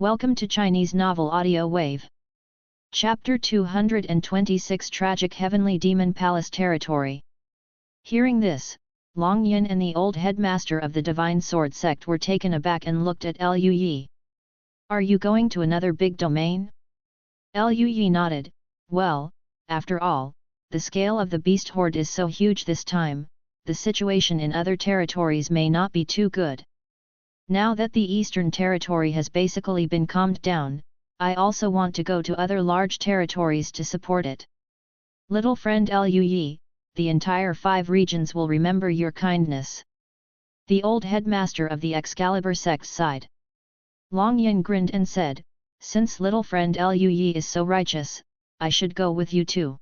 Welcome to Chinese Novel Audio Wave. Chapter 226 Tragic Heavenly Demon Palace Territory. Hearing this, Long Yin and the old headmaster of the Divine Sword Sect were taken aback and looked at Liu Yi. Are you going to another big domain? Liu Yi nodded. Well, after all, the scale of the beast horde is so huge this time, the situation in other territories may not be too good. Now that the Eastern Territory has basically been calmed down, I also want to go to other large territories to support it. Little friend Liu Yi, the entire 5 regions will remember your kindness. The old headmaster of the Excalibur sect sighed. Long Yin grinned and said, since little friend Liu Yi is so righteous, I should go with you too.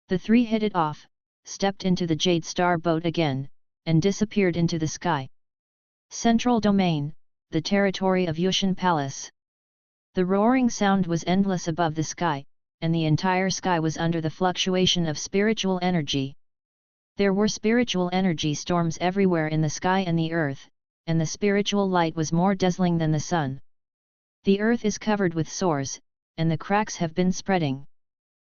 The 3 hit it off, stepped into the Jade Star boat again, and disappeared into the sky. Central Domain, the territory of Yushan Palace. The roaring sound was endless above the sky, and the entire sky was under the fluctuation of spiritual energy. There were spiritual energy storms everywhere in the sky and the earth, and the spiritual light was more dazzling than the sun. The earth is covered with sores, and the cracks have been spreading.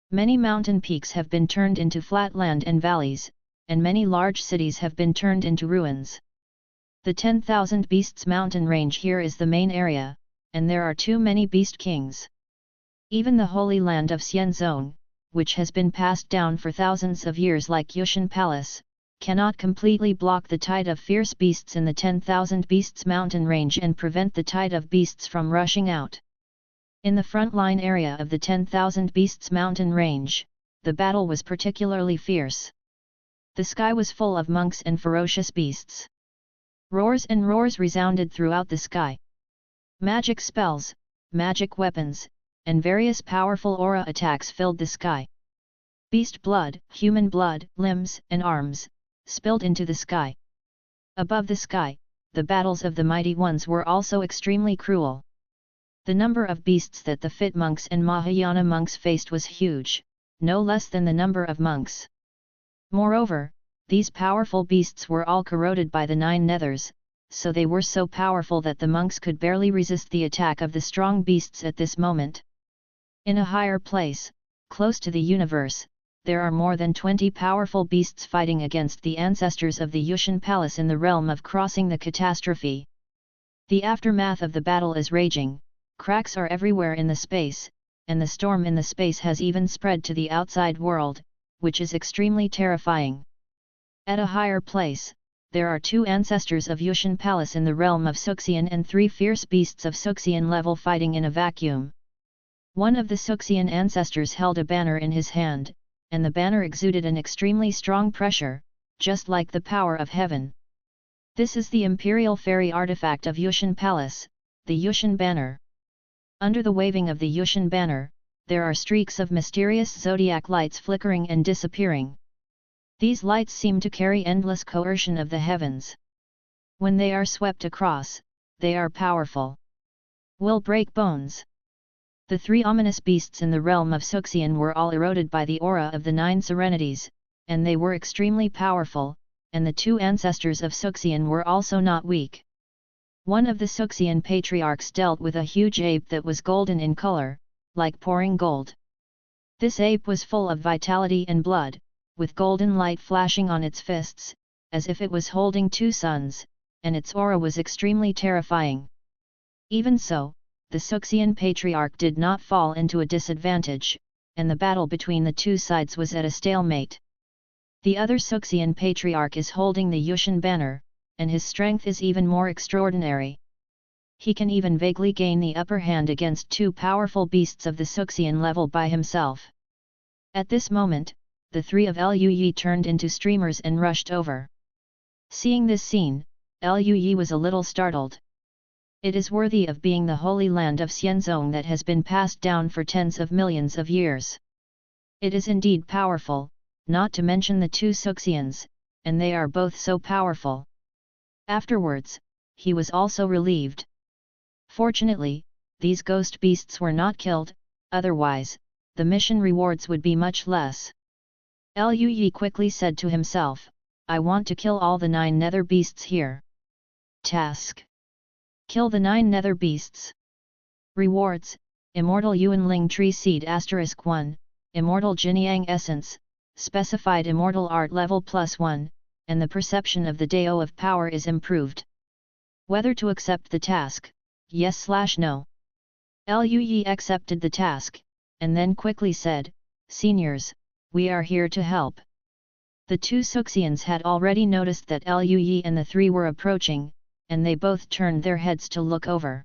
Many mountain peaks have been turned into flat land and valleys, and many large cities have been turned into ruins. The 10,000 Beasts mountain range here is the main area, and there are too many beast kings. Even the holy land of Xianzong, which has been passed down for thousands of years like Yushan Palace, cannot completely block the tide of fierce beasts in the 10,000 Beasts mountain range and prevent the tide of beasts from rushing out. In the frontline area of the 10,000 Beasts mountain range, the battle was particularly fierce. The sky was full of monks and ferocious beasts. Roars and roars resounded throughout the sky. Magic spells, magic weapons, and various powerful aura attacks filled the sky. Beast blood, human blood, limbs and arms, spilled into the sky. Above the sky, the battles of the mighty ones were also extremely cruel. The number of beasts that the fit monks and Mahayana monks faced was huge, no less than the number of monks. Moreover, these powerful beasts were all corroded by the 9 nethers, so they were so powerful that the monks could barely resist the attack of the strong beasts at this moment. In a higher place, close to the universe, there are more than 20 powerful beasts fighting against the ancestors of the Yushan Palace in the realm of crossing the catastrophe. The aftermath of the battle is raging, cracks are everywhere in the space, and the storm in the space has even spread to the outside world, which is extremely terrifying. At a higher place, there are 2 ancestors of Yushan Palace in the realm of Suxian and 3 fierce beasts of Suxian level fighting in a vacuum. One of the Suxian ancestors held a banner in his hand, and the banner exuded an extremely strong pressure, just like the power of heaven. This is the imperial fairy artifact of Yushan Palace, the Yushan banner. Under the waving of the Yushan banner, there are streaks of mysterious zodiac lights flickering and disappearing. These lights seem to carry endless coercion of the heavens. When they are swept across, they are powerful. Will break bones. The 3 ominous beasts in the realm of Suxian were all eroded by the aura of the 9 serenities, and they were extremely powerful, and the 2 ancestors of Suxian were also not weak. One of the Suxian patriarchs dealt with a huge ape that was golden in color, like pouring gold. This ape was full of vitality and blood, with golden light flashing on its fists, as if it was holding 2 suns, and its aura was extremely terrifying. Even so, the Suxian patriarch did not fall into a disadvantage, and the battle between the 2 sides was at a stalemate. The other Suxian patriarch is holding the Yushan banner, and his strength is even more extraordinary. He can even vaguely gain the upper hand against 2 powerful beasts of the Suxian level by himself. At this moment, the 3 of Liu Yi turned into streamers and rushed over. Seeing this scene, Liu Yi was a little startled. It is worthy of being the holy land of Xianzong that has been passed down for tens of millions of years. It is indeed powerful, not to mention the 2 Suxians, and they are both so powerful. Afterwards, he was also relieved. Fortunately, these ghost beasts were not killed, otherwise, the mission rewards would be much less. Liu Yi quickly said to himself, I want to kill all the 9 nether beasts here. Task. Kill the 9 nether beasts. Rewards: Immortal Yuanling Tree Seed *1, Immortal Jinyang Essence, specified Immortal Art Level +1, and the perception of the Dao of Power is improved. Whether to accept the task, yes/no. Liu Yi accepted the task, and then quickly said, "Seniors, we are here to help." The two Suxians had already noticed that Liu Yi and the three were approaching, and they both turned their heads to look over.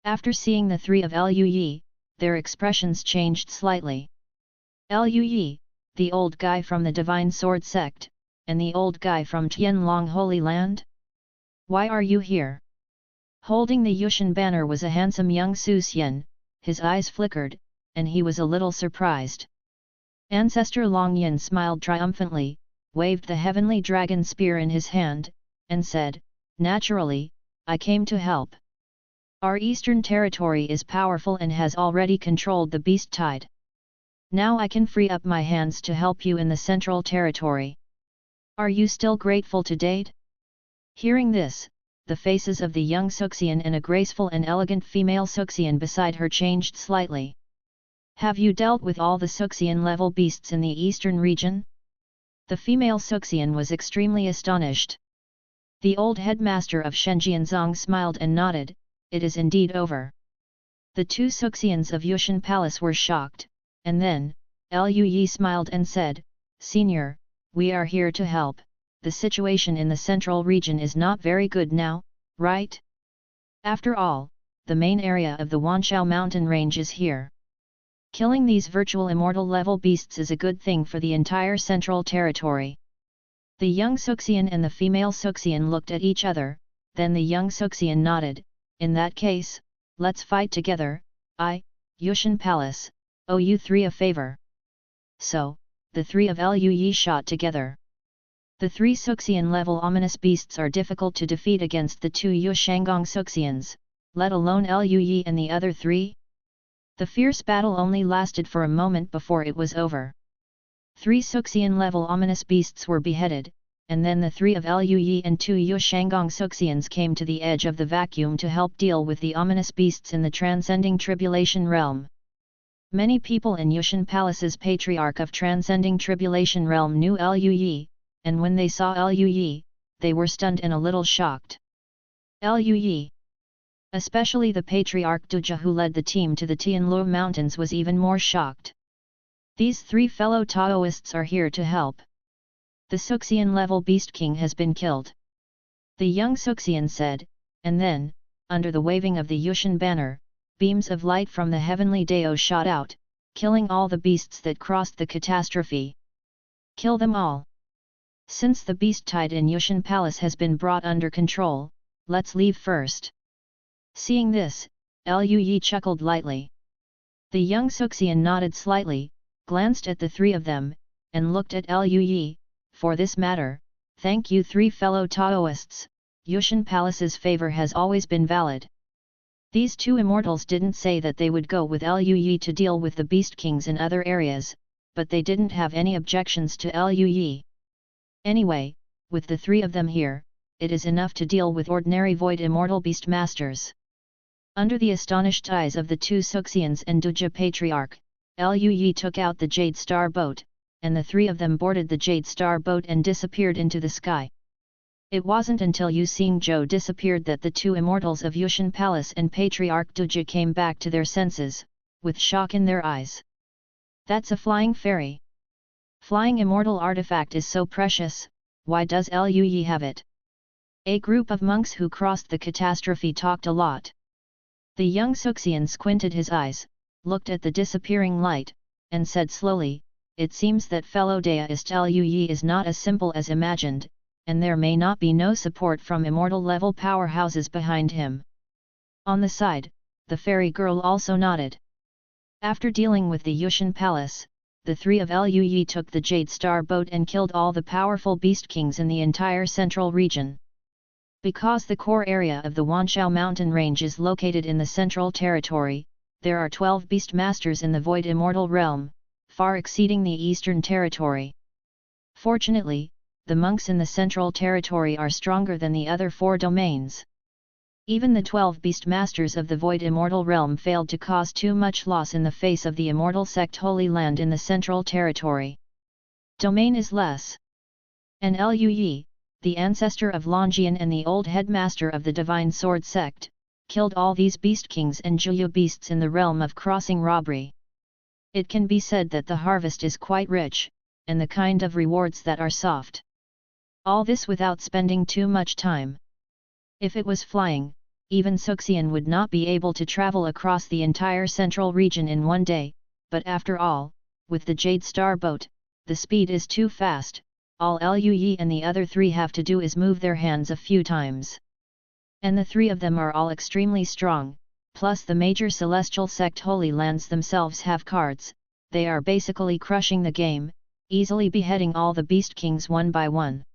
After seeing the three of Liu Yi, their expressions changed slightly. Liu Yi, the old guy from the Divine Sword Sect, and the old guy from Tianlong Holy Land? Why are you here? Holding the Yushan banner was a handsome young Suxian. His eyes flickered, and he was a little surprised. Ancestor Longyan smiled triumphantly, waved the heavenly dragon spear in his hand, and said, "Naturally, I came to help. Our eastern territory is powerful and has already controlled the beast tide. Now I can free up my hands to help you in the central territory. Are you still grateful to date?" Hearing this, the faces of the young Suxian and a graceful and elegant female Suxian beside her changed slightly. "Have you dealt with all the Suxian-level beasts in the eastern region?" The female Suxian was extremely astonished. The old headmaster of Shenjianzong smiled and nodded, "It is indeed over." The two Suxians of Yushan Palace were shocked, and then, Liu Yi smiled and said, "Senior, we are here to help. The situation in the central region is not very good now, right? After all, the main area of the Wanshao mountain range is here. Killing these virtual immortal level beasts is a good thing for the entire central territory." The young Suxian and the female Suxian looked at each other, then the young Suxian nodded, "In that case, let's fight together. I, Yushan Palace, owe you three a favor." So, the three of Liu Yi shot together. The three Suxian-level ominous beasts are difficult to defeat against the two Yushangong Suxians, let alone Liu Yi and the other three. The fierce battle only lasted for a moment before it was over. Three Suxian-level ominous beasts were beheaded, and then the three of Liu Yi and two Yushangong Suxians came to the edge of the vacuum to help deal with the ominous beasts in the transcending tribulation realm. Many people in Yushan Palace's Patriarch of Transcending Tribulation Realm knew Liu Yi, and when they saw Liu Yi, they were stunned and a little shocked. Liu Yi, especially the Patriarch Duja who led the team to the Tianlu Mountains, was even more shocked. These three fellow Taoists are here to help. The Suxian-level Beast King has been killed. The young Suxian said, and then, under the waving of the Yushan banner, beams of light from the heavenly Dao shot out, killing all the beasts that crossed the catastrophe. "Kill them all. Since the beast tide in Yushan Palace has been brought under control, let's leave first." Seeing this, Liu Yi chuckled lightly. The young Suxian nodded slightly, glanced at the three of them, and looked at Liu Yi. "For this matter, thank you three fellow Taoists, Yushan Palace's favor has always been valid." These two immortals didn't say that they would go with Liu Yi to deal with the Beast Kings in other areas, but they didn't have any objections to Liu Yi. Anyway, with the three of them here, it is enough to deal with ordinary void immortal beast masters. Under the astonished eyes of the two Suxians and Duja Patriarch, Liu Yi took out the Jade Star boat, and the three of them boarded the Jade Star boat and disappeared into the sky. It wasn't until Yu Xingzhou disappeared that the two immortals of Yushan Palace and Patriarch Duja came back to their senses, with shock in their eyes. "That's a flying fairy. Flying immortal artifact is so precious, why does Liu Yi have it?" A group of monks who crossed the catastrophe talked a lot. The young Suxian squinted his eyes, looked at the disappearing light, and said slowly, "It seems that fellow Daoist Liu Yi is not as simple as imagined, and there may not be no support from immortal-level powerhouses behind him." On the side, the fairy girl also nodded. After dealing with the Yushan Palace, the three of Liu Yi took the Jade Star boat and killed all the powerful Beast Kings in the entire central region. Because the core area of the Wanshao mountain range is located in the central territory, there are 12 Beast Masters in the Void Immortal Realm, far exceeding the eastern territory. Fortunately, the monks in the central territory are stronger than the other 4 domains. Even the 12 beast masters of the void immortal realm failed to cause too much loss in the face of the Immortal Sect Holy Land in the Central Territory. Domain is less. And Lui, the ancestor of Longian and the old headmaster of the Divine Sword Sect, killed all these beast kings and Juya beasts in the realm of crossing robbery. It can be said that the harvest is quite rich, and the kind of rewards that are soft. All this without spending too much time. If it was flying, even Suxian would not be able to travel across the entire central region in one day, but after all, with the Jade Star boat, the speed is too fast. All Lui and the other three have to do is move their hands a few times. And the three of them are all extremely strong, plus the major celestial sect Holy Lands themselves have cards. They are basically crushing the game, easily beheading all the beast kings one by one.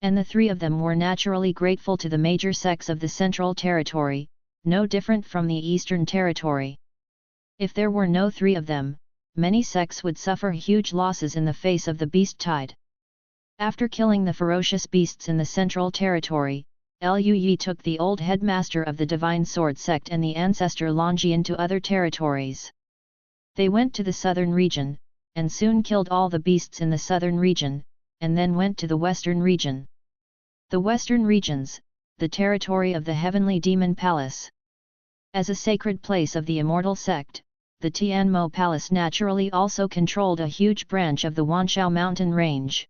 And the three of them were naturally grateful to the major sects of the Central Territory, no different from the Eastern Territory. If there were no three of them, many sects would suffer huge losses in the face of the beast tide. After killing the ferocious beasts in the Central Territory, Lui took the old headmaster of the Divine Sword Sect and the ancestor Longian to other territories. They went to the southern region, and soon killed all the beasts in the southern region, and then went to the western region. The western regions, the territory of the Heavenly Demon Palace. As a sacred place of the Immortal Sect, the Tianmo Palace naturally also controlled a huge branch of the Wanshao mountain range.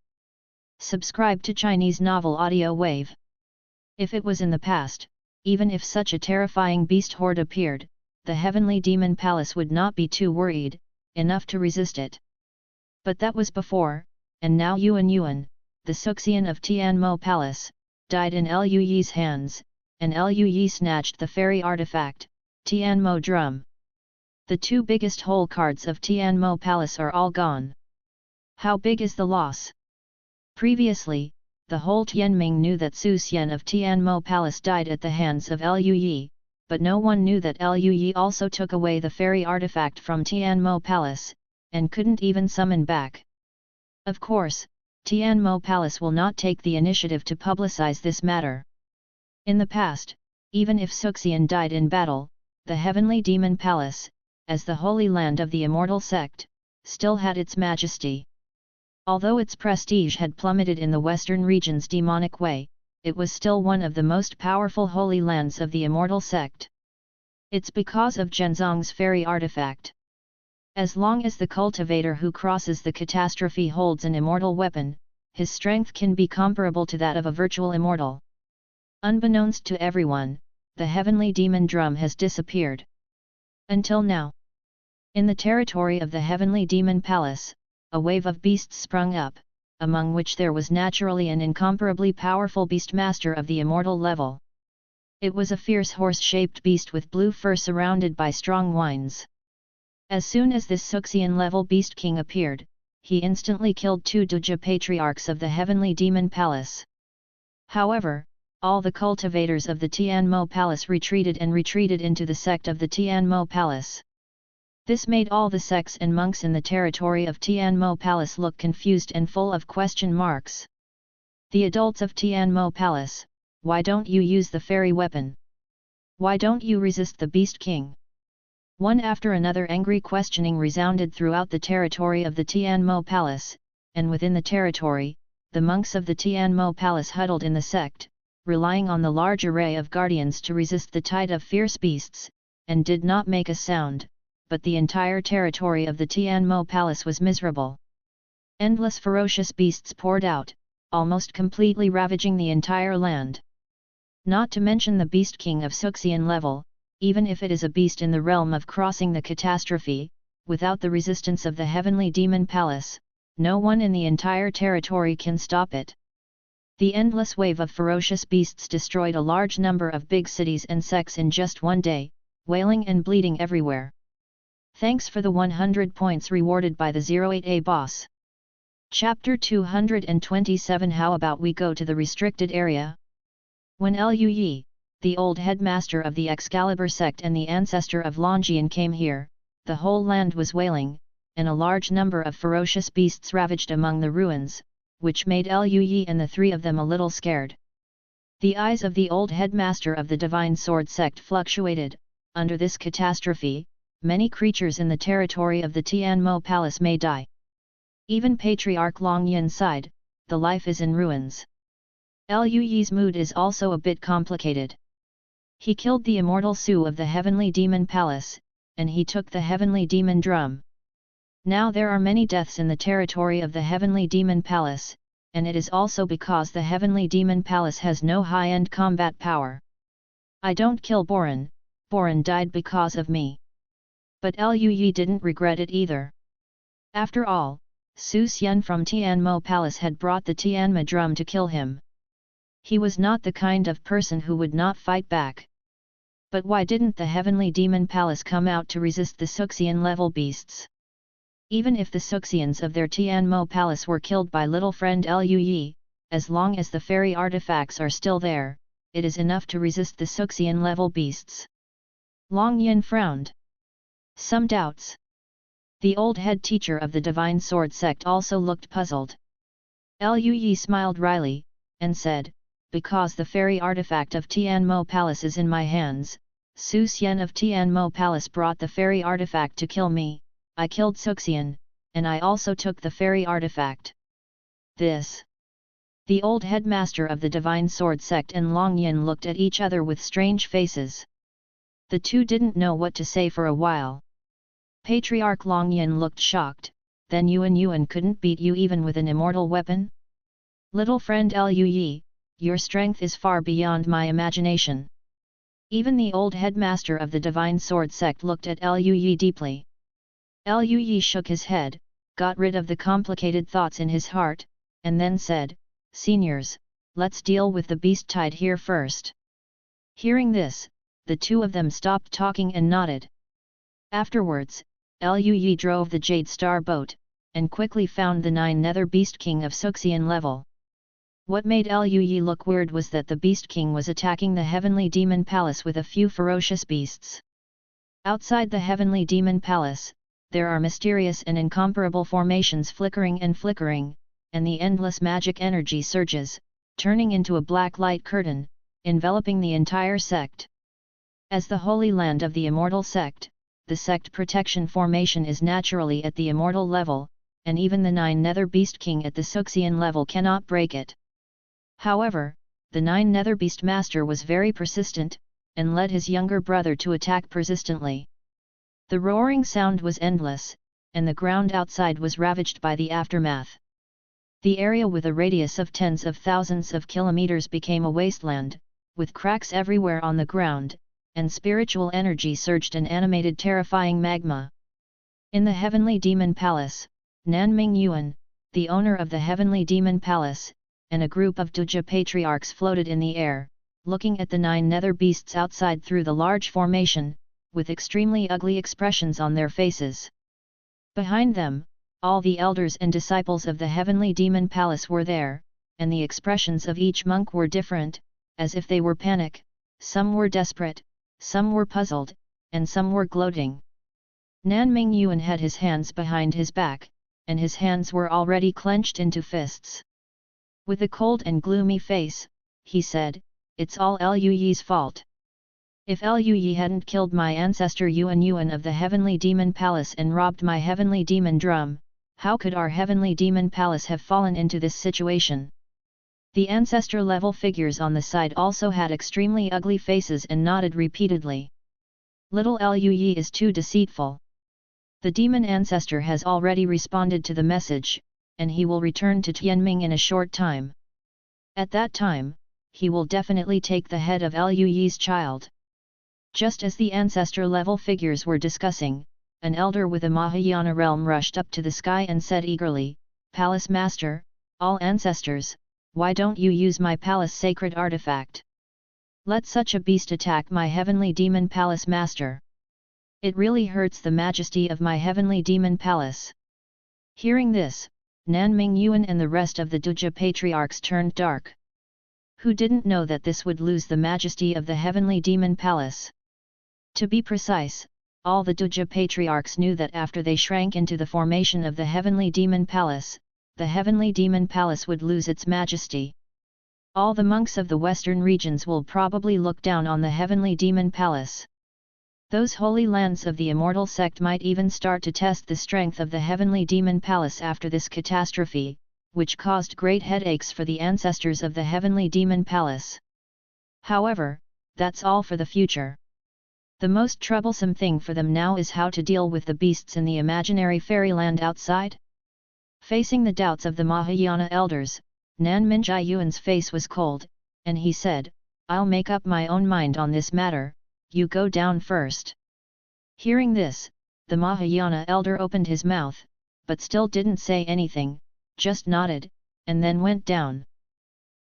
Subscribe to Chinese Novel Audio Wave. If it was in the past, even if such a terrifying beast horde appeared, the Heavenly Demon Palace would not be too worried, enough to resist it. But that was before, and now Yuan, the Suxian of Tianmo Palace, died in Lui's hands, and Lui snatched the fairy artifact, Tianmo Drum. The two biggest hole cards of Tianmo Palace are all gone. How big is the loss? Previously, the whole Tianming knew that Su Xian of Tianmo Palace died at the hands of Lui, but no one knew that Lui also took away the fairy artifact from Tianmo Palace, and couldn't even summon back. Of course, Tianmo Palace will not take the initiative to publicize this matter. In the past, even if Suxian died in battle, the Heavenly Demon Palace, as the Holy Land of the Immortal Sect, still had its majesty. Although its prestige had plummeted in the western region's demonic way, it was still one of the most powerful Holy Lands of the Immortal Sect. It's because of Zhenzong's fairy artifact. As long as the cultivator who crosses the catastrophe holds an immortal weapon, his strength can be comparable to that of a virtual immortal. Unbeknownst to everyone, the Heavenly Demon Drum has disappeared. Until now. In the territory of the Heavenly Demon Palace, a wave of beasts sprung up, among which there was naturally an incomparably powerful beastmaster of the immortal level. It was a fierce horse-shaped beast with blue fur surrounded by strong whines. As soon as this Suxian-level beast king appeared, he instantly killed two Duja patriarchs of the Heavenly Demon Palace. However, all the cultivators of the Tianmo Palace retreated into the sect of the Tianmo Palace. This made all the sects and monks in the territory of Tianmo Palace look confused and full of question marks. The adults of Tianmo Palace, why don't you use the fairy weapon? Why don't you resist the Beast King? One after another angry questioning resounded throughout the territory of the Tianmo Palace, and within the territory, the monks of the Tianmo Palace huddled in the sect, relying on the large array of guardians to resist the tide of fierce beasts, and did not make a sound. But the entire territory of the Tianmo Palace was miserable. Endless ferocious beasts poured out, almost completely ravaging the entire land. Not to mention the Beast King of Suxian level, even if it is a beast in the realm of crossing the catastrophe, without the resistance of the Heavenly Demon Palace, no one in the entire territory can stop it. The endless wave of ferocious beasts destroyed a large number of big cities and sects in just one day, wailing and bleeding everywhere. Thanks for the 100 points rewarded by the 08A boss. Chapter 227. How about we go to the restricted area? When Lui, the old headmaster of the Excalibur sect and the ancestor of Longian came here, the whole land was wailing, and a large number of ferocious beasts ravaged among the ruins, which made Lui and the three of them a little scared. The eyes of the old headmaster of the Divine Sword sect fluctuated. Under this catastrophe, many creatures in the territory of the Tianmo Palace may die. Even Patriarch Long Yin sighed, the life is in ruins. Liu Yi's mood is also a bit complicated. He killed the immortal Su of the Heavenly Demon Palace, and he took the Heavenly Demon Drum. Now there are many deaths in the territory of the Heavenly Demon Palace, and it is also because the Heavenly Demon Palace has no high-end combat power. I don't kill Boran, Boran died because of me. But Liu Yi didn't regret it either. After all, Su Xian from Tianmo Palace had brought the Tianma drum to kill him. He was not the kind of person who would not fight back. But why didn't the Heavenly Demon Palace come out to resist the Suxian level beasts? Even if the Suxians of their Tianmo Palace were killed by little friend Liu Yi, as long as the fairy artifacts are still there, it is enough to resist the Suxian level beasts. Long Yin frowned. Some doubts. The old head teacher of the Divine Sword sect also looked puzzled. Liu Yi smiled wryly, and said, because the fairy artifact of Tianmo Palace is in my hands, Su Xian of Tianmo Palace brought the fairy artifact to kill me, I killed Suxian, and I also took the fairy artifact. This. The old headmaster of the Divine Sword sect and Long Yin looked at each other with strange faces. The two didn't know what to say for a while. Patriarch Long Yin looked shocked, then Yuan couldn't beat you even with an immortal weapon? Little friend Liu Yi, your strength is far beyond my imagination. Even the old headmaster of the Divine Sword sect looked at Liu Yi deeply. Liu Yi shook his head, got rid of the complicated thoughts in his heart, and then said, Seniors, let's deal with the beast tied here first. Hearing this, the two of them stopped talking and nodded. Afterwards, Liu Yi drove the Jade Star boat, and quickly found the 9 Nether Beast King of Suxian level. What made Liu Yi look weird was that the Beast King was attacking the Heavenly Demon Palace with a few ferocious beasts. Outside the Heavenly Demon Palace, there are mysterious and incomparable formations flickering, and the endless magic energy surges, turning into a black light curtain, enveloping the entire sect. As the holy land of the Immortal Sect, the sect protection formation is naturally at the immortal level, and even the 9 Nether Beast King at the Suxian level cannot break it. However, the 9 Nether Beast Master was very persistent, and led his younger brother to attack persistently. The roaring sound was endless, and the ground outside was ravaged by the aftermath. The area with a radius of tens of thousands of kilometers became a wasteland, with cracks everywhere on the ground, and spiritual energy surged and animated terrifying magma. In the Heavenly Demon Palace, Nanming Yuan, the owner of the Heavenly Demon Palace, and a group of Duja patriarchs floated in the air, looking at the 9 nether beasts outside through the large formation, with extremely ugly expressions on their faces. Behind them, all the elders and disciples of the Heavenly Demon Palace were there, and the expressions of each monk were different, as if they were panic, some were desperate, some were puzzled, and some were gloating. Nanming Yuan had his hands behind his back, and his hands were already clenched into fists. With a cold and gloomy face, he said, "It's all Liu Yi's fault. If Liu Yi hadn't killed my ancestor Yuan of the Heavenly Demon Palace and robbed my Heavenly Demon Drum, how could our Heavenly Demon Palace have fallen into this situation?" The ancestor-level figures on the side also had extremely ugly faces and nodded repeatedly. Little Liu Yi is too deceitful. The demon ancestor has already responded to the message, and he will return to Tianming in a short time. At that time, he will definitely take the head of Liu Yi's child. Just as the ancestor-level figures were discussing, an elder with a Mahayana realm rushed up to the sky and said eagerly, "Palace Master, all ancestors, why don't you use my palace sacred artifact? Let such a beast attack my Heavenly Demon Palace Master. It really hurts the majesty of my Heavenly Demon Palace." Hearing this, Nanming Yuan and the rest of the Duja patriarchs turned dark. Who didn't know that this would lose the majesty of the Heavenly Demon Palace? To be precise, all the Duja patriarchs knew that after they shrank into the formation of the Heavenly Demon Palace, the Heavenly Demon Palace would lose its majesty. All the monks of the western regions will probably look down on the heavenly demon palace. Those holy lands of the Immortal Sect might even start to test the strength of the heavenly demon palace after this catastrophe, which caused great headaches for the ancestors of the heavenly demon palace. However, that's all for the future. The most troublesome thing for them now is how to deal with the beasts in the imaginary fairyland outside. Facing the doubts of the Mahayana elders, Nan Minjai Yuan's face was cold, and he said, "I'll make up my own mind on this matter, you go down first." Hearing this, the Mahayana elder opened his mouth, but still didn't say anything, just nodded, and then went down.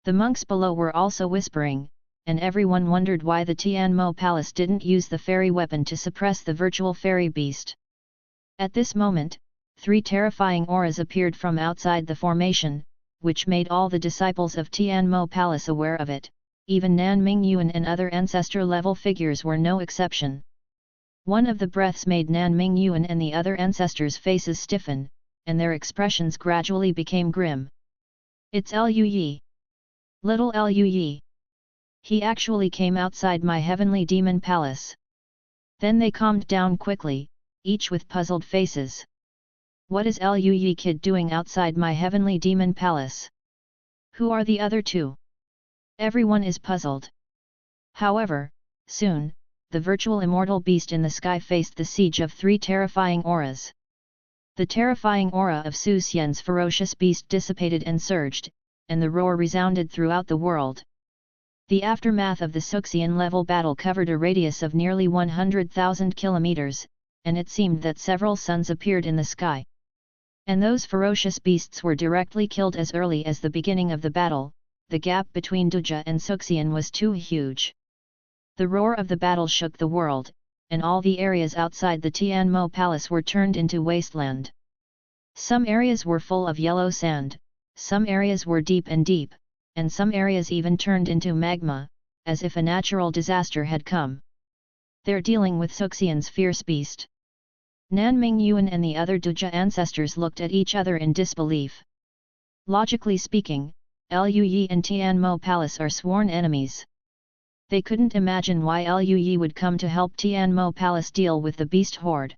The monks below were also whispering, and everyone wondered why the Tianmo Palace didn't use the fairy weapon to suppress the virtual fairy beast. At this moment, 3 terrifying auras appeared from outside the formation, which made all the disciples of Tianmo Palace aware of it. Even Nan Mingyuan and other ancestor-level figures were no exception. One of the breaths made Nan Mingyuan and the other ancestors' faces stiffen, and their expressions gradually became grim. "It's Lu Yi. Little Lu Yi. He actually came outside my heavenly demon palace." Then they calmed down quickly, each with puzzled faces. "What is Lu Yi kid doing outside my heavenly demon palace? Who are the other 2? Everyone is puzzled. However, soon, the virtual immortal beast in the sky faced the siege of 3 terrifying auras. The terrifying aura of Su Xian's ferocious beast dissipated and surged, and the roar resounded throughout the world. The aftermath of the Suxian-level battle covered a radius of nearly 100,000 kilometers, and it seemed that several suns appeared in the sky. And those ferocious beasts were directly killed as early as the beginning of the battle. The gap between Duja and Suxian was too huge. The roar of the battle shook the world, and all the areas outside the Tianmo Palace were turned into wasteland. Some areas were full of yellow sand, some areas were deep, and some areas even turned into magma, as if a natural disaster had come. "They're dealing with Suxian's fierce beast." Nan Mingyuan and the other Duja ancestors looked at each other in disbelief. Logically speaking, Lu Yi and Tianmo Palace are sworn enemies. They couldn't imagine why Lu Yi would come to help Tianmo Palace deal with the beast horde.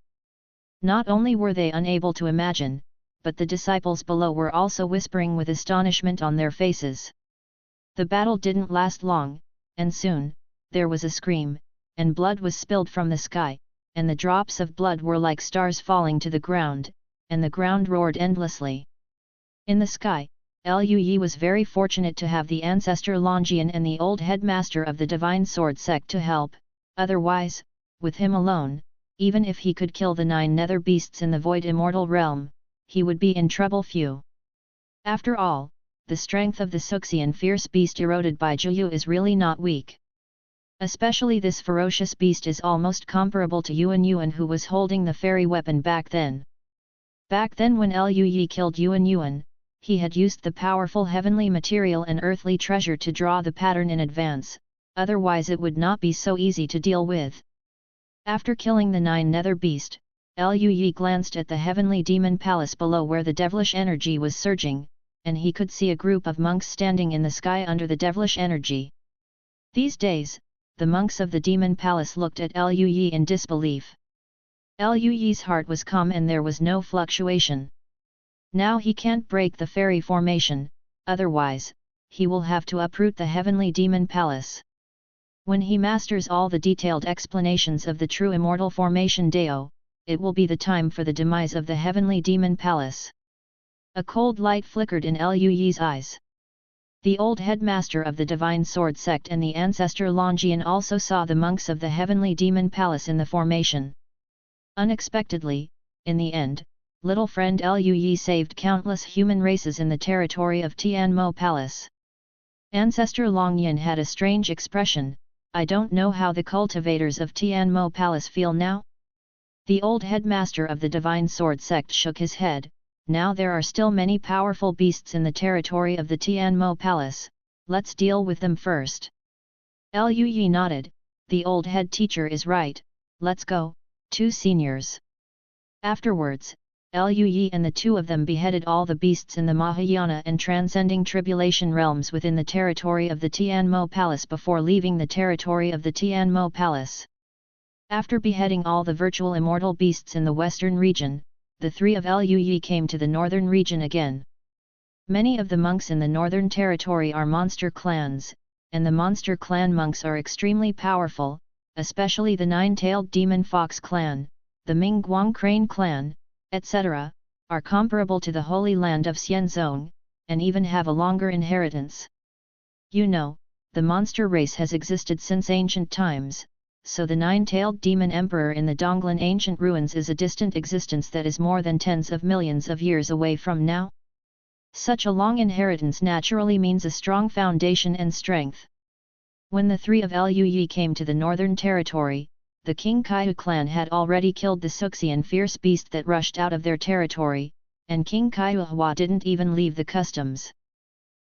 Not only were they unable to imagine, but the disciples below were also whispering with astonishment on their faces. The battle didn't last long, and soon, there was a scream, and blood was spilled from the sky, and the drops of blood were like stars falling to the ground, and the ground roared endlessly. In the sky, Lu Yi was very fortunate to have the ancestor Longian and the old headmaster of the Divine Sword sect to help, otherwise, with him alone, even if he could kill the 9 nether beasts in the void immortal realm, he would be in trouble few. After all, the strength of the Suxian fierce beast eroded by Juyu is really not weak. Especially this ferocious beast is almost comparable to Yuan who was holding the fairy weapon back then. Back then when Lu Yi killed Yuan, he had used the powerful heavenly material and earthly treasure to draw the pattern in advance, otherwise it would not be so easy to deal with. After killing the 9 nether beast, Lu Yi glanced at the heavenly demon palace below where the devilish energy was surging, and he could see a group of monks standing in the sky under the devilish energy. These days, the monks of the demon palace looked at Lu Yi in disbelief. Lu Yi's heart was calm and there was no fluctuation. Now he can't break the fairy formation, otherwise, he will have to uproot the heavenly demon palace. When he masters all the detailed explanations of the true immortal formation Dao, it will be the time for the demise of the heavenly demon palace. A cold light flickered in Lu Yi's eyes. The old headmaster of the Divine Sword sect and the ancestor Longian also saw the monks of the heavenly demon palace in the formation. Unexpectedly, in the end, little friend Lu Yi saved countless human races in the territory of Tianmo Palace. Ancestor Longyan had a strange expression. "I don't know how the cultivators of Tianmo Palace feel now?" The old headmaster of the Divine Sword sect shook his head. "Now there are still many powerful beasts in the territory of the Tianmo Palace, let's deal with them first." Lu Yi nodded. "The old head teacher is right, let's go, 2 seniors." Afterwards, Lui and the two of them beheaded all the beasts in the Mahayana and transcending tribulation realms within the territory of the Tianmo Palace before leaving the territory of the Tianmo Palace. After beheading all the virtual immortal beasts in the western region, the three of Lui came to the northern region again. Many of the monks in the northern territory are monster clans, and the monster clan monks are extremely powerful, especially the nine-tailed demon fox clan, the Ming Guang crane clan, etc., are comparable to the Holy Land of Xianzong, and even have a longer inheritance. You know, the monster race has existed since ancient times, so the nine-tailed demon emperor in the Donglan ancient ruins is a distant existence that is more than tens of millions of years away from now. Such a long inheritance naturally means a strong foundation and strength. When the three of Lui came to the northern territory, the King Kaihu clan had already killed the Suxian fierce beast that rushed out of their territory, and King Kaihu didn't even leave the customs.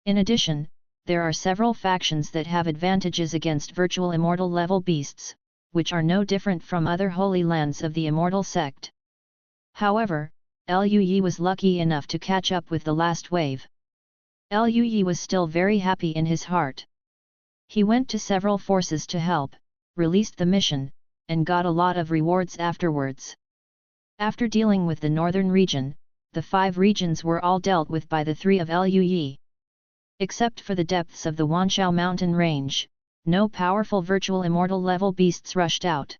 In addition, there are several factions that have advantages against virtual immortal level beasts, which are no different from other holy lands of the Immortal Sect. However, Lui was lucky enough to catch up with the last wave. Lui was still very happy in his heart. He went to several forces to help, released the mission, and got a lot of rewards afterwards. After dealing with the northern region, the 5 regions were all dealt with by the 3 of Lui. Except for the depths of the Wanshao mountain range, no powerful virtual immortal level beasts rushed out.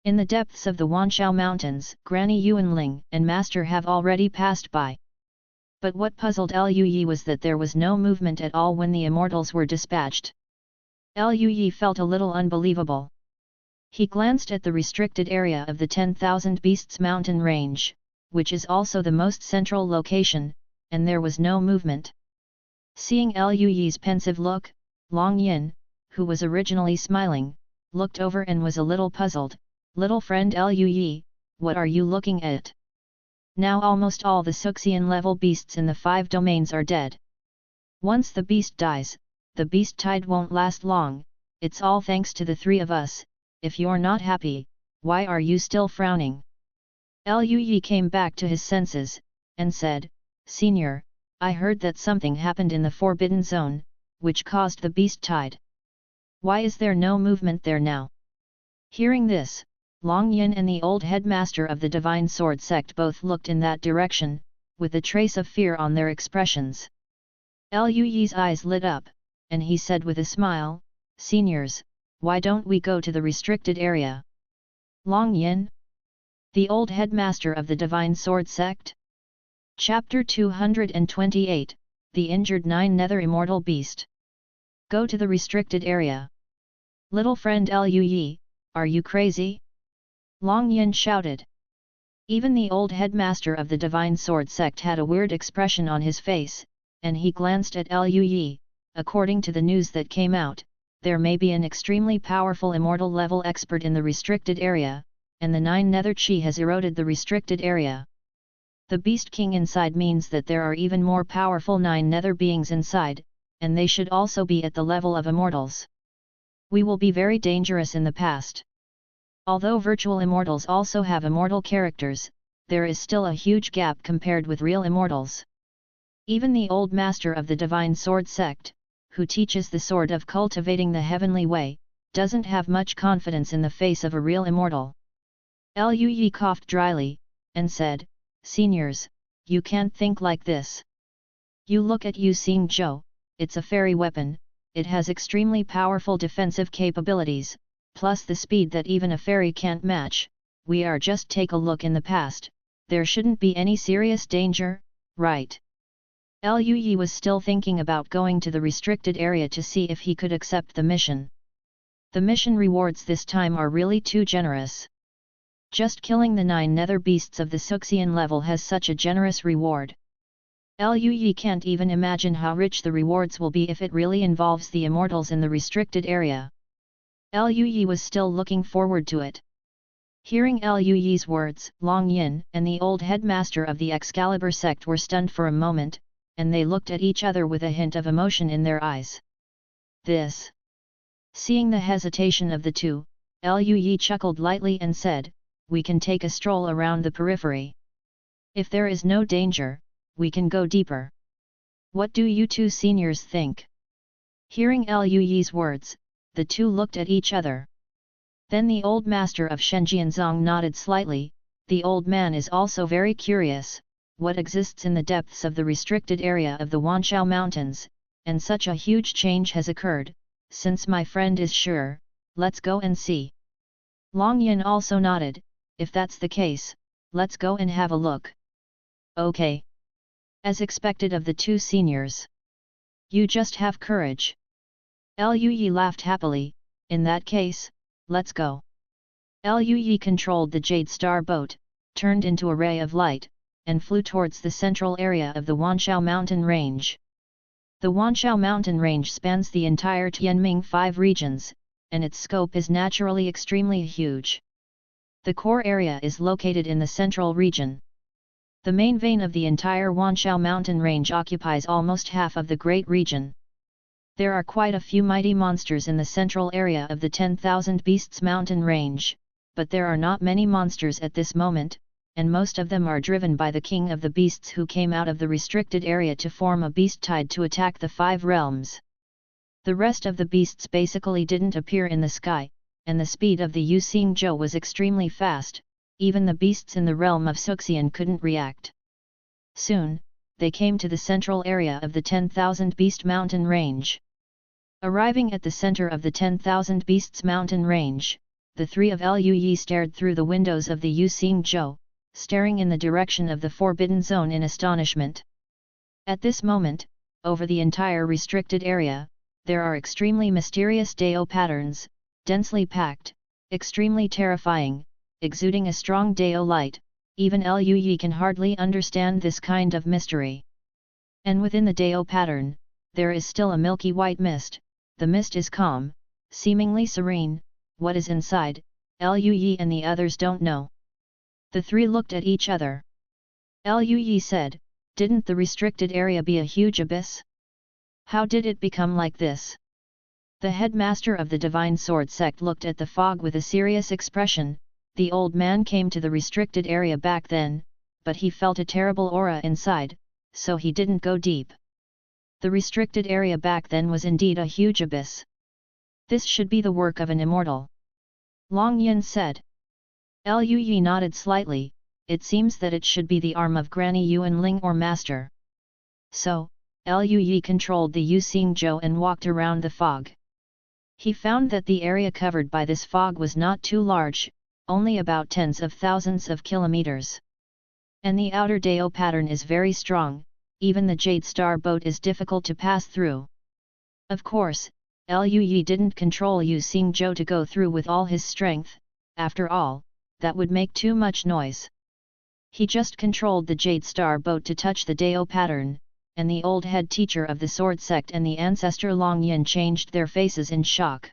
In the depths of the Wanshao mountains, Granny Yuanling and Master have already passed by. But what puzzled Lui was that there was no movement at all when the immortals were dispatched. Lui felt a little unbelievable. He glanced at the restricted area of the 10,000 Beasts mountain range, which is also the most central location, and there was no movement. Seeing Lui's pensive look, Long Yin, who was originally smiling, looked over and was a little puzzled. "Little friend Lui, what are you looking at? Now almost all the Suxian level beasts in the 5 domains are dead. Once the beast dies, the beast tide won't last long. It's all thanks to the 3 of us. If you're not happy, why are you still frowning?" Lui came back to his senses, and said, "Senior, I heard that something happened in the Forbidden Zone, which caused the beast tide. Why is there no movement there now?" Hearing this, Long Yin and the old headmaster of the Divine Sword sect both looked in that direction, with a trace of fear on their expressions. Lui's eyes lit up, and he said with a smile, "Seniors, why don't we go to the restricted area?" Long Yin? The old headmaster of the Divine Sword sect? Chapter 228, The Injured 9 Nether Immortal Beast. Go to the restricted area. Little friend Lui, are you crazy? Long Yin shouted. Even the old headmaster of the Divine Sword sect had a weird expression on his face, and he glanced at Lui. According to the news that came out, there may be an extremely powerful immortal level expert in the restricted area, and the 9 Nether Qi has eroded the restricted area. The Beast King inside means that there are even more powerful 9 Nether beings inside, and they should also be at the level of immortals. We will be very dangerous in the past. Although virtual immortals also have immortal characters, there is still a huge gap compared with real immortals. Even the old master of the Divine Sword sect, who teaches the sword of cultivating the heavenly way, doesn't have much confidence in the face of a real immortal. Lui coughed dryly, and said, "Seniors, you can't think like this. You look at Yu Xing Zhou, it's a fairy weapon, it has extremely powerful defensive capabilities, plus the speed that even a fairy can't match. We are just take a look in the past, there shouldn't be any serious danger, right?" Lui was still thinking about going to the restricted area to see if he could accept the mission. The mission rewards this time are really too generous. Just killing the 9 nether beasts of the Suxian level has such a generous reward. Lui can't even imagine how rich the rewards will be if it really involves the immortals in the restricted area. Lui was still looking forward to it. Hearing Lui's words, Long Yin and the old headmaster of the Excalibur sect were stunned for a moment, and they looked at each other with a hint of emotion in their eyes. This. Seeing the hesitation of the two, Lui chuckled lightly and said, "We can take a stroll around the periphery. If there is no danger, we can go deeper. What do you two seniors think? Hearing Liu Yi's words, the two looked at each other. Then the old master of Shenjianzong nodded slightly. The old man is also very curious, what exists in the depths of the restricted area of the Wanshao Mountains, and such a huge change has occurred. Since my friend is sure, let's go and see. Long Yin also nodded. If that's the case, let's go and have a look. Okay. As expected of the two seniors. You just have courage. Liu Yi laughed happily. In that case, let's go. Liu Yi controlled the Jade Star boat, turned into a ray of light, and flew towards the central area of the Wanshao mountain range. The Wanshao mountain range spans the entire Tianming 5 regions, and its scope is naturally extremely huge. The core area is located in the central region. The main vein of the entire Wanshao mountain range occupies almost half of the great region. There are quite a few mighty monsters in the central area of the 10,000 Beasts mountain range, but there are not many monsters at this moment, and most of them are driven by the king of the beasts who came out of the restricted area to form a beast tide to attack the 5 realms. The rest of the beasts basically didn't appear in the sky, and the speed of the Yu Xingzhou was extremely fast, even the beasts in the realm of Suxian couldn't react. Soon, they came to the central area of the 10,000 Beast mountain range. Arriving at the center of the 10,000 Beasts mountain range, the three of Liu Yi stared through the windows of the Yu Xingzhou, staring in the direction of the forbidden zone in astonishment. At this moment, over the entire restricted area, there are extremely mysterious Dao patterns, densely packed, extremely terrifying, exuding a strong Dao light. Even Liu Yi can hardly understand this kind of mystery. And within the Dao pattern, there is still a milky white mist. The mist is calm, seemingly serene. What is inside, Liu Yi and the others don't know. The three looked at each other. Liu Yi said, "Didn't the restricted area be a huge abyss? How did it become like this?" The headmaster of the Divine Sword sect looked at the fog with a serious expression. The old man came to the restricted area back then, but he felt a terrible aura inside, so he didn't go deep. The restricted area back then was indeed a huge abyss. This should be the work of an immortal. Long Yin said. Liu Yi nodded slightly. It seems that it should be the arm of Granny Yuan Ling or Master. So, Liu Yi controlled the Yu Xingzhou and walked around the fog. He found that the area covered by this fog was not too large, only about tens of thousands of kilometers. And the outer Dao pattern is very strong. Even the Jade Star boat is difficult to pass through. Of course, Liu Yi didn't control Yu Xingzhou to go through with all his strength. After all, that would make too much noise. He just controlled the Jade Star boat to touch the Dao pattern, and the old head teacher of the sword sect and the ancestor Long Yin changed their faces in shock.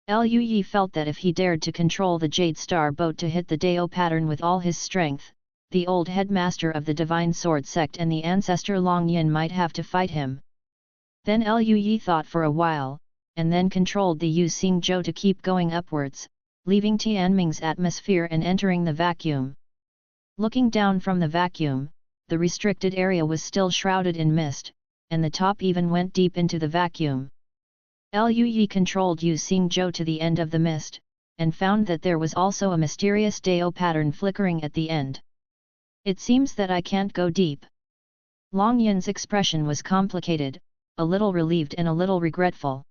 Liu Yi felt that if he dared to control the Jade Star boat to hit the Dao pattern with all his strength, the old headmaster of the Divine Sword sect and the ancestor Long Yin might have to fight him. Then Liu Yi thought for a while, and then controlled the Yu Xingzhou to keep going upwards, leaving Tianming's atmosphere and entering the vacuum. Looking down from the vacuum, the restricted area was still shrouded in mist, and the top even went deep into the vacuum. Liu Yi controlled Yu Xingzhou to the end of the mist, and found that there was also a mysterious Dao pattern flickering at the end. It seems that I can't go deep. Long Yin's expression was complicated, a little relieved and a little regretful.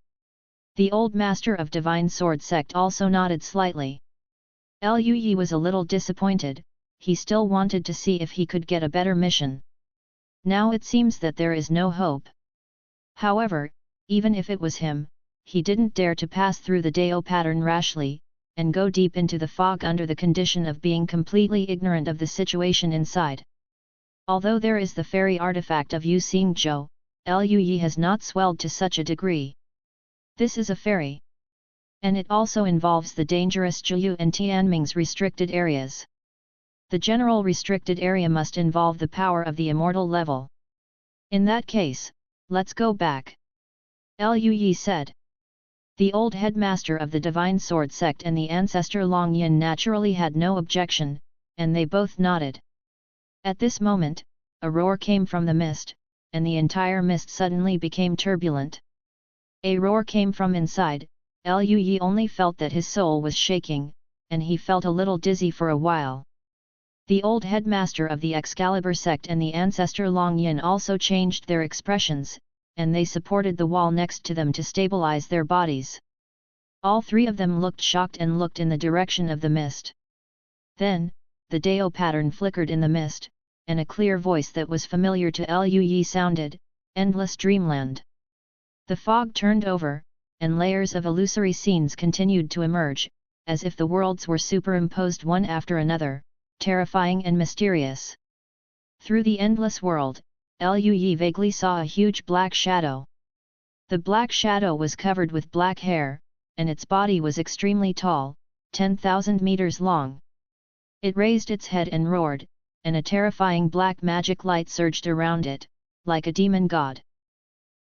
The old master of Divine Sword sect also nodded slightly. Liu Yi was a little disappointed. He still wanted to see if he could get a better mission. Now it seems that there is no hope. However, even if it was him, he didn't dare to pass through the Dao pattern rashly, and go deep into the fog under the condition of being completely ignorant of the situation inside. Although there is the fairy artifact of Yu Xingzhou, Liu Yi has not swelled to such a degree. This is a fairy. And it also involves the dangerous Zhuyu and Tianming's restricted areas. The general restricted area must involve the power of the immortal level. In that case, let's go back. Liu Yi said. The old headmaster of the Divine Sword sect and the ancestor Long Yin naturally had no objection, and they both nodded. At this moment, a roar came from the mist, and the entire mist suddenly became turbulent. A roar came from inside. Liu Yi only felt that his soul was shaking, and he felt a little dizzy for a while. The old headmaster of the Excalibur sect and the ancestor Long Yin also changed their expressions, and they supported the wall next to them to stabilize their bodies. All three of them looked shocked and looked in the direction of the mist. Then, the Dao pattern flickered in the mist, and a clear voice that was familiar to Liu Yi sounded, "Endless Dreamland." The fog turned over, and layers of illusory scenes continued to emerge, as if the worlds were superimposed one after another, terrifying and mysterious. Through the endless world, Liu Yi vaguely saw a huge black shadow. The black shadow was covered with black hair, and its body was extremely tall, 10,000 meters long. It raised its head and roared, and a terrifying black magic light surged around it, like a demon god.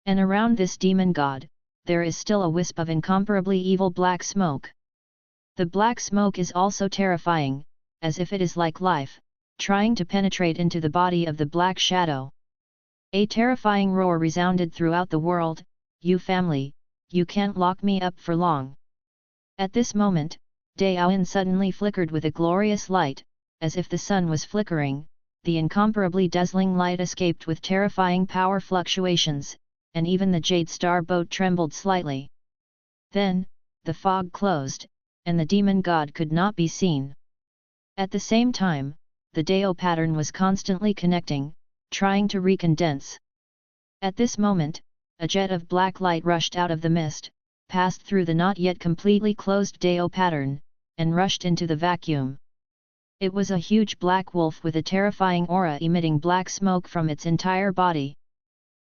And around this demon god, there is still a wisp of incomparably evil black smoke. The black smoke is also terrifying, as if it is like life, trying to penetrate into the body of the black shadow. A terrifying roar resounded throughout the world, "You family, you can't lock me up for long." At this moment, Daoyin suddenly flickered with a glorious light, as if the sun was flickering. The incomparably dazzling light escaped with terrifying power fluctuations, and even the Jade Star boat trembled slightly. Then, the fog closed, and the demon god could not be seen. At the same time, the Dao pattern was constantly connecting, trying to recondense. At this moment, a jet of black light rushed out of the mist, passed through the not yet completely closed Dao pattern, and rushed into the vacuum. It was a huge black wolf with a terrifying aura emitting black smoke from its entire body.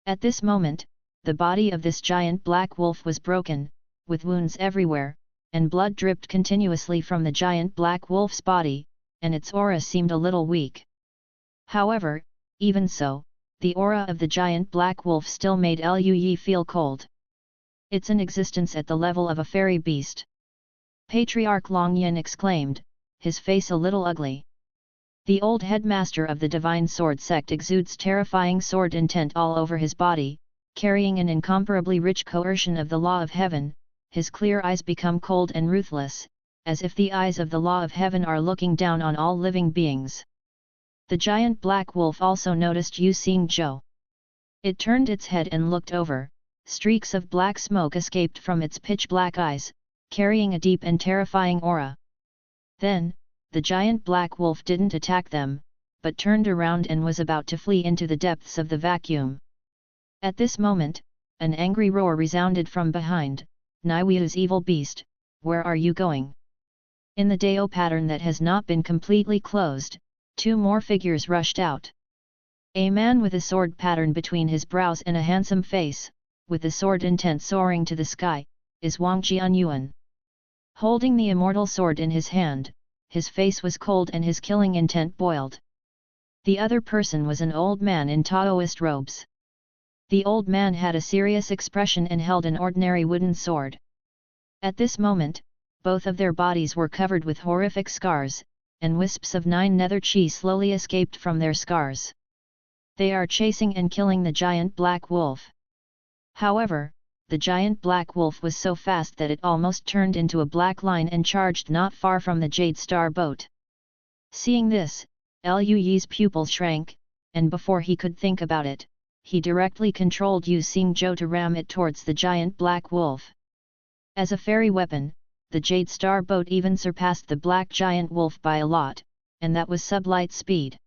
At this moment, the body of this giant black wolf was broken, with wounds everywhere, and blood dripped continuously from the giant black wolf's body, and its aura seemed a little weak. However, even so, the aura of the giant black wolf still made Liu Yi feel cold. "It's an existence at the level of a fairy beast," Patriarch Long Yin exclaimed, his face a little ugly. The old headmaster of the Divine Sword sect exudes terrifying sword intent all over his body, carrying an incomparably rich coercion of the law of heaven. His clear eyes become cold and ruthless, as if the eyes of the law of heaven are looking down on all living beings. The giant black wolf also noticed Yu Xingzhou. It turned its head and looked over. Streaks of black smoke escaped from its pitch-black eyes, carrying a deep and terrifying aura. Then, the giant black wolf didn't attack them, but turned around and was about to flee into the depths of the vacuum. At this moment, an angry roar resounded from behind. "Niwu's evil beast, where are you going?" In the Dao pattern that has not been completely closed, two more figures rushed out. A man with a sword pattern between his brows and a handsome face, with the sword intent soaring to the sky, is Wang Jianyuan. Holding the immortal sword in his hand, his face was cold and his killing intent boiled. The other person was an old man in Taoist robes. The old man had a serious expression and held an ordinary wooden sword. At this moment, both of their bodies were covered with horrific scars, and wisps of 9 nether chi slowly escaped from their scars. They are chasing and killing the giant black wolf. However, the giant black wolf was so fast that it almost turned into a black line and charged not far from the Jade Star boat. Seeing this, Liu Yi's pupils shrank, and before he could think about it, he directly controlled Yu Xingzhou to ram it towards the giant black wolf. As a fairy weapon, the Jade Star boat even surpassed the black giant wolf by a lot, and that was sublight speed.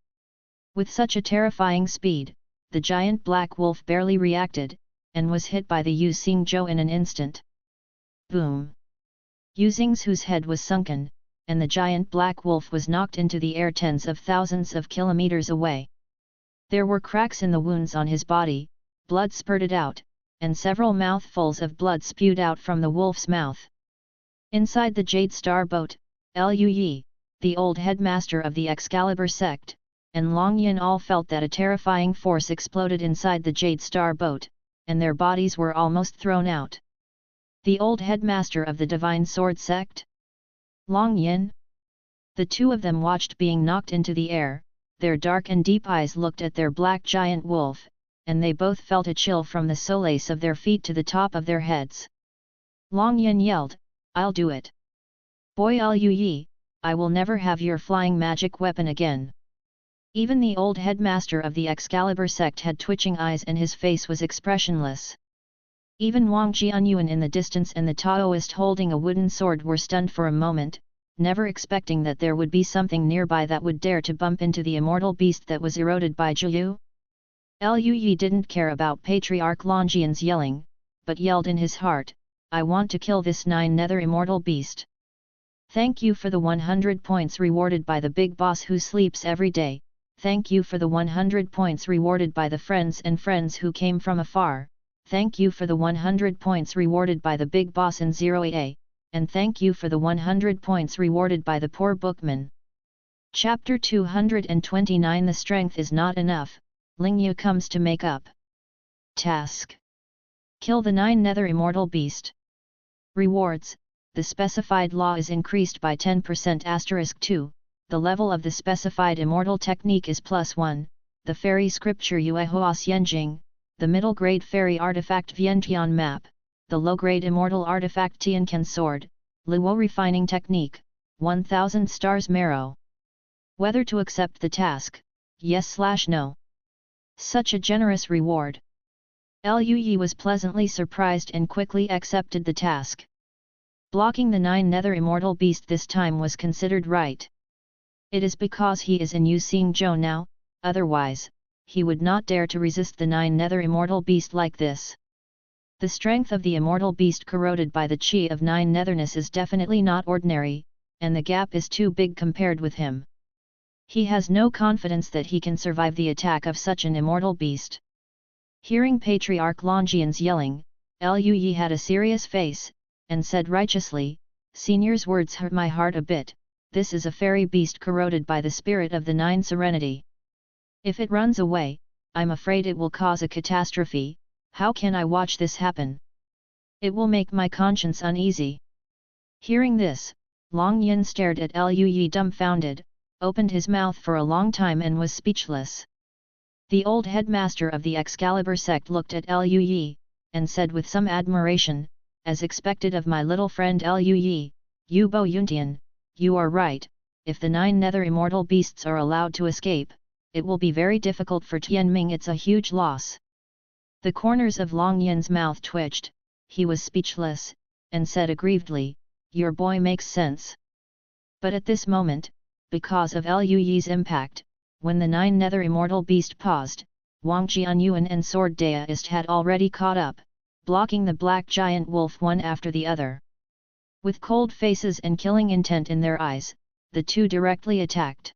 With such a terrifying speed, the giant black wolf barely reacted, and was hit by the Yu Xingzhou in an instant. Boom! Yu Xingzhou's head was sunken, and the giant black wolf was knocked into the air tens of thousands of kilometers away. There were cracks in the wounds on his body, blood spurted out, and several mouthfuls of blood spewed out from the wolf's mouth. Inside the Jade Star boat, Liu Yi, the old headmaster of the Excalibur sect, and Long Yin all felt that a terrifying force exploded inside the Jade Star boat, and their bodies were almost thrown out. The old headmaster of the Divine Sword sect? Long Yin? The two of them watched being knocked into the air. their dark and deep eyes looked at their black giant wolf, and they both felt a chill from the soles of their feet to the top of their heads. Long Yin yelled, "I'll do it! Boy Luyi, I will never have your flying magic weapon again." Even the old headmaster of the Excalibur sect had twitching eyes and his face was expressionless. Even Wang Jianyuan in the distance and the Taoist holding a wooden sword were stunned for a moment, never expecting that there would be something nearby that would dare to bump into the immortal beast that was eroded by Zhiyu. Luyi didn't care about Patriarch Longyan's yelling, but yelled in his heart, "I want to kill this 9 nether immortal beast. Thank you for the 100 points rewarded by the big boss who sleeps every day, thank you for the 100 points rewarded by the friends who came from afar, thank you for the 100 points rewarded by the big boss in 08A, and thank you for the 100 points rewarded by the poor bookman." Chapter 229 The strength is not enough, Lingyu comes to make up. Task: kill the 9 nether immortal beast. Rewards: the specified law is increased by 10% *2, the level of the specified immortal technique is +1, the fairy scripture Yue Hua Xianjing, the middle grade fairy artifact Vientian map, the low grade immortal artifact Tianqian sword, Luo refining technique, 1000 stars marrow. Whether to accept the task, yes/no. Such a generous reward. Luyi was pleasantly surprised and quickly accepted the task. Blocking the 9 nether immortal beast this time was considered right. It is because he is in Yusing Zhou now, otherwise, he would not dare to resist the 9 nether immortal beast like this. The strength of the immortal beast corroded by the qi of 9 netherness is definitely not ordinary, and the gap is too big compared with him. He has no confidence that he can survive the attack of such an immortal beast. Hearing Patriarch Longyan's yelling, Luyi had a serious face, and said righteously, "Senior's words hurt my heart a bit, this is a fairy beast corroded by the spirit of the 9 serenity. If it runs away, I'm afraid it will cause a catastrophe. How can I watch this happen? It will make my conscience uneasy." Hearing this, Long Yin stared at Luyi dumbfounded, opened his mouth for a long time and was speechless. The old headmaster of the Excalibur sect looked at Luyi, and said with some admiration, "As expected of my little friend Luyi, Yubo Yuntian, you are right, if the 9 nether immortal beasts are allowed to escape, it will be very difficult for Tianming. It's a huge loss." The corners of Long Yin's mouth twitched, he was speechless, and said aggrievedly, "Your boy makes sense." But at this moment, because of Luyi's impact, when the 9 nether immortal beast paused, Wang Jianyuan and Sword Daoist had already caught up, blocking the black giant wolf one after the other. With cold faces and killing intent in their eyes, the two directly attacked.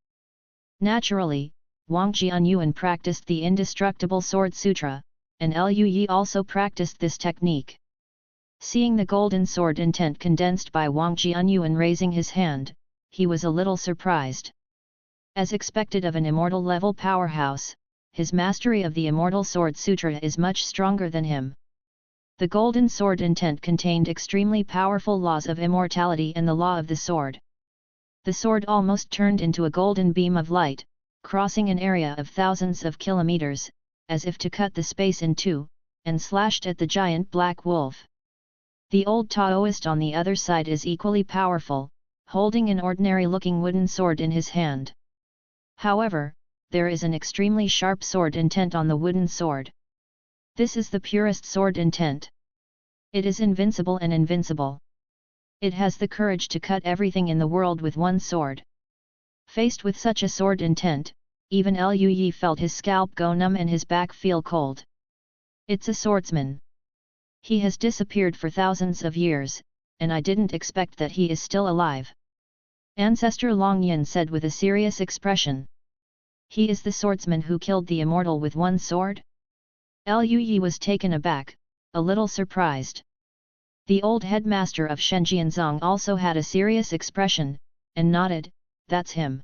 Naturally, Wang Jianyuan practiced the indestructible sword sutra, and Luyi also practiced this technique. Seeing the golden sword intent condensed by Wang Jianyuan raising his hand, he was a little surprised. As expected of an immortal level powerhouse, his mastery of the Immortal Sword Sutra is much stronger than him. The golden sword intent contained extremely powerful laws of immortality and the law of the sword. The sword almost turned into a golden beam of light, crossing an area of thousands of kilometers, as if to cut the space in two, and slashed at the giant black wolf. The old Taoist on the other side is equally powerful, holding an ordinary-looking wooden sword in his hand. However, there is an extremely sharp sword intent on the wooden sword. This is the purest sword intent. It is invincible and invincible. It has the courage to cut everything in the world with one sword. Faced with such a sword intent, even Luyi felt his scalp go numb and his back feel cold. It's a swordsman. He has disappeared for thousands of years, and I didn't expect that he is still alive. Ancestor Longyan said with a serious expression. He is the swordsman who killed the immortal with one sword? Luyi was taken aback, a little surprised. The old headmaster of Shenjianzong also had a serious expression, and nodded, "That's him."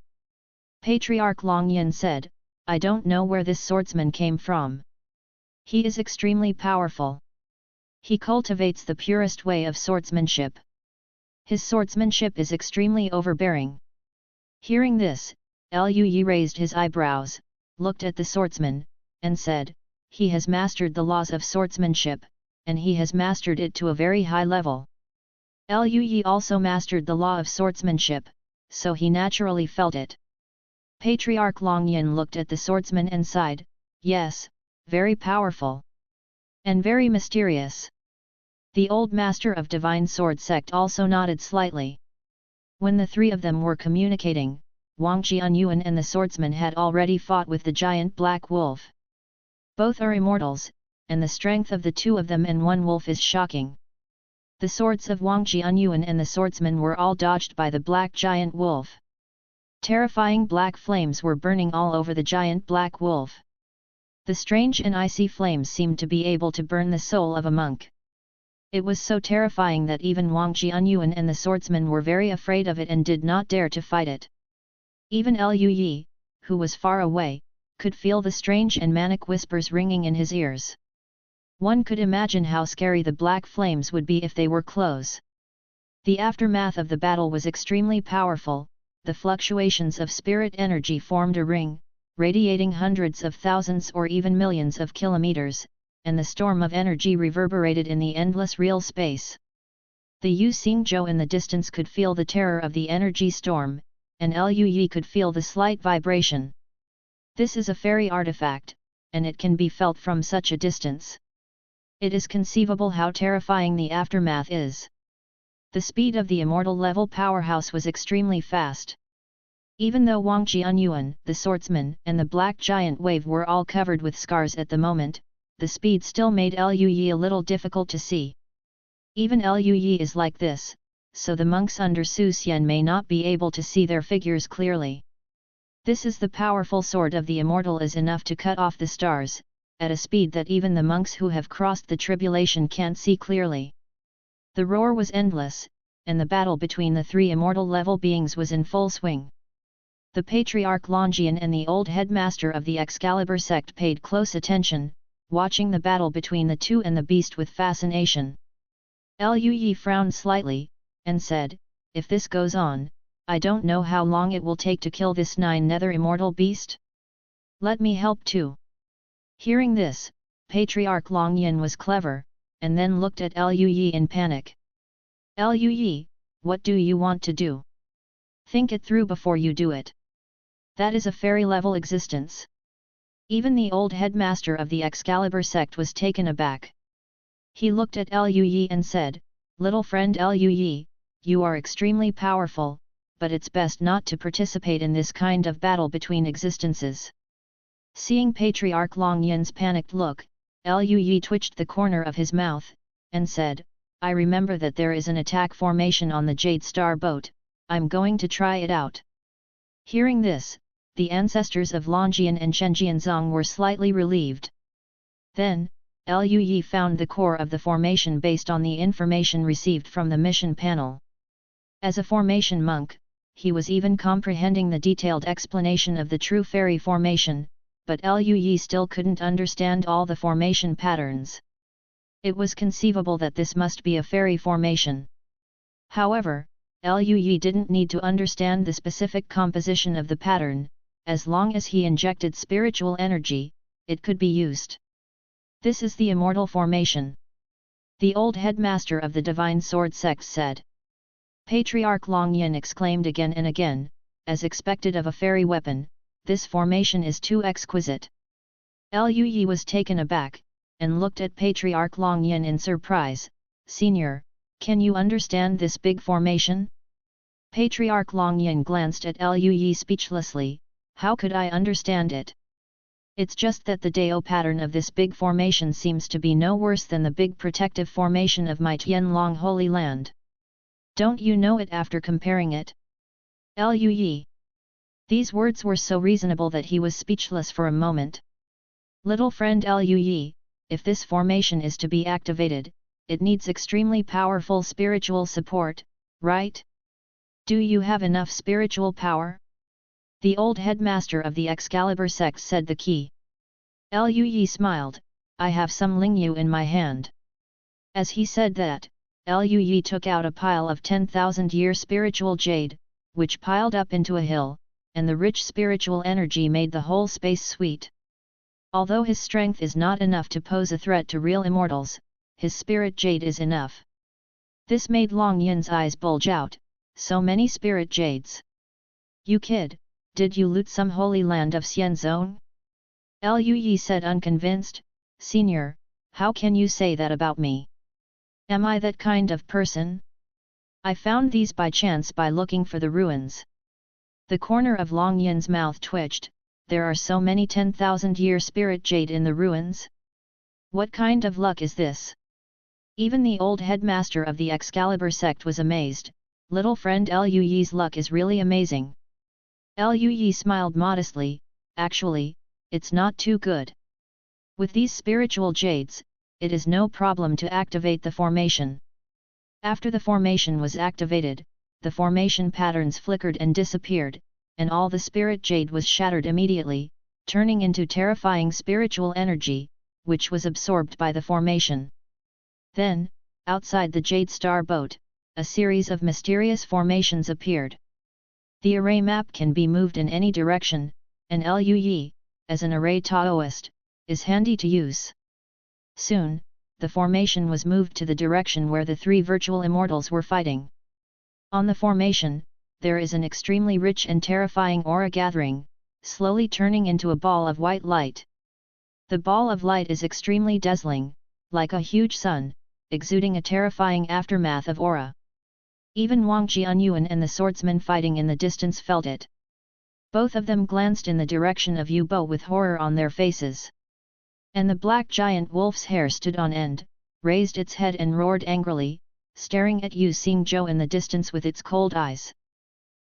Patriarch Longyan said, "I don't know where this swordsman came from. He is extremely powerful. He cultivates the purest way of swordsmanship. His swordsmanship is extremely overbearing." Hearing this, Liu Yi raised his eyebrows, looked at the swordsman, and said, "He has mastered the laws of swordsmanship, and he has mastered it to a very high level." Liu Yi also mastered the law of swordsmanship, so he naturally felt it. Patriarch Longyan looked at the swordsman and sighed, "Yes, very powerful. And very mysterious." The old master of Divine Sword Sect also nodded slightly. When the three of them were communicating, Wang Jianyuan and the swordsman had already fought with the giant black wolf. Both are immortals, and the strength of the two of them and one wolf is shocking. The swords of Wang Jianyuan and the swordsman were all dodged by the black giant wolf. Terrifying black flames were burning all over the giant black wolf. The strange and icy flames seemed to be able to burn the soul of a monk. It was so terrifying that even Wang Jianyuan and the swordsman were very afraid of it and did not dare to fight it. Even Liu Yi, who was far away, could feel the strange and manic whispers ringing in his ears. One could imagine how scary the black flames would be if they were close. The aftermath of the battle was extremely powerful. The fluctuations of spirit energy formed a ring, radiating hundreds of thousands or even millions of kilometers, and the storm of energy reverberated in the endless real space. The Yu Xingzhou in the distance could feel the terror of the energy storm, and Liu Yi could feel the slight vibration. This is a fairy artifact, and it can be felt from such a distance. It is conceivable how terrifying the aftermath is. The speed of the immortal level powerhouse was extremely fast. Even though Wang Jianyuan, the swordsman, and the black giant wave were all covered with scars at the moment, the speed still made Liu Yi a little difficult to see. Even Liu Yi is like this, so the monks under Su Xian may not be able to see their figures clearly. This is the powerful sword of the immortal is enough to cut off the stars, at a speed that even the monks who have crossed the tribulation can't see clearly. The roar was endless, and the battle between the three immortal level beings was in full swing. The Patriarch Longian and the old headmaster of the Excalibur sect paid close attention, watching the battle between the two and the beast with fascination. Liu Yi frowned slightly, and said, "If this goes on, I don't know how long it will take to kill this nether immortal beast. Let me help too." Hearing this, Patriarch Longyan was clever, and then looked at Liu Yi in panic. "Liu Yi, what do you want to do? Think it through before you do it. That is a fairy-level existence." Even the old headmaster of the Excalibur sect was taken aback. He looked at Liu Yi and said, "Little friend Liu Yi, you are extremely powerful, but it's best not to participate in this kind of battle between existences." Seeing Patriarch Longyan's panicked look, Liu Yi twitched the corner of his mouth, and said, "I remember that there is an attack formation on the Jade Star boat, I'm going to try it out." Hearing this, the ancestors of Longyan and Chenjianzong were slightly relieved. Then, Liu Yi found the core of the formation based on the information received from the mission panel. As a formation monk, he was even comprehending the detailed explanation of the true fairy formation, but Liu Yi still couldn't understand all the formation patterns. It was conceivable that this must be a fairy formation. However, Liu Yi didn't need to understand the specific composition of the pattern. As long as he injected spiritual energy, it could be used. This is the immortal formation. The old headmaster of the Divine Sword Sect said. Patriarch Longyan exclaimed again and again, as expected of a fairy weapon, "This formation is too exquisite." Liu Yi was taken aback, and looked at Patriarch Longyan in surprise. "Senior, can you understand this big formation?" Patriarch Longyan glanced at Liu Yi speechlessly. "How could I understand it? It's just that the Dao pattern of this big formation seems to be no worse than the big protective formation of my Tianlong Holy Land. Don't you know it after comparing it?" Liu Yi. These words were so reasonable that he was speechless for a moment. "Little friend Liu Yi, if this formation is to be activated, it needs extremely powerful spiritual support, right? Do you have enough spiritual power?" The old headmaster of the Excalibur sect said the key. Liu Yi smiled, "I have some Lingyu in my hand." As he said that, Liu Yi took out a pile of 10,000-year spiritual jade, which piled up into a hill, and the rich spiritual energy made the whole space sweet. Although his strength is not enough to pose a threat to real immortals, his spirit jade is enough. This made Long Yin's eyes bulge out, so many spirit jades. You kid, did you loot some holy land of Xian Zone? Lu Yi said unconvinced. Senior, how can you say that about me? Am I that kind of person? I found these by chance by looking for the ruins. The corner of Long Yin's mouth twitched. There are so many 10,000-year spirit jade in the ruins? What kind of luck is this? Even the old headmaster of the Excalibur sect was amazed. Little friend Lu Yi's luck is really amazing. Lu Yi smiled modestly. Actually, it's not too good. With these spiritual jades, it is no problem to activate the formation. After the formation was activated, the formation patterns flickered and disappeared, and all the spirit jade was shattered immediately, turning into terrifying spiritual energy, which was absorbed by the formation. Then, outside the Jade Star boat, a series of mysterious formations appeared. The array map can be moved in any direction, and Lu Yi, as an array Taoist, is handy to use. Soon, the formation was moved to the direction where the three virtual immortals were fighting. On the formation, there is an extremely rich and terrifying aura gathering, slowly turning into a ball of white light. The ball of light is extremely dazzling, like a huge sun, exuding a terrifying aftermath of aura. Even Wang Jianyuan and the swordsman fighting in the distance felt it. Both of them glanced in the direction of Yu Bo with horror on their faces. And the black giant wolf's hair stood on end, raised its head and roared angrily, staring at Yu Xingzhou in the distance with its cold eyes.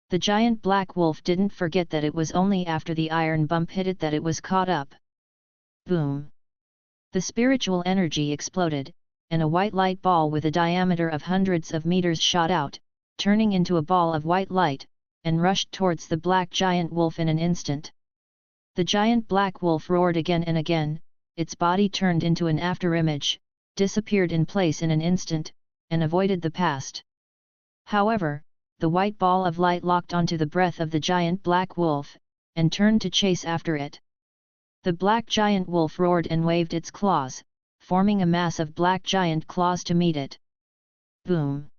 The giant black wolf didn't forget that it was only after the iron bump hit it that it was caught up. Boom! The spiritual energy exploded, and a white light ball with a diameter of hundreds of meters shot out, turning into a ball of white light, and rushed towards the black giant wolf in an instant. The giant black wolf roared again and again, its body turned into an afterimage, disappeared in place in an instant, and avoided the past. However, the white ball of light locked onto the breath of the giant black wolf, and turned to chase after it. The black giant wolf roared and waved its claws, forming a mass of black giant claws to meet it. Boom!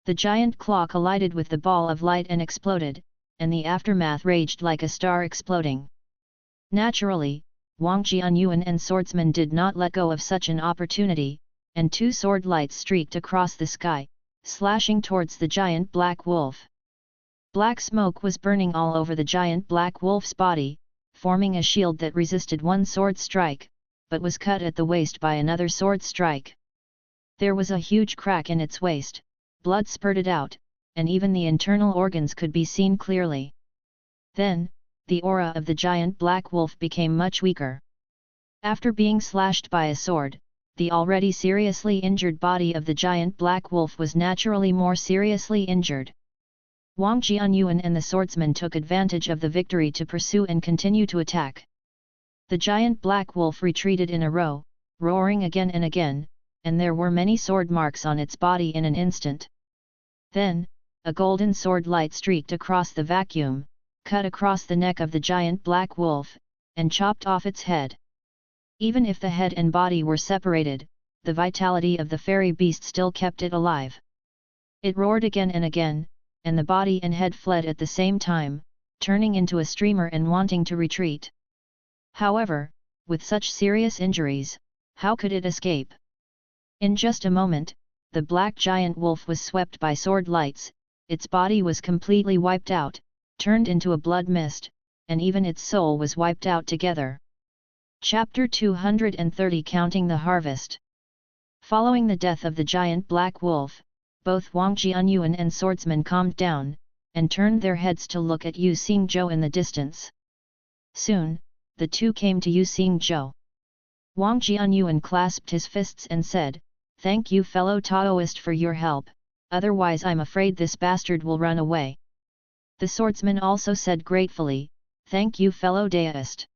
The giant claw collided with the ball of light and exploded, and the aftermath raged like a star exploding. Naturally, Wang Jianyuan and swordsman did not let go of such an opportunity, and two sword lights streaked across the sky, slashing towards the giant black wolf. Black smoke was burning all over the giant black wolf's body, forming a shield that resisted one sword strike, but was cut at the waist by another sword strike. There was a huge crack in its waist, blood spurted out, and even the internal organs could be seen clearly. Then, the aura of the giant black wolf became much weaker. After being slashed by a sword, the already seriously injured body of the giant black wolf was naturally more seriously injured. Wang Jianyuan and the swordsman took advantage of the victory to pursue and continue to attack. The giant black wolf retreated in a row, roaring again and again, and there were many sword marks on its body in an instant. Then, a golden sword light streaked across the vacuum, cut across the neck of the giant black wolf, and chopped off its head. Even if the head and body were separated, the vitality of the fairy beast still kept it alive. It roared again and again, and the body and head fled at the same time, turning into a streamer and wanting to retreat. However, with such serious injuries, how could it escape? In just a moment, the black giant wolf was swept by sword lights, its body was completely wiped out, turned into a blood mist, and even its soul was wiped out together. Chapter 230 Counting the Harvest. Following the death of the giant black wolf, both Wang Jianyuan and swordsman calmed down, and turned their heads to look at Yu Xingzhou in the distance. Soon, the two came to Yu Xingzhou. Wang Jianyuan clasped his fists and said, "Thank you, fellow Taoist, for your help, otherwise I'm afraid this bastard will run away." The swordsman also said gratefully, "Thank you, fellow Daoist."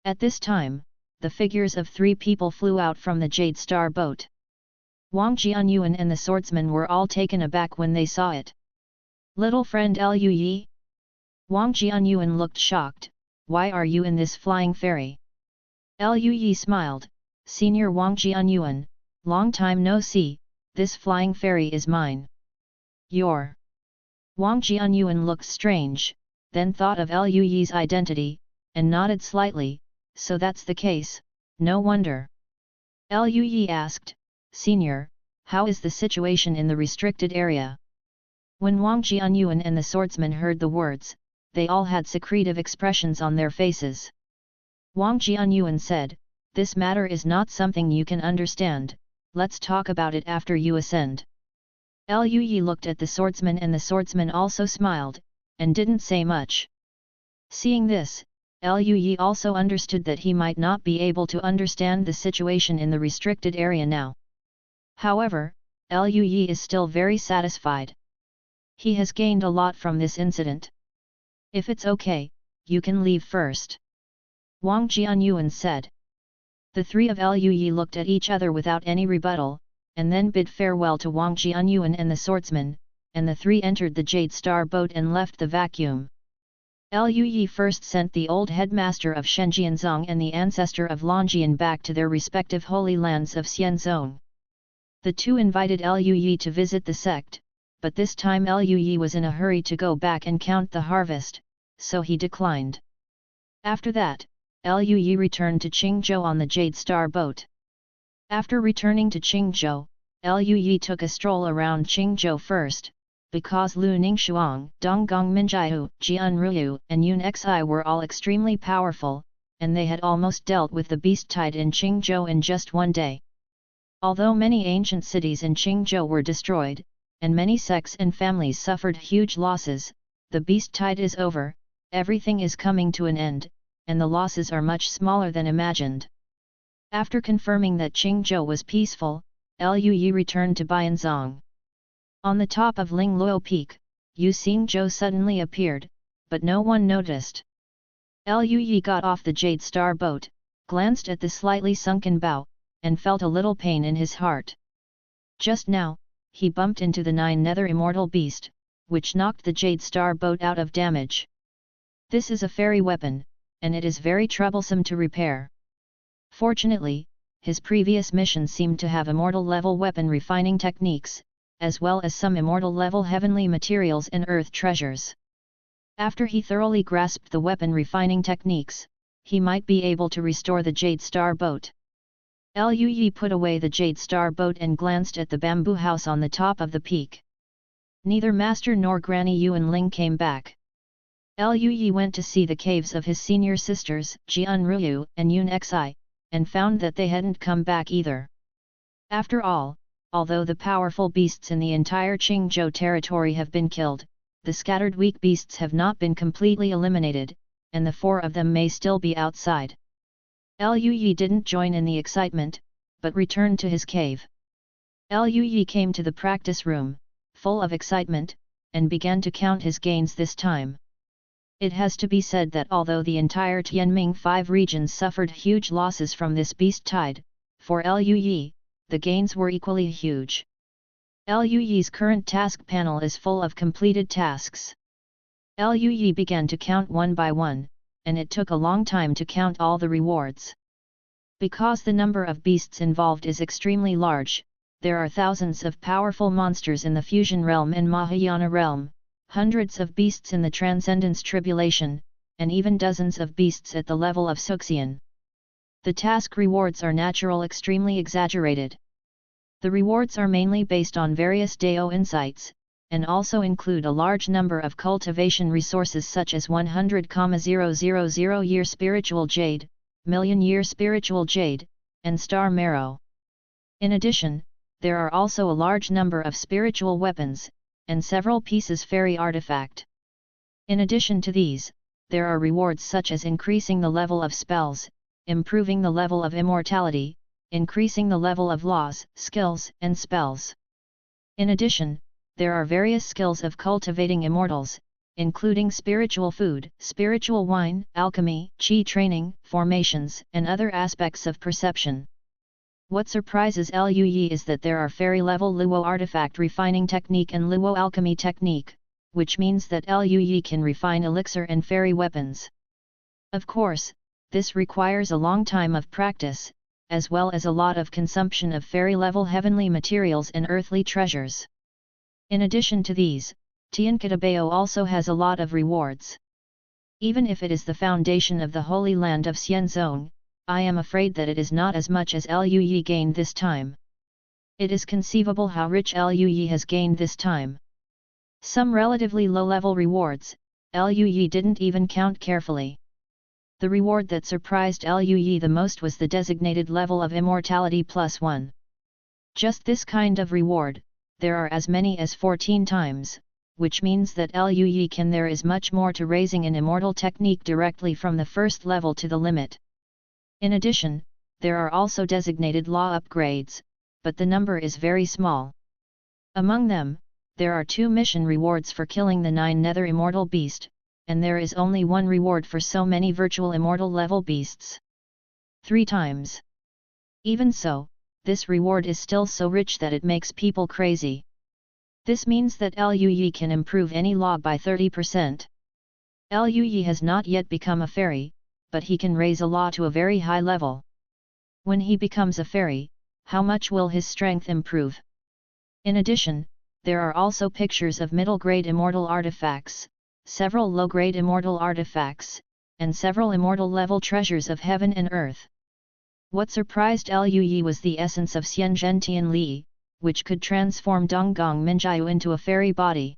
At this time, the figures of three people flew out from the Jade Star boat. Wang Jianyuan and the swordsman were all taken aback when they saw it. "Little friend Lu Yi? Wang Jianyuan looked shocked. Why are you in this flying ferry? Lu Yi smiled. Senior Wang Jianyuan, long time no see, this flying ferry is mine. Your. Wang Jianyuan looked strange, then thought of Lu Yi's identity, and nodded slightly. So that's the case, no wonder. Lu Yi asked, Senior, how is the situation in the restricted area? When Wang Jianyuan and the swordsman heard the words, they all had secretive expressions on their faces. Wang Jianyuan said, this matter is not something you can understand, let's talk about it after you ascend. Lu Yi looked at the swordsman and the swordsman also smiled, and didn't say much. Seeing this, Lu Yi also understood that he might not be able to understand the situation in the restricted area now. However, Lu Yi is still very satisfied. He has gained a lot from this incident. If it's okay, you can leave first. Wang Jianyuan said. The three of Lu Yi looked at each other without any rebuttal, and then bid farewell to Wang Jianyuan and the swordsman, and the three entered the Jade Star boat and left the vacuum. Lu Yi first sent the old headmaster of Shenjianzong and the ancestor of Longjian back to their respective holy lands of Xianzong. The two invited Lu Yi to visit the sect, but this time Lu Yi was in a hurry to go back and count the harvest, so he declined. After that, Lu Yi returned to Qingzhou on the Jade Star boat. After returning to Qingzhou, Lu Yi took a stroll around Qingzhou first, because Lu Ningxuang, Donggong Minjiu, Jian Ruyu, and Yun Xi were all extremely powerful, and they had almost dealt with the beast tide in Qingzhou in just one day. Although many ancient cities in Qingzhou were destroyed, and many sects and families suffered huge losses, the beast tide is over, everything is coming to an end, and the losses are much smaller than imagined. After confirming that Qingzhou was peaceful, Lu Yi returned to Bianzong. On the top of Lingluo Peak, Yu Xingzhou suddenly appeared, but no one noticed. Lu Yi got off the Jade Star boat, glanced at the slightly sunken bow, and felt a little pain in his heart. Just now, he bumped into the 9 nether immortal beast, which knocked the Jade Star boat out of damage. This is a fairy weapon, and it is very troublesome to repair. Fortunately, his previous mission seemed to have immortal level weapon refining techniques, as well as some immortal level heavenly materials and earth treasures. After he thoroughly grasped the weapon refining techniques, he might be able to restore the Jade Star boat. Lu Yi put away the Jade Star boat and glanced at the bamboo house on the top of the peak. Neither Master nor Granny Yuan Ling came back. Lu Yi went to see the caves of his senior sisters, Jian Ruyu and Yun Xi, and found that they hadn't come back either. After all, although the powerful beasts in the entire Qingzhou territory have been killed, the scattered weak beasts have not been completely eliminated, and the 4 of them may still be outside. Lu Yi didn't join in the excitement, but returned to his cave. Lu Yi came to the practice room, full of excitement, and began to count his gains this time. It has to be said that although the entire Tianming 5 regions suffered huge losses from this beast tide, for Lu Yi, the gains were equally huge. Lu Yi's current task panel is full of completed tasks. Lu Yi began to count one by one, and it took a long time to count all the rewards. Because the number of beasts involved is extremely large, there are thousands of powerful monsters in the Fusion Realm and Mahayana Realm, hundreds of beasts in the Transcendence Tribulation, and even dozens of beasts at the level of Suxian. The task rewards are natural extremely exaggerated. The rewards are mainly based on various Dao insights, and also include a large number of cultivation resources such as 100,000 year spiritual jade, million year spiritual jade, and star marrow. In addition, there are also a large number of spiritual weapons, and several pieces fairy artifact. In addition to these, there are rewards such as increasing the level of spells, improving the level of immortality, increasing the level of laws, skills, and spells. In addition, there are various skills of cultivating immortals, including spiritual food, spiritual wine, alchemy, qi training, formations, and other aspects of perception. What surprises Lu Yi is that there are fairy-level Luo artifact refining technique and Luo alchemy technique, which means that Liu Yi can refine elixir and fairy weapons. Of course, this requires a long time of practice, as well as a lot of consumption of fairy-level heavenly materials and earthly treasures. In addition to these, Tiancadabao also has a lot of rewards. Even if it is the foundation of the Holy Land of Xianzong, I am afraid that it is not as much as Liu Yi gained this time. It is conceivable how rich Liu Yi has gained this time. Some relatively low-level rewards, Liu Yi didn't even count carefully. The reward that surprised Liu Yi the most was the designated level of immortality +1. Just this kind of reward, there are as many as 14 times, which means that Liu Yi can there is much more to raising an immortal technique directly from the first level to the limit. In addition, there are also designated law upgrades, but the number is very small. Among them, there are 2 mission rewards for killing the 9 nether immortal beast, and there is only 1 reward for so many virtual immortal level beasts. 3 times. Even so, this reward is still so rich that it makes people crazy. This means that Liu Yi can improve any law by 30%. Liu Yi has not yet become a fairy, but he can raise a law to a very high level. When he becomes a fairy, how much will his strength improve? In addition, there are also pictures of middle-grade immortal artifacts, several low-grade immortal artifacts, and several immortal-level treasures of heaven and earth. What surprised Liu Yi was the essence of Xianzhen Tianli, which could transform Donggong Minjiu into a fairy body.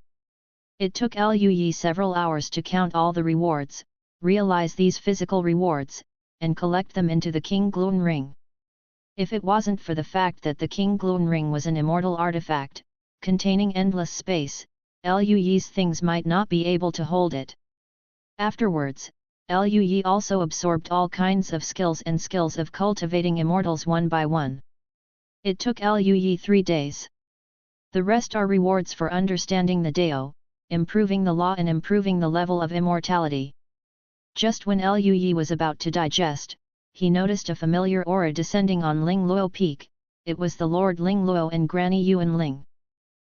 It took Liu Yi several hours to count all the rewards, realize these physical rewards, and collect them into the King Gluon Ring. If it wasn't for the fact that the King Gluon Ring was an immortal artifact, containing endless space, Liu Yi's things might not be able to hold it. Afterwards, Liu Yi also absorbed all kinds of skills of cultivating immortals one by one. It took Liu Yi 3 days. The rest are rewards for understanding the Dao, improving the law and improving the level of immortality. Just when Liu Yi was about to digest, he noticed a familiar aura descending on Ling Luo Peak. It was the Lord Ling Luo and Granny Yuan Ling.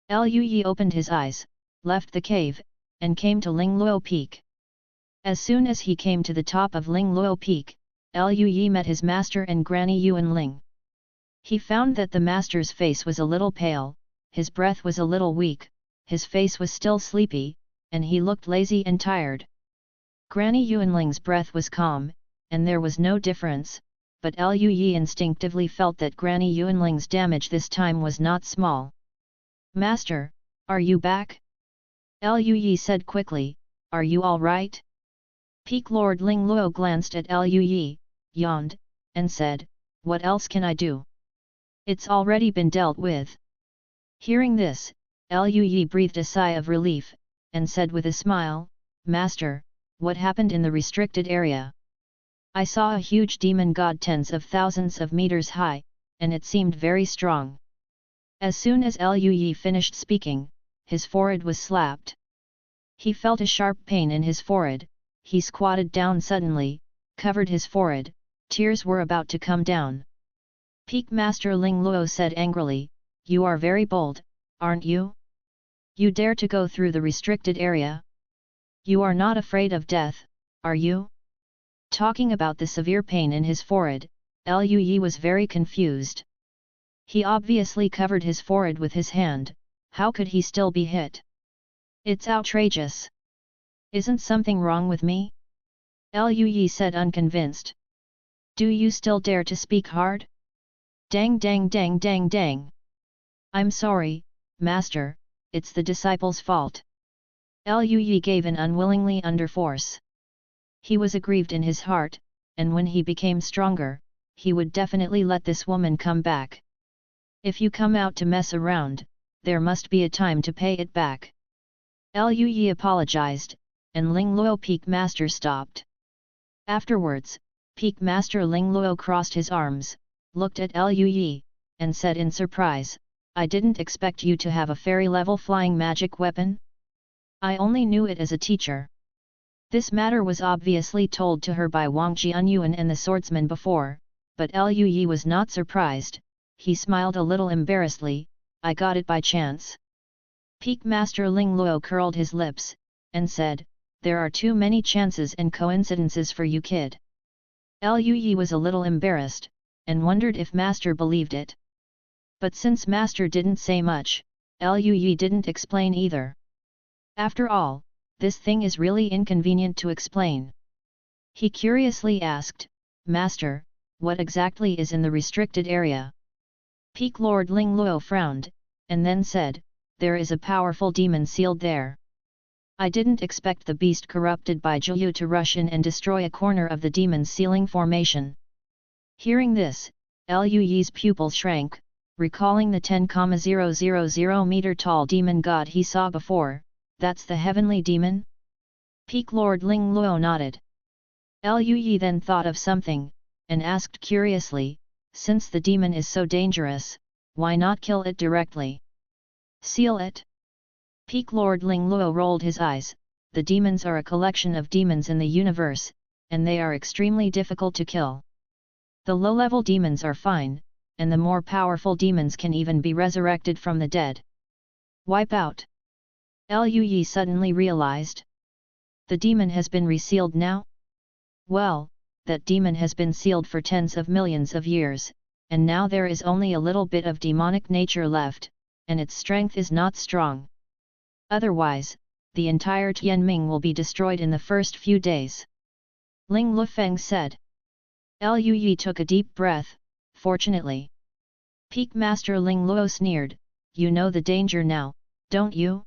Liu Yi opened his eyes, left the cave, and came to Ling Luo Peak. As soon as he came to the top of Ling Luo Peak, Liu Yi met his master and Granny Yuan Ling. He found that the master's face was a little pale, his breath was a little weak, his face was still sleepy, and he looked lazy and tired. Granny Yuanling's breath was calm, and there was no difference, but Liu Yi instinctively felt that Granny Yuanling's damage this time was not small. "Master, are you back?" Liu Yi said quickly, "Are you all right?" Peak Lord Ling Luo glanced at Liu Yi, yawned, and said, "What else can I do? It's already been dealt with." Hearing this, Liu Yi breathed a sigh of relief, and said with a smile, "Master, what happened in the restricted area?" "I saw a huge demon god tens of thousands of meters high, and it seemed very strong." As soon as Liu Yi finished speaking, his forehead was slapped. He felt a sharp pain in his forehead, he squatted down suddenly, covered his forehead, tears were about to come down. Peak Master Ling Luo said angrily, "You are very bold, aren't you? You dare to go through the restricted area? You are not afraid of death, are you?" Talking about the severe pain in his forehead, Liu Yi was very confused. He obviously covered his forehead with his hand, how could he still be hit? "It's outrageous. Isn't something wrong with me?" Liu Yi said unconvinced. "Do you still dare to speak hard? Dang dang dang dang dang. I'm sorry, Master, it's the disciple's fault." Liu Yi gave in unwillingly under force. He was aggrieved in his heart, and when he became stronger, he would definitely let this woman come back. If you come out to mess around, there must be a time to pay it back. Liu Yi apologized, and Ling Luo Peak Master stopped. Afterwards, Peak Master Ling Luo crossed his arms, looked at Liu Yi, and said in surprise, "I didn't expect you to have a fairy-level flying magic weapon? I only knew it as a teacher." This matter was obviously told to her by Wang Jianyuan and the swordsman before, but Liu Yi was not surprised, he smiled a little embarrassedly, "I got it by chance." Peak Master Ling Luo curled his lips, and said, "There are too many chances and coincidences for you, kid." Lu Yi was a little embarrassed, and wondered if Master believed it. But since Master didn't say much, Lu Yi didn't explain either. After all, this thing is really inconvenient to explain. He curiously asked, "Master, what exactly is in the restricted area?" Peak Lord Ling Luo frowned, and then said, "There is a powerful demon sealed there. I didn't expect the beast corrupted by Jiu to rush in and destroy a corner of the demon's sealing formation." Hearing this, Lu Yi's pupil shrank, recalling the 10,000 meter tall demon god he saw before. "That's the heavenly demon?" Peak Lord Ling Luo nodded. Lu Yi then thought of something, and asked curiously, "Since the demon is so dangerous, why not kill it directly? Seal it?" Peak Lord Ling Luo rolled his eyes. "The demons are a collection of demons in the universe, and they are extremely difficult to kill. The low-level demons are fine, and the more powerful demons can even be resurrected from the dead." "Wipe out?" Lu Yi suddenly realized. "The demon has been resealed now?" "Well, that demon has been sealed for tens of millions of years, and now there is only a little bit of demonic nature left, and its strength is not strong. Otherwise, the entire Tianming will be destroyed in the first few days," Ling Lufeng said. Lu Yi took a deep breath. "Fortunately." Peak Master Ling Luo sneered, "You know the danger now, don't you?"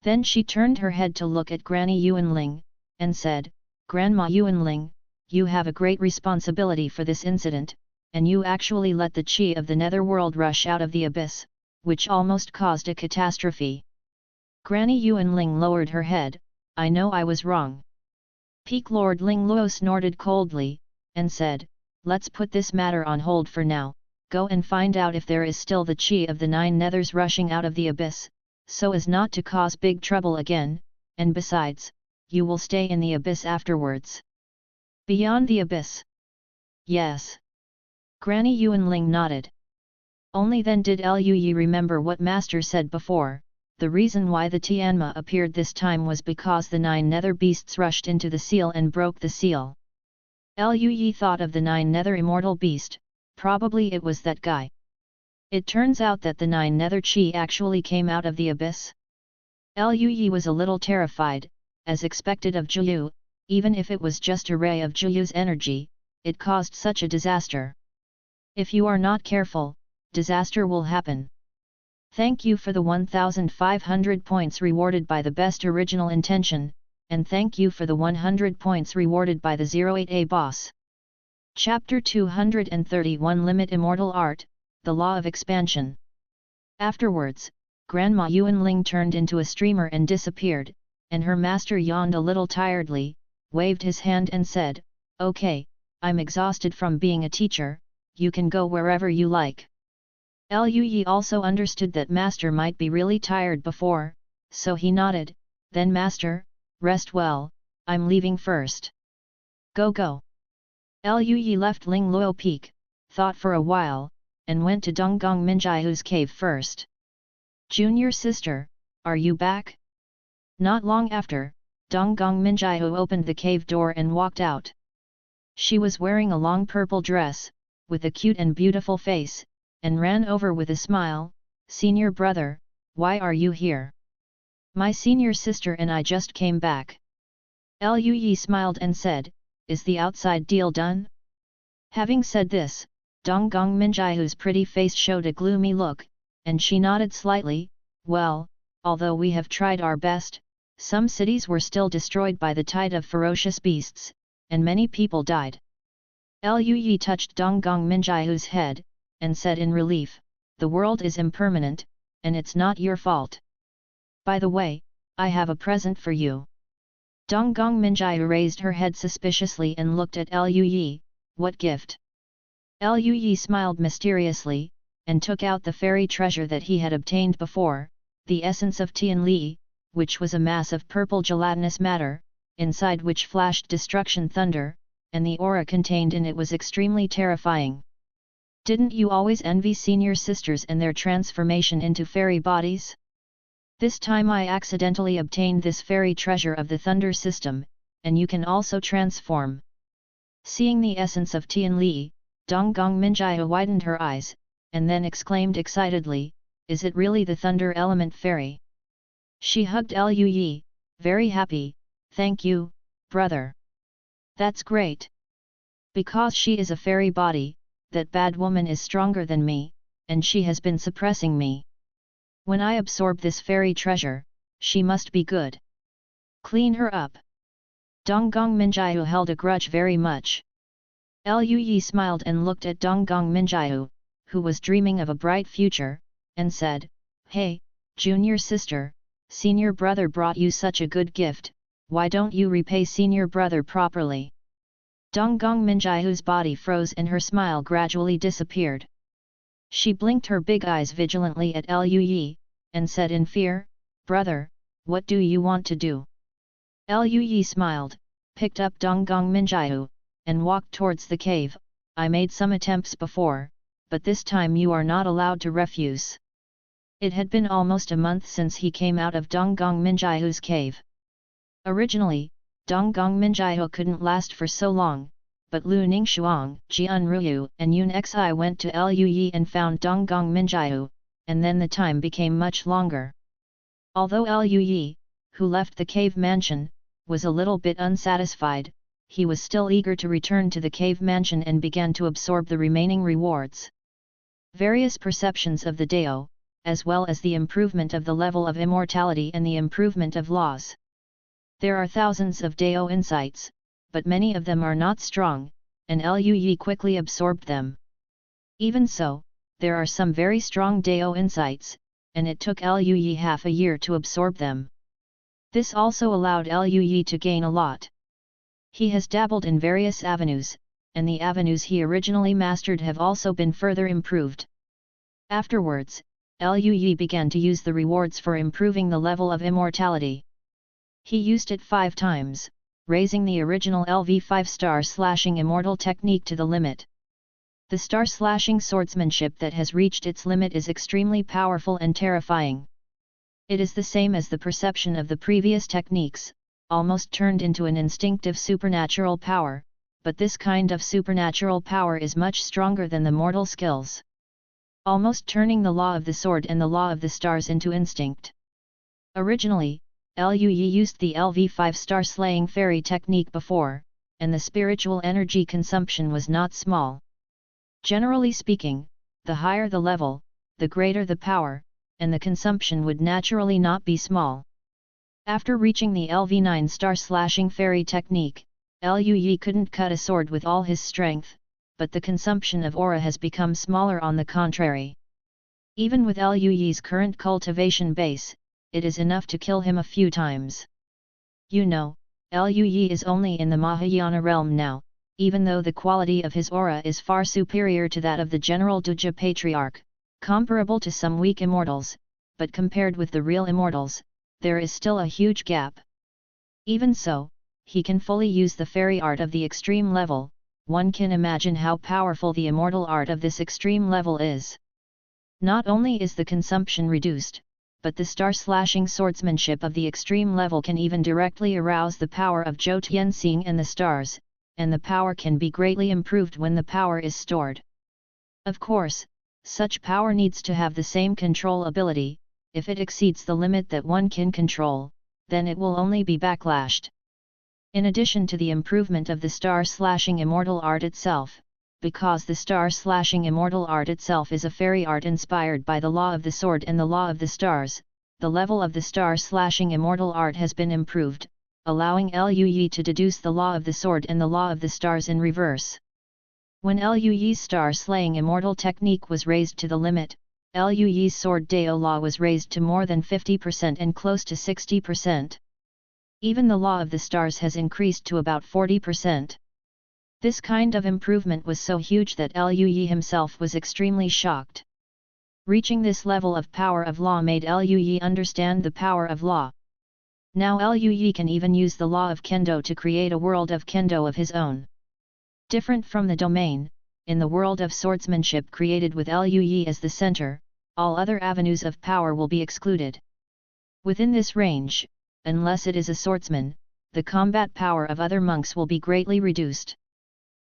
Then she turned her head to look at Granny Yuanling, and said, "Grandma Yuanling, you have a great responsibility for this incident, and you actually let the qi of the netherworld rush out of the abyss, which almost caused a catastrophe." Granny Yuanling lowered her head. "I know I was wrong." Peak Lord Ling Luo snorted coldly, and said, "Let's put this matter on hold for now. Go and find out if there is still the qi of the 9 nethers rushing out of the abyss, so as not to cause big trouble again, and besides, you will stay in the abyss afterwards." "Beyond the abyss?" "Yes." Granny Yuanling nodded. Only then did Lu Yi remember what Master said before. The reason why the Tianma appeared this time was because the 9 nether beasts rushed into the seal and broke the seal. Lu Yi thought of the 9 nether immortal beast. Probably it was that guy. It turns out that the 9 nether qi actually came out of the abyss. Lu Yi was a little terrified, as expected of Jiu. Even if it was just a ray of Jiu's energy, it caused such a disaster. If you are not careful, disaster will happen. Thank you for the 1500 points rewarded by the best original intention, and thank you for the 100 points rewarded by the 08A boss. Chapter 231 Limit Immortal Art, The Law of Expansion. Afterwards, Grandma Yuanling turned into a streamer and disappeared, and her master yawned a little tiredly, waved his hand and said, "Okay, I'm exhausted from being a teacher, you can go wherever you like." Lu Yi also understood that Master might be really tired before, so he nodded. "Then Master, rest well, I'm leaving first." "Go go." Lu Yi left Ling Luo Peak, thought for a while, and went to Donggong Minjiahu's cave first. "Junior sister, are you back?" Not long after, Donggong Minjiahu opened the cave door and walked out. She was wearing a long purple dress, with a cute and beautiful face, and ran over with a smile. "Senior brother, why are you here?" "My senior sister and I just came back." Lu Yi smiled and said, "Is the outside deal done?" Having said this, Donggong Minjiahu's pretty face showed a gloomy look, and she nodded slightly. "Well, although we have tried our best, some cities were still destroyed by the tide of ferocious beasts, and many people died." Lu Yi touched Donggong Minjiahu's head, and said in relief, "The world is impermanent, and it's not your fault. By the way, I have a present for you." Donggong Minjiahu raised her head suspiciously and looked at Lu Yi. "What gift?" Lu Yi smiled mysteriously, and took out the fairy treasure that he had obtained before, the essence of Tian Li, which was a mass of purple gelatinous matter, inside which flashed destruction thunder, and the aura contained in it was extremely terrifying. "Didn't you always envy senior sisters and their transformation into fairy bodies?" This time I accidentally obtained this fairy treasure of the thunder system, and you can also transform. Seeing the essence of Tian Li, Donggong Minjia widened her eyes, and then exclaimed excitedly, "Is it really the thunder element fairy?" She hugged Lu Yi, very happy, "Thank you, brother. That's great. Because she is a fairy body, that bad woman is stronger than me, and she has been suppressing me. When I absorb this fairy treasure, she must be good. Clean her up." Donggong Minjiu held a grudge very much. Lu Yi smiled and looked at Donggong Minjiu, who was dreaming of a bright future, and said, "Hey, junior sister, senior brother brought you such a good gift, why don't you repay senior brother properly?" Donggong Minjiu's body froze and her smile gradually disappeared. She blinked her big eyes vigilantly at Lu Yi, and said in fear, "Brother, what do you want to do?" Lu Yi smiled, picked up Donggong Minjiu, and walked towards the cave. "I made some attempts before, but this time you are not allowed to refuse." It had been almost a month since he came out of Donggong Minjiu's cave. Originally, Donggong Minjiu couldn't last for so long, but Lu Ningxuang, Jian Ruyu and Yun Xi went to Lu Yi and found Donggong Minjiu, and then the time became much longer. Although Lu Yi, who left the cave mansion, was a little bit unsatisfied, he was still eager to return to the cave mansion and began to absorb the remaining rewards. Various perceptions of the Dao, as well as the improvement of the level of immortality and the improvement of laws. There are thousands of Dao insights, but many of them are not strong, and Lu Yi quickly absorbed them. Even so, there are some very strong Dao insights, and it took Lu Yi half a year to absorb them. This also allowed Lu Yi to gain a lot. He has dabbled in various avenues, and the avenues he originally mastered have also been further improved. Afterwards, Lu Yi began to use the rewards for improving the level of immortality. He used it 5 times, raising the original LV5 star-slashing immortal technique to the limit. The star-slashing swordsmanship that has reached its limit is extremely powerful and terrifying. It is the same as the perception of the previous techniques, almost turned into an instinctive supernatural power, but this kind of supernatural power is much stronger than the mortal skills. Almost turning the law of the sword and the law of the stars into instinct. Originally, Lu Yi used the LV5 star-slaying fairy technique before, and the spiritual energy consumption was not small. Generally speaking, the higher the level, the greater the power, and the consumption would naturally not be small. After reaching the LV9 star-slashing fairy technique, Lu Yi couldn't cut a sword with all his strength, but the consumption of aura has become smaller on the contrary. Even with Lu Yi's current cultivation base, it is enough to kill him a few times. You know, Lu Yi is only in the Mahayana realm now, even though the quality of his aura is far superior to that of the General Duja Patriarch, comparable to some weak immortals, but compared with the real immortals, there is still a huge gap. Even so, he can fully use the fairy art of the extreme level. One can imagine how powerful the immortal art of this extreme level is. Not only is the consumption reduced, but the star-slashing swordsmanship of the extreme level can even directly arouse the power of Zhou Tianxing and the stars, and the power can be greatly improved when the power is stored. Of course, such power needs to have the same control ability. If it exceeds the limit that one can control, then it will only be backlashed. In addition to the improvement of the star-slashing immortal art itself, because the star-slashing immortal art itself is a fairy art inspired by the law of the sword and the law of the stars, the level of the star-slashing immortal art has been improved, allowing Lu Yi to deduce the law of the sword and the law of the stars in reverse. When Lu Yi's star-slaying immortal technique was raised to the limit, Lu Yi's sword Dao law was raised to more than 50% and close to 60%. Even the law of the stars has increased to about 40%. This kind of improvement was so huge that Lu Yi himself was extremely shocked. Reaching this level of power of law made Lu Yi understand the power of law. Now Lu Yi can even use the law of Kendo to create a world of Kendo of his own. Different from the domain, in the world of swordsmanship created with Lu Yi as the center, all other avenues of power will be excluded. Within this range, unless it is a swordsman, the combat power of other monks will be greatly reduced.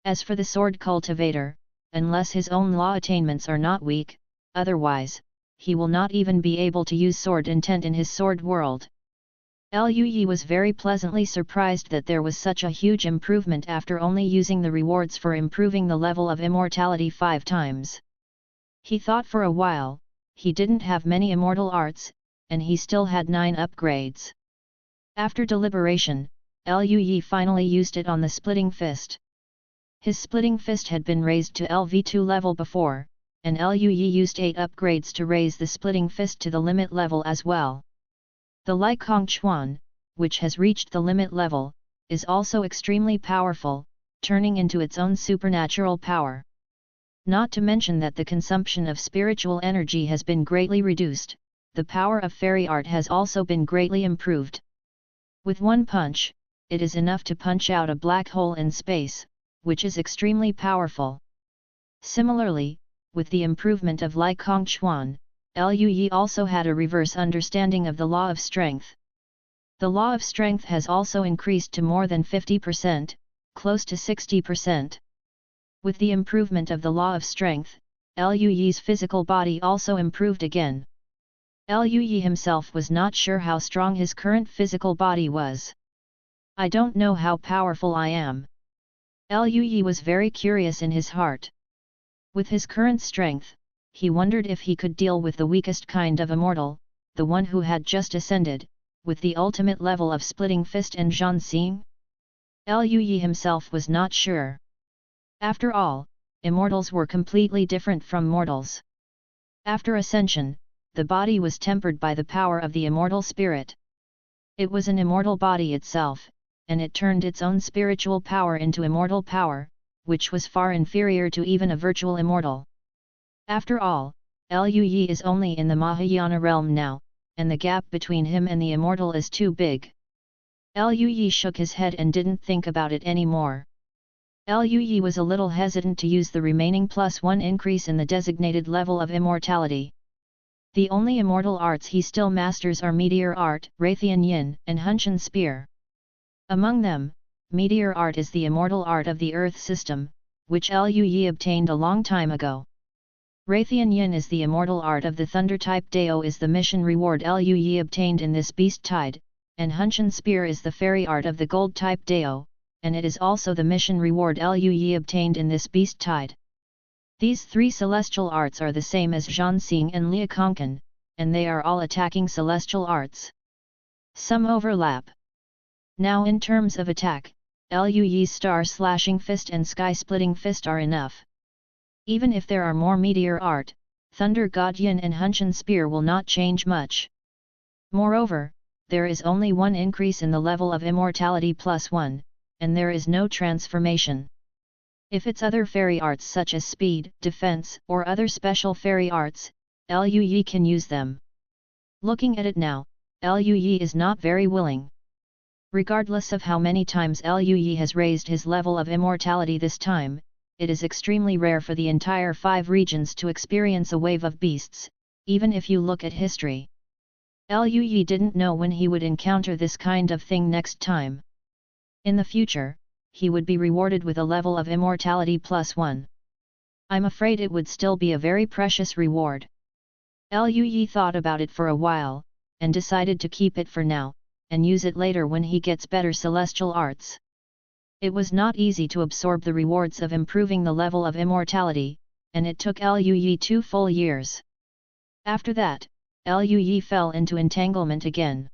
As for the sword cultivator, unless his own law attainments are not weak, otherwise, he will not even be able to use sword intent in his sword world. Lui was very pleasantly surprised that there was such a huge improvement after only using the rewards for improving the level of immortality 5 times. He thought for a while, he didn't have many immortal arts, and he still had 9 upgrades. After deliberation, Lui finally used it on the splitting fist. His splitting fist had been raised to LV2 level before, and Lui used 8 upgrades to raise the splitting fist to the limit level as well. The Lai Kong Chuan, which has reached the limit level, is also extremely powerful, turning into its own supernatural power. Not to mention that the consumption of spiritual energy has been greatly reduced, the power of fairy art has also been greatly improved. With one punch, it is enough to punch out a black hole in space, which is extremely powerful. Similarly, with the improvement of Lai Kong Chuan, Lui also had a reverse understanding of the law of strength. The law of strength has also increased to more than 50%, close to 60%. With the improvement of the law of strength, Lui's physical body also improved again. Lui himself was not sure how strong his current physical body was. I don't know how powerful I am. Lui was very curious in his heart. With his current strength, he wondered if he could deal with the weakest kind of immortal, the one who had just ascended, with the ultimate level of splitting fist and Zhanxing. Lui himself was not sure. After all, immortals were completely different from mortals. After ascension, the body was tempered by the power of the immortal spirit. It was an immortal body itself, and it turned its own spiritual power into immortal power, which was far inferior to even a virtual immortal. After all, Lui is only in the Mahayana realm now, and the gap between him and the immortal is too big. Lui shook his head and didn't think about it anymore. Lui was a little hesitant to use the remaining +1 increase in the designated level of immortality. The only immortal arts he still masters are Meteor Art, Raytheon Yin, and Hunshan Spear. Among them, Meteor Art is the immortal art of the Earth system, which Lui obtained a long time ago. Raytheon Yin is the immortal art of the Thunder-type Dao is the mission reward Lui obtained in this beast tide, and Hunshan Spear is the fairy art of the Gold-type Dao, and it is also the mission reward Lui obtained in this beast tide. These 3 celestial arts are the same as Zhanxing and Liakonkan, and they are all attacking celestial arts. Some overlap. Now in terms of attack, Lui's star-slashing fist and sky-splitting fist are enough. Even if there are more Meteor Art, Thunder God Yin and Hunshan Spear will not change much. Moreover, there is only one increase in the level of immortality +1, and there is no transformation. If it's other fairy arts such as speed, defense, or other special fairy arts, Lui can use them. Looking at it now, Lui is not very willing. Regardless of how many times Lui has raised his level of immortality this time, it is extremely rare for the entire 5 regions to experience a wave of beasts, even if you look at history. Lui didn't know when he would encounter this kind of thing next time. In the future, he would be rewarded with a level of immortality +1. I'm afraid it would still be a very precious reward. Lui thought about it for a while, and decided to keep it for now, and use it later when he gets better celestial arts. It was not easy to absorb the rewards of improving the level of immortality, and it took Lui 2 full years. After that, Lui fell into entanglement again.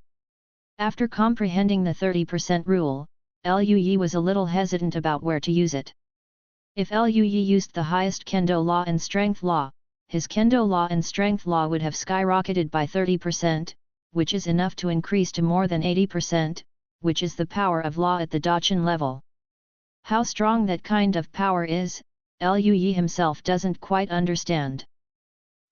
After comprehending the 30% rule, Lui was a little hesitant about where to use it. If Lui used the highest Kendo law and strength law, his Kendo law and strength law would have skyrocketed by 30%, which is enough to increase to more than 80%, which is the power of law at the Dachan level. How strong that kind of power is, Lui himself doesn't quite understand.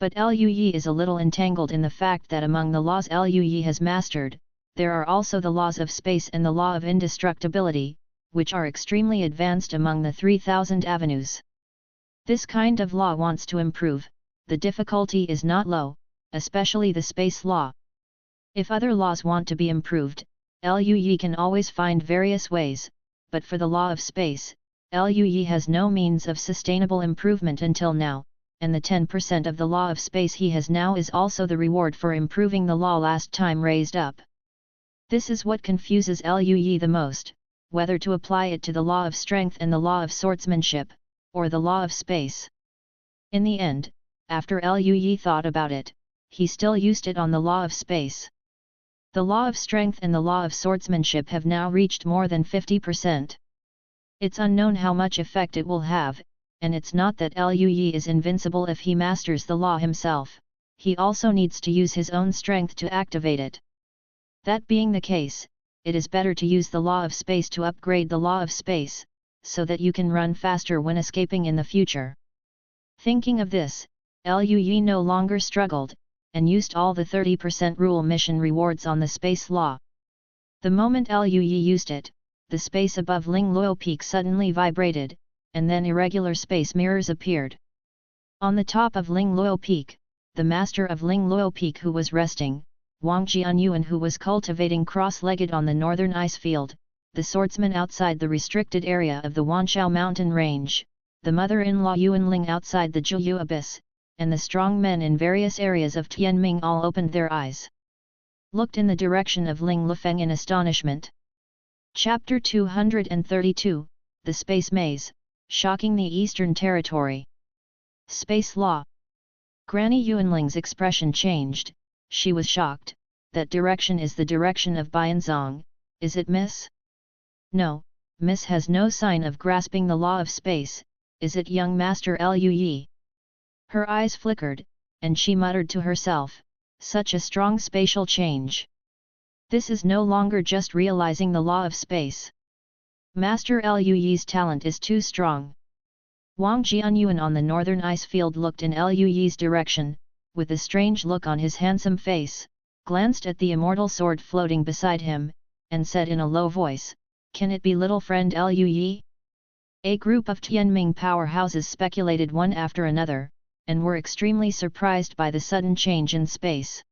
But Lui is a little entangled in the fact that among the laws Lui has mastered, there are also the laws of space and the law of indestructibility, which are extremely advanced among the 3000 avenues. This kind of law wants to improve, the difficulty is not low, especially the space law. If other laws want to be improved, Lui can always find various ways, but for the law of space, Lui has no means of sustainable improvement until now, and the 10% of the law of space he has now is also the reward for improving the law last time raised up. This is what confuses Lui the most, whether to apply it to the law of strength and the law of swordsmanship, or the law of space. In the end, after Lui thought about it, he still used it on the law of space. The law of strength and the law of swordsmanship have now reached more than 50%. It's unknown how much effect it will have, and it's not that Lui is invincible if he masters the law himself, he also needs to use his own strength to activate it. That being the case, it is better to use the law of space to upgrade the law of space, so that you can run faster when escaping in the future. Thinking of this, Lui no longer struggled, and used all the 30% rule mission rewards on the space law. The moment Lui used it, the space above Ling Luo Peak suddenly vibrated, and then irregular space mirrors appeared. On the top of Ling Luo Peak, the master of Ling Luo Peak who was resting, Wang Jianyuan who was cultivating cross-legged on the northern ice field, the swordsman outside the restricted area of the Wanchao mountain range, the mother-in-law Yuanling outside the Zhuyu abyss, and the strong men in various areas of Tianming all opened their eyes. Looked in the direction of Ling Lufeng in astonishment. Chapter 232, The Space Maze, Shocking the Eastern Territory. Space Law. Granny Yuanling's expression changed, she was shocked. That direction is the direction of Bianzong, is it, miss? No, miss has no sign of grasping the law of space, is it, young master Lui? Her eyes flickered, and she muttered to herself, such a strong spatial change. This is no longer just realizing the law of space. Master Lui's talent is too strong. Wang Jianyuan on the northern ice field looked in Lui's direction, with a strange look on his handsome face, glanced at the immortal sword floating beside him, and said in a low voice, "Can it be little friend Lui?" A group of Tianming powerhouses speculated one after another, and were extremely surprised by the sudden change in space.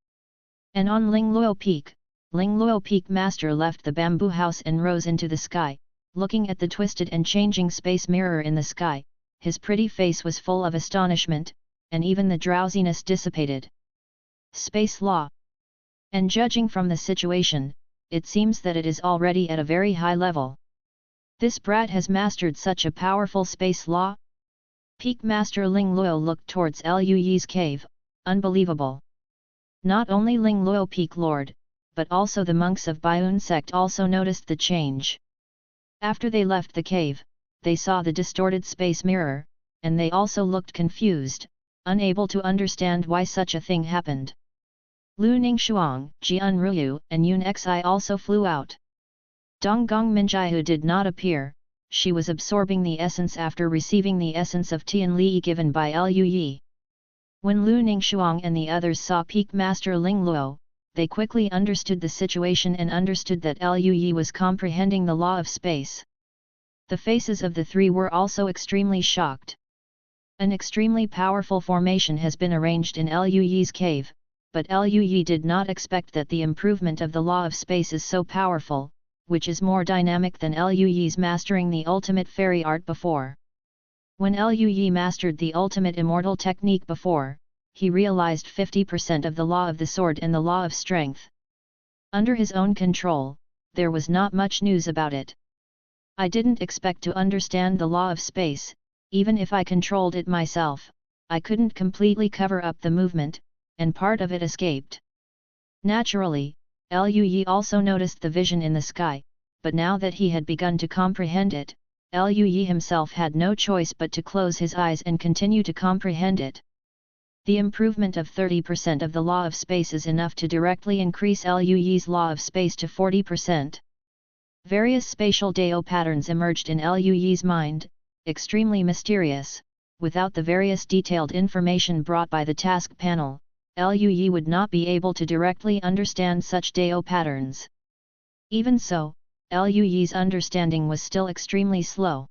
And on Ling Luo Peak master left the bamboo house and rose into the sky, looking at the twisted and changing space mirror in the sky, his pretty face was full of astonishment, and even the drowsiness dissipated. Space law. And judging from the situation, it seems that it is already at a very high level. This brat has mastered such a powerful space law? Peak Master Ling Luo looked towards Lui's cave, unbelievable. Not only Ling Luo Peak Lord, but also the monks of Baiun sect also noticed the change. After they left the cave, they saw the distorted space mirror, and they also looked confused, unable to understand why such a thing happened. Lu Ningshuang, Jian Ruyu, and Yun Xi also flew out. Donggong Minjiu did not appear. She was absorbing the essence after receiving the essence of Tian Li given by Lui. When Lu Ningshuang and the others saw Peak Master Ling Luo, they quickly understood the situation and understood that Lui was comprehending the law of space. The faces of the three were also extremely shocked. An extremely powerful formation has been arranged in Lui's cave, but Lui did not expect that the improvement of the law of space is so powerful, which is more dynamic than Lui's mastering the ultimate fairy art before. When Lui mastered the ultimate immortal technique before, he realized 50% of the law of the sword and the law of strength. Under his own control, there was not much news about it. I didn't expect to understand the law of space, even if I controlled it myself, I couldn't completely cover up the movement, and part of it escaped. Naturally, Lui also noticed the vision in the sky, but now that he had begun to comprehend it, Lui himself had no choice but to close his eyes and continue to comprehend it. The improvement of 30% of the law of space is enough to directly increase Lui's law of space to 40%. Various spatial Dao patterns emerged in Lui's mind, extremely mysterious. Without the various detailed information brought by the task panel, Lui would not be able to directly understand such Dao patterns. Even so, Lui's understanding was still extremely slow.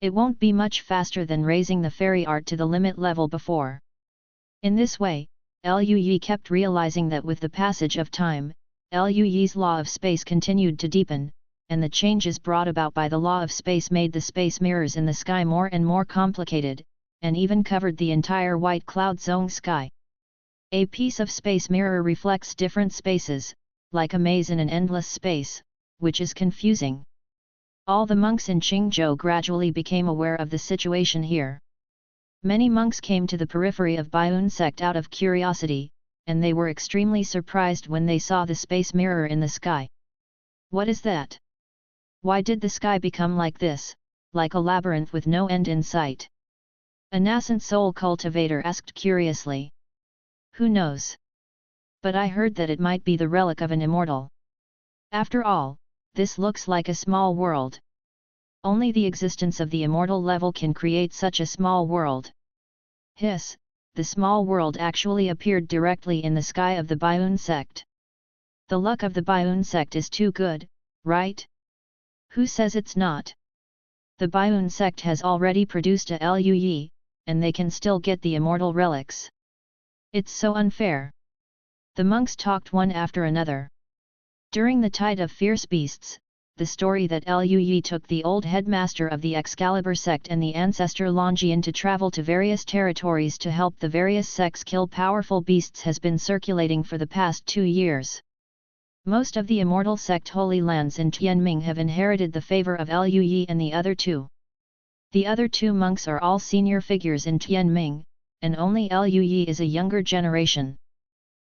It won't be much faster than raising the fairy art to the limit level before. In this way, Liu Yi kept realizing that with the passage of time, Liu Yi's law of space continued to deepen, and the changes brought about by the law of space made the space mirrors in the sky more and more complicated, and even covered the entire White Cloud Zone sky. A piece of space mirror reflects different spaces, like a maze in an endless space, which is confusing. All the monks in Qingzhou gradually became aware of the situation here. Many monks came to the periphery of Baiyun sect out of curiosity, and they were extremely surprised when they saw the space mirror in the sky. What is that? Why did the sky become like this, like a labyrinth with no end in sight? A nascent soul cultivator asked curiously. Who knows? But I heard that it might be the relic of an immortal. After all, this looks like a small world. Only the existence of the immortal level can create such a small world. Hiss, the small world actually appeared directly in the sky of the Baiyun sect. The luck of the Baiyun sect is too good, right? Who says it's not? The Baiyun sect has already produced a Liu Yi, and they can still get the immortal relics. It's so unfair. The monks talked one after another. During the Tide of Fierce Beasts, the story that Liu Yi took the old headmaster of the Excalibur sect and the ancestor Longyan to travel to various territories to help the various sects kill powerful beasts has been circulating for the past 2 years. Most of the Immortal Sect Holy Lands in Tianming have inherited the favor of Liu Yi and the other two. The other two monks are all senior figures in Tianming, and only Liu Yi is a younger generation.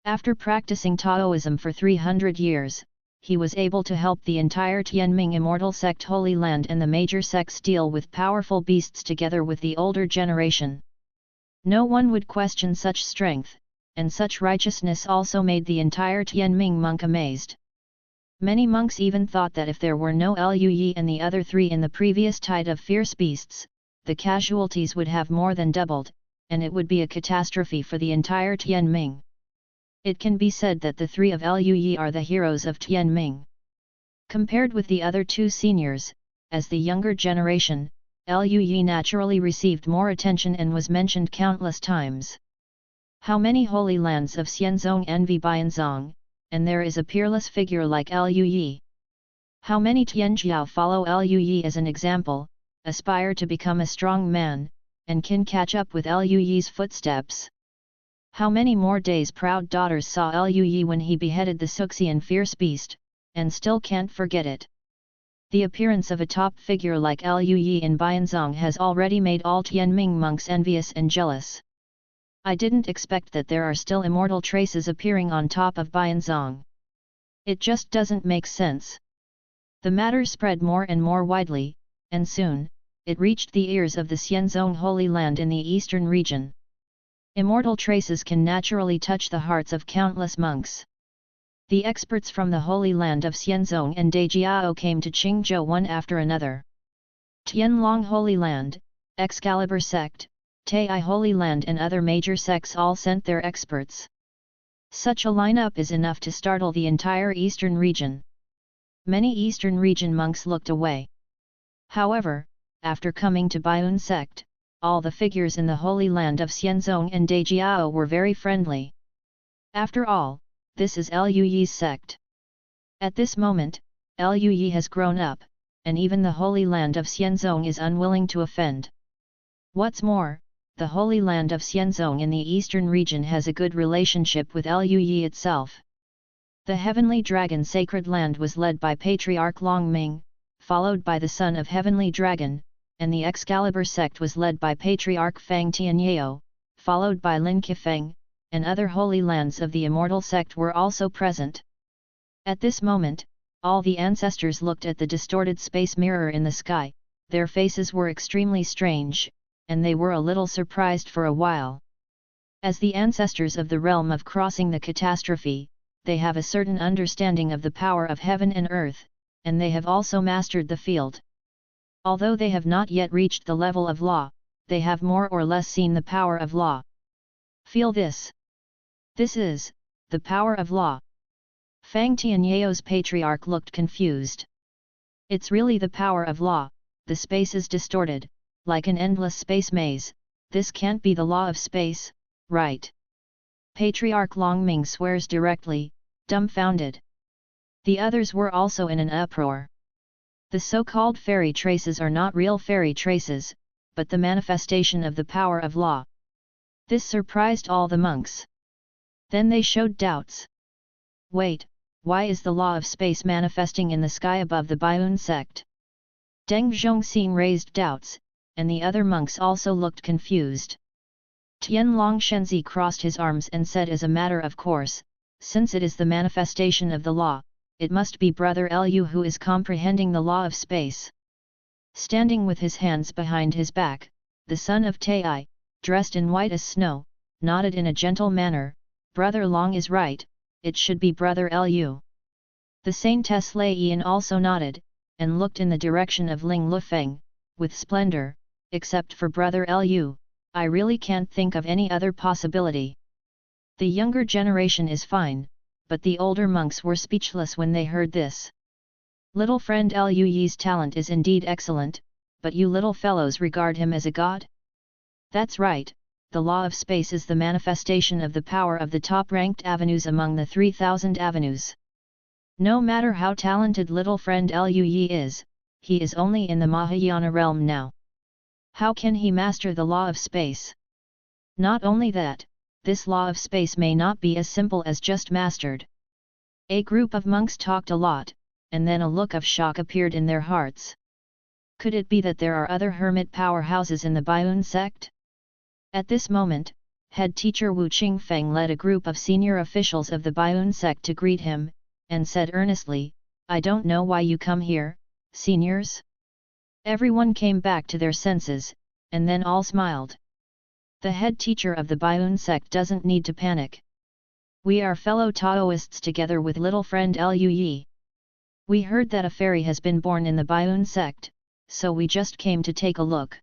After practicing Taoism for 300 years, he was able to help the entire Tianming Immortal Sect Holy Land and the major sects deal with powerful beasts together with the older generation. No one would question such strength, and such righteousness also made the entire Tianming monk amazed. Many monks even thought that if there were no Liu Yi and the other three in the previous Tide of Fierce Beasts, the casualties would have more than doubled, and it would be a catastrophe for the entire Tianming. It can be said that the three of Liu Yi are the heroes of Tianming. Compared with the other two seniors, as the younger generation, Liu Yi naturally received more attention and was mentioned countless times. How many holy lands of Xianzong envy Baiyunzong, and there is a peerless figure like Liu Yi. How many Tianjiao follow Liu Yi as an example, aspire to become a strong man, and can catch up with Liu Yi's footsteps. How many more days proud daughters saw Liu Yi when he beheaded the Suxian fierce beast, and still can't forget it. The appearance of a top figure like Liu Yi in Baiyunzong has already made all Tianming monks envious and jealous. I didn't expect that there are still immortal traces appearing on top of Baiyunzong. It just doesn't make sense. The matter spread more and more widely, and soon, it reached the ears of the Xianzong Holy Land in the eastern region. Immortal traces can naturally touch the hearts of countless monks. The experts from the Holy Land of Xianzong and Dejiao came to Qingzhou one after another. Tianlong Holy Land, Excalibur Sect, Tai Holy Land and other major sects all sent their experts. Such a lineup is enough to startle the entire eastern region. Many eastern region monks looked away. However, after coming to Baiyun sect, all the figures in the Holy Land of Xianzong and Dejiao were very friendly. After all, this is Liu Yi's sect. At this moment, Liu Yi has grown up, and even the Holy Land of Xianzong is unwilling to offend. What's more, the Holy Land of Xianzong in the eastern region has a good relationship with Liu Yi itself. The Heavenly Dragon Sacred Land was led by Patriarch Long Ming, followed by the son of Heavenly Dragon, and the Excalibur sect was led by Patriarch Fang Tianyao, followed by Lin Qifeng, and other holy lands of the Immortal sect were also present. At this moment, all the ancestors looked at the distorted space mirror in the sky. Their faces were extremely strange, and they were a little surprised for a while. As the ancestors of the realm of crossing the catastrophe, they have a certain understanding of the power of heaven and earth, and they have also mastered the field. Although they have not yet reached the level of law, they have more or less seen the power of law. Feel this. This is the power of law. Fang Tianyao's patriarch looked confused. It's really the power of law. The space is distorted, like an endless space maze. This can't be the law of space, right? Patriarch Longming swears directly, dumbfounded. The others were also in an uproar. The so-called fairy traces are not real fairy traces, but the manifestation of the power of law. This surprised all the monks. Then they showed doubts. Wait, why is the law of space manifesting in the sky above the Baiyun sect? Deng Zhongxing raised doubts, and the other monks also looked confused. Tianlong Shenzi crossed his arms and said as a matter of course, since it is the manifestation of the law, it must be Brother Lu who is comprehending the law of space. Standing with his hands behind his back, the son of Tai, dressed in white as snow, nodded in a gentle manner, Brother Long is right, it should be Brother Lu. The Saintess Lei Yin also nodded, and looked in the direction of Ling Lufeng, with splendor, except for Brother Lu, I really can't think of any other possibility. The younger generation is fine, but the older monks were speechless when they heard this. Little friend Lu Yi's talent is indeed excellent, but you little fellows regard him as a god? That's right, the law of space is the manifestation of the power of the top-ranked avenues among the 3,000 avenues. No matter how talented little friend Lu Yi is, he is only in the Mahayana realm now. How can he master the law of space? Not only that, this law of space may not be as simple as just mastered. A group of monks talked a lot, and then a look of shock appeared in their hearts. Could it be that there are other hermit powerhouses in the Baiyun sect? At this moment, head teacher Wu Qingfeng led a group of senior officials of the Baiyun sect to greet him, and said earnestly, I don't know why you come here, seniors? Everyone came back to their senses, and then all smiled. The head teacher of the Baiyun sect doesn't need to panic. We are fellow Taoists together with little friend Lu Yi. We heard that a fairy has been born in the Baiyun sect, so we just came to take a look.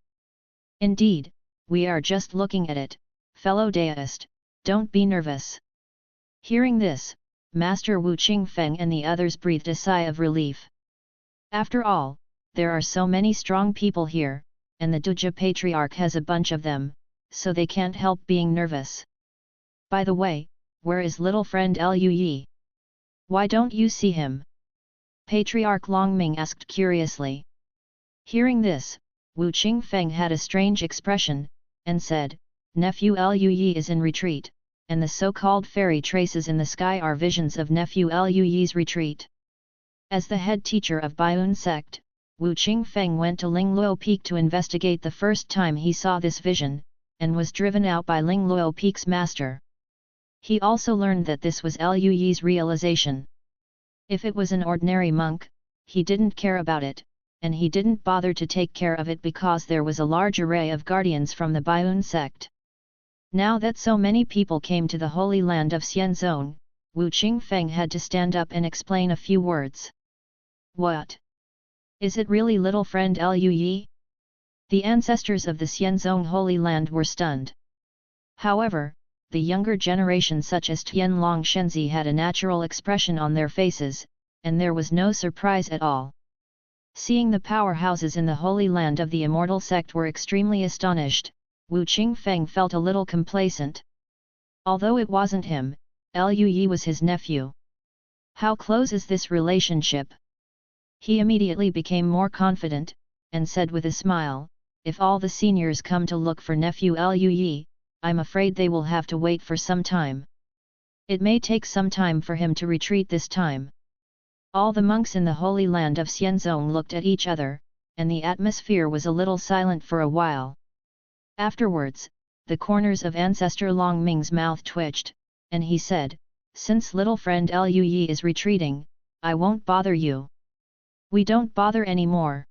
Indeed, we are just looking at it, fellow Daoist, don't be nervous. Hearing this, Master Wu Qingfeng and the others breathed a sigh of relief. After all, there are so many strong people here, and the Duja Patriarch has a bunch of them, so they can't help being nervous. By the way, where is little friend Lu Yi? Why don't you see him? Patriarch Longming asked curiously. Hearing this, Wu Qingfeng had a strange expression, and said, Nephew Lu Yi is in retreat, and the so-called fairy traces in the sky are visions of Nephew Lu Yi's retreat. As the head teacher of Baiyun sect, Wu Qingfeng went to Lingluo Peak to investigate the first time he saw this vision, and was driven out by Lingluo Peak's master. He also learned that this was Lu Yi's realization. If it was an ordinary monk, he didn't care about it, and he didn't bother to take care of it because there was a large array of guardians from the Baiyun sect. Now that so many people came to the holy land of Xianzong, Wu Qingfeng had to stand up and explain a few words. What? Is it really little friend Lu Yi? The ancestors of the Xianzong Holy Land were stunned. However, the younger generation such as Tianlong Shenzi had a natural expression on their faces, and there was no surprise at all. Seeing the powerhouses in the Holy Land of the Immortal Sect were extremely astonished, Wu Qingfeng felt a little complacent. Although it wasn't him, Lu Yi was his nephew. How close is this relationship? He immediately became more confident, and said with a smile, if all the seniors come to look for nephew Lu Yi, I'm afraid they will have to wait for some time. It may take some time for him to retreat this time. All the monks in the Holy Land of Xianzong looked at each other, and the atmosphere was a little silent for a while. Afterwards, the corners of Ancestor Longming's mouth twitched, and he said, since little friend Lu Yi is retreating, I won't bother you. We don't bother anymore.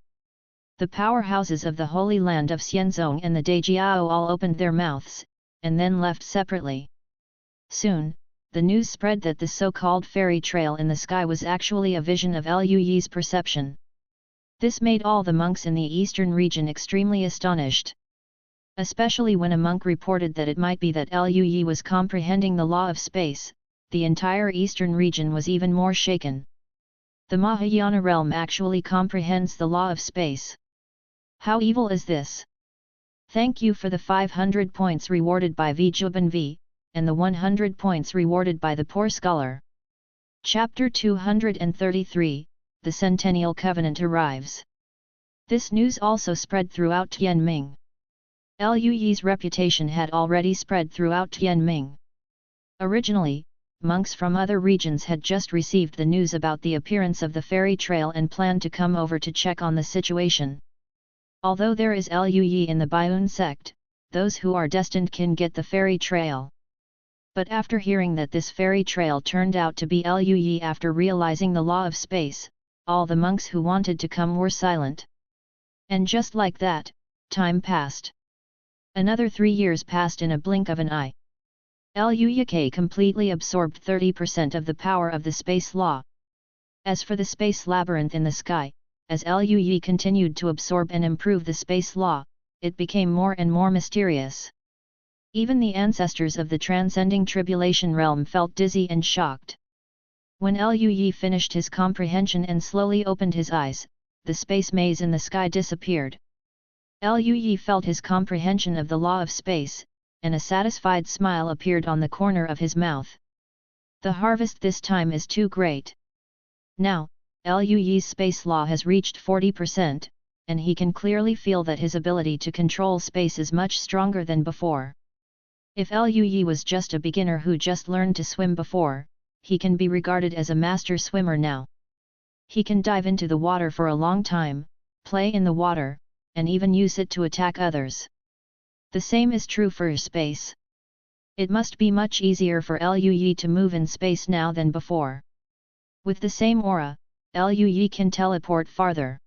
The powerhouses of the Holy Land of Xianzong and the Dejiao all opened their mouths, and then left separately. Soon, the news spread that the so-called fairy trail in the sky was actually a vision of Lu Yi's perception. This made all the monks in the eastern region extremely astonished. Especially when a monk reported that it might be that Lu Yi was comprehending the law of space, the entire eastern region was even more shaken. The Mahayana realm actually comprehends the law of space. How evil is this? Thank you for the 500 points rewarded by Vjuban V. and the 100 points rewarded by the poor scholar. Chapter 233, The Centennial Covenant arrives. This news also spread throughout Tianming. Liu Yi's reputation had already spread throughout Tianming. Originally, monks from other regions had just received the news about the appearance of the fairy trail and planned to come over to check on the situation. Although there is Liu Yi in the Baiyun sect, those who are destined can get the fairy trail. But after hearing that this fairy trail turned out to be Liu Yi, after realizing the law of space, all the monks who wanted to come were silent. And just like that, time passed. Another 3 years passed in a blink of an eye. Liu Yi completely absorbed 30% of the power of the space law. As for the space labyrinth in the sky, as Liu Yi continued to absorb and improve the space law, it became more and more mysterious. Even the ancestors of the transcending tribulation realm felt dizzy and shocked. When Liu Yi finished his comprehension and slowly opened his eyes, the space maze in the sky disappeared. Liu Yi felt his comprehension of the law of space, and a satisfied smile appeared on the corner of his mouth. The harvest this time is too great. Now, Liu Yi's space law has reached 40%, and he can clearly feel that his ability to control space is much stronger than before. If Liu Yi was just a beginner who just learned to swim before, he can be regarded as a master swimmer now. He can dive into the water for a long time, play in the water, and even use it to attack others. The same is true for space. It must be much easier for Liu Yi to move in space now than before. With the same aura, Liu Yi can teleport farther.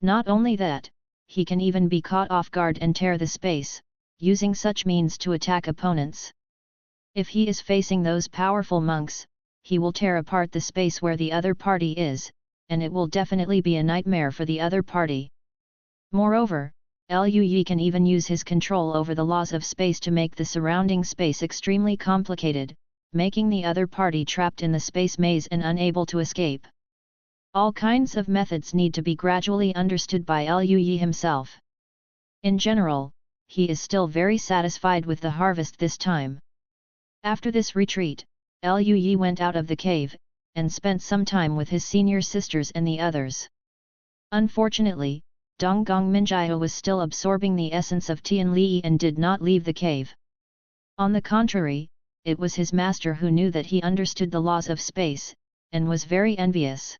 Not only that, he can even be caught off guard and tear the space, using such means to attack opponents. If he is facing those powerful monks, he will tear apart the space where the other party is, and it will definitely be a nightmare for the other party. Moreover, Liu Yi can even use his control over the laws of space to make the surrounding space extremely complicated, making the other party trapped in the space maze and unable to escape. All kinds of methods need to be gradually understood by Liu Yi himself. In general, he is still very satisfied with the harvest this time. After this retreat, Liu Yi went out of the cave, and spent some time with his senior sisters and the others. Unfortunately, Donggong Minjiao was still absorbing the essence of Tian Li and did not leave the cave. On the contrary, it was his master who knew that he understood the laws of space, and was very envious.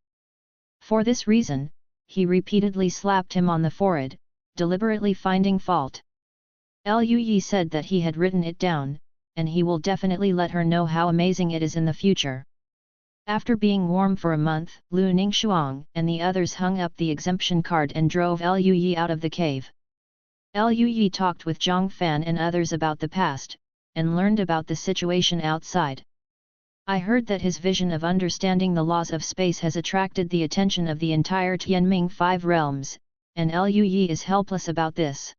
For this reason, he repeatedly slapped him on the forehead, deliberately finding fault. Liu Yi said that he had written it down, and he will definitely let her know how amazing it is in the future. After being warm for a month, Lu Ningxuang and the others hung up the exemption card and drove Liu Yi out of the cave. Liu Yi talked with Zhang Fan and others about the past, and learned about the situation outside. I heard that his vision of understanding the laws of space has attracted the attention of the entire Tianming 5 realms, and Liu Yi is helpless about this.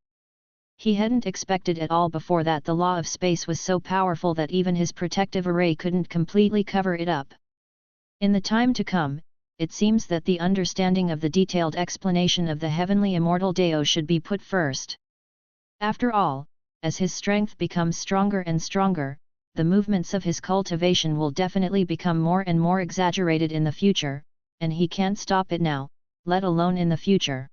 He hadn't expected at all before that the law of space was so powerful that even his protective array couldn't completely cover it up. In the time to come, it seems that the understanding of the detailed explanation of the heavenly immortal Dao should be put first. After all, as his strength becomes stronger and stronger, the movements of his cultivation will definitely become more and more exaggerated in the future, and he can't stop it now, let alone in the future.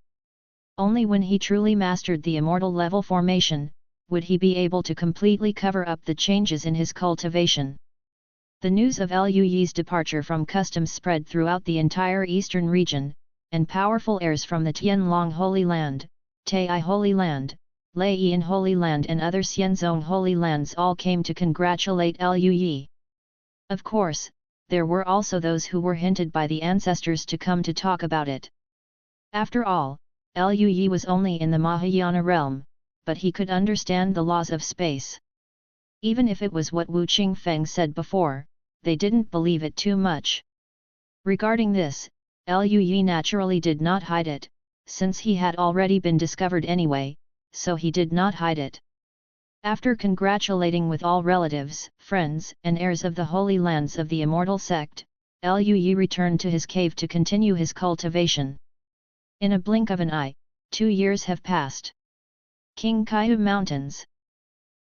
Only when he truly mastered the immortal level formation, would he be able to completely cover up the changes in his cultivation. The news of Liu Yi's departure from customs spread throughout the entire eastern region, and powerful heirs from the Tianlong Holy Land, Tai'ai Holy Land, Laiyin Holy Land and other Xianzong Holy Lands all came to congratulate Liu Yi. Of course, there were also those who were hinted by the ancestors to come to talk about it. After all, Liu Yi was only in the Mahayana realm, but he could understand the laws of space. Even if it was what Wu Qingfeng said before, they didn't believe it too much. Regarding this, Liu Yi naturally did not hide it, since he had already been discovered anyway, so he did not hide it. After congratulating with all relatives, friends, and heirs of the holy lands of the Immortal Sect, Liu Yi returned to his cave to continue his cultivation. In a blink of an eye, 2 years have passed. King Kaihu Mountains.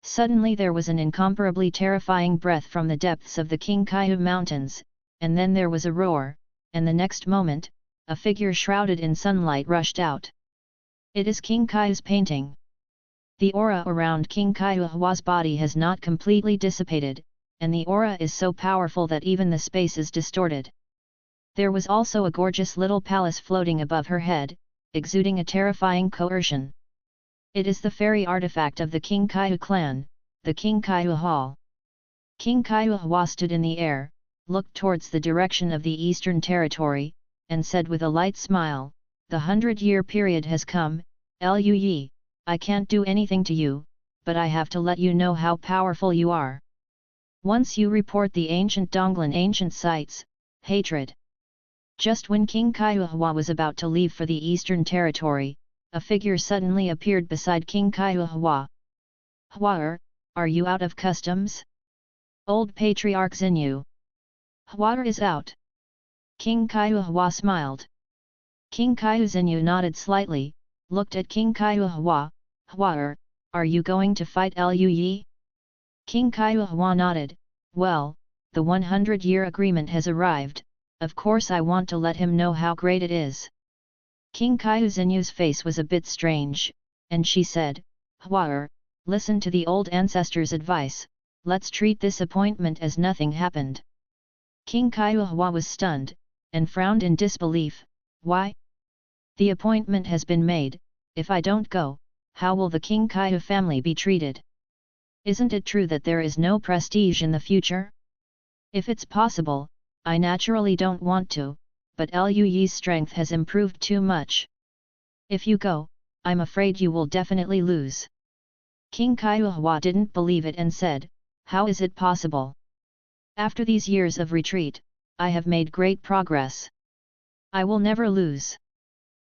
Suddenly there was an incomparably terrifying breath from the depths of the Qingkai mountains, and then there was a roar, and the next moment, a figure shrouded in sunlight rushed out. It is Qingkai's painting. The aura around Qingkai's body has not completely dissipated, and the aura is so powerful that even the space is distorted. There was also a gorgeous little palace floating above her head, exuding a terrifying coercion. It is the fairy artifact of the Qingkai clan, the Qingkai Hall. Qingkai stood in the air, looked towards the direction of the Eastern Territory, and said with a light smile, "The 100-year period has come, Lu Yi. I can't do anything to you, but I have to let you know how powerful you are. Once you report the ancient Donglan ancient sites, hatred." Just when Qingkai was about to leave for the Eastern Territory, a figure suddenly appeared beside Qingkai Hua, are you out of customs? Old Patriarch Xinyu. Hua is out. Qingkai Hua smiled. Qingkai Xinyu nodded slightly, looked at Qingkai Hua, Hua, are you going to fight Lu Yi? Qingkai Hua nodded, well, the 100-year agreement has arrived, of course I want to let him know how great it is. Qingkai Xinyu's face was a bit strange, and she said, Hua, listen to the old ancestors' advice, let's treat this appointment as nothing happened. Qingkai Hua was stunned, and frowned in disbelief, why? The appointment has been made, if I don't go, how will the Qingkai family be treated? Isn't it true that there is no prestige in the future? If it's possible, I naturally don't want to, but Lu Yi's strength has improved too much. If you go, I'm afraid you will definitely lose. Qingkai Hua didn't believe it and said, how is it possible? After these years of retreat, I have made great progress. I will never lose.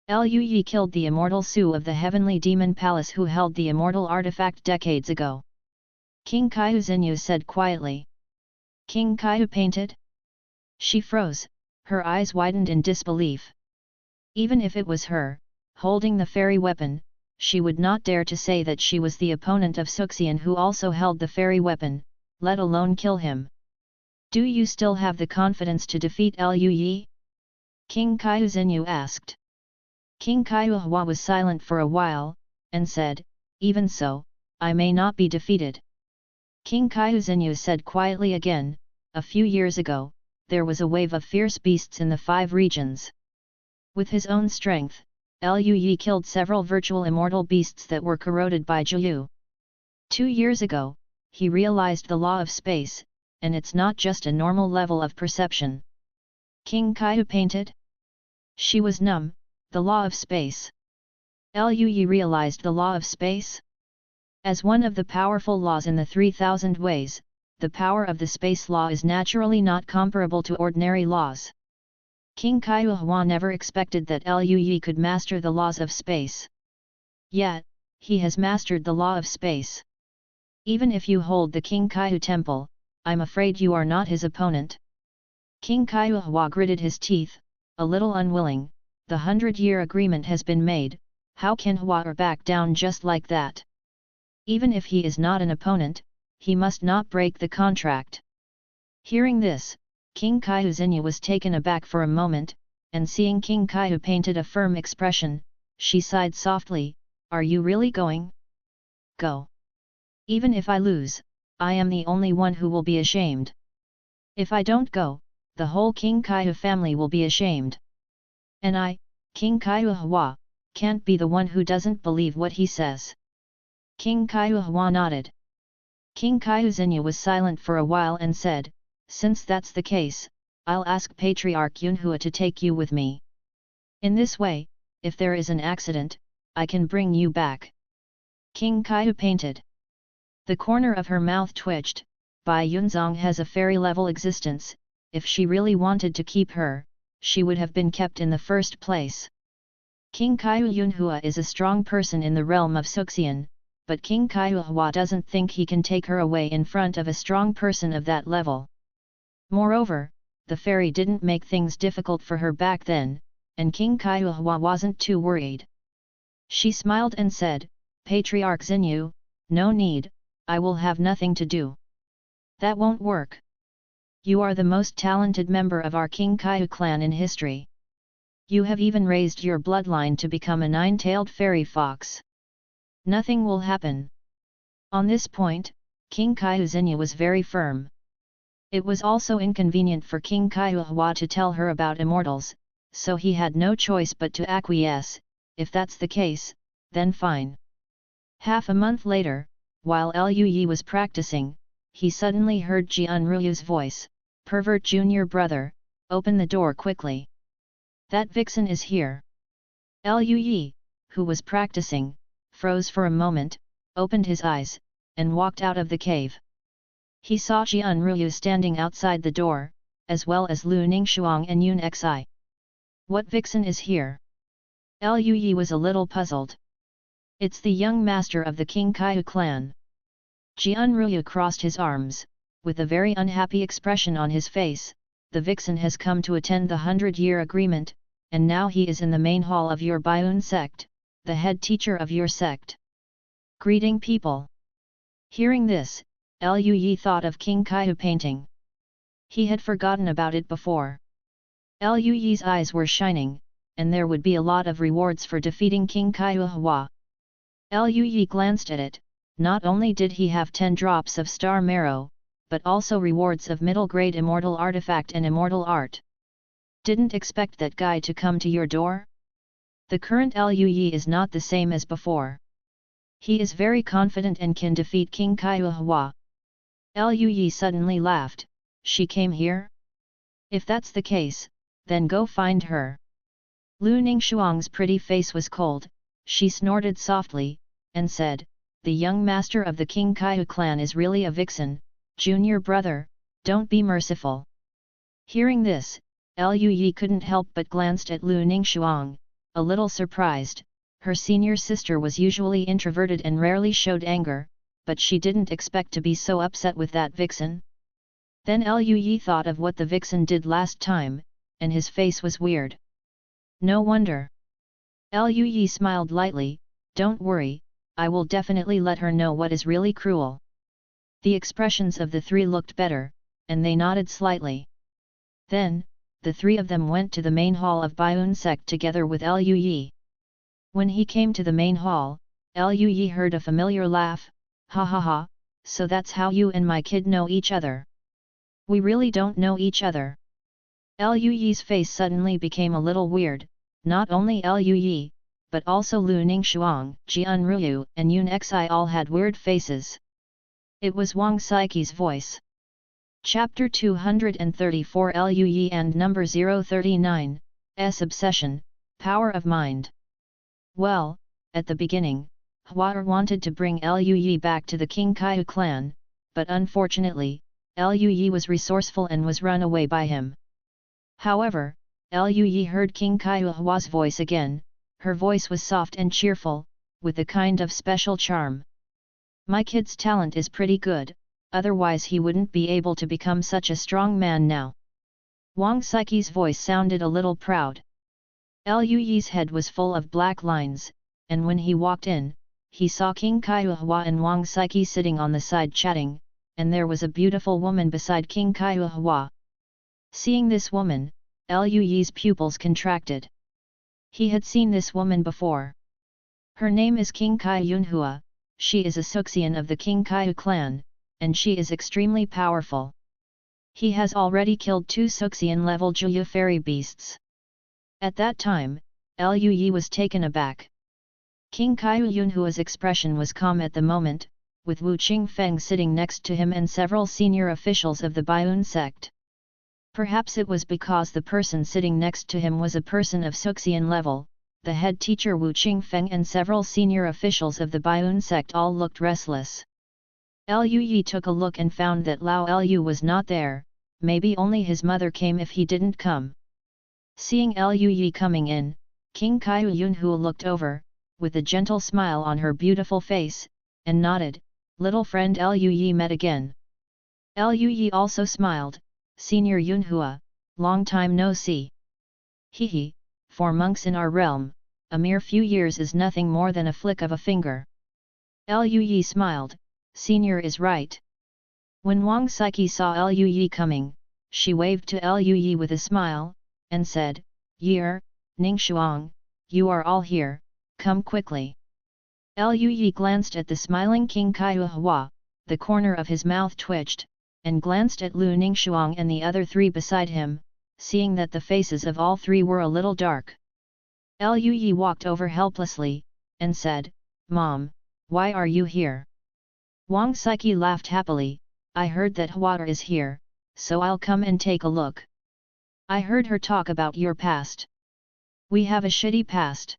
Lu Yi killed the immortal Su of the Heavenly Demon Palace who held the immortal artifact decades ago. Qingkai Xinyu said quietly. Qingkai painted? She froze, her eyes widened in disbelief. Even if it was her, holding the fairy weapon, she would not dare to say that she was the opponent of Suxian who also held the fairy weapon, let alone kill him. Do you still have the confidence to defeat Lu Yi? Qingkai Xinyu asked. Qingkai Hua was silent for a while, and said, even so, I may not be defeated. Qingkai Xinyu said quietly again, a few years ago, there was a wave of fierce beasts in the 5 regions. With his own strength, Lu Yi killed several virtual immortal beasts that were corroded by Jiu. 2 years ago, he realized the law of space, and it's not just a normal level of perception. Qingkai painted? She was numb, the law of space. Lu Yi realized the law of space? As one of the powerful laws in the 3000 ways, the power of the space law is naturally not comparable to ordinary laws. Qingkai Hua never expected that Lu Yi could master the laws of space. Yet, he has mastered the law of space. Even if you hold the Qingkai temple, I'm afraid you are not his opponent. Qingkai Hua gritted his teeth, a little unwilling, the 100-year agreement has been made, how can Hua back down just like that? Even if he is not an opponent, he must not break the contract. Hearing this, Qingkai Xinyu was taken aback for a moment, and seeing Qingkai painted a firm expression, she sighed softly, are you really going? Go. Even if I lose, I am the only one who will be ashamed. If I don't go, the whole Qingkai family will be ashamed. And I, Qingkai Hua, can't be the one who doesn't believe what he says. Qingkai Hua nodded. Qingkai Xinyu was silent for a while and said, since that's the case, I'll ask Patriarch Yunhua to take you with me. In this way, if there is an accident, I can bring you back. Qingkai painted. The corner of her mouth twitched, Bai Yunzong has a fairy-level existence, if she really wanted to keep her, she would have been kept in the first place. Qingkai Yunhua is a strong person in the realm of Suxian, but Qingkai Hua doesn't think he can take her away in front of a strong person of that level. Moreover, the fairy didn't make things difficult for her back then, and Qingkai Hua wasn't too worried. She smiled and said, Patriarch Xinyu, no need, I will have nothing to do. That won't work. You are the most talented member of our King Kaihu clan in history. You have even raised your bloodline to become a nine-tailed fairy fox. Nothing will happen. On this point, King Kaihu Zinyu was very firm. It was also inconvenient for King Kaihu Hua to tell her about immortals, so he had no choice but to acquiesce. If that's the case, then fine. Half a month later, while Liu Yi was practicing, he suddenly heard Jian Ruyu's voice, "Pervert junior brother, open the door quickly. That vixen is here." Liu Yi, who was practicing, froze for a moment, opened his eyes, and walked out of the cave. He saw Jian Ruyu standing outside the door, as well as Lu Ningxuang and Yun Xi. What vixen is here? Liu Yi was a little puzzled. It's the young master of the King Kaihu clan. Jian Ruyu crossed his arms, with a very unhappy expression on his face. The vixen has come to attend the 100-year agreement, and now he is in the main hall of your Baiun sect, the head teacher of your sect. Greeting people. Hearing this, Liu Yi thought of King Kaihu painting. He had forgotten about it before. Liu Yi's eyes were shining, and there would be a lot of rewards for defeating King Kaihu Hua. Liu Yi glanced at it. Not only did he have 10 drops of star marrow, but also rewards of middle-grade immortal artifact and immortal art. Didn't expect that guy to come to your door? The current Liu Yi is not the same as before. He is very confident and can defeat King Kaihu Hua. Liu Yi suddenly laughed. She came here? If that's the case, then go find her. Lu Ningxuang's pretty face was cold. She snorted softly, and said, "The young master of the King Kaihu clan is really a vixen. Junior brother, don't be merciful." Hearing this, Liu Yi couldn't help but glanced at Lu Ningxuang, a little surprised. Her senior sister was usually introverted and rarely showed anger, but she didn't expect to be so upset with that vixen. Then Liu Yi thought of what the vixen did last time, and his face was weird. No wonder. Liu Yi smiled lightly, "Don't worry, I will definitely let her know what is really cruel." The expressions of the three looked better, and they nodded slightly. Then, the three of them went to the main hall of Baiun sect together with Liu Yi. When he came to the main hall, Liu Yi heard a familiar laugh. "Ha ha ha, so that's how you and my kid know each other. We really don't know each other." Liu Yi's face suddenly became a little weird. Not only Liu Yi, but also Lu Ningxuang, Jian Ruyu, and Yun Xi all had weird faces. It was Wang Saiqi's voice. Chapter 234 Liu Yi and Number 039, S Obsession, Power of Mind. Well, at the beginning, Hua wanted to bring Liu Yi back to the King Kaihu clan, but unfortunately, Liu Yi was resourceful and was run away by him. However, Liu Yi heard King Kaihu Hua's voice again. Her voice was soft and cheerful, with a kind of special charm. "My kid's talent is pretty good, otherwise he wouldn't be able to become such a strong man now." Wang Saiqi's voice sounded a little proud. Liu Yi's head was full of black lines, and when he walked in, he saw King Kaihu Hua and Wang Saiqi sitting on the side chatting, and there was a beautiful woman beside King Kaihu Hua. Seeing this woman, Liu Yi's pupils contracted. He had seen this woman before. Her name is King Kai Yunhua. She is a Suxian of the King Kaihu clan, and she is extremely powerful. He has already killed 2 Suxian-level Juya fairy beasts. At that time, Liu Yi was taken aback. King Kaihu Yunhua's expression was calm at the moment, with Wu Qingfeng sitting next to him and several senior officials of the Baiun sect. Perhaps it was because the person sitting next to him was a person of Suxian level. The head teacher Wu Qingfeng and several senior officials of the Baiun sect all looked restless. Liu Yi took a look and found that Lao Liu was not there. Maybe only his mother came if he didn't come. Seeing Liu Yi coming in, King Kaihu Yunhua looked over, with a gentle smile on her beautiful face, and nodded. "Little friend Liu Yi met again." Liu Yi also smiled. "Senior Yunhua, long time no see." "Hehe, for monks in our realm, a mere few years is nothing more than a flick of a finger." Liu Yi smiled. Senior is right. When Wang Siki saw Luyi coming, she waved to Luyi with a smile, and said, "Year, Ningxuang, you are all here, come quickly." Luyi glanced at the smiling King Kaiuhua, the corner of his mouth twitched, and glanced at Lu Ningxuang and the other three beside him, seeing that the faces of all three were a little dark. Luyi walked over helplessly, and said, "Mom, why are you here?" Wang Siki laughed happily, "I heard that Huater is here, so I'll come and take a look. I heard her talk about your past. We have a shitty past."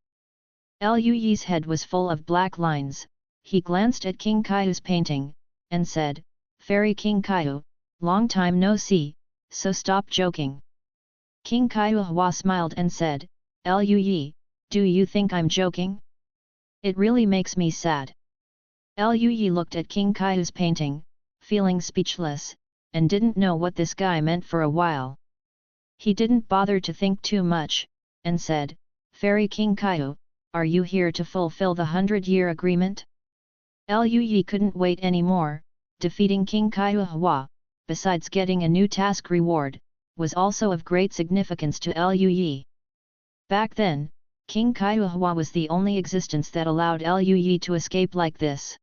Luyi's head was full of black lines. He glanced at King Kaiu's painting, and said, "Fairy King Kaiu, long time no see, so stop joking." King Kaiuhua smiled and said, "Luyi, do you think I'm joking? It really makes me sad." Luyi looked at King Kaiu's painting, feeling speechless, and didn't know what this guy meant for a while. He didn't bother to think too much, and said, "Fairy King Kaiu, are you here to fulfill the 100-year agreement?" Luyi couldn't wait anymore. Defeating King Kaiuhua, besides getting a new task reward, was also of great significance to Luyi. Back then, King Kaiuhua was the only existence that allowed Luyi to escape like this.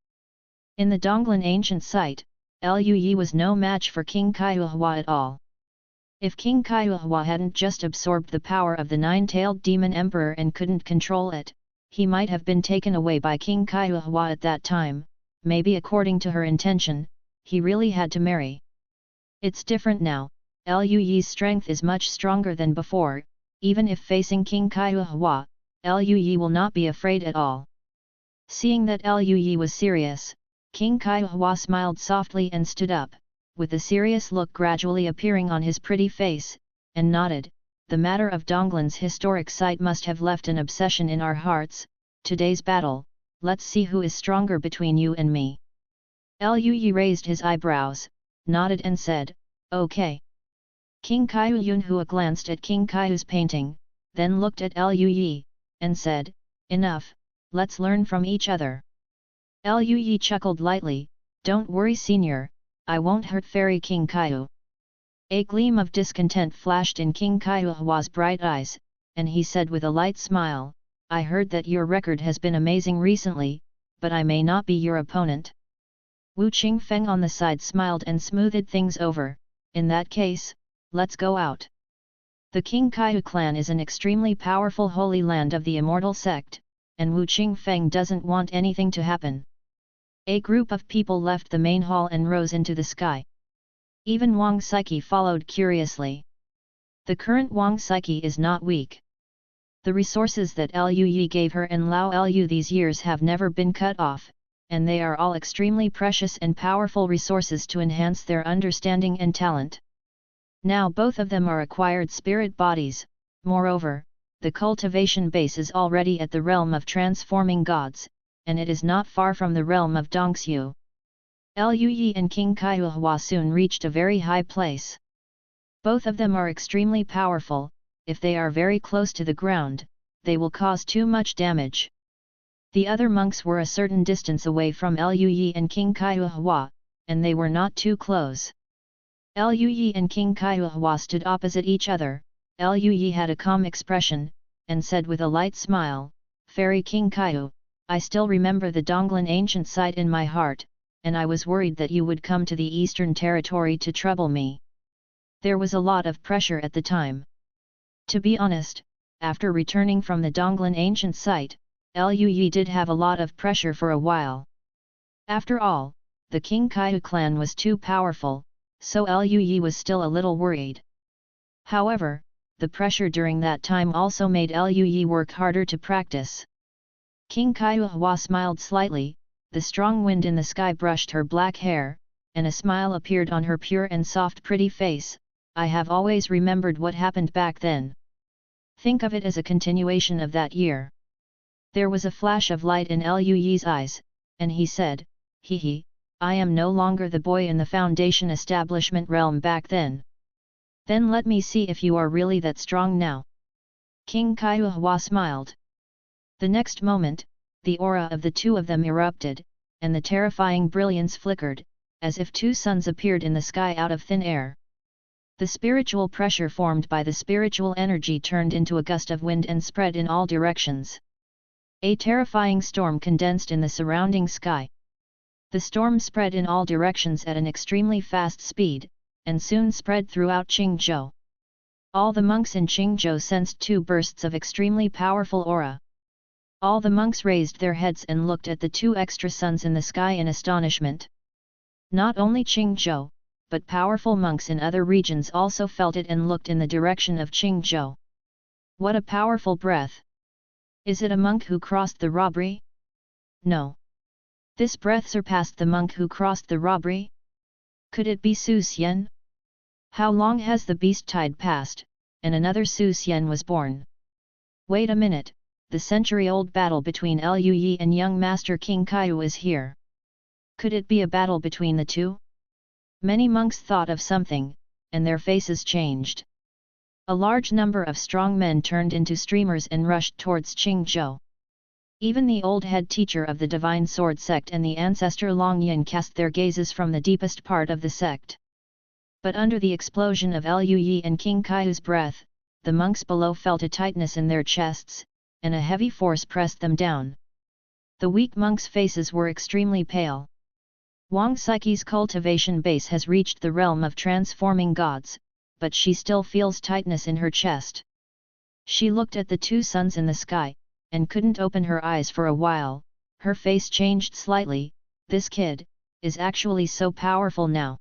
In the Donglan ancient site, Luyi was no match for King Kaiuhua at all. If King Kaiuhua hadn't just absorbed the power of the nine-tailed demon emperor and couldn't control it, he might have been taken away by King Kaiuhua at that time. Maybe according to her intention, he really had to marry. It's different now. Luyi's strength is much stronger than before. Even if facing King Kaiuhua, Luyi will not be afraid at all. Seeing that Luyi was serious, King Kaiuhua smiled softly and stood up, with a serious look gradually appearing on his pretty face, and nodded, "The matter of Donglan's historic site must have left an obsession in our hearts. Today's battle, let's see who is stronger between you and me." Luyi raised his eyebrows, nodded and said, "Okay." King Kaiuhua glanced at King Kaiu's painting, then looked at Luyi, and said, "Enough, let's learn from each other." Luyi chuckled lightly, "Don't worry senior, I won't hurt Fairy King Kaiu." A gleam of discontent flashed in King Kaiuhua's bright eyes, and he said with a light smile, "I heard that your record has been amazing recently, but I may not be your opponent." Wu Qingfeng on the side smiled and smoothed things over, "In that case, let's go out." The King Kaiu clan is an extremely powerful holy land of the Immortal Sect, and Wu Qingfeng doesn't want anything to happen. A group of people left the main hall and rose into the sky. Even Wang Siki followed curiously. The current Wang Siki is not weak. The resources that Luyi gave her and Lao Lu these years have never been cut off, and they are all extremely precious and powerful resources to enhance their understanding and talent. Now both of them are acquired spirit bodies. Moreover, the cultivation base is already at the realm of transforming gods, and it is not far from the realm of Dongxiu. Luyi and King Kaiuhua soon reached a very high place. Both of them are extremely powerful. If they are very close to the ground, they will cause too much damage. The other monks were a certain distance away from Luyi and King Kaiuhua, and they were not too close. Luyi and King Kaiuhua stood opposite each other. Luyi had a calm expression, and said with a light smile, "Fairy King Kaiu, I still remember the Donglan ancient site in my heart, and I was worried that you would come to the Eastern Territory to trouble me. There was a lot of pressure at the time. To be honest, after returning from the Donglan ancient site, Luyi did have a lot of pressure for a while. After all, the King Kaiu clan was too powerful, so Luyi was still a little worried. However, the pressure during that time also made Luyi work harder to practice." King Kaiuhua smiled slightly, the strong wind in the sky brushed her black hair, and a smile appeared on her pure and soft pretty face. "I have always remembered what happened back then. Think of it as a continuation of that year." There was a flash of light in Luyi's eyes, and he said, "Hee, I am no longer the boy in the Foundation establishment realm back then. Then let me see if you are really that strong now." King Kaiuhua smiled. The next moment, the aura of the two of them erupted, and the terrifying brilliance flickered, as if two suns appeared in the sky out of thin air. The spiritual pressure formed by the spiritual energy turned into a gust of wind and spread in all directions. A terrifying storm condensed in the surrounding sky. The storm spread in all directions at an extremely fast speed, and soon spread throughout Qingzhou. All the monks in Qingzhou sensed two bursts of extremely powerful aura. All the monks raised their heads and looked at the two extra suns in the sky in astonishment. Not only Qingzhou, but powerful monks in other regions also felt it and looked in the direction of Qingzhou. What a powerful breath! Is it a monk who crossed the robbery? No. This breath surpassed the monk who crossed the robbery? Could it be Su Xian? How long has the beast tide passed, and another Su Xian was born? Wait a minute, the century-old battle between Liu Yi and young master King Kaiyu is here. Could it be a battle between the two? Many monks thought of something, and their faces changed. A large number of strong men turned into streamers and rushed towards Qingzhou. Even the old head teacher of the divine sword sect and the ancestor Long Yin cast their gazes from the deepest part of the sect. But under the explosion of Liu Yi and King Kaiyu's breath, the monks below felt a tightness in their chests, and a heavy force pressed them down. The weak monks' faces were extremely pale. Wang Saiqi's cultivation base has reached the realm of transforming gods, but she still feels tightness in her chest. She looked at the two suns in the sky, and couldn't open her eyes for a while. Her face changed slightly. This kid is actually so powerful now.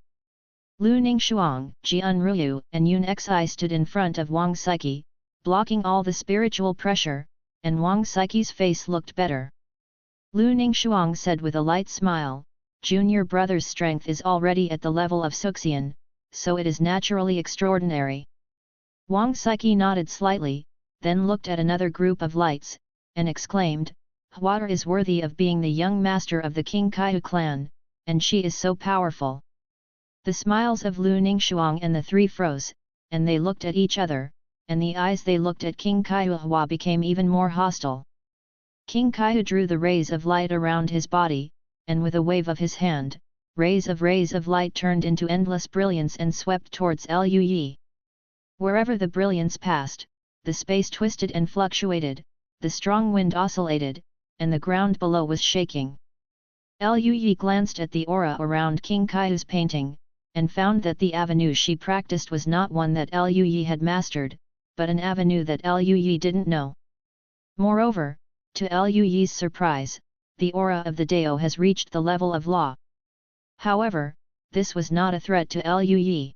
Lu Ningxuang, Jian Ruyu and Yun Xi stood in front of Wang Saiqi, blocking all the spiritual pressure, and Wang Saiqi's face looked better. Lu Ningxuang said with a light smile, "Junior brother's strength is already at the level of Suxian, so it is naturally extraordinary." Wang Saiqi nodded slightly, then looked at another group of lights, and exclaimed, "Hua is worthy of being the young master of the King Kaiyu clan, and she is so powerful." The smiles of Lu Ningxuang and the three froze, and they looked at each other, and the eyes they looked at King Kaiyu Hua became even more hostile. King Kaiyu drew the rays of light around his body, and with a wave of his hand, rays of light turned into endless brilliance and swept towards Liu Yi. Wherever the brilliance passed, the space twisted and fluctuated, the strong wind oscillated, and the ground below was shaking. Liu Yi glanced at the aura around King Kaiyu's painting, and found that the avenue she practiced was not one that Liu Yi had mastered, but an avenue that Liu Yi didn't know. Moreover, to Liu Yi's surprise, the aura of the Dao has reached the level of law. However, this was not a threat to Liu Yi.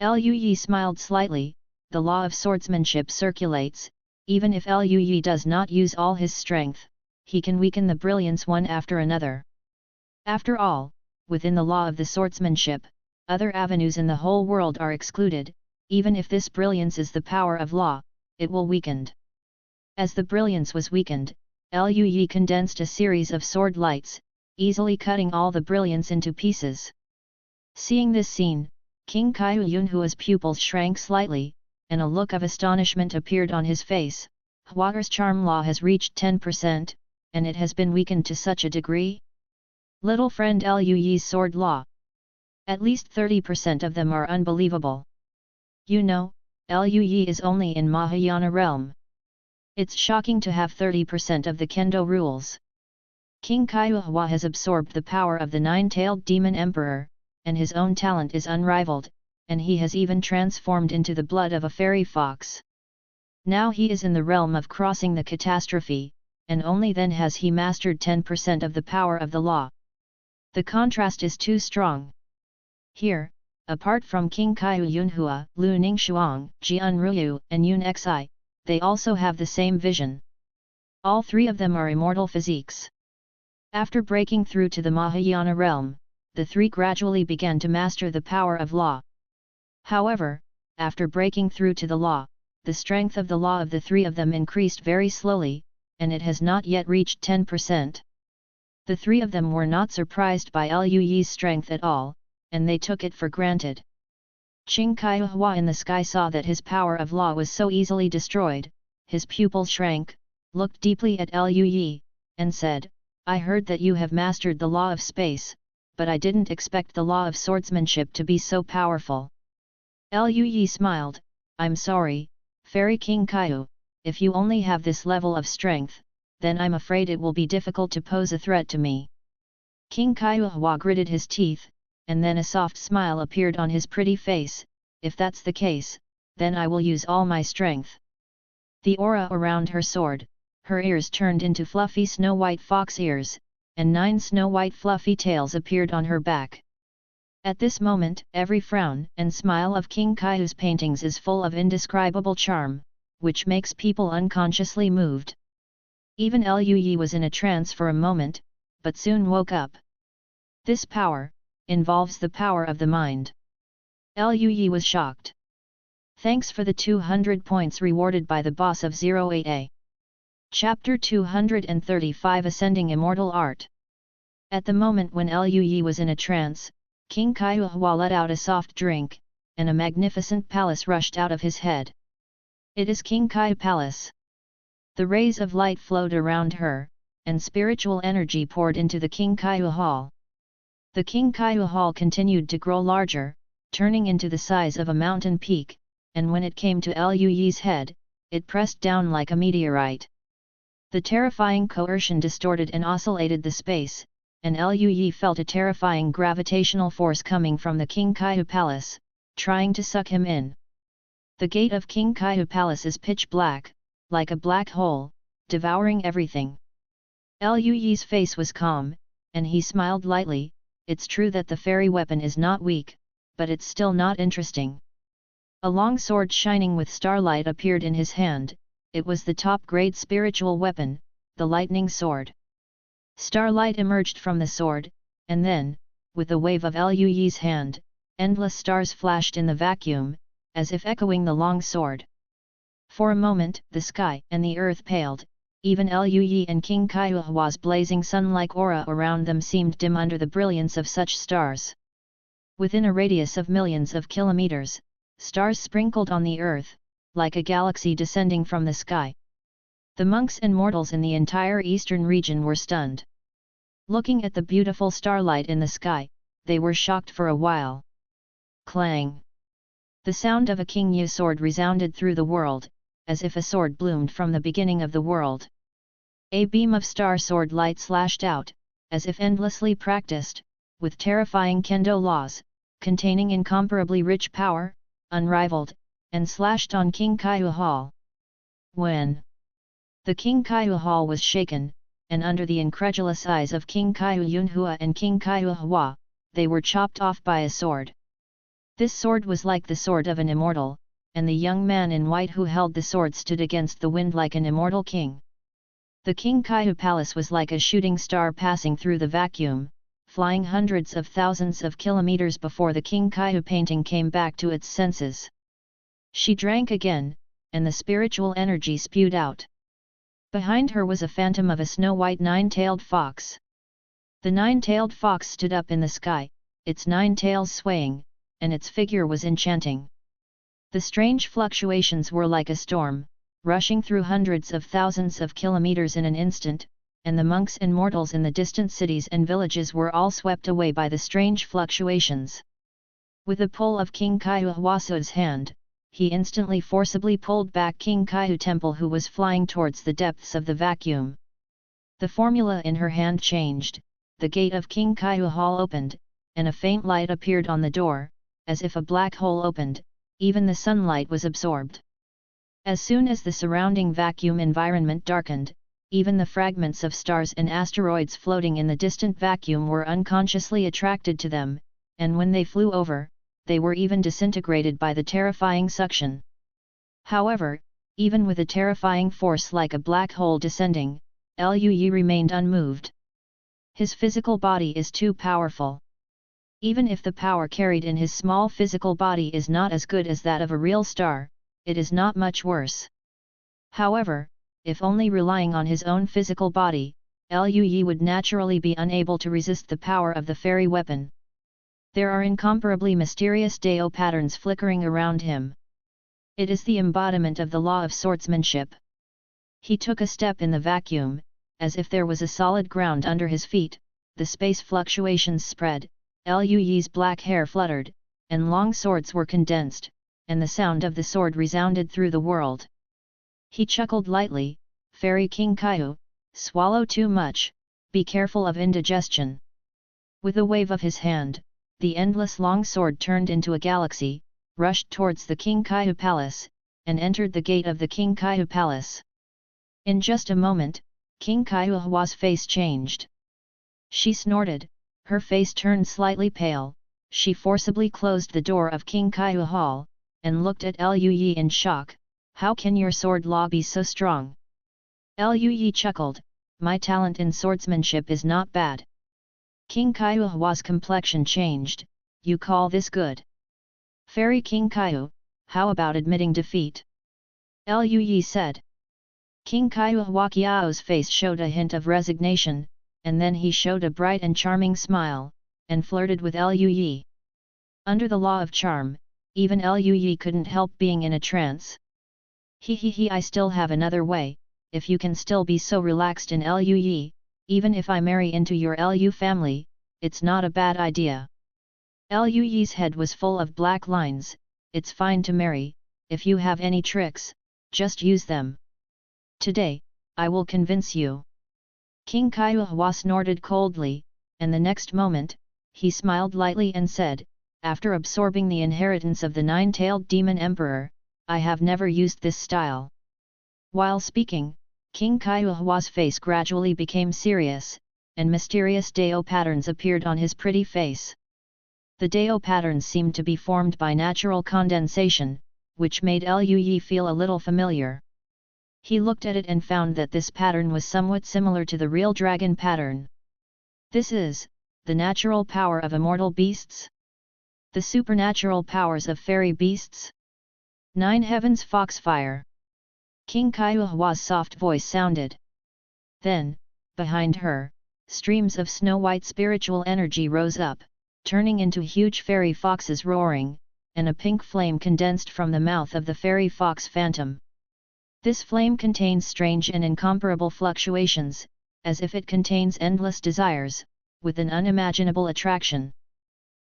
Liu Yi smiled slightly. The law of swordsmanship circulates. Even if Liu Yi does not use all his strength, he can weaken the brilliance one after another. After all, within the law of the swordsmanship, other avenues in the whole world are excluded. Even if this brilliance is the power of law, it will weakened. As the brilliance was weakened, Liu Yi condensed a series of sword lights, easily cutting all the brilliance into pieces. Seeing this scene, King Kaiyu Yunhua's pupils shrank slightly, and a look of astonishment appeared on his face. Hua's charm law has reached 10%, and it has been weakened to such a degree? Little friend Liu Yi's sword law. At least 30% of them are unbelievable. You know, Liu Yi is only in Mahayana realm. It's shocking to have 30% of the Kendo rules. King Kaiyu Hua has absorbed the power of the nine-tailed demon emperor, and his own talent is unrivaled, and he has even transformed into the blood of a fairy fox. Now he is in the realm of crossing the catastrophe, and only then has he mastered 10% of the power of the law. The contrast is too strong. Here, apart from King Kaiyu Yunhua, Lu Ningxuang, Jian Ruyu, and Yun Xi, they also have the same vision. All three of them are immortal physiques. After breaking through to the Mahayana realm, the three gradually began to master the power of law. However, after breaking through to the law, the strength of the law of the three of them increased very slowly, and it has not yet reached 10%. The three of them were not surprised by Liu Yi's strength at all, and they took it for granted. King Kaiyu Hua in the sky saw that his power of law was so easily destroyed. His pupils shrank, looked deeply at Liu Yi, and said, I heard that you have mastered the law of space, but I didn't expect the law of swordsmanship to be so powerful. Lu Yi smiled, I'm sorry, Fairy King Kaiu, if you only have this level of strength, then I'm afraid it will be difficult to pose a threat to me. King Kaiu Hua gritted his teeth, and then a soft smile appeared on his pretty face, if that's the case, then I will use all my strength. The aura around her soared, her ears turned into fluffy snow-white fox ears, and 9 snow-white fluffy tails appeared on her back. At this moment, every frown and smile of King Kaiu's paintings is full of indescribable charm, which makes people unconsciously moved. Even Lu Yi was in a trance for a moment, but soon woke up. This power involves the power of the mind. Lu Yi was shocked. Thanks for the 200 points rewarded by the boss of 08A. Chapter 235 Ascending Immortal Art. At the moment when Lu Yi was in a trance, King Kaiu Hua let out a soft drink, and a magnificent palace rushed out of his head. It is King Kaiu Palace. The rays of light flowed around her, and spiritual energy poured into the King Kaiu Hall. The King Kaiu Hall continued to grow larger, turning into the size of a mountain peak, and when it came to Lu Yi's head, it pressed down like a meteorite. The terrifying coercion distorted and oscillated the space, and Lu Yi felt a terrifying gravitational force coming from the King Kaiu Palace, trying to suck him in. The gate of King Kaiu Palace is pitch black, like a black hole, devouring everything. Lu Yi's face was calm, and he smiled lightly. It's true that the fairy weapon is not weak, but it's still not interesting. A long sword shining with starlight appeared in his hand. It was the top-grade spiritual weapon, the lightning sword. Starlight emerged from the sword, and then, with a wave of Lu Yi's hand, endless stars flashed in the vacuum, as if echoing the long sword. For a moment, the sky and the earth paled, even Lu Yi and King Kaiu Hua's blazing sun-like aura around them seemed dim under the brilliance of such stars. Within a radius of millions of kilometers, stars sprinkled on the earth, like a galaxy descending from the sky. The monks and mortals in the entire eastern region were stunned. Looking at the beautiful starlight in the sky, they were shocked for a while. Clang! The sound of a King Yu sword resounded through the world, as if a sword bloomed from the beginning of the world. A beam of star sword light slashed out, as if endlessly practiced, with terrifying kendo laws, containing incomparably rich power, unrivaled, and slashed on King Kaiu Hall. When the King Kaiu Hall was shaken, and under the incredulous eyes of King Kaiu Yunhua and King Kaiu Hua, they were chopped off by a sword. This sword was like the sword of an immortal, and the young man in white who held the sword stood against the wind like an immortal king. The King Kaiu Palace was like a shooting star passing through the vacuum, flying hundreds of thousands of kilometers before the King Kaiu painting came back to its senses. She drank again, and the spiritual energy spewed out. Behind her was a phantom of a snow-white 9-tailed fox. The 9-tailed fox stood up in the sky, its 9 tails swaying, and its figure was enchanting. The strange fluctuations were like a storm, rushing through hundreds of thousands of kilometers in an instant, and the monks and mortals in the distant cities and villages were all swept away by the strange fluctuations. With a pull of King Kaiu Huasu's hand, he instantly forcibly pulled back King Kaiu Temple, who was flying towards the depths of the vacuum. The formula in her hand changed, the gate of King Kaiu Hall opened, and a faint light appeared on the door, as if a black hole opened, even the sunlight was absorbed. As soon as the surrounding vacuum environment darkened, even the fragments of stars and asteroids floating in the distant vacuum were unconsciously attracted to them, and when they flew over, they were even disintegrated by the terrifying suction. However, even with a terrifying force like a black hole descending, Lu Yi remained unmoved. His physical body is too powerful. Even if the power carried in his small physical body is not as good as that of a real star, it is not much worse. However, if only relying on his own physical body, Lu Yi would naturally be unable to resist the power of the fairy weapon. There are incomparably mysterious Dao patterns flickering around him. It is the embodiment of the law of swordsmanship. He took a step in the vacuum, as if there was a solid ground under his feet. The space fluctuations spread, Liu Yi's black hair fluttered, and long swords were condensed, and the sound of the sword resounded through the world. He chuckled lightly, "Fairy King Kaihu, swallow too much, be careful of indigestion." With a wave of his hand, the endless long sword turned into a galaxy, rushed towards the King Kaihu Palace, and entered the gate of the King Kaihu Palace. In just a moment, King Kaihu's face changed. She snorted, her face turned slightly pale. She forcibly closed the door of King Kaihu Hall, and looked at Liu Yi in shock. "How can your sword law be so strong?" Liu Yi chuckled, "My talent in swordsmanship is not bad." King Kaihu's complexion changed. "You call this good? Fairy King Kaihu, how about admitting defeat?" Liu Yi said. King Kaihu's face showed a hint of resignation, and then he showed a bright and charming smile, and flirted with Liu Yi. Under the law of charm, even Liu Yi couldn't help being in a trance. He, I still have another way, if you can still be so relaxed in Liu Yi, even if I marry into your Liu family, it's not a bad idea." Liu Yi's head was full of black lines. "It's fine to marry, if you have any tricks, just use them. Today, I will convince you." King Kaihu snorted coldly, and the next moment, he smiled lightly and said, "After absorbing the inheritance of the nine-tailed demon emperor, I have never used this style." While speaking, King Kaihu's face gradually became serious, and mysterious Dao patterns appeared on his pretty face. The Dao patterns seemed to be formed by natural condensation, which made Liu Yi feel a little familiar. He looked at it and found that this pattern was somewhat similar to the real dragon pattern. This is the natural power of immortal beasts? The supernatural powers of fairy beasts? Nine Heavens Foxfire. King Kaihu's soft voice sounded. Then, behind her, streams of snow-white spiritual energy rose up, turning into huge fairy foxes roaring, and a pink flame condensed from the mouth of the fairy fox phantom. This flame contains strange and incomparable fluctuations, as if it contains endless desires, with an unimaginable attraction.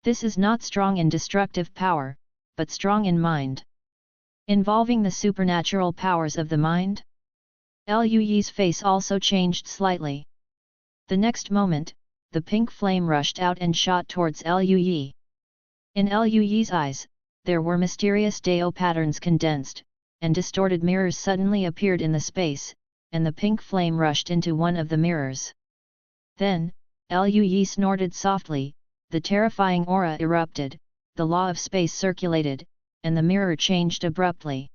This is not strong in destructive power, but strong in mind. Involving the supernatural powers of the mind? Liu Yi's face also changed slightly. The next moment, the pink flame rushed out and shot towards Liu Yi. In Liu Yi's eyes, there were mysterious Dao patterns condensed, and distorted mirrors suddenly appeared in the space, and the pink flame rushed into one of the mirrors. Then, Liu Yi snorted softly, the terrifying aura erupted, the law of space circulated, and the mirror changed abruptly.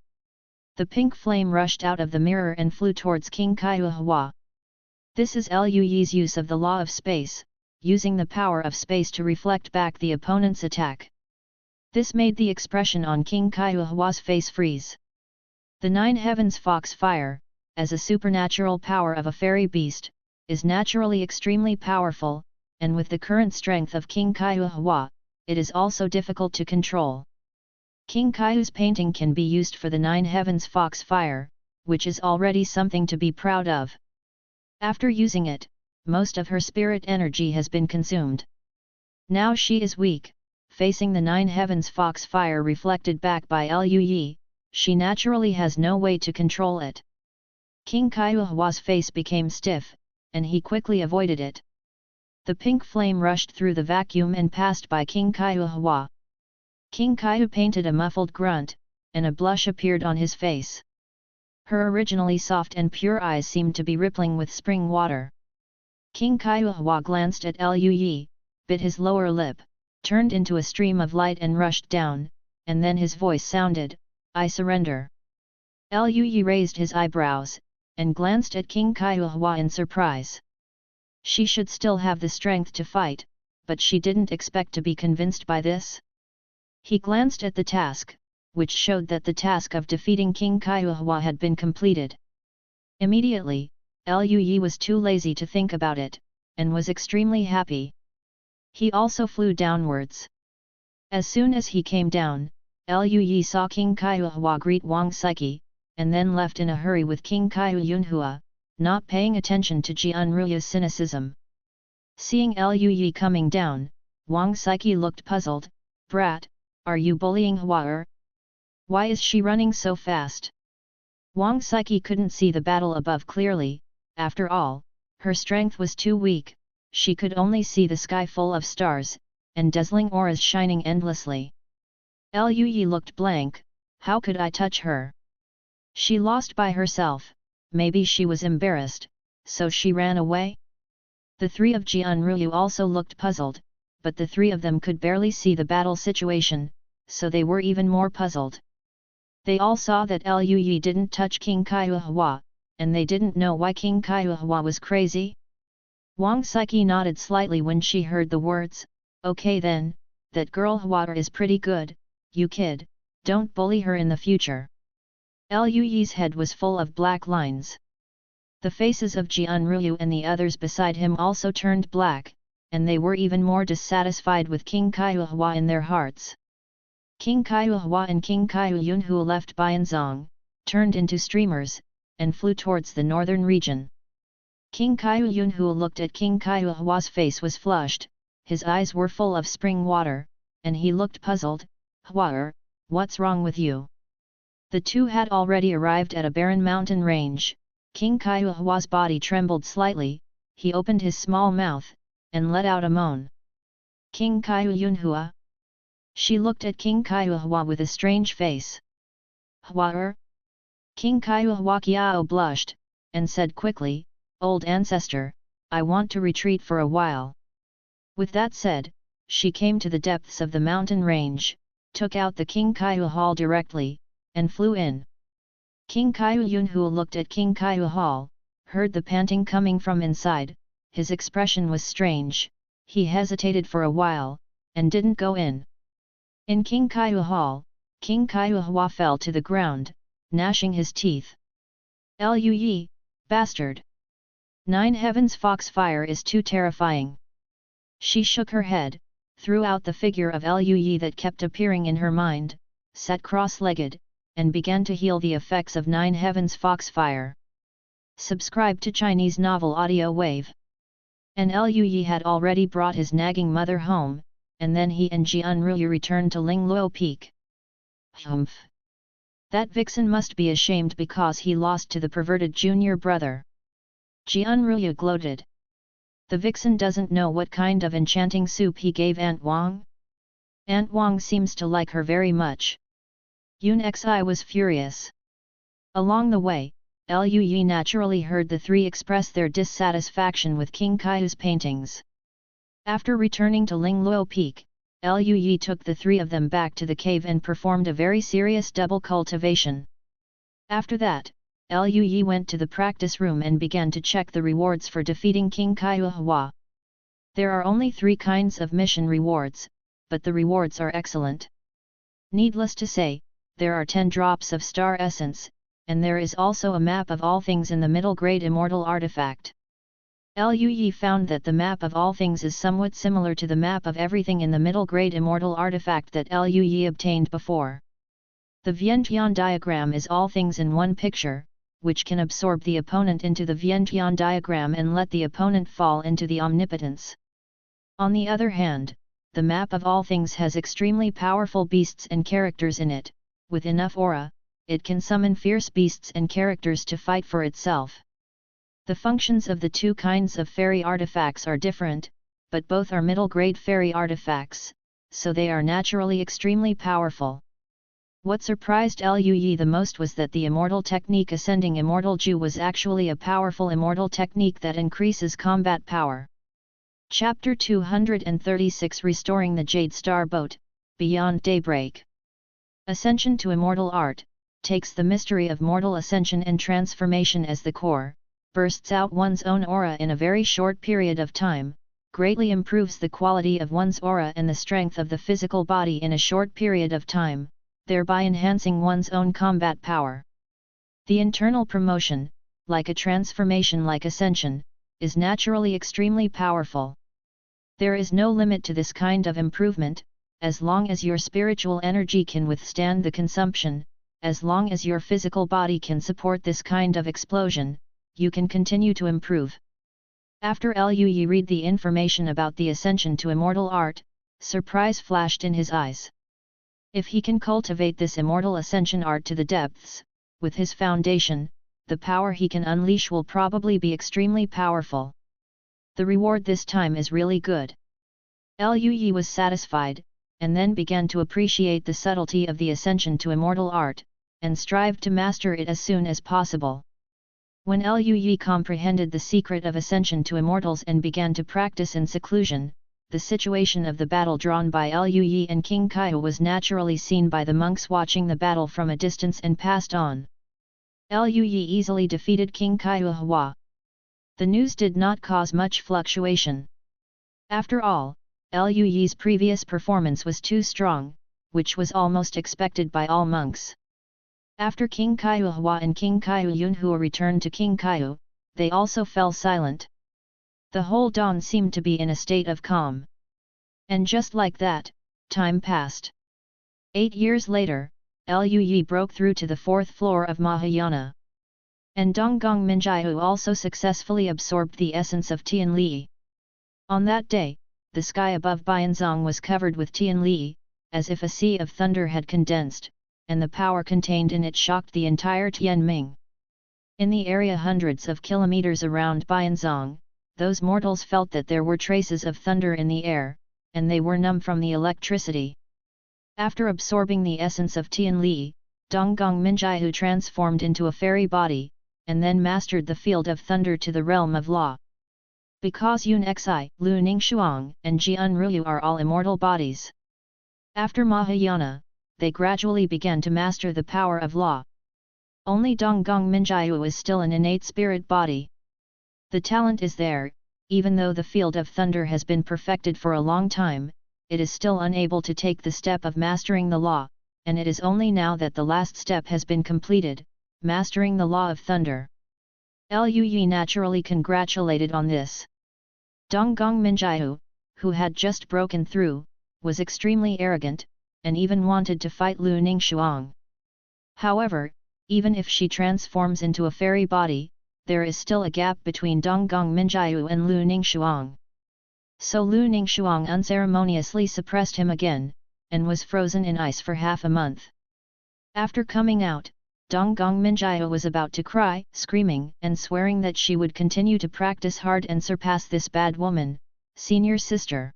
The pink flame rushed out of the mirror and flew towards King Kaihu. This is Liu Yi's use of the law of space, using the power of space to reflect back the opponent's attack. This made the expression on King Kaihu's face freeze. The Nine Heavens Foxfire, as a supernatural power of a fairy beast, is naturally extremely powerful, and with the current strength of King Kaihu, it is also difficult to control. King Kaihu's painting can be used for the Nine Heavens Foxfire, which is already something to be proud of. After using it, most of her spirit energy has been consumed. Now she is weak, facing the Nine Heavens Foxfire reflected back by Liu Yi, she naturally has no way to control it. King Kaihu's face became stiff, and he quickly avoided it. The pink flame rushed through the vacuum and passed by King Kaihu. King Kaihu painted a muffled grunt, and a blush appeared on his face. Her originally soft and pure eyes seemed to be rippling with spring water. King Kaihu glanced at Liu Yi, bit his lower lip, turned into a stream of light and rushed down, and then his voice sounded, "I surrender." Liu Yi raised his eyebrows, and glanced at King Kaihu in surprise. She should still have the strength to fight, but she didn't expect to be convinced by this. He glanced at the task, which showed that the task of defeating King Kaihu had been completed. Immediately, Liu Yi was too lazy to think about it, and was extremely happy. He also flew downwards. As soon as he came down, Liu Yi saw King Kaihu greet Wang Siki, and then left in a hurry with King Kaihu Yunhua, not paying attention to Jianruya's cynicism. Seeing Lu Yi coming down, Wang Siki looked puzzled. "Brat, are you bullying Hua? Why is she running so fast?" Wang Siki couldn't see the battle above clearly. After all, her strength was too weak. She could only see the sky full of stars, and dazzling auras shining endlessly. Lu Yi looked blank. How could I touch her? She lost by herself. Maybe she was embarrassed, so she ran away? The three of Jianruyu also looked puzzled, but the three of them could barely see the battle situation, so they were even more puzzled. They all saw that Lu Yi didn't touch King Kaiuhua, and they didn't know why King Kaiuhua was crazy. Wang Siki nodded slightly when she heard the words. "Okay then, that girl Hua is pretty good, you kid, don't bully her in the future." Lu Yi's head was full of black lines. The faces of Jianruyu and the others beside him also turned black, and they were even more dissatisfied with King Kaiuhua in their hearts. King Kaiuhua and King Kaiuyunhu left Bianzong, turned into streamers, and flew towards the northern region. King Kaiuyunhu looked at King Kaiuhua's face was flushed, his eyes were full of spring water, and he looked puzzled. "Hua, what's wrong with you?" The two had already arrived at a barren mountain range. King Kaiuhua's body trembled slightly, he opened his small mouth, and let out a moan. "King Kaiuyunhua?" She looked at King Kaiuhua with a strange face. "Hua?" King Kaiuhua Kiao blushed, and said quickly, "Old ancestor, I want to retreat for a while." With that said, she came to the depths of the mountain range, took out the King Kaiuhal directly, and flew in. King Kaiuyunhu looked at King Kaiuhal, heard the panting coming from inside, his expression was strange, he hesitated for a while, and didn't go in. In King Kaiuhal, King Kaiuhua fell to the ground, gnashing his teeth. "Lu Yi, bastard! 9 heavens foxfire is too terrifying." She shook her head, threw out the figure of Lu Yi that kept appearing in her mind, sat cross-legged, and began to heal the effects of 9 heavens foxfire. Subscribe to Chinese novel audio wave. And Lu Yi had already brought his nagging mother home, and then he and Jianruyu returned to Lingluo Peak. Humph! That vixen must be ashamed because he lost to the perverted junior brother. Jianruyu gloated. The vixen doesn't know what kind of enchanting soup he gave Aunt Wang. Aunt Wang seems to like her very much. Yun Xi was furious. Along the way, Lu Yi naturally heard the three express their dissatisfaction with King Kaiu's paintings. After returning to Lingluo Peak, Lu Yi took the three of them back to the cave and performed a very serious double cultivation. After that, Lu Yi went to the practice room and began to check the rewards for defeating King Kaiuhua. There are only 3 kinds of mission rewards, but the rewards are excellent. Needless to say, there are 10 drops of star essence, and there is also a map of all things in the middle grade immortal artifact. Lu Yi found that the map of all things is somewhat similar to the map of everything in the middle grade immortal artifact that Lu Yi obtained before. The Vientiane diagram is all things in one picture, which can absorb the opponent into the Vientiane diagram and let the opponent fall into the omnipotence. On the other hand, the map of all things has extremely powerful beasts and characters in it. With enough aura, it can summon fierce beasts and characters to fight for itself. The functions of the 2 kinds of fairy artifacts are different, but both are middle-grade fairy artifacts, so they are naturally extremely powerful. What surprised Lu Yi the most was that the immortal technique Ascending Immortal Ju was actually a powerful immortal technique that increases combat power. Chapter 236 Restoring the Jade Star Boat, Beyond Daybreak. Ascension to Immortal Art, takes the mystery of mortal ascension and transformation as the core, bursts out one's own aura in a very short period of time, greatly improves the quality of one's aura and the strength of the physical body in a short period of time, thereby enhancing one's own combat power. The internal promotion, like a transformation like ascension, is naturally extremely powerful. There is no limit to this kind of improvement, as long as your spiritual energy can withstand the consumption, as long as your physical body can support this kind of explosion, you can continue to improve. After Lui read the information about the ascension to immortal art, surprise flashed in his eyes. If he can cultivate this immortal ascension art to the depths, with his foundation, the power he can unleash will probably be extremely powerful. The reward this time is really good. Lui was satisfied, and then began to appreciate the subtlety of the ascension to immortal art, and strived to master it as soon as possible. When Lui comprehended the secret of ascension to immortals and began to practice in seclusion, the situation of the battle drawn by Lui and King Kaihu was naturally seen by the monks watching the battle from a distance and passed on. Lui easily defeated King Kaihu. The news did not cause much fluctuation. After all, Lui's previous performance was too strong, which was almost expected by all monks. After King Kaihu and King Kaihu Yunhua returned to King Kaihu, they also fell silent. The whole dawn seemed to be in a state of calm. And just like that, time passed. 8 years later, Lui broke through to the 4th floor of Mahayana. And Donggong Minjiu also successfully absorbed the essence of Tianli. On that day, the sky above Bianzong was covered with Tianli, as if a sea of thunder had condensed, and the power contained in it shocked the entire Tianming. In the area hundreds of kilometers around Bianzong, those mortals felt that there were traces of thunder in the air, and they were numb from the electricity. After absorbing the essence of Tianli, Donggong Minjiu transformed into a fairy body, and then mastered the field of thunder to the realm of law. Because Yun Xi, Lu Ningxuang, and Jian Ruyu are all immortal bodies. After Mahayana, they gradually began to master the power of law. Only Donggong Minjiu is still an innate spirit body. The talent is there, even though the field of thunder has been perfected for a long time, it is still unable to take the step of mastering the law, and it is only now that the last step has been completed, mastering the law of thunder. Lui naturally congratulated on this. Donggong Minjiu, who had just broken through, was extremely arrogant, and even wanted to fight Lu Ningxuang. However, even if she transforms into a fairy body, there is still a gap between Donggong Minjiu and Lu Ningxuang. So Lu Ningxuang unceremoniously suppressed him again, and was frozen in ice for half a month. After coming out, Donggong Minjiu was about to cry, screaming and swearing that she would continue to practice hard and surpass this bad woman, senior sister.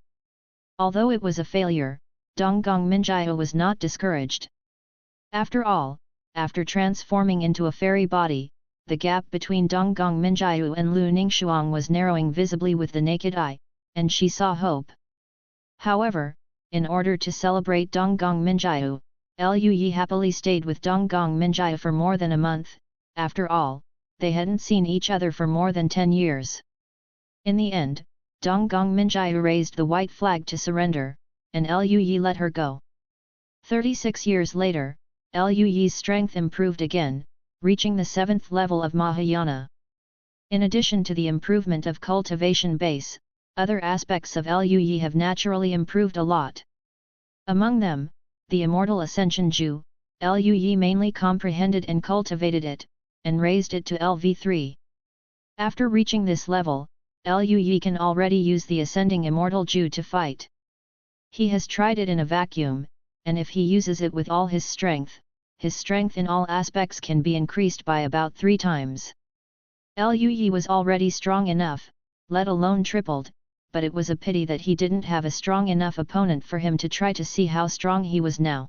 Although it was a failure, Donggong Minjiu was not discouraged. After all, after transforming into a fairy body, the gap between Donggong Minjiu and Lu Ningxuang was narrowing visibly with the naked eye, and she saw hope. However, in order to celebrate Donggong Minjiu, Lui happily stayed with Donggong Minjiu for more than a month. After all, they hadn't seen each other for more than 10 years. In the end, Donggong Minjiu raised the white flag to surrender, and Lui let her go. 36 years later, Lui's strength improved again, reaching the 7th level of Mahayana. In addition to the improvement of cultivation base, other aspects of Lui have naturally improved a lot. Among them, the Immortal Ascension Ju, Lui mainly comprehended and cultivated it, and raised it to LV3. After reaching this level, Lui can already use the Ascending Immortal Ju to fight. He has tried it in a vacuum, and if he uses it with all his strength in all aspects can be increased by about 3 times. Lui was already strong enough, let alone tripled, but it was a pity that he didn't have a strong enough opponent for him to try to see how strong he was now.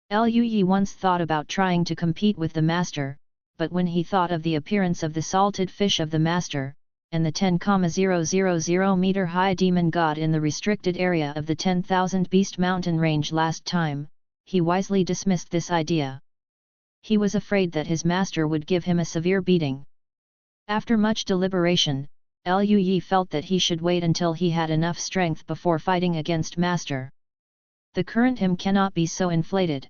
Lui once thought about trying to compete with the master, but when he thought of the appearance of the salted fish of the master, and the 10,000 meter high demon god in the restricted area of the 10,000 Beast Mountain range last time, he wisely dismissed this idea. He was afraid that his master would give him a severe beating. After much deliberation, Lui felt that he should wait until he had enough strength before fighting against master. The current him cannot be so inflated.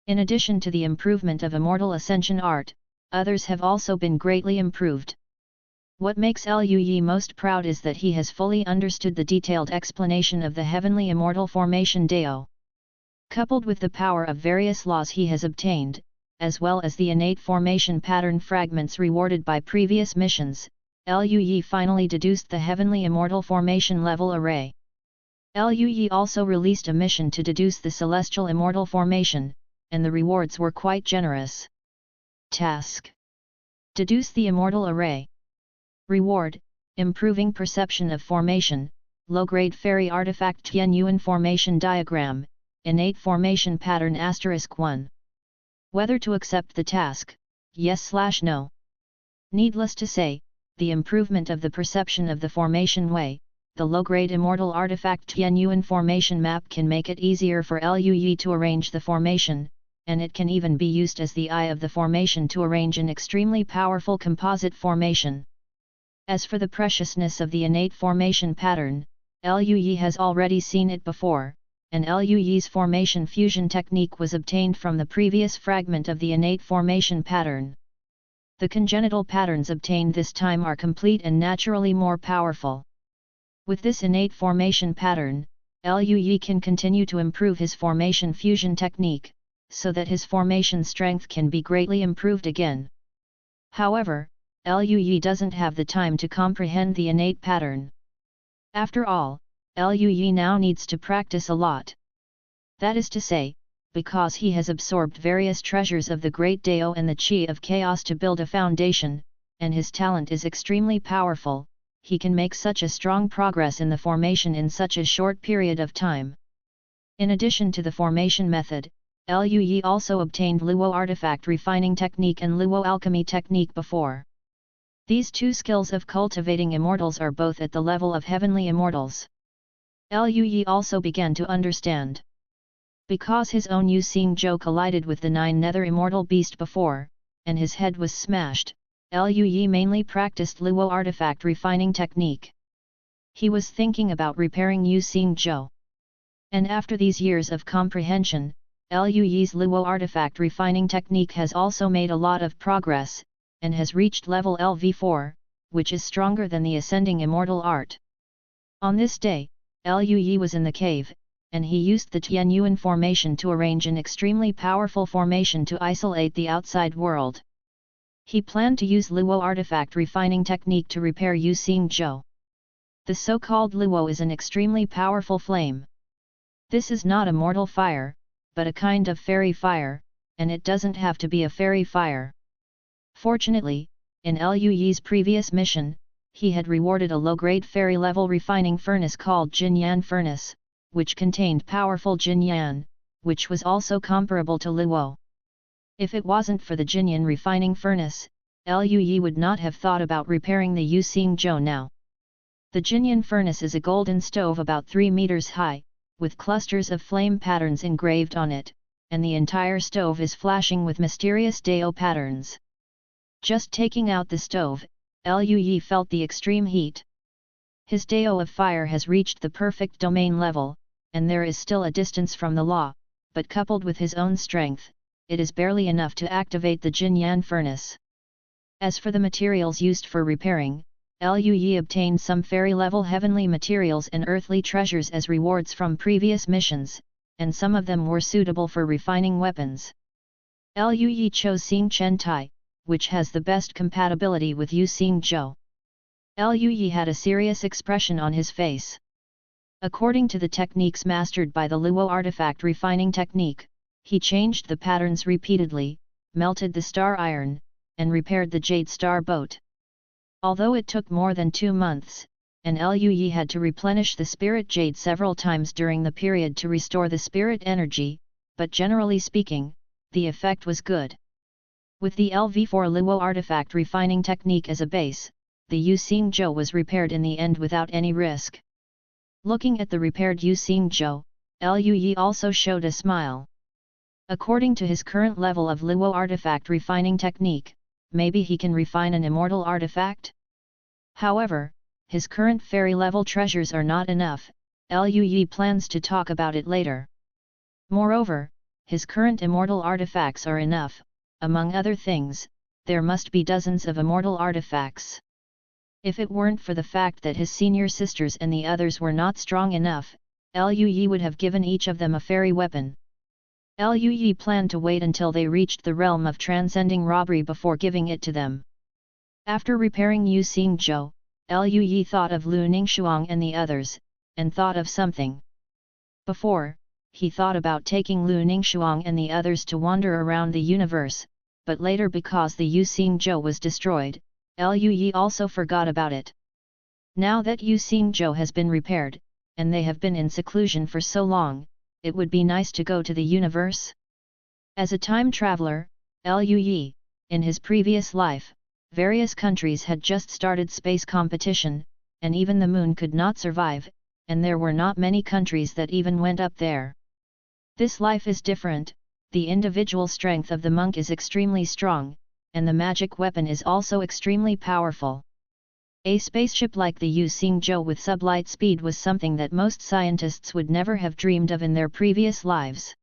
In addition to the improvement of Immortal Ascension art, others have also been greatly improved. What makes Lui most proud is that he has fully understood the detailed explanation of the heavenly immortal formation Dao. Coupled with the power of various laws he has obtained, as well as the innate formation pattern fragments rewarded by previous missions, Lui finally deduced the heavenly immortal formation level array. Lui also released a mission to deduce the celestial immortal formation, and the rewards were quite generous. Task: deduce the immortal array. Reward: improving perception of formation, low-grade fairy artifact Tian Yuan formation diagram, innate formation pattern *1. Whether to accept the task, yes/no. Needless to say, the improvement of the perception of the formation way, the low-grade immortal artifact Tian Yuan formation map can make it easier for Lui to arrange the formation, and it can even be used as the eye of the formation to arrange an extremely powerful composite formation. As for the preciousness of the innate formation pattern, Lui has already seen it before, and Lui's formation fusion technique was obtained from the previous fragment of the innate formation pattern. The congenital patterns obtained this time are complete and naturally more powerful. With this innate formation pattern, Lui can continue to improve his formation fusion technique, so that his formation strength can be greatly improved again. However, Lui doesn't have the time to comprehend the innate pattern. After all, Lui now needs to practice a lot. That is to say, because he has absorbed various treasures of the Great Dao and the Qi of Chaos to build a foundation, and his talent is extremely powerful, he can make such a strong progress in the formation in such a short period of time. In addition to the formation method, Lui also obtained Luo artifact refining technique and Luo alchemy technique before. These two skills of cultivating immortals are both at the level of heavenly immortals. Lui also began to understand. Because his own Yu Xing Zhou collided with the 9 nether immortal beast before, and his head was smashed, Lui mainly practiced Luo artifact refining technique. He was thinking about repairing Yu Xing Zhou. And after these years of comprehension, Lui's Luo artifact refining technique has also made a lot of progress, and has reached level LV4, which is stronger than the ascending immortal art. On this day, Lui was in the cave, and he used the Tian Yuan formation to arrange an extremely powerful formation to isolate the outside world. He planned to use Luo artifact refining technique to repair Yu Xing Zhou. The so-called Luo is an extremely powerful flame. This is not a mortal fire, but a kind of fairy fire, and it doesn't have to be a fairy fire. Fortunately, in Lui's previous mission, he had rewarded a low-grade fairy-level refining furnace called Jinyan Furnace, which contained powerful Jinyan, which was also comparable to Luo. If it wasn't for the Jinyan refining furnace, Lui would not have thought about repairing the Yu Xing Zhou now. The Jinyan furnace is a golden stove about 3 meters high, with clusters of flame patterns engraved on it, and the entire stove is flashing with mysterious Dao patterns. Just taking out the stove, Lui felt the extreme heat. His Dao of fire has reached the perfect domain level, and there is still a distance from the law, but coupled with his own strength, it is barely enough to activate the Jinyan furnace. As for the materials used for repairing, Lui obtained some fairy-level heavenly materials and earthly treasures as rewards from previous missions, and some of them were suitable for refining weapons. Lui chose Xing Chen Tai, which has the best compatibility with Yu Xing Zhou. Lui had a serious expression on his face. According to the techniques mastered by the Luo artifact refining technique, he changed the patterns repeatedly, melted the star iron, and repaired the jade star boat. Although it took more than 2 months, and Lui had to replenish the spirit jade several times during the period to restore the spirit energy, but generally speaking, the effect was good. With the LV4 Luo artifact refining technique as a base, the Yu Xing Zhou was repaired in the end without any risk. Looking at the repaired Yu Xing Zhou, Lui also showed a smile. According to his current level of Luo artifact refining technique, maybe he can refine an immortal artifact? However, his current fairy level treasures are not enough, Lui plans to talk about it later. Moreover, his current immortal artifacts are enough. Among other things, there must be dozens of immortal artifacts. If it weren't for the fact that his senior sisters and the others were not strong enough, Lui would have given each of them a fairy weapon. Lui planned to wait until they reached the realm of transcending robbery before giving it to them. After repairing Yu Xingzhou, Lui thought of Lu Ningxuang and the others, and thought of something. Before, he thought about taking Lu Ningxuang and the others to wander around the universe, but later because the Yu Xingzhou was destroyed, Lui also forgot about it. Now that Yu Xingzhou has been repaired, and they have been in seclusion for so long, it would be nice to go to the universe. As a time traveler, Lui, in his previous life, various countries had just started space competition, and even the moon could not survive, and there were not many countries that even went up there. This life is different, the individual strength of the monk is extremely strong, and the magic weapon is also extremely powerful. A spaceship like the Yu Xingzhou with sublight speed was something that most scientists would never have dreamed of in their previous lives.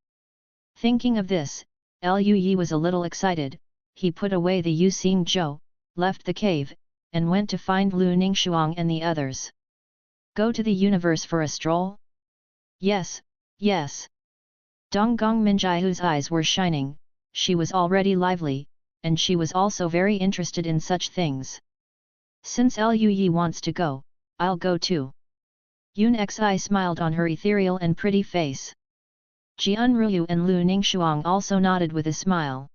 Thinking of this, Lui was a little excited. He put away the Yu Xingzhou, left the cave, and went to find Lu Ningxuang and the others. Go to the universe for a stroll? Yes, yes. Donggong Minjiahu's eyes were shining, she was already lively, and she was also very interested in such things. Since Lui wants to go, I'll go too. Yun Xi smiled on her ethereal and pretty face. Jian Ruyu and Lu Ningxuang also nodded with a smile.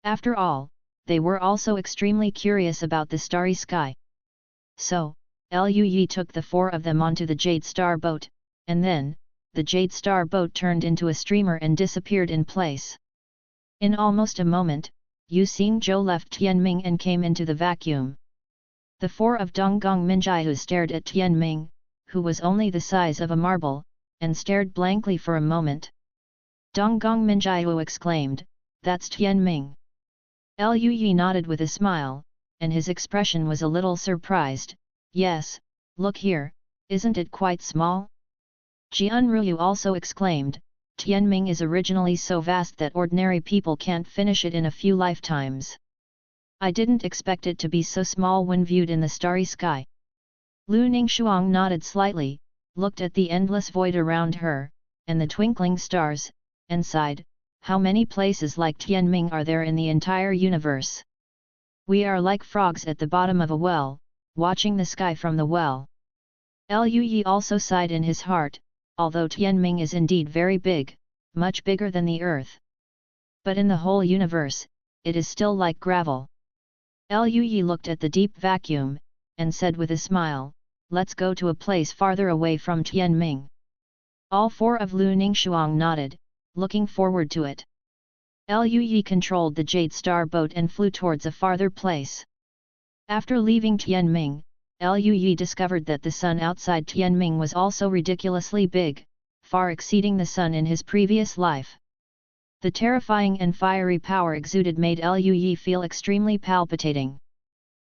After all, they were also extremely curious about the starry sky. So, Lui took the four of them onto the Jade Star boat, and then, the Jade Star boat turned into a streamer and disappeared in place. In almost a moment, Yu Xingzhou left Tianming and came into the vacuum. The four of Donggong Minjiahu stared at Tianming, who was only the size of a marble, and stared blankly for a moment. Donggong Minjiahu exclaimed, "That's Tianming." Lui nodded with a smile, and his expression was a little surprised. "Yes, look here, isn't it quite small?" Jian Ruyu also exclaimed, "Tianming is originally so vast that ordinary people can't finish it in a few lifetimes. I didn't expect it to be so small when viewed in the starry sky." Lu Ningxuang nodded slightly, looked at the endless void around her, and the twinkling stars, and sighed, "How many places like Tianming are there in the entire universe? We are like frogs at the bottom of a well, watching the sky from the well." Lui also sighed in his heart, although Tianming is indeed very big, much bigger than the Earth. But in the whole universe, it is still like gravel. Lui looked at the deep vacuum, and said with a smile, "Let's go to a place farther away from Tianming." All four of Lu Ningxuang nodded, looking forward to it. Lui controlled the Jade Star boat and flew towards a farther place. After leaving Tianming, Lui discovered that the sun outside Tianming was also ridiculously big, far exceeding the sun in his previous life. The terrifying and fiery power exuded made Lui feel extremely palpitating.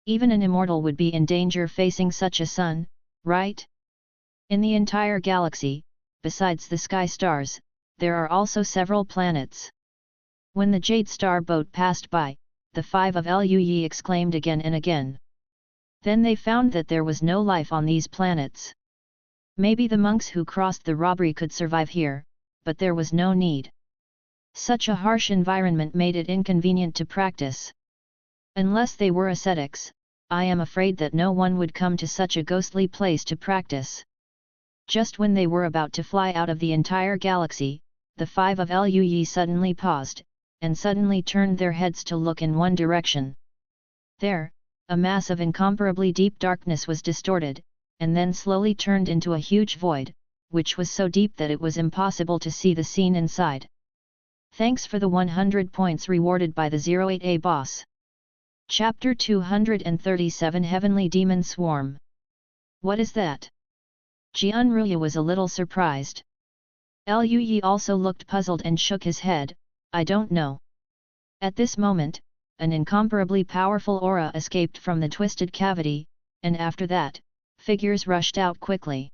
Even an immortal would be in danger facing such a sun, right? In the entire galaxy, besides the sky stars, there are also several planets. When the Jade Star boat passed by, the five of Lui exclaimed again and again. Then they found that there was no life on these planets. Maybe the monks who crossed the robbery could survive here, but there was no need. Such a harsh environment made it inconvenient to practice. Unless they were ascetics, I am afraid that no one would come to such a ghostly place to practice. Just when they were about to fly out of the entire galaxy, the five of Lui suddenly paused, and suddenly turned their heads to look in one direction. There, a mass of incomparably deep darkness was distorted, and then slowly turned into a huge void, which was so deep that it was impossible to see the scene inside. Thanks for the 100 points rewarded by the 08A boss. Chapter 237 Heavenly Demon Swarm. What is that? Jian Ruyu was a little surprised. Lui also looked puzzled and shook his head, "I don't know." At this moment, an incomparably powerful aura escaped from the twisted cavity, and after that, figures rushed out quickly.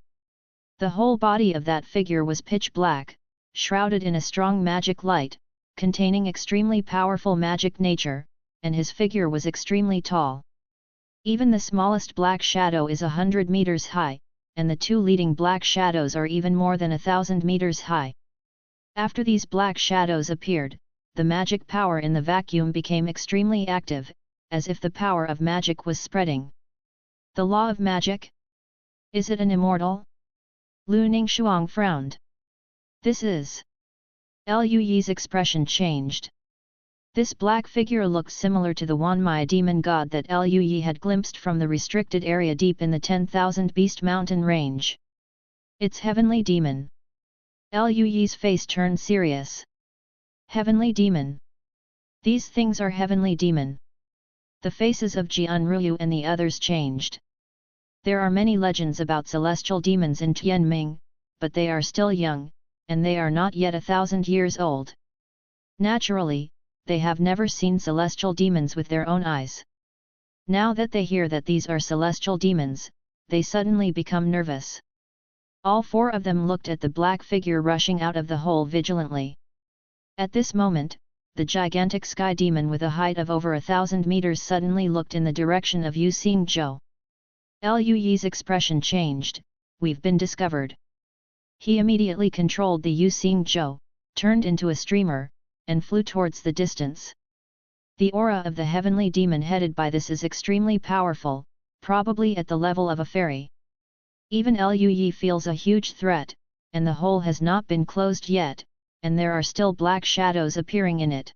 The whole body of that figure was pitch black, shrouded in a strong magic light, containing extremely powerful magic nature, and his figure was extremely tall. Even the smallest black shadow is 100 meters high, and the two leading black shadows are even more than 1,000 meters high. After these black shadows appeared, the magic power in the vacuum became extremely active, as if the power of magic was spreading. The law of magic? Is it an immortal? Lu Ningshuang frowned. This is. Lu Yi's expression changed. This black figure looked similar to the Wanmai demon god that Lu Yi had glimpsed from the restricted area deep in the 10,000 Beast Mountain range. It's Heavenly Demon. Lu Yi's face turned serious. Heavenly Demon. These things are Heavenly Demon. The faces of Jianruyu and the others changed. There are many legends about celestial demons in Tianming, but they are still young, and they are not yet 1,000 years old. Naturally, they have never seen celestial demons with their own eyes. Now that they hear that these are celestial demons, they suddenly become nervous. All four of them looked at the black figure rushing out of the hole vigilantly. At this moment, the gigantic sky demon with a height of over 1,000 meters suddenly looked in the direction of Yu Xingzhou. Lu Yi's expression changed. We've been discovered. He immediately controlled the Yu Xingzhou, turned into a streamer, and flew towards the distance. The aura of the heavenly demon headed by this is extremely powerful, probably at the level of a fairy. Even Lu Yi feels a huge threat, and the hole has not been closed yet, and there are still black shadows appearing in it.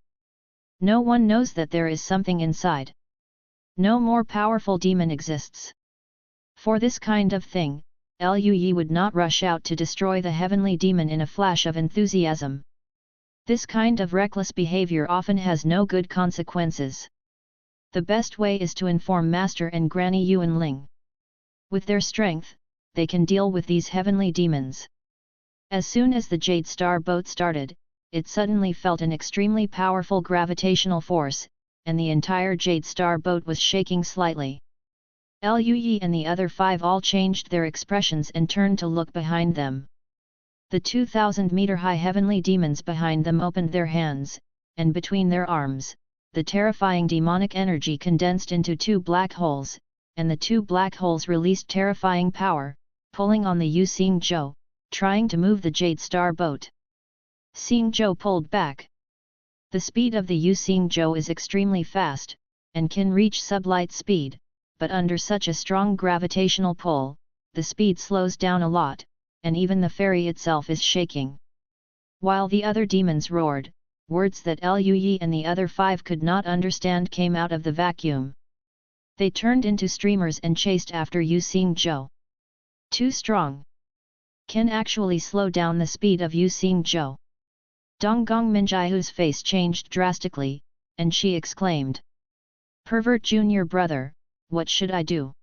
No one knows that there is something inside. No more powerful demon exists. For this kind of thing, Lu Yi would not rush out to destroy the heavenly demon in a flash of enthusiasm. This kind of reckless behavior often has no good consequences. The best way is to inform Master and Granny Yuan Ling. With their strength, they can deal with these heavenly demons. As soon as the Jade Star boat started, it suddenly felt an extremely powerful gravitational force, and the entire Jade Star boat was shaking slightly. Lu Yi and the other five all changed their expressions and turned to look behind them. The 2,000-meter-high heavenly demons behind them opened their hands, and between their arms, the terrifying demonic energy condensed into two black holes, and the two black holes released terrifying power, pulling on the Yu Xingzhou, trying to move the Jade Star boat. Xingzhou pulled back. The speed of the Yu Xingzhou is extremely fast, and can reach sublight speed, but under such a strong gravitational pull, the speed slows down a lot, and even the ferry itself is shaking. While the other demons roared, words that Lu Yi and the other five could not understand came out of the vacuum. They turned into streamers and chased after Yu Xingzhou. Too strong. Can actually slow down the speed of Yu Xingzhou. Donggong Minjiahu's face changed drastically, and she exclaimed. Pervert junior brother, what should I do?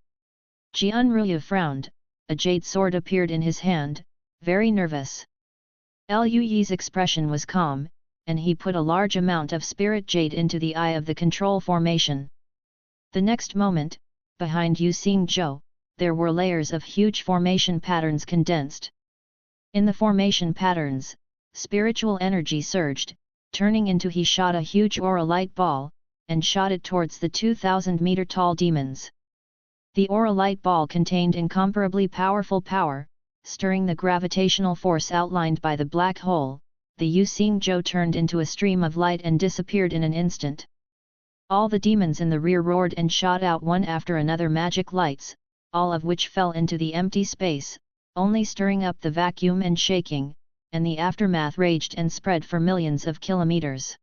Jianruyu frowned, a jade sword appeared in his hand, very nervous. Lu Yi's expression was calm, and he put a large amount of spirit jade into the eye of the control formation. The next moment, behind Yu Xingzhou, there were layers of huge formation patterns condensed. In the formation patterns, spiritual energy surged, turning into he shot a huge aura light ball, and shot it towards the 2,000-meter tall demons. The aura light ball contained incomparably powerful power, stirring the gravitational force outlined by the black hole. The Yu Xingzhou turned into a stream of light and disappeared in an instant. All the demons in the rear roared and shot out one after another magic lights, all of which fell into the empty space, only stirring up the vacuum and shaking, and the aftermath raged and spread for millions of kilometers.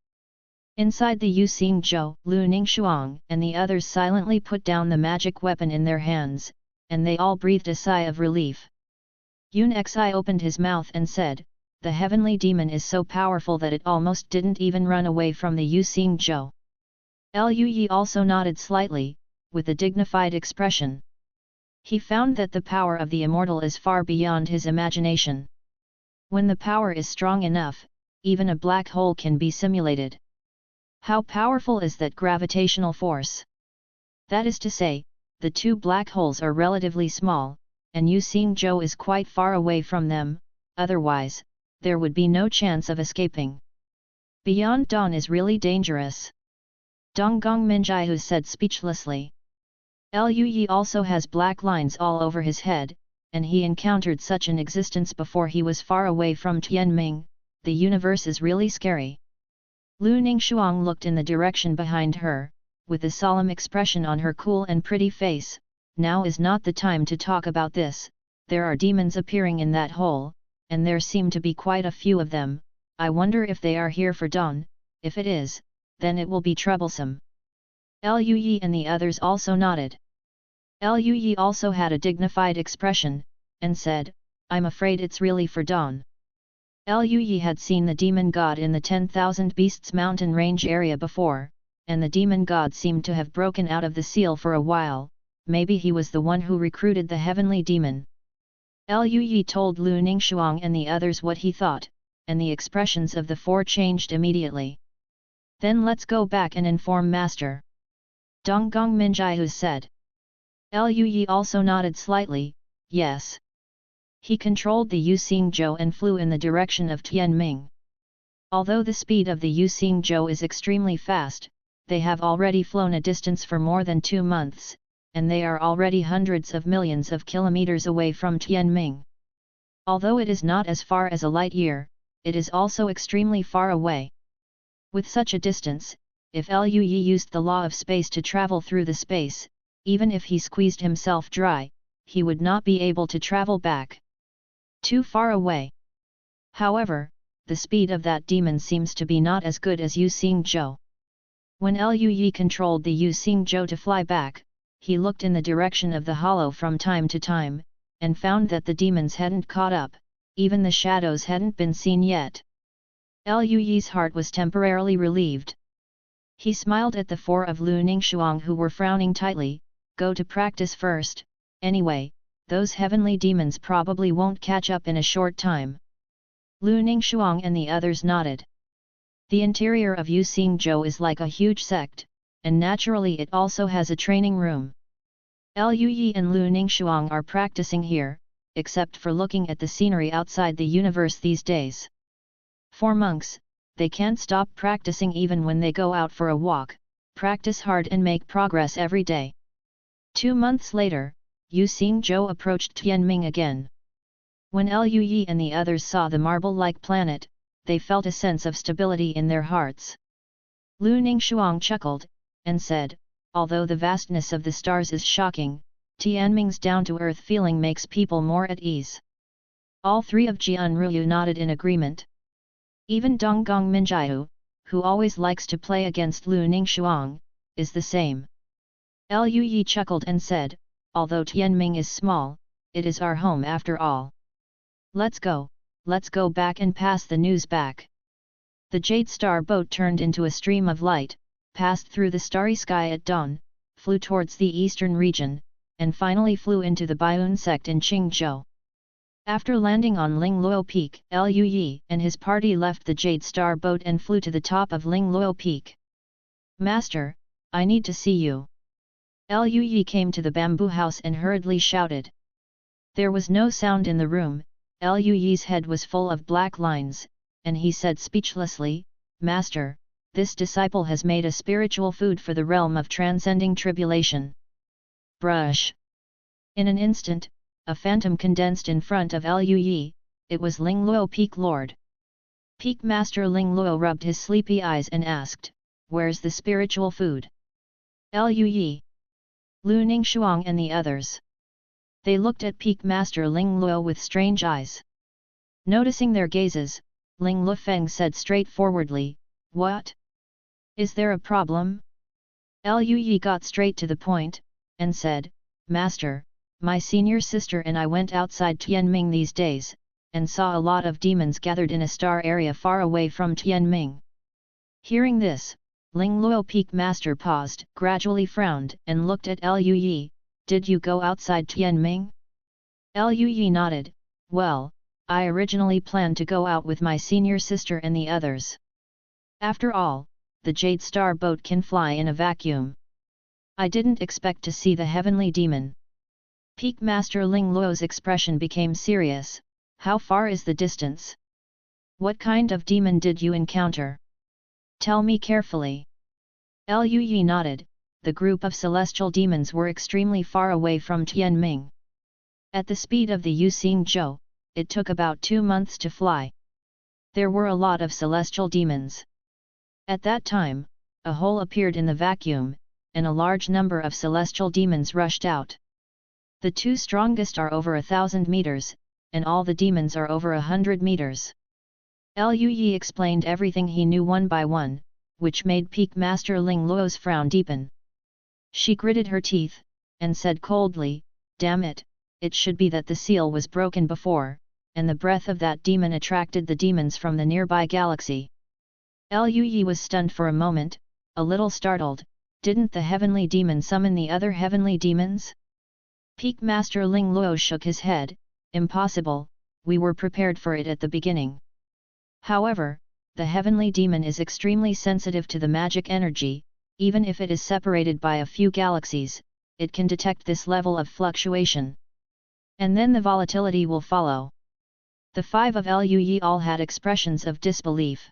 Inside the Yu Xingzhou, Lu Ningshuang and the others silently put down the magic weapon in their hands, and they all breathed a sigh of relief. Yun Xi opened his mouth and said, the heavenly demon is so powerful that it almost didn't even run away from the Yu Xingzhou. Lu Yi also nodded slightly, with a dignified expression. He found that the power of the immortal is far beyond his imagination. When the power is strong enough, even a black hole can be simulated. How powerful is that gravitational force? That is to say, the two black holes are relatively small, and Yu Xingzhou is quite far away from them, otherwise, there would be no chance of escaping. Beyond Dawn is really dangerous. Donggong Minjiahu said speechlessly. Lu Yi also has black lines all over his head, and he encountered such an existence before he was far away from Tianming. the universe is really scary. Lu Ningxuang looked in the direction behind her, with a solemn expression on her cool and pretty face. Now is not the time to talk about this, there are demons appearing in that hole, and there seem to be quite a few of them. I wonder if they are here for dawn. If it is, then it will be troublesome. Lu Yi and the others also nodded. Lu Yi also had a dignified expression, and said, I'm afraid it's really for dawn. Lu Yi had seen the demon god in the 10,000 Beasts mountain range area before, and the demon god seemed to have broken out of the seal for a while. Maybe he was the one who recruited the heavenly demon. Lu Yi told Lu Ningxuang and the others what he thought, and the expressions of the four changed immediately. Then let's go back and inform Master. Donggong Minjiahu said. Lu Yi also nodded slightly, yes. He controlled the Yuxingzhou and flew in the direction of Tianming. Although the speed of the Yuxingzhou is extremely fast, they have already flown a distance for more than 2 months, and they are already hundreds of millions of kilometers away from Tianming. Although it is not as far as a light year, it is also extremely far away. With such a distance, if Lu Yi used the law of space to travel through the space, even if he squeezed himself dry, he would not be able to travel back. Too far away. However, the speed of that demon seems to be not as good as Yuxingzhou. When Lu Yi controlled the Yuxingzhou to fly back, he looked in the direction of the hollow from time to time, and found that the demons hadn't caught up, even the shadows hadn't been seen yet. Lu Yi's heart was temporarily relieved. He smiled at the four of Lu Ningxuang who were frowning tightly. Go to practice first, anyway, those heavenly demons probably won't catch up in a short time. Lu Ningxuang and the others nodded. The interior of Yuxingzhou is like a huge sect, and naturally it also has a training room. Lu Yi and Lu Ningxuang are practicing here, except for looking at the scenery outside the universe these days. For monks, they can't stop practicing even when they go out for a walk, practice hard and make progress every day. 2 months later, Yuxingzhou approached Tianming again. When Lu Yi and the others saw the marble-like planet, they felt a sense of stability in their hearts. Lu Ningxuang chuckled, and said, although the vastness of the stars is shocking, Tianming's down-to-earth feeling makes people more at ease. All three of Jianruyu nodded in agreement. Even Donggong Minjiahu, who always likes to play against Lu Ningxuang, is the same. Lu Yi chuckled and said, although Tianming is small, it is our home after all. Let's go back and pass the news back. The Jade Star boat turned into a stream of light, passed through the starry sky at dawn, flew towards the eastern region, and finally flew into the Baiyun sect in Qingzhou. After landing on Lingluo Peak, Lu Yi and his party left the Jade Star boat and flew to the top of Lingluo Peak. Master, I need to see you. Lu Yi came to the bamboo house and hurriedly shouted. There was no sound in the room. Lu Yi's head was full of black lines, and he said speechlessly, Master, this disciple has made a spiritual food for the realm of transcending tribulation. Brush. In an instant, a phantom condensed in front of Lu Yi. It was Lingluo Peak Lord. Peak Master Lingluo rubbed his sleepy eyes and asked, where's the spiritual food? Lu Yi, Lu Ningxuang and the others. They looked at Peak Master Lingluo with strange eyes. Noticing their gazes, Ling Lufeng said straightforwardly, what? Is there a problem? Lu Yi got straight to the point, and said, Master, my senior sister and I went outside Tianming these days, and saw a lot of demons gathered in a star area far away from Tianming. Hearing this, Lingluo Peak Master paused, gradually frowned, and looked at Lu Yi. Did you go outside Tianming? Lu Yi nodded. Well, I originally planned to go out with my senior sister and the others. After all, the Jade Star boat can fly in a vacuum. I didn't expect to see the heavenly demon. Peak Master Lingluo's expression became serious. How far is the distance? What kind of demon did you encounter? Tell me carefully. Lu Yi nodded. The group of celestial demons were extremely far away from Tianming. At the speed of the Yuxingzhou, it took about 2 months to fly. There were a lot of celestial demons. At that time, a hole appeared in the vacuum, and a large number of celestial demons rushed out. The two strongest are over 1,000 meters, and all the demons are over 100 meters. Lui explained everything he knew one by one, which made Peak Master Ling Luo's frown deepen. She gritted her teeth, and said coldly, "Damn it, it should be that the seal was broken before, and the breath of that demon attracted the demons from the nearby galaxy." Lui was stunned for a moment, a little startled. Didn't the heavenly demon summon the other heavenly demons? Peak Master Ling Luo shook his head. "Impossible, we were prepared for it at the beginning. However, the heavenly demon is extremely sensitive to the magic energy, even if it is separated by a few galaxies, it can detect this level of fluctuation. And then the volatility will follow." The five of Lui all had expressions of disbelief.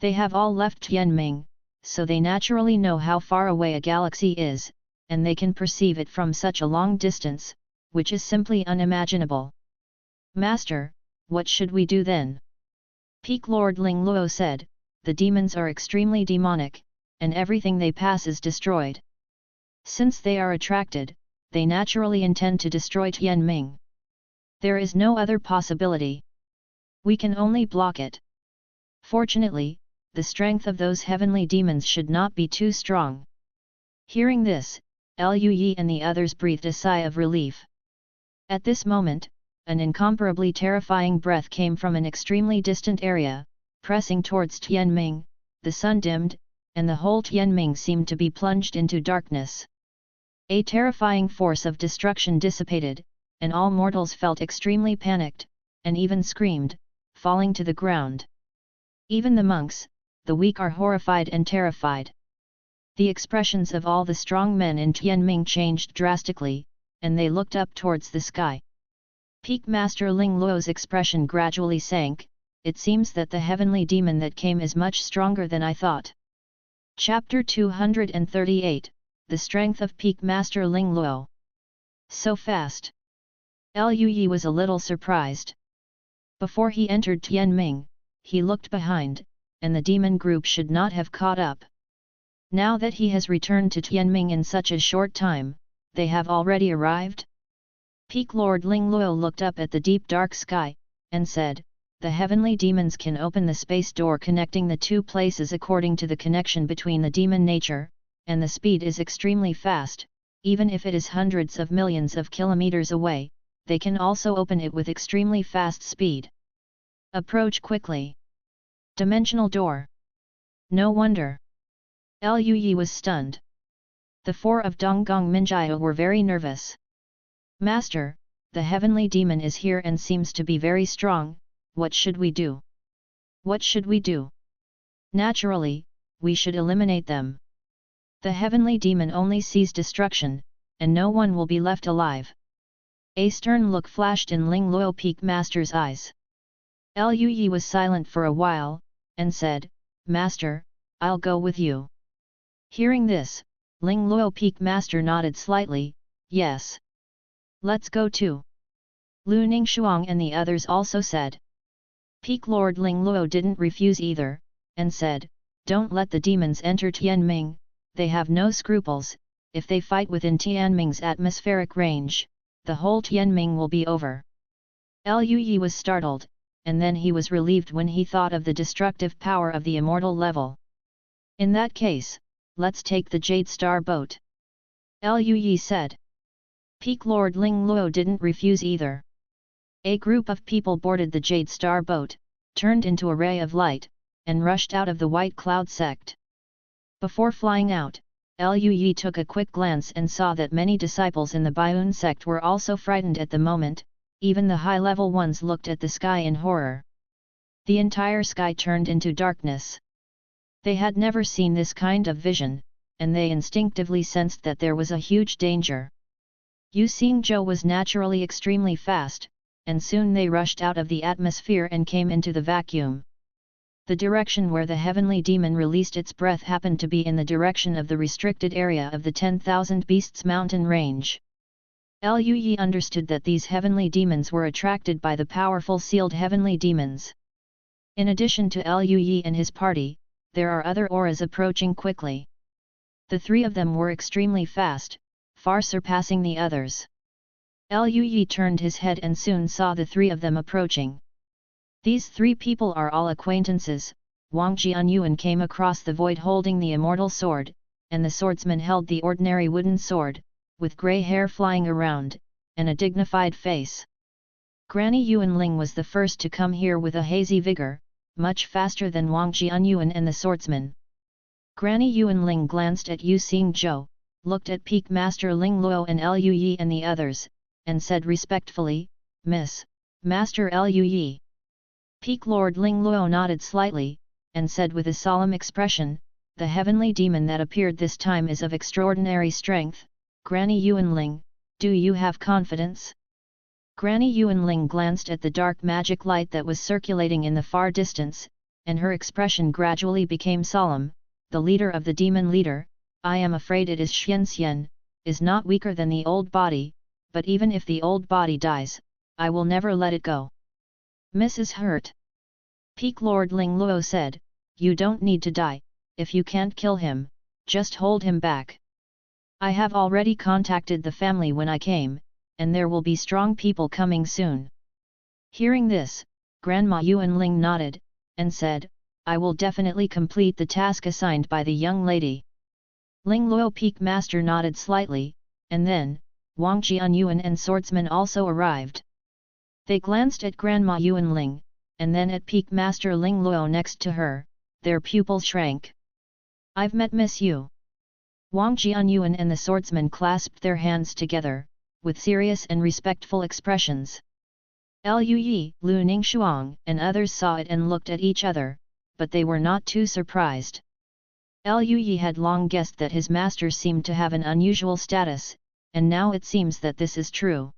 They have all left Tianming, so they naturally know how far away a galaxy is, and they can perceive it from such a long distance, which is simply unimaginable. "Master, what should we do then?" Peak Lord Ling Luo said, "The demons are extremely demonic, and everything they pass is destroyed. Since they are attracted, they naturally intend to destroy Tianming. There is no other possibility. We can only block it. Fortunately, the strength of those heavenly demons should not be too strong." Hearing this, Lui and the others breathed a sigh of relief. At this moment, an incomparably terrifying breath came from an extremely distant area, pressing towards Tianming. The sun dimmed, and the whole Tianming seemed to be plunged into darkness. A terrifying force of destruction dissipated, and all mortals felt extremely panicked, and even screamed, falling to the ground. Even the monks, the weak are horrified and terrified. The expressions of all the strong men in Tianming changed drastically, and they looked up towards the sky. Peak Master Ling Luo's expression gradually sank. "It seems that the heavenly demon that came is much stronger than I thought." Chapter 238, The Strength of Peak Master Ling Luo. So fast? Lui was a little surprised. Before he entered Tianming, he looked behind, and the demon group should not have caught up. Now that he has returned to Tianming in such a short time, they have already arrived? Peak Lord Ling Luo looked up at the deep dark sky, and said, "The heavenly demons can open the space door connecting the two places according to the connection between the demon nature, and the speed is extremely fast. Even if it is hundreds of millions of kilometers away, they can also open it with extremely fast speed. Approach quickly." Dimensional door. No wonder. Lui was stunned. The four of Donggong Minjia were very nervous. "Master, the heavenly demon is here and seems to be very strong. What should we do?" "What should we do? Naturally, we should eliminate them. The heavenly demon only sees destruction, and no one will be left alive." A stern look flashed in Ling Luo Peak Master's eyes. Lui was silent for a while, and said, "Master, I'll go with you." Hearing this, Ling Luo Peak Master nodded slightly, "Yes. Let's go too." Lu Ningshuang and the others also said. Peak Lord Ling Luo didn't refuse either, and said, "Don't let the demons enter Tianming, they have no scruples. If they fight within Tianming's atmospheric range, the whole Tianming will be over." Lui was startled, and then he was relieved when he thought of the destructive power of the immortal level. "In that case, let's take the Jade Star boat," Lui said. Peak Lord Ling Luo didn't refuse either. A group of people boarded the Jade Star boat, turned into a ray of light, and rushed out of the White Cloud sect. Before flying out, Lui took a quick glance and saw that many disciples in the Baiyun sect were also frightened at the moment. Even the high-level ones looked at the sky in horror. The entire sky turned into darkness. They had never seen this kind of vision, and they instinctively sensed that there was a huge danger. Yu Xingzhou was naturally extremely fast, and soon they rushed out of the atmosphere and came into the vacuum. The direction where the heavenly demon released its breath happened to be in the direction of the restricted area of the 10,000 Beasts mountain range. Lui understood that these heavenly demons were attracted by the powerful sealed heavenly demons. In addition to Liu Yi and his party, there are other auras approaching quickly. The three of them were extremely fast, far surpassing the others. Liu Yi turned his head and soon saw the three of them approaching. These three people are all acquaintances. Wang Jianyuan came across the void holding the immortal sword, and the swordsman held the ordinary wooden sword, with grey hair flying around, and a dignified face. Granny Yuanling was the first to come here with a hazy vigor, much faster than Wang Jianyuan and the swordsman. Granny Yuanling glanced at Yu Xingzhou, looked at Peak Master Ling Luo and Liu Yi and the others, and said respectfully, "Miss, Master Liu Yi." Peak Lord Ling Luo nodded slightly, and said with a solemn expression, "The heavenly demon that appeared this time is of extraordinary strength. Granny Yuanling, do you have confidence?" Granny Yuanling glanced at the dark magic light that was circulating in the far distance, and her expression gradually became solemn. "The leader of the demon leader, I am afraid it is Xian, is not weaker than the old body, but even if the old body dies, I will never let it go." "Mrs. Hurt," Peak Lord Ling Luo said, "you don't need to die. If you can't kill him, just hold him back. I have already contacted the family when I came, and there will be strong people coming soon." Hearing this, Grandma Yuanling nodded, and said, "I will definitely complete the task assigned by the young lady." Ling Luo Peak Master nodded slightly, and then, Wang Jianyuan and swordsman also arrived. They glanced at Grandma Yuanling, and then at Peak Master Ling Luo next to her. Their pupils shrank. "I've met Miss Yu." Wang Jianyuan and the swordsman clasped their hands together, with serious and respectful expressions. Liu Yi, Lu Ningxuang and others saw it and looked at each other, but they were not too surprised. Liu Yi had long guessed that his master seemed to have an unusual status, and now it seems that this is true.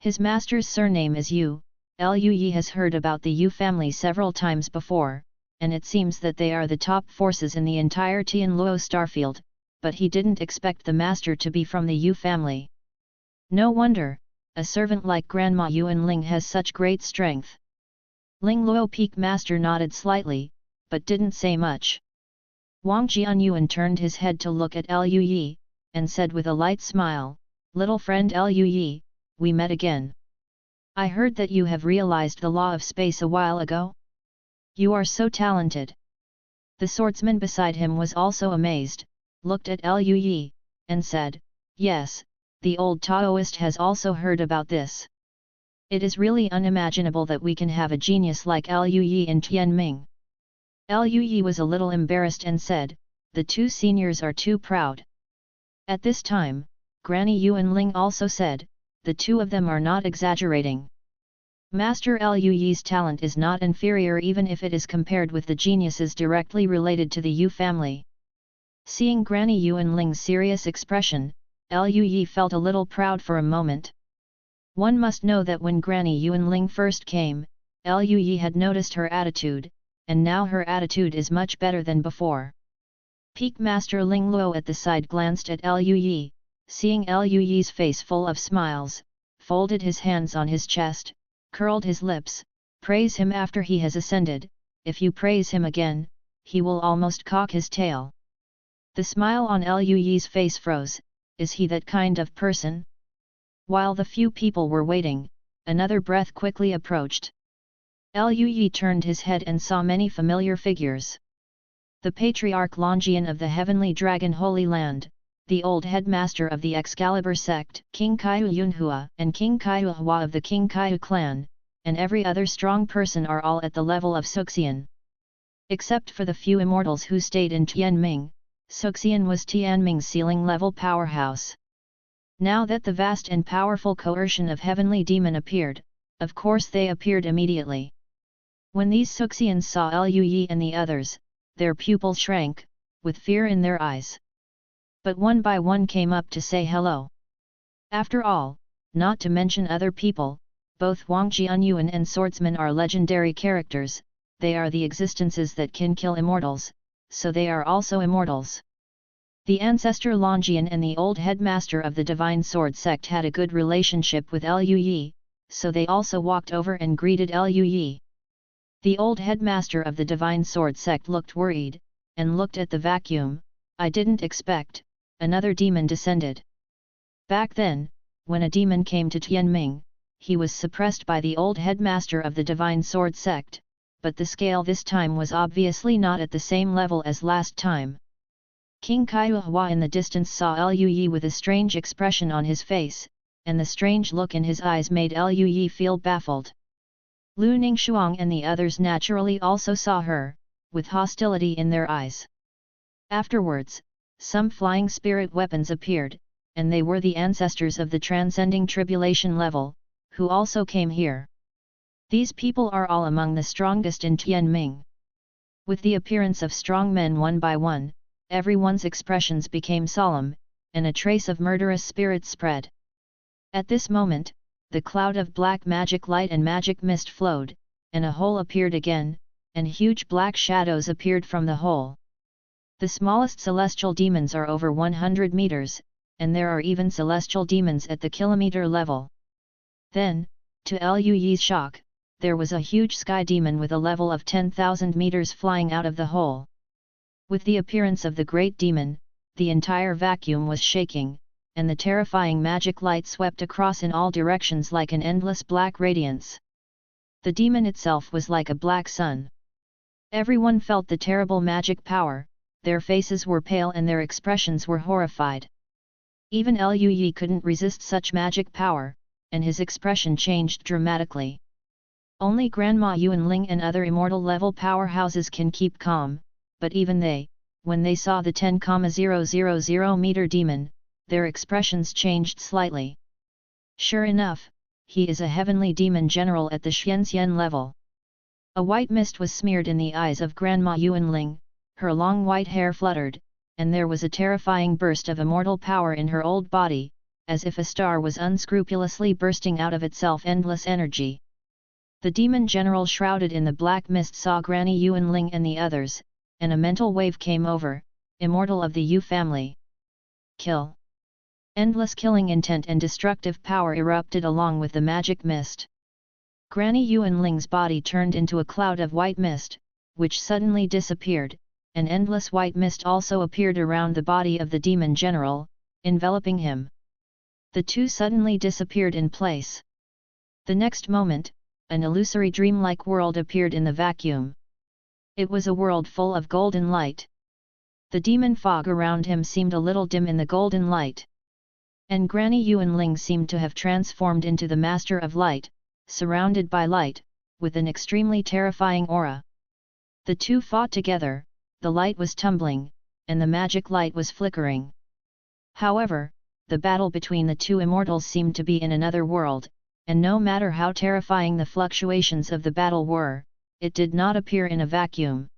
His master's surname is Yu. Liu Yi has heard about the Yu family several times before, and it seems that they are the top forces in the entire Tianluo starfield, but he didn't expect the master to be from the Yu family. No wonder, a servant like Grandma Yuanling has such great strength. Ling Luo Peak Master nodded slightly, but didn't say much. Wang Jianyuan turned his head to look at Liu Yi, and said with a light smile, "Little friend Liu Yi, we met again. I heard that you have realized the law of space a while ago? You are so talented." The swordsman beside him was also amazed, looked at Liu Yi, and said, "Yes, the old Taoist has also heard about this. It is really unimaginable that we can have a genius like Liu Yi in Tianming." Liu Yi was a little embarrassed and said, "The two seniors are too proud." At this time, Granny Yuanling also said, "The two of them are not exaggerating. Master Liu Yi's talent is not inferior even if it is compared with the geniuses directly related to the Yu family." Seeing Granny Yuanling's serious expression, Liu Yi felt a little proud for a moment. One must know that when Granny Yuanling first came, Liu Yi had noticed her attitude, and now her attitude is much better than before. Peak Master Ling Luo at the side glanced at Liu Yi, seeing Liu Yi's face full of smiles, folded his hands on his chest, curled his lips, "Praise him after he has ascended, if you praise him again, he will almost cock his tail." The smile on Liu Yi's face froze. Is he that kind of person? While the few people were waiting, another breath quickly approached. Liu Yi turned his head and saw many familiar figures. The Patriarch Longian of the Heavenly Dragon Holy Land, the old headmaster of the Excalibur sect, King Kaiyu Yunhua and King Kaiyu Hua of the King Kaiyu clan, and every other strong person are all at the level of Suxian. Except for the few immortals who stayed in Tianming, Suxian was Tianming's ceiling-level powerhouse. Now that the vast and powerful coercion of Heavenly Demon appeared, of course they appeared immediately. When these Suxians saw Liu Yi and the others, their pupils shrank, with fear in their eyes. But one by one came up to say hello. After all, not to mention other people, both Wang Jianyuan and Swordsman are legendary characters, they are the existences that can kill immortals, so they are also immortals. The ancestor Longian and the old headmaster of the Divine Sword sect had a good relationship with Liu Yi, so they also walked over and greeted Liu Yi. The old headmaster of the Divine Sword sect looked worried, and looked at the vacuum. I didn't expect. Another demon descended. Back then, when a demon came to Tianming, he was suppressed by the old headmaster of the Divine Sword sect, but the scale this time was obviously not at the same level as last time. King Kaiuhua in the distance saw Luyi with a strange expression on his face, and the strange look in his eyes made Luyi feel baffled. Lu Ningshuang and the others naturally also saw her, with hostility in their eyes. Afterwards, some flying spirit weapons appeared, and they were the ancestors of the transcending tribulation level, who also came here. These people are all among the strongest in Tianming. With the appearance of strong men one by one, everyone's expressions became solemn, and a trace of murderous spirit spread. At this moment, the cloud of black magic light and magic mist flowed, and a hole appeared again, and huge black shadows appeared from the hole. The smallest celestial demons are over 100 meters, and there are even celestial demons at the kilometer level. Then, to Luyi's shock, there was a huge sky demon with a level of 10,000 meters flying out of the hole. With the appearance of the great demon, the entire vacuum was shaking, and the terrifying magic light swept across in all directions like an endless black radiance. The demon itself was like a black sun. Everyone felt the terrible magic power, their faces were pale and their expressions were horrified. Even Luyi couldn't resist such magic power, and his expression changed dramatically. Only Grandma Yuanling and other immortal level powerhouses can keep calm, but even they, when they saw the 10,000 meter demon, their expressions changed slightly. Sure enough, he is a heavenly demon general at the Xianxian level. A white mist was smeared in the eyes of Grandma Yuanling, her long white hair fluttered, and there was a terrifying burst of immortal power in her old body, as if a star was unscrupulously bursting out of itself endless energy. The demon general shrouded in the black mist saw Granny Yuanling and the others, and a mental wave came over, immortal of the Yu family. Kill. Endless killing intent and destructive power erupted along with the magic mist. Granny Yuanling's body turned into a cloud of white mist, which suddenly disappeared, and endless white mist also appeared around the body of the demon general, enveloping him. The two suddenly disappeared in place. The next moment, an illusory dreamlike world appeared in the vacuum. It was a world full of golden light. The demon fog around him seemed a little dim in the golden light. And Granny Yuanling seemed to have transformed into the Master of Light, surrounded by light, with an extremely terrifying aura. The two fought together, the light was tumbling, and the magic light was flickering. However, the battle between the two immortals seemed to be in another world, and no matter how terrifying the fluctuations of the battle were, it did not appear in a vacuum.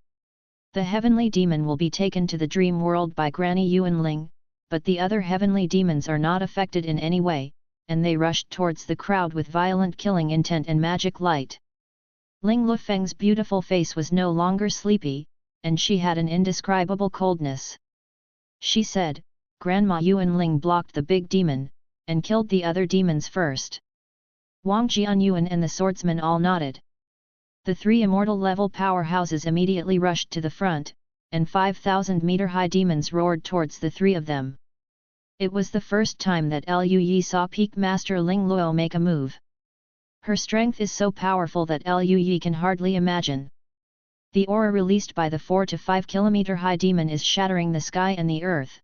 The heavenly demon will be taken to the dream world by Granny Yuanling, but the other heavenly demons are not affected in any way, and they rushed towards the crowd with violent killing intent and magic light. Ling Lufeng's beautiful face was no longer sleepy, and she had an indescribable coldness. She said, Grandma Yuanling blocked the big demon, and killed the other demons first. Wang Jianyuan and the swordsmen all nodded. The three immortal level powerhouses immediately rushed to the front, and 5,000-meter-high demons roared towards the three of them. It was the first time that Luyi saw Peak Master Ling Luo make a move. Her strength is so powerful that Luyi can hardly imagine. The aura released by the 4 to 5 kilometer high demon is shattering the sky and the earth.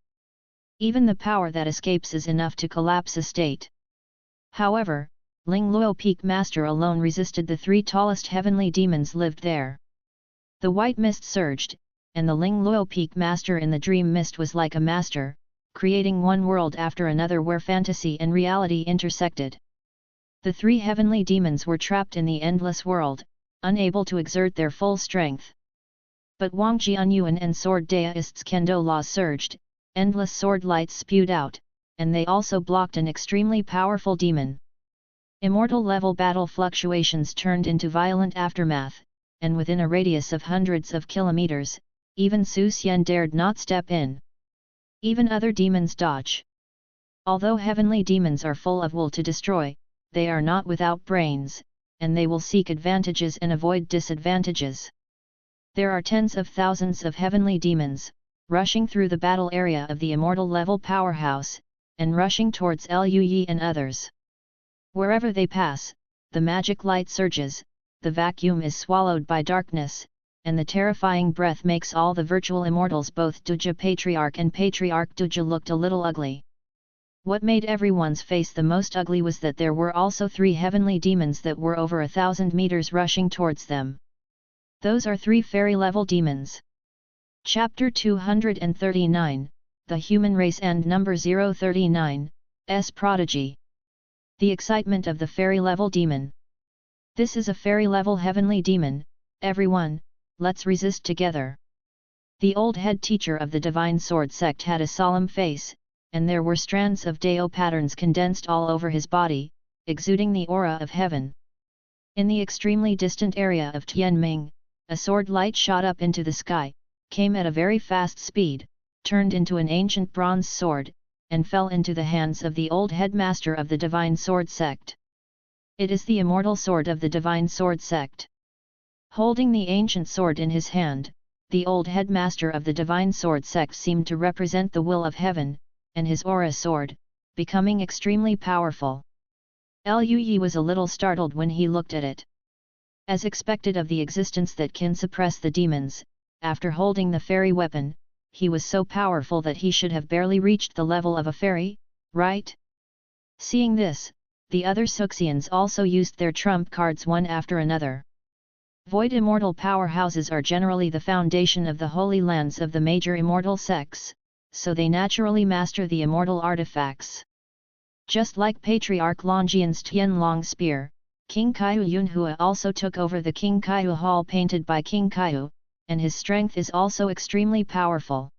Even the power that escapes is enough to collapse a state. However, Ling Luo Peak Master alone resisted the three tallest heavenly demons lived there. The white mist surged, and the Ling Luo Peak Master in the dream mist was like a master, creating one world after another where fantasy and reality intersected. The three heavenly demons were trapped in the endless world, unable to exert their full strength. But Wang Jianyuan and sword deists Kendo law surged, endless sword lights spewed out, and they also blocked an extremely powerful demon. Immortal level battle fluctuations turned into violent aftermath, and within a radius of hundreds of kilometers, even Su Xian dared not step in. Even other demons dodge. Although heavenly demons are full of will to destroy, they are not without brains, and they will seek advantages and avoid disadvantages. There are tens of thousands of heavenly demons, rushing through the battle area of the immortal level powerhouse, and rushing towards Lui and others. Wherever they pass, the magic light surges, the vacuum is swallowed by darkness, and the terrifying breath makes all the virtual immortals, both Duja Patriarch and Patriarch Duja, looked a little ugly. What made everyone's face the most ugly was that there were also 3 heavenly demons that were over 1,000 meters rushing towards them. Those are 3 fairy-level demons. Chapter 239, The Human Race and Number 039, S. Prodigy. The excitement of the fairy-level demon. This is a fairy-level heavenly demon, everyone, let's resist together. The old head teacher of the Divine Sword sect had a solemn face, and there were strands of Dao patterns condensed all over his body, exuding the aura of heaven. In the extremely distant area of Tianming, a sword light shot up into the sky, came at a very fast speed, turned into an ancient bronze sword, and fell into the hands of the old headmaster of the Divine Sword sect. It is the immortal sword of the Divine Sword sect. Holding the ancient sword in his hand, the old headmaster of the Divine Sword sect seemed to represent the will of heaven, and his aura soared, becoming extremely powerful. Lui was a little startled when he looked at it. As expected of the existence that can suppress the demons, after holding the fairy weapon, he was so powerful that he should have barely reached the level of a fairy, right? Seeing this, the other Suxians also used their trump cards one after another. Void immortal powerhouses are generally the foundation of the holy lands of the major immortal sects, so they naturally master the immortal artifacts. Just like Patriarch Longjian's Tianlong spear, King Kaiyu Yunhua also took over the King Kaiyu Hall painted by King Kaiyu, and his strength is also extremely powerful.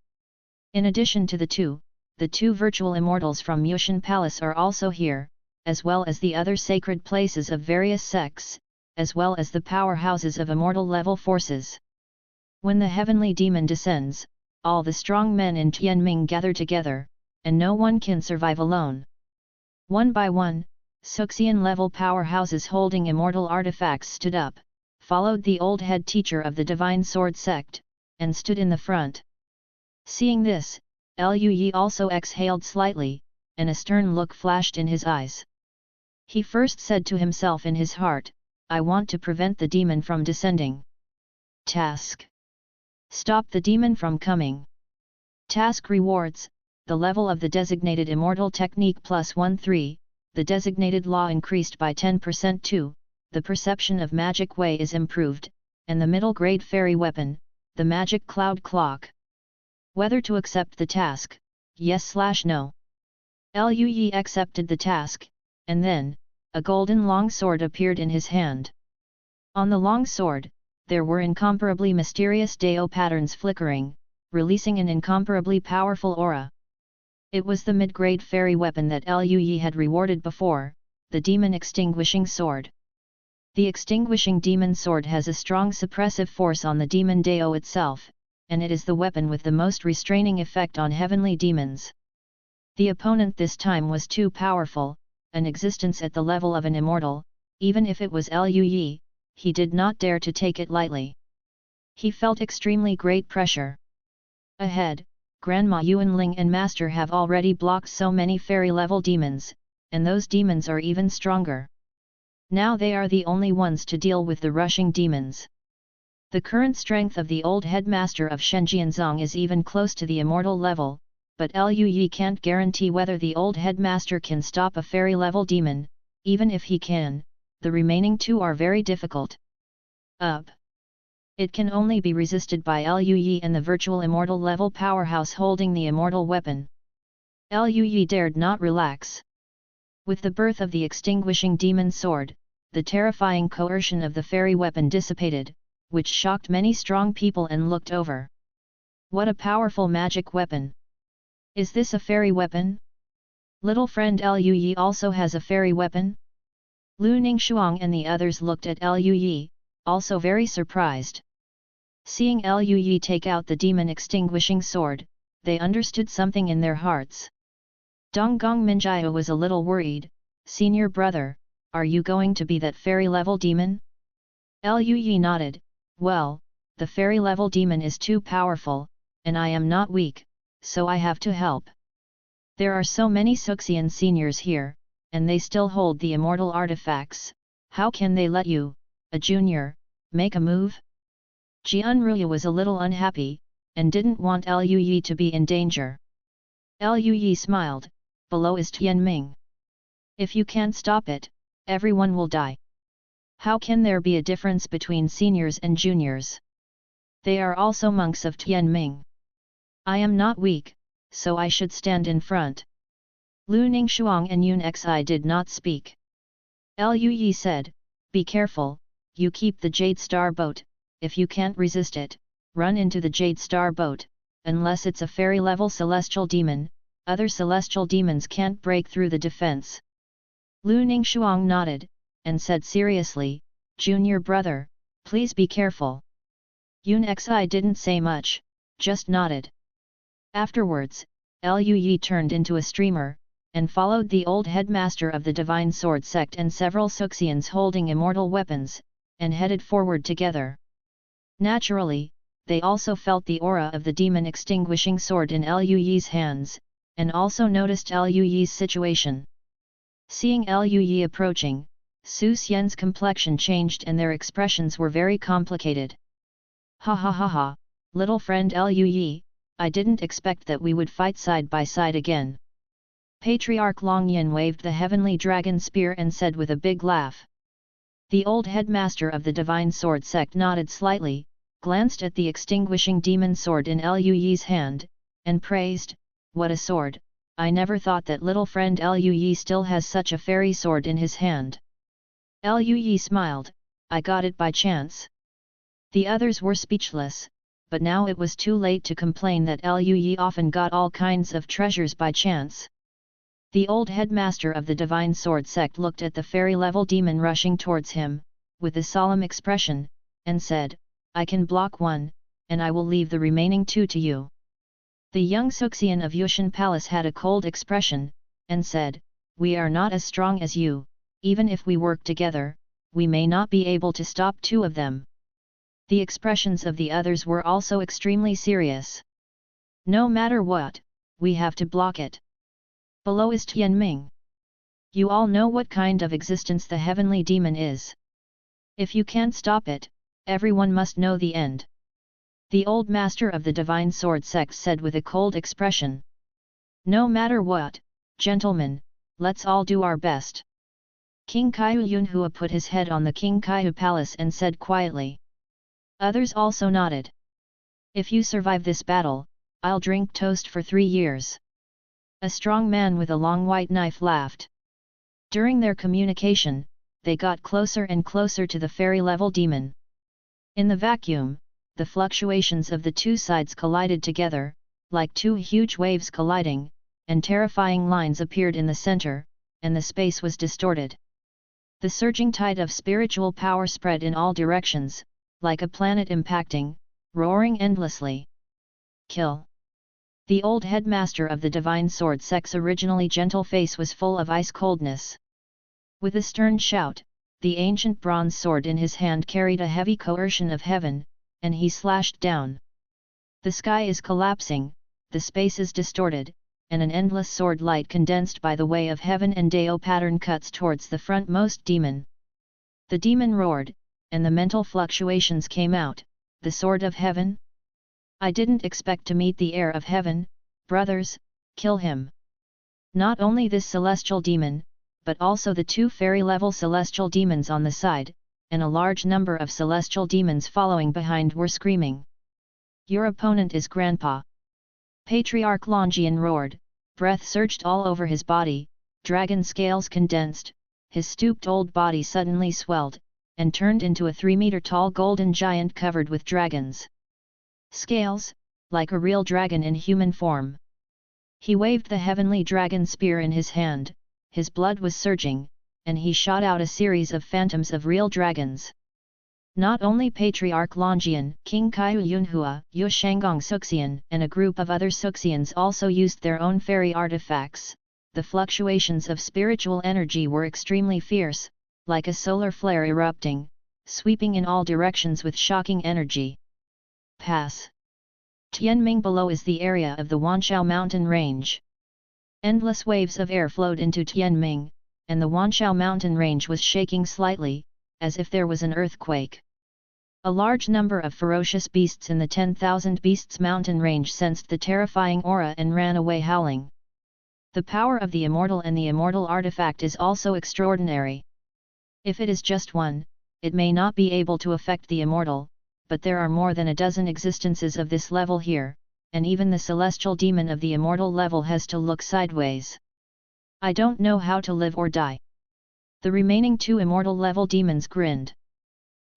In addition to the two virtual immortals from Yushan Palace are also here, as well as the other sacred places of various sects, as well as the powerhouses of immortal level forces. When the heavenly demon descends, all the strong men in Tianming gather together, and no one can survive alone. One by one, Suxian-level powerhouses holding immortal artifacts stood up, followed the old head teacher of the Divine Sword sect, and stood in the front. Seeing this, Lui also exhaled slightly, and a stern look flashed in his eyes. He first said to himself in his heart, I want to prevent the demon from descending. Task. Stop the demon from coming. Task rewards, the level of the designated immortal technique plus 1-3, the designated law increased by 10% 2, the perception of magic way is improved, and the middle grade fairy weapon, the magic cloud clock. Whether to accept the task, yes/no. Lui accepted the task, and then, a golden long sword appeared in his hand. On the long sword, there were incomparably mysterious Dao patterns flickering, releasing an incomparably powerful aura. It was the mid-grade fairy weapon that Lui had rewarded before, the Demon Extinguishing Sword. The Extinguishing Demon Sword has a strong suppressive force on the Demon Dao itself, and it is the weapon with the most restraining effect on heavenly demons. The opponent this time was too powerful, an existence at the level of an immortal, even if it was Lui, he did not dare to take it lightly. He felt extremely great pressure. Ahead, Grandma Yuanling and Master have already blocked so many fairy-level demons, and those demons are even stronger. Now they are the only ones to deal with the rushing demons. The current strength of the old headmaster of Shenjianzong is even close to the immortal level, but Lui can't guarantee whether the old headmaster can stop a fairy-level demon. Even if he can, the remaining two are very difficult. Up. It can only be resisted by Lui and the virtual immortal level powerhouse holding the immortal weapon. Lui dared not relax. With the birth of the extinguishing demon sword, the terrifying coercion of the fairy weapon dissipated, which shocked many strong people and looked over. What a powerful magic weapon! Is this a fairy weapon? Little friend Lui also has a fairy weapon? Lu Ningxuang and the others looked at Lui, also very surprised. Seeing Lui take out the demon extinguishing sword, they understood something in their hearts. Donggong Minjia was a little worried. Senior brother, are you going to be that fairy-level demon? Liu Yi nodded, well, the fairy-level demon is too powerful, and I am not weak, so I have to help. There are so many Suxian seniors here, and they still hold the immortal artifacts, how can they let you, a junior, make a move? Jian Ruya was a little unhappy, and didn't want Liu Yi to be in danger. Liu Yi smiled, below is Tianming. If you can't stop it, everyone will die. How can there be a difference between seniors and juniors? They are also monks of Tianming. I am not weak, so I should stand in front. Lu Ningshuang and Yun Xi did not speak. Liu Yi said, be careful, you keep the Jade Star boat, if you can't resist it, run into the Jade Star boat, unless it's a fairy-level celestial demon, other celestial demons can't break through the defense. Lu Ningshuang nodded, and said seriously, junior brother, please be careful. Yun Xi didn't say much, just nodded. Afterwards, Liu Yi turned into a streamer, and followed the old headmaster of the Divine Sword sect and several Suxians holding immortal weapons, and headed forward together. Naturally, they also felt the aura of the demon extinguishing sword in Liu Yi's hands, and also noticed Liu Yi's situation. Seeing Liu Yi approaching, Su Xian's complexion changed and their expressions were very complicated. Ha ha ha ha, little friend Liu Yi, I didn't expect that we would fight side by side again. Patriarch Longyan waved the heavenly dragon spear and said with a big laugh. The old headmaster of the Divine Sword sect nodded slightly, glanced at the extinguishing demon sword in Liu Yi's hand, and praised, what a sword, I never thought that little friend Liu Yi still has such a fairy sword in his hand. Liu Yi smiled, I got it by chance. The others were speechless, but now it was too late to complain that Liu Yi often got all kinds of treasures by chance. The old headmaster of the Divine Sword sect looked at the fairy-level demon rushing towards him, with a solemn expression, and said, I can block one, and I will leave the remaining two to you. The young Suxian of Yushan Palace had a cold expression, and said, we are not as strong as you, even if we work together, we may not be able to stop two of them. The expressions of the others were also extremely serious. No matter what, we have to block it. Below is Tianming. You all know what kind of existence the heavenly demon is. If you can't stop it, everyone must know the end. The old master of the Divine Sword sect said with a cold expression. No matter what, gentlemen, let's all do our best. King Kaihu Yunhua put his head on the King Kaihu Palace and said quietly. Others also nodded. If you survive this battle, I'll drink toast for 3 years. A strong man with a long white knife laughed. During their communication, they got closer and closer to the fairy-level demon. In the vacuum, the fluctuations of the two sides collided together, like two huge waves colliding, and terrifying lines appeared in the center, and the space was distorted. The surging tide of spiritual power spread in all directions, like a planet impacting, roaring endlessly. Kill! The old headmaster of the Divine Sword sect's originally gentle face was full of ice-coldness. With a stern shout, the ancient bronze sword in his hand carried a heavy coercion of heaven, and he slashed down. The sky is collapsing, the space is distorted, and an endless sword light condensed by the way of heaven and Dao pattern cuts towards the frontmost demon. The demon roared, and the mental fluctuations came out, the sword of heaven? I didn't expect to meet the heir of heaven, brothers, kill him. Not only this celestial demon, but also the 2 fairy-level celestial demons on the side, and a large number of celestial demons following behind were screaming. Your opponent is Grandpa. Patriarch Longyan roared, breath surged all over his body, dragon scales condensed, his stooped old body suddenly swelled, and turned into a 3-meter-tall golden giant covered with dragons. Scales, like a real dragon in human form. He waved the heavenly dragon spear in his hand, his blood was surging, and he shot out a series of phantoms of real dragons. Not only Patriarch Longyan, King Kaihu Yunhua, Yu Shanggong Suxian, and a group of other Suxians also used their own fairy artifacts, the fluctuations of spiritual energy were extremely fierce, like a solar flare erupting, sweeping in all directions with shocking energy. Pass. Tianming below is the area of the Wanshao mountain range. Endless waves of air flowed into Tianming, and the Wanshao mountain range was shaking slightly, as if there was an earthquake. A large number of ferocious beasts in the 10,000 Beasts mountain range sensed the terrifying aura and ran away howling. The power of the immortal and the immortal artifact is also extraordinary. If it is just one, it may not be able to affect the immortal, but there are more than a dozen existences of this level here, and even the celestial demon of the immortal level has to look sideways. I don't know how to live or die. The remaining 2 immortal level demons grinned.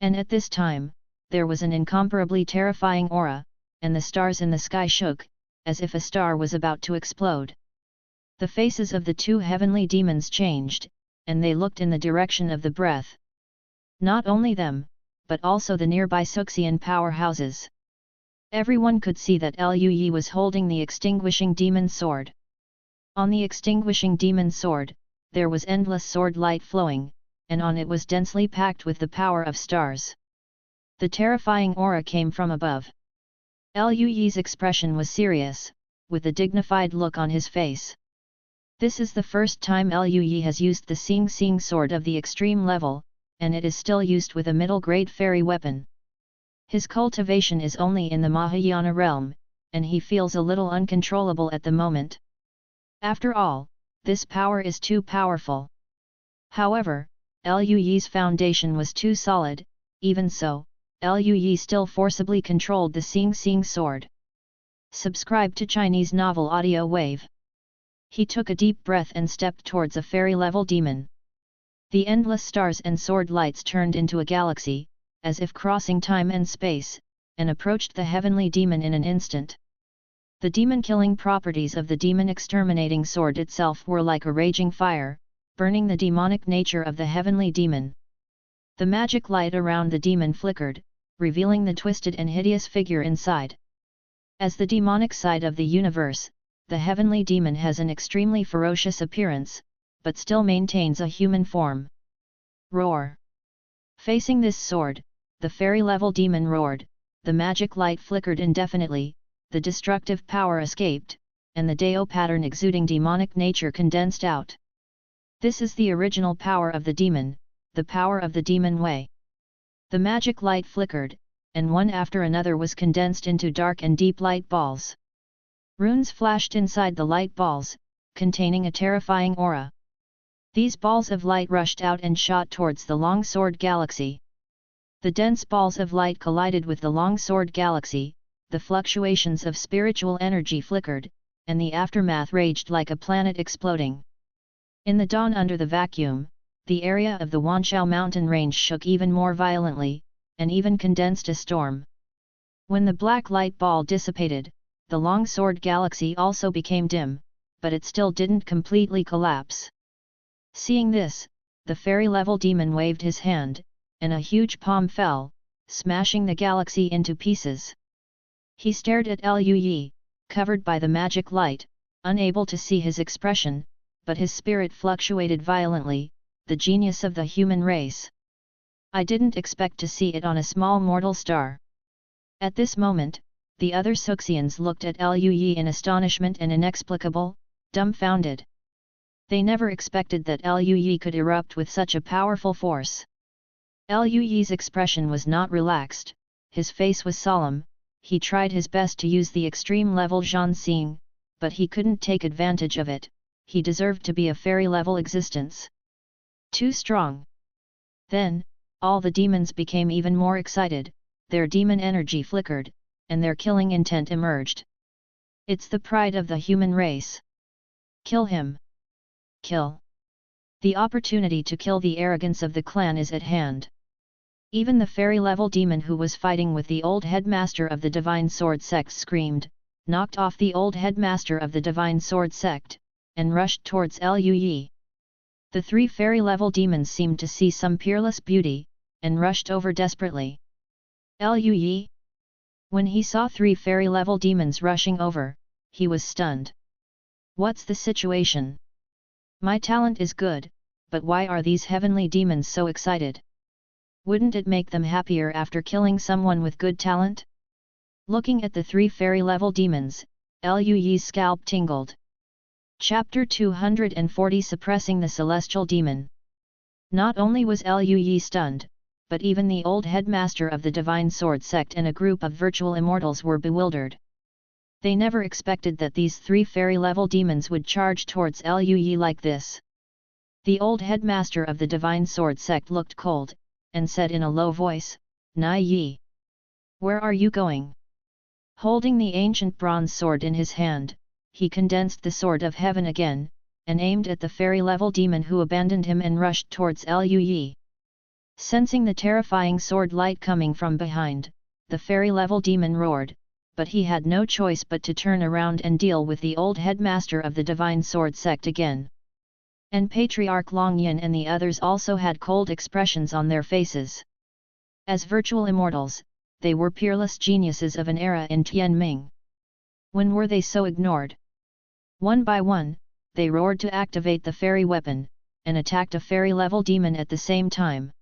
And at this time, there was an incomparably terrifying aura, and the stars in the sky shook, as if a star was about to explode. The faces of the 2 heavenly demons changed, and they looked in the direction of the breath. Not only them, but also the nearby Suxian powerhouses. Everyone could see that Lui was holding the extinguishing demon sword. On the extinguishing demon sword, there was endless sword light flowing, and on it was densely packed with the power of stars. The terrifying aura came from above. Lui's expression was serious, with a dignified look on his face. This is the first time Lui has used the Xing Xing sword of the extreme level, and it is still used with a middle-grade fairy weapon. His cultivation is only in the Mahayana realm, and he feels a little uncontrollable at the moment. After all, this power is too powerful. However, Lui's foundation was too solid. Even so, Lui still forcibly controlled the Xing Xing sword. Subscribe to Chinese Novel Audio Wave. He took a deep breath and stepped towards a fairy-level demon. The endless stars and sword lights turned into a galaxy, as if crossing time and space, and approached the heavenly demon in an instant. The demon-killing properties of the demon-exterminating sword itself were like a raging fire, burning the demonic nature of the heavenly demon. The magic light around the demon flickered, revealing the twisted and hideous figure inside. As the demonic side of the universe, the heavenly demon has an extremely ferocious appearance, but still maintains a human form. Roar! Facing this sword, the fairy-level demon roared, the magic light flickered indefinitely, the destructive power escaped, and the Dao pattern exuding demonic nature condensed out. This is the original power of the demon, the power of the demon way. The magic light flickered, and one after another was condensed into dark and deep light balls. Runes flashed inside the light balls, containing a terrifying aura. These balls of light rushed out and shot towards the long sword galaxy. The dense balls of light collided with the long sword galaxy, the fluctuations of spiritual energy flickered, and the aftermath raged like a planet exploding. In the dawn under the vacuum, the area of the Wanshao mountain range shook even more violently, and even condensed a storm. When the black light ball dissipated, the long sword galaxy also became dim, but it still didn't completely collapse. Seeing this, the fairy-level demon waved his hand, and a huge palm fell, smashing the galaxy into pieces. He stared at Lui, covered by the magic light, unable to see his expression, but his spirit fluctuated violently, the genius of the human race. I didn't expect to see it on a small mortal star. At this moment, the other Suxians looked at Lui in astonishment and inexplicable, dumbfounded. They never expected that Lui could erupt with such a powerful force. Lui's expression was not relaxed, his face was solemn. He tried his best to use the extreme level Zhanxing, but he couldn't take advantage of it. He deserved to be a fairy-level existence. Too strong. Then, all the demons became even more excited, their demon energy flickered, and their killing intent emerged. It's the pride of the human race. Kill him. Kill. The opportunity to kill the arrogance of the clan is at hand. Even the fairy-level demon who was fighting with the old headmaster of the Divine Sword Sect screamed, knocked off the old headmaster of the Divine Sword Sect, and rushed towards Lui. The 3 fairy-level demons seemed to see some peerless beauty, and rushed over desperately. Lui? When he saw 3 fairy-level demons rushing over, he was stunned. What's the situation? My talent is good, but why are these heavenly demons so excited? Wouldn't it make them happier after killing someone with good talent? Looking at the 3 fairy-level demons, Lu Yi's scalp tingled. Chapter 240 Suppressing the Celestial Demon. Not only was Lu Yi stunned, but even the old headmaster of the Divine Sword Sect and a group of virtual immortals were bewildered. They never expected that these 3 fairy-level demons would charge towards Lu Yi like this. The old headmaster of the Divine Sword Sect looked cold, and said in a low voice, "Nai Yi, where are you going?" Holding the ancient bronze sword in his hand, he condensed the sword of heaven again, and aimed at the fairy-level demon who abandoned him and rushed towards Lu Yi. Sensing the terrifying sword light coming from behind, the fairy-level demon roared, but he had no choice but to turn around and deal with the old headmaster of the Divine Sword Sect again. And Patriarch Longyan and the others also had cold expressions on their faces. As virtual immortals, they were peerless geniuses of an era in Tianming. When were they so ignored? One by one, they roared to activate the fairy weapon, and attacked a fairy-level demon at the same time.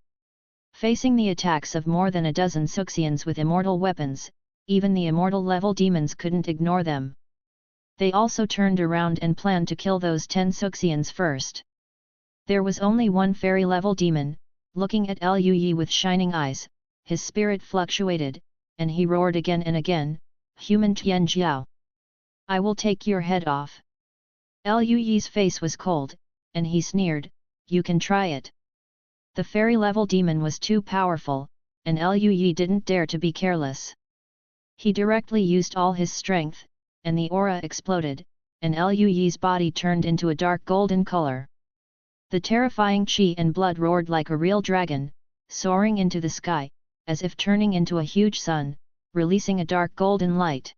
Facing the attacks of more than a dozen Suxians with immortal weapons, even the immortal-level demons couldn't ignore them. They also turned around and planned to kill those 10 Suxians first. There was only one fairy-level demon, looking at Lu Yi with shining eyes. His spirit fluctuated, and he roared again and again, "Human Tian Jiao! I will take your head off." Lu Yi's face was cold, and he sneered, "You can try it." The fairy-level demon was too powerful, and Lu Yi didn't dare to be careless. He directly used all his strength, and the aura exploded, and Lu Yi's body turned into a dark golden color. The terrifying qi and blood roared like a real dragon, soaring into the sky, as if turning into a huge sun, releasing a dark golden light.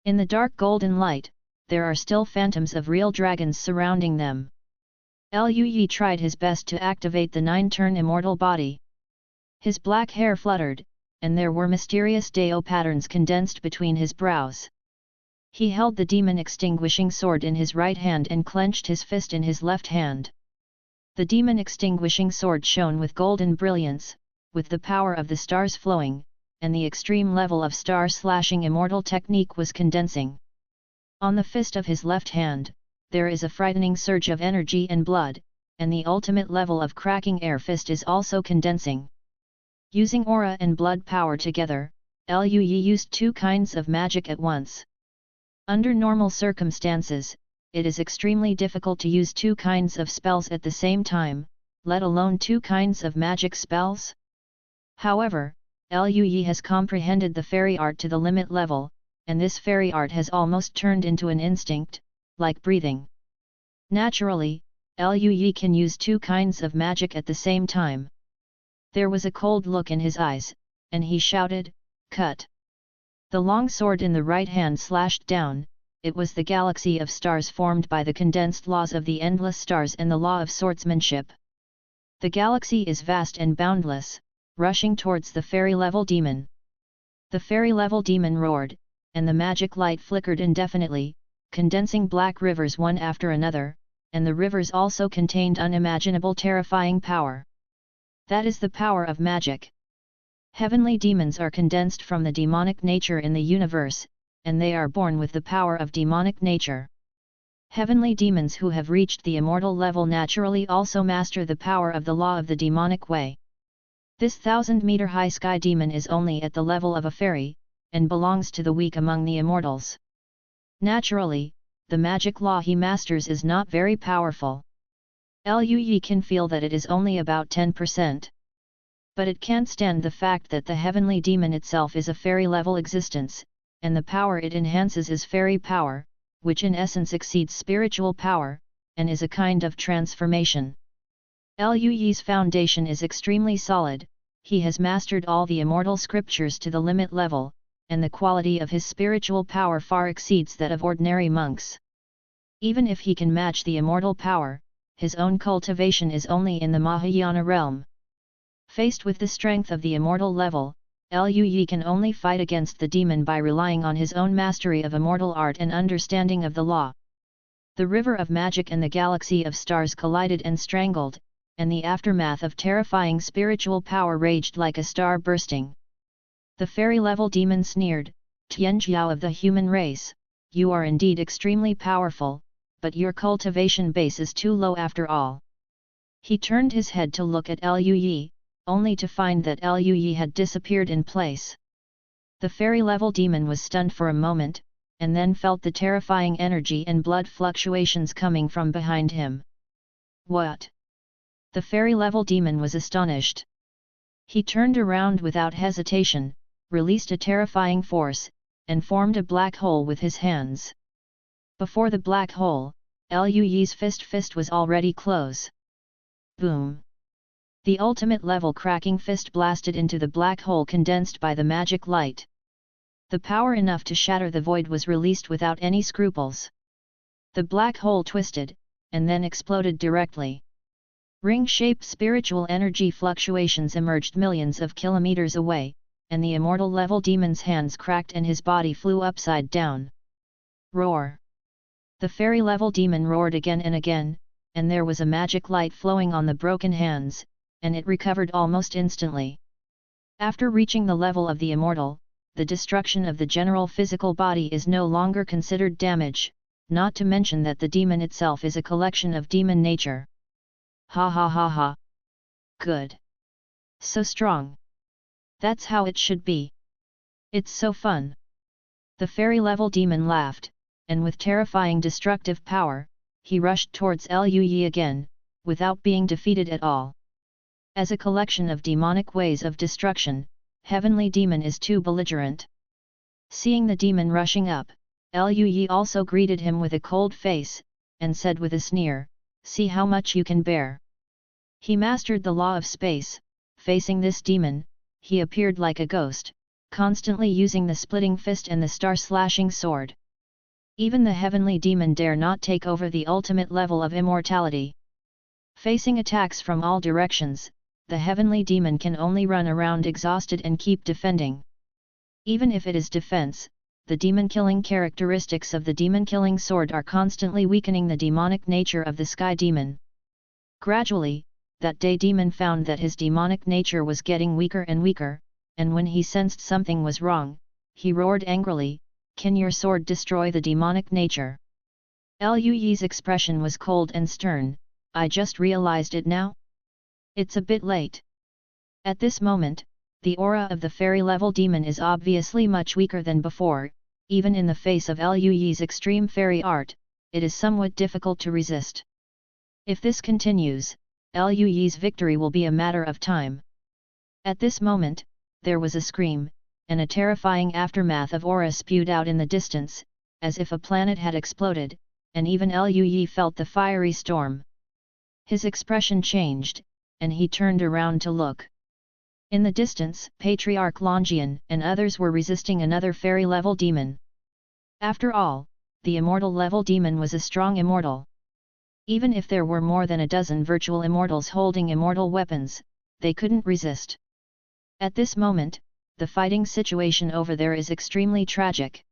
In the dark golden light, there are still phantoms of real dragons surrounding them. Lu Yi tried his best to activate the 9-turn immortal body. His black hair fluttered, and there were mysterious Dao patterns condensed between his brows. He held the demon extinguishing sword in his right hand and clenched his fist in his left hand. The demon extinguishing sword shone with golden brilliance, with the power of the stars flowing, and the extreme level of star-slashing immortal technique was condensing. On the fist of his left hand, there is a frightening surge of energy and blood, and the ultimate level of cracking air fist is also condensing. Using aura and blood power together, Lu Yi used 2 kinds of magic at once. Under normal circumstances, it is extremely difficult to use 2 kinds of spells at the same time, let alone 2 kinds of magic spells. However, Lu Yi has comprehended the fairy art to the limit level, and this fairy art has almost turned into an instinct, like breathing. Naturally, Lu Yi can use 2 kinds of magic at the same time. There was a cold look in his eyes, and he shouted, "Cut!" The long sword in the right hand slashed down. It was the galaxy of stars formed by the condensed laws of the endless stars and the law of swordsmanship. The galaxy is vast and boundless, rushing towards the fairy-level demon. The fairy-level demon roared, and the magic light flickered indefinitely, condensing black rivers one after another, and the rivers also contained unimaginable terrifying power. That is the power of magic. Heavenly demons are condensed from the demonic nature in the universe, and they are born with the power of demonic nature. Heavenly demons who have reached the immortal level naturally also master the power of the law of the demonic way. This 1,000-meter-high sky demon is only at the level of a fairy, and belongs to the weak among the immortals. Naturally, the magic law he masters is not very powerful. Lu Yi can feel that it is only about 10%. But it can't stand the fact that the heavenly demon itself is a fairy-level existence, and the power it enhances is fairy power, which in essence exceeds spiritual power, and is a kind of transformation. Lu Yi's foundation is extremely solid, he has mastered all the immortal scriptures to the limit level, and the quality of his spiritual power far exceeds that of ordinary monks. Even if he can match the immortal power, his own cultivation is only in the Mahayana realm. Faced with the strength of the immortal level, Lu Yi can only fight against the demon by relying on his own mastery of immortal art and understanding of the law. The river of magic and the galaxy of stars collided and strangled, and the aftermath of terrifying spiritual power raged like a star bursting. The fairy-level demon sneered, "Tianjiao of the human race, you are indeed extremely powerful, but your cultivation base is too low after all." He turned his head to look at Liu Yi, only to find that Liu Yi had disappeared in place. The fairy-level demon was stunned for a moment, and then felt the terrifying energy and blood fluctuations coming from behind him. What? The fairy-level demon was astonished. He turned around without hesitation, released a terrifying force, and formed a black hole with his hands. Before the black hole, Liu Yi's fist was already close. Boom! The ultimate level cracking fist blasted into the black hole condensed by the magic light. The power enough to shatter the void was released without any scruples. The black hole twisted, and then exploded directly. Ring-shaped spiritual energy fluctuations emerged millions of kilometers away, and the immortal level demon's hands cracked and his body flew upside down. Roar! The fairy level demon roared again and again, and there was a magic light flowing on the broken hands, and it recovered almost instantly. After reaching the level of the immortal, the destruction of the general physical body is no longer considered damage, not to mention that the demon itself is a collection of demon nature. Ha ha ha ha! Good! So strong! That's how it should be! It's so fun! The fairy-level demon laughed, and with terrifying destructive power, he rushed towards Liu Yi again, without being defeated at all. As a collection of demonic ways of destruction, Heavenly Demon is too belligerent. Seeing the demon rushing up, Liu Yi also greeted him with a cold face, and said with a sneer, "See how much you can bear." He mastered the law of space. Facing this demon, he appeared like a ghost, constantly using the splitting fist and the star-slashing sword. Even the Heavenly Demon dare not take over the ultimate level of immortality. Facing attacks from all directions, the Heavenly Demon can only run around exhausted and keep defending. Even if it is defense, the demon-killing characteristics of the demon-killing sword are constantly weakening the demonic nature of the Sky Demon. Gradually, that day demon found that his demonic nature was getting weaker and weaker, and when he sensed something was wrong, he roared angrily, "Can your sword destroy the demonic nature?" Liu Yi's expression was cold and stern, "I just realized it now? It's a bit late." At this moment, the aura of the fairy-level demon is obviously much weaker than before. Even in the face of Liu Yi's extreme fairy art, it is somewhat difficult to resist. If this continues, Liu Yi's victory will be a matter of time. At this moment, there was a scream, and a terrifying aftermath of aura spewed out in the distance, as if a planet had exploded, and even Liu Yi felt the fiery storm. His expression changed, and he turned around to look. In the distance, Patriarch Longian and others were resisting another fairy-level demon. After all, the immortal-level demon was a strong immortal. Even if there were more than a dozen virtual immortals holding immortal weapons, they couldn't resist. At this moment, the fighting situation over there is extremely tragic.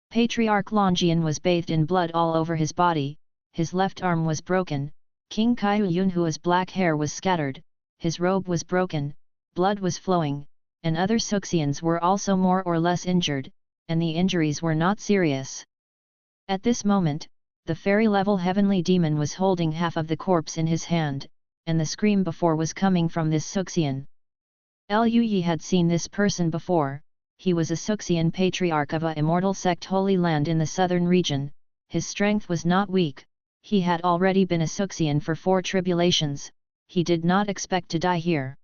Patriarch Longian was bathed in blood all over his body, his left arm was broken, King Kaiyunhua's black hair was scattered, his robe was broken, blood was flowing, and other Suxians were also more or less injured, and the injuries were not serious. At this moment, the fairy-level heavenly demon was holding half of the corpse in his hand, and the scream before was coming from this Suxian. Liu Yi had seen this person before. He was a Suxian patriarch of a immortal sect holy land in the southern region. His strength was not weak, he had already been a Suxian for 4 tribulations, he did not expect to die here.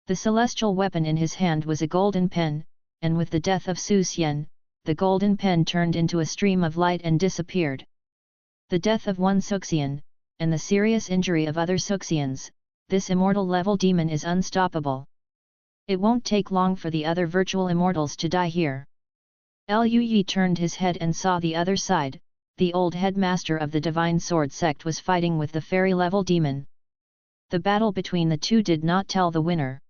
The celestial weapon in his hand was a golden pen, and with the death of Su Xian, the golden pen turned into a stream of light and disappeared. The death of one Suxian, and the serious injury of other Suxians, this immortal level demon is unstoppable. It won't take long for the other virtual immortals to die here. Liu Yi turned his head and saw the other side. The old headmaster of the Divine Sword sect was fighting with the fairy-level demon. The battle between the two did not tell the winner.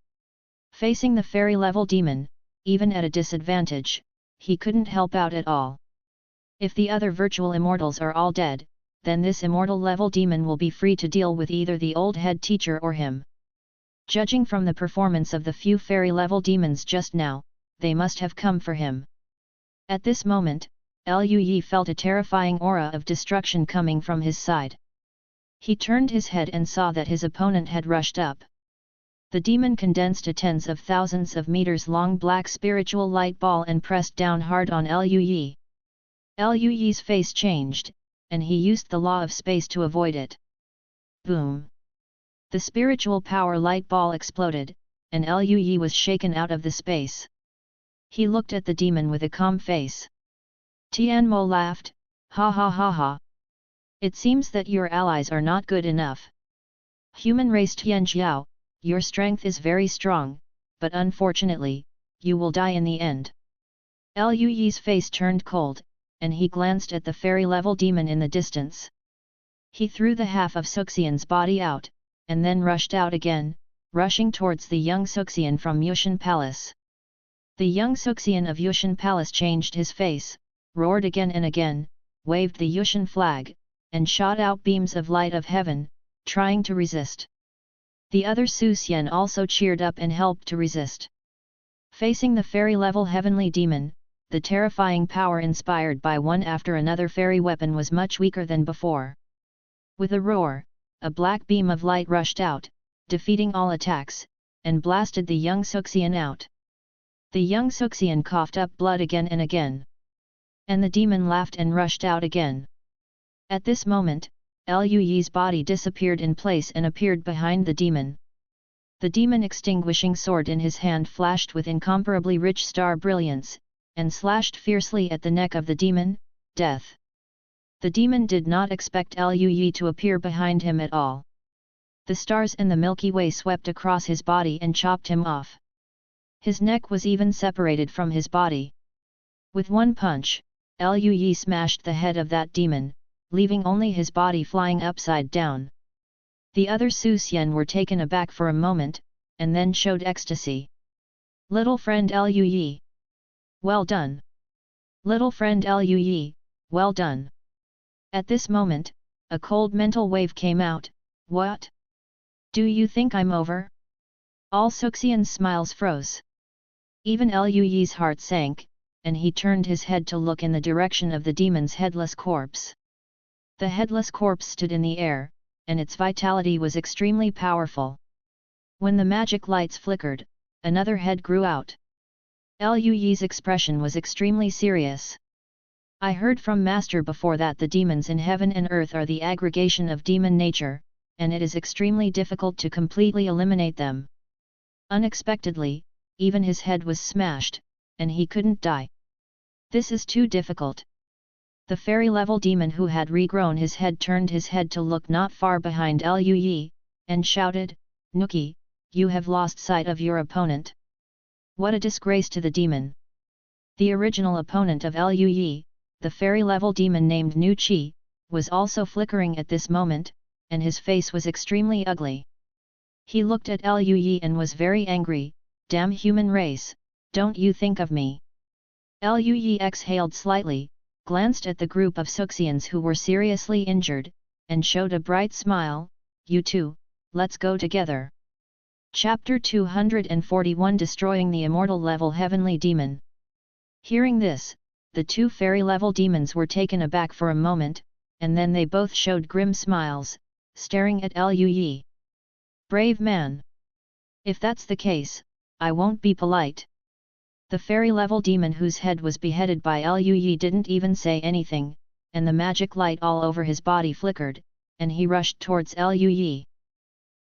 Facing the fairy-level demon, even at a disadvantage, he couldn't help out at all. If the other virtual immortals are all dead, then this immortal level demon will be free to deal with either the old head teacher or him. Judging from the performance of the few fairy level demons just now, they must have come for him. At this moment, Liu Yi felt a terrifying aura of destruction coming from his side. He turned his head and saw that his opponent had rushed up. The demon condensed a tens of thousands of meters long black spiritual light ball and pressed down hard on Liu Yi. Liu Yi's face changed, and he used the law of space to avoid it. Boom! The spiritual power light ball exploded, and Liu Yi was shaken out of the space. He looked at the demon with a calm face. Tian Mo laughed, ha ha ha ha. It seems that your allies are not good enough. Human race Tian Jiao, your strength is very strong, but unfortunately, you will die in the end. Liu Yi's face turned cold, and he glanced at the fairy-level demon in the distance. He threw the half of Suxian's body out, and then rushed out again, rushing towards the young Suxian from Yushan Palace. The young Suxian of Yushan Palace changed his face, roared again and again, waved the Yushan flag, and shot out beams of light of heaven, trying to resist. The other Su Xian also cheered up and helped to resist. Facing the fairy-level heavenly demon, the terrifying power inspired by one after another fairy weapon was much weaker than before. With a roar, a black beam of light rushed out, defeating all attacks, and blasted the young Suxian out. The young Suxian coughed up blood again and again. And the demon laughed and rushed out again. At this moment, Liu Yi's body disappeared in place and appeared behind the demon. The demon extinguishing sword in his hand flashed with incomparably rich star brilliance, and slashed fiercely at the neck of the demon, death. The demon did not expect Liu Yi to appear behind him at all. The stars and the Milky Way swept across his body and chopped him off. His neck was even separated from his body. With one punch, Liu Yi smashed the head of that demon, leaving only his body flying upside down. The other Su Xian were taken aback for a moment, and then showed ecstasy. Little friend Liu Yi! Well done! Little friend Liu Yi, well done! At this moment, a cold mental wave came out. What? Do you think I'm over? All Suxian's smiles froze. Even Liu Yi's heart sank, and he turned his head to look in the direction of the demon's headless corpse. The headless corpse stood in the air, and its vitality was extremely powerful. When the magic lights flickered, another head grew out. Liu Yi's expression was extremely serious. I heard from Master before that the demons in heaven and earth are the aggregation of demon nature, and it is extremely difficult to completely eliminate them. Unexpectedly, even his head was smashed, and he couldn't die. This is too difficult. The fairy-level demon who had regrown his head turned his head to look not far behind Liu Yi, and shouted, Nuki, you have lost sight of your opponent. What a disgrace to the demon! The original opponent of Liu Yi, the fairy-level demon named Nu Qi, was also flickering at this moment, and his face was extremely ugly. He looked at Liu Yi and was very angry. Damn human race, don't you think of me? Liu Yi exhaled slightly, glanced at the group of Suxians who were seriously injured, and showed a bright smile. You two, let's go together. Chapter 241 Destroying the Immortal Level Heavenly Demon. Hearing this, the two fairy-level demons were taken aback for a moment, and then they both showed grim smiles, staring at Liu Yi. Brave man! If that's the case, I won't be polite. The fairy-level demon whose head was beheaded by Liu Yi didn't even say anything, and the magic light all over his body flickered, and he rushed towards Liu Yi.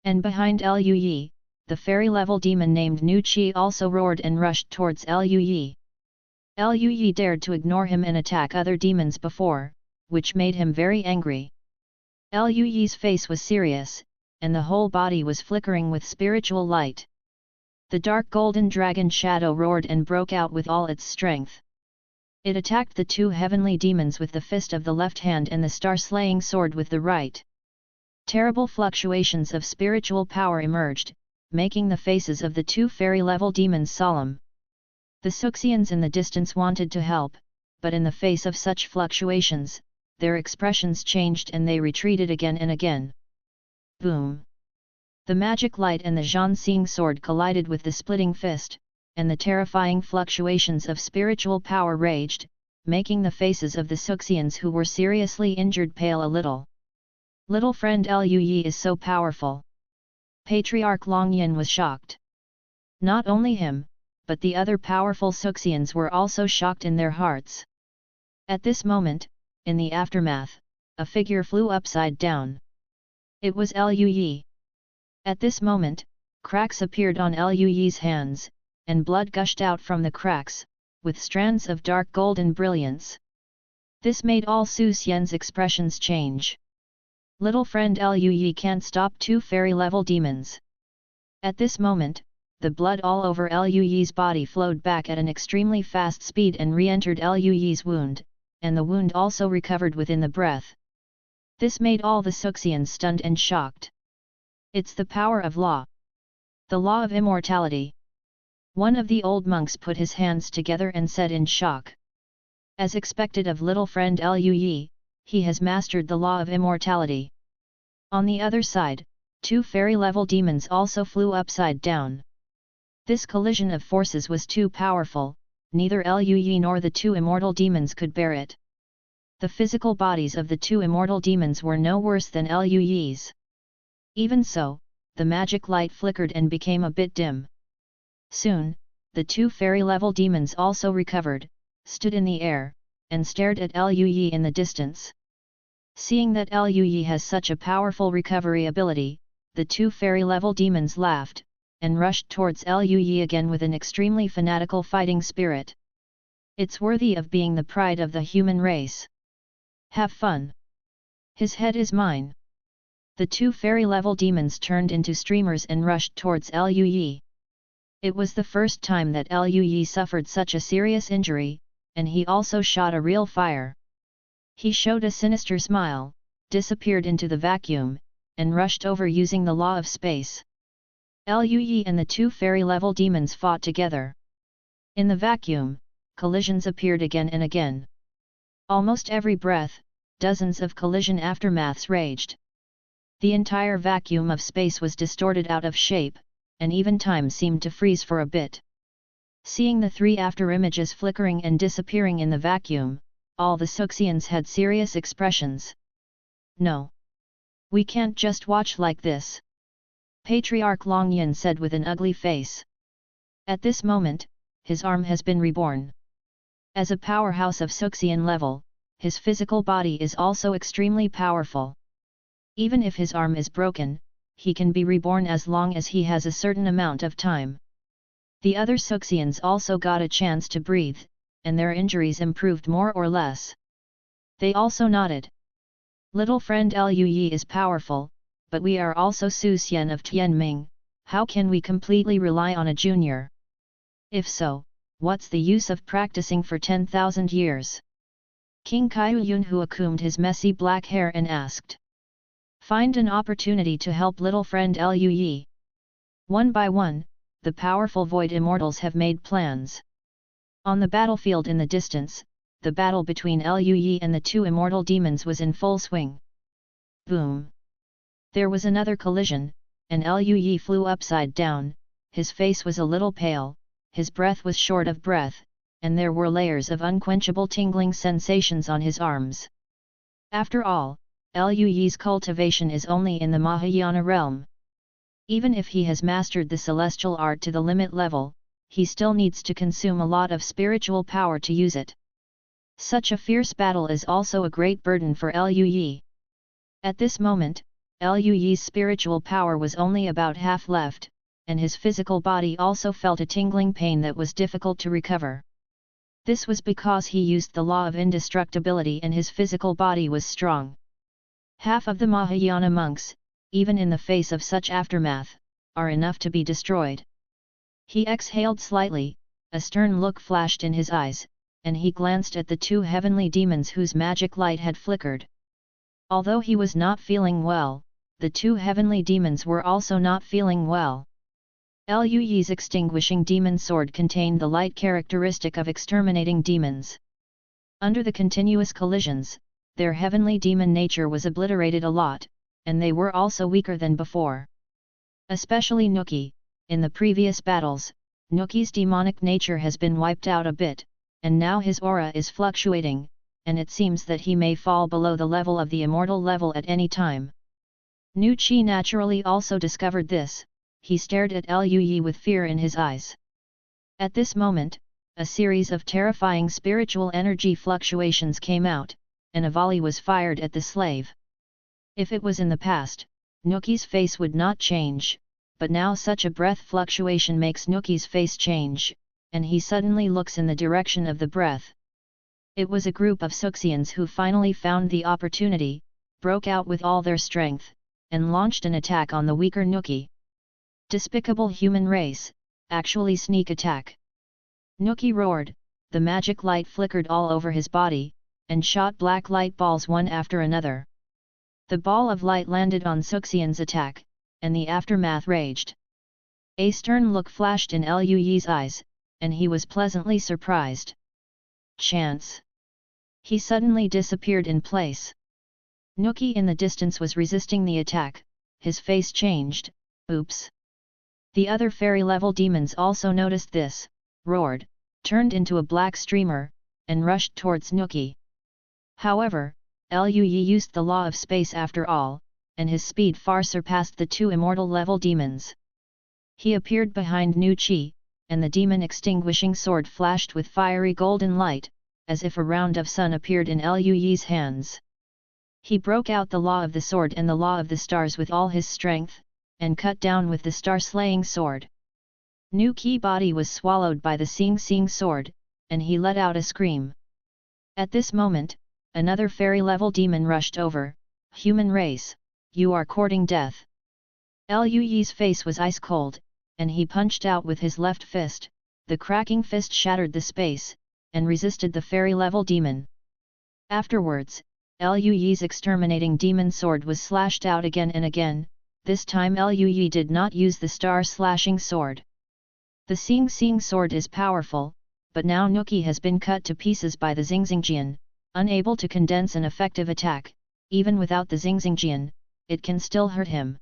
And behind Liu Yi, the fairy-level demon named Nu Qi also roared and rushed towards Liu Yi. Liu Yi dared to ignore him and attack other demons before, which made him very angry. Liu Yi's face was serious, and the whole body was flickering with spiritual light. The dark golden dragon shadow roared and broke out with all its strength. It attacked the two heavenly demons with the fist of the left hand and the star-slaying sword with the right. Terrible fluctuations of spiritual power emerged, making the faces of the two fairy-level demons solemn. The Suxians in the distance wanted to help, but in the face of such fluctuations, their expressions changed and they retreated again and again. Boom! The magic light and the Zhanxing sword collided with the splitting fist, and the terrifying fluctuations of spiritual power raged, making the faces of the Suxians who were seriously injured pale a little. Little friend Liu Yi is so powerful. Patriarch Longyan was shocked. Not only him, but the other powerful Suxians were also shocked in their hearts. At this moment, in the aftermath, a figure flew upside down. It was Liu Yi. At this moment, cracks appeared on Liu Yi's hands, and blood gushed out from the cracks, with strands of dark golden brilliance. This made all Su Xian's expressions change. Little friend Liu Yi can't stop two fairy-level demons. At this moment, the blood all over Liu Yi's body flowed back at an extremely fast speed and re-entered Liu Yi's wound, and the wound also recovered within the breath. This made all the Suxians stunned and shocked. It's the power of law. The law of immortality. One of the old monks put his hands together and said in shock. As expected of little friend Liu Yi, he has mastered the law of immortality. On the other side, two fairy-level demons also flew upside down. This collision of forces was too powerful, neither Liu Yi nor the two immortal demons could bear it. The physical bodies of the two immortal demons were no worse than Liu Yi's. Even so, the magic light flickered and became a bit dim. Soon, the two fairy-level demons also recovered, stood in the air, and stared at Liu Yi in the distance. Seeing that Liu Yi has such a powerful recovery ability, the two fairy-level demons laughed, and rushed towards Liu Yi again with an extremely fanatical fighting spirit. It's worthy of being the pride of the human race. Have fun. His head is mine. The two fairy-level demons turned into streamers and rushed towards Liu Yi. It was the first time that Liu Yi suffered such a serious injury, and he also shot a real fire. He showed a sinister smile, disappeared into the vacuum, and rushed over using the law of space. Liu Yi and the two fairy-level demons fought together. In the vacuum, collisions appeared again and again. Almost every breath, dozens of collision aftermaths raged. The entire vacuum of space was distorted out of shape, and even time seemed to freeze for a bit. Seeing the three after-images flickering and disappearing in the vacuum, all the Suxians had serious expressions. No. We can't just watch like this. Patriarch Longyan said with an ugly face. At this moment, his arm has been reborn. As a powerhouse of Suxian level, his physical body is also extremely powerful. Even if his arm is broken, he can be reborn as long as he has a certain amount of time. The other Suxians also got a chance to breathe, and their injuries improved more or less. They also nodded. Little friend Liu Yi is powerful, but we are also Su Xian of Tianming, how can we completely rely on a junior? If so, what's the use of practicing for 10,000 years? King Kaiyun Hua combed his messy black hair and asked. Find an opportunity to help little friend Liu Yi. One by one, the powerful Void Immortals have made plans. On the battlefield in the distance, the battle between Liu Yi and the two immortal demons was in full swing. Boom! There was another collision, and Liu Yi flew upside down, his face was a little pale, his breath was short of breath, and there were layers of unquenchable tingling sensations on his arms. After all, Liu Yi's cultivation is only in the Mahayana realm. Even if he has mastered the celestial art to the limit level, he still needs to consume a lot of spiritual power to use it. Such a fierce battle is also a great burden for Liu Yi. At this moment, Liu Yi's spiritual power was only about half left, and his physical body also felt a tingling pain that was difficult to recover. This was because he used the law of indestructibility and his physical body was strong. Half of the Mahayana monks, even in the face of such aftermath, are enough to be destroyed. He exhaled slightly, a stern look flashed in his eyes, and he glanced at the two heavenly demons whose magic light had flickered. Although he was not feeling well, the two heavenly demons were also not feeling well. Liu Yi's extinguishing demon sword contained the light characteristic of exterminating demons. Under the continuous collisions, their heavenly demon nature was obliterated a lot, and they were also weaker than before. Especially Nuki. In the previous battles, Nuki's demonic nature has been wiped out a bit, and now his aura is fluctuating, and it seems that he may fall below the level of the immortal level at any time. Nuki naturally also discovered this. He stared at Lui with fear in his eyes. At this moment, a series of terrifying spiritual energy fluctuations came out, and a volley was fired at the slave. If it was in the past, Nuki's face would not change, but now such a breath fluctuation makes Nuki's face change, and he suddenly looks in the direction of the breath. It was a group of Suxians who finally found the opportunity, broke out with all their strength, and launched an attack on the weaker Nuki. Despicable human race, actually sneak attack! Nuki roared, the magic light flickered all over his body, and shot black light balls one after another. The ball of light landed on Suxian's attack, and the aftermath raged. A stern look flashed in Lui's eyes, and he was pleasantly surprised. Chance! He suddenly disappeared in place. Nuki in the distance was resisting the attack, his face changed. Oops! The other fairy-level demons also noticed this, roared, turned into a black streamer, and rushed towards Nuki. However, Lui used the law of space after all, and his speed far surpassed the two immortal-level demons. He appeared behind Nuki, and the demon-extinguishing sword flashed with fiery golden light, as if a round of sun appeared in Lui's hands. He broke out the law of the sword and the law of the stars with all his strength, and cut down with the star-slaying sword. Nuki's body was swallowed by the Sing Sing sword, and he let out a scream. At this moment, another fairy-level demon rushed over. Human race, you are courting death. Lui's face was ice-cold, and he punched out with his left fist. The cracking fist shattered the space, and resisted the fairy-level demon. Afterwards, Lui's exterminating demon sword was slashed out again and again. This time Lui did not use the star-slashing sword. The Sing Sing sword is powerful, but now Nuki has been cut to pieces by the Xingxingjian, unable to condense an effective attack. Even without the Xingxingjian, it can still hurt him.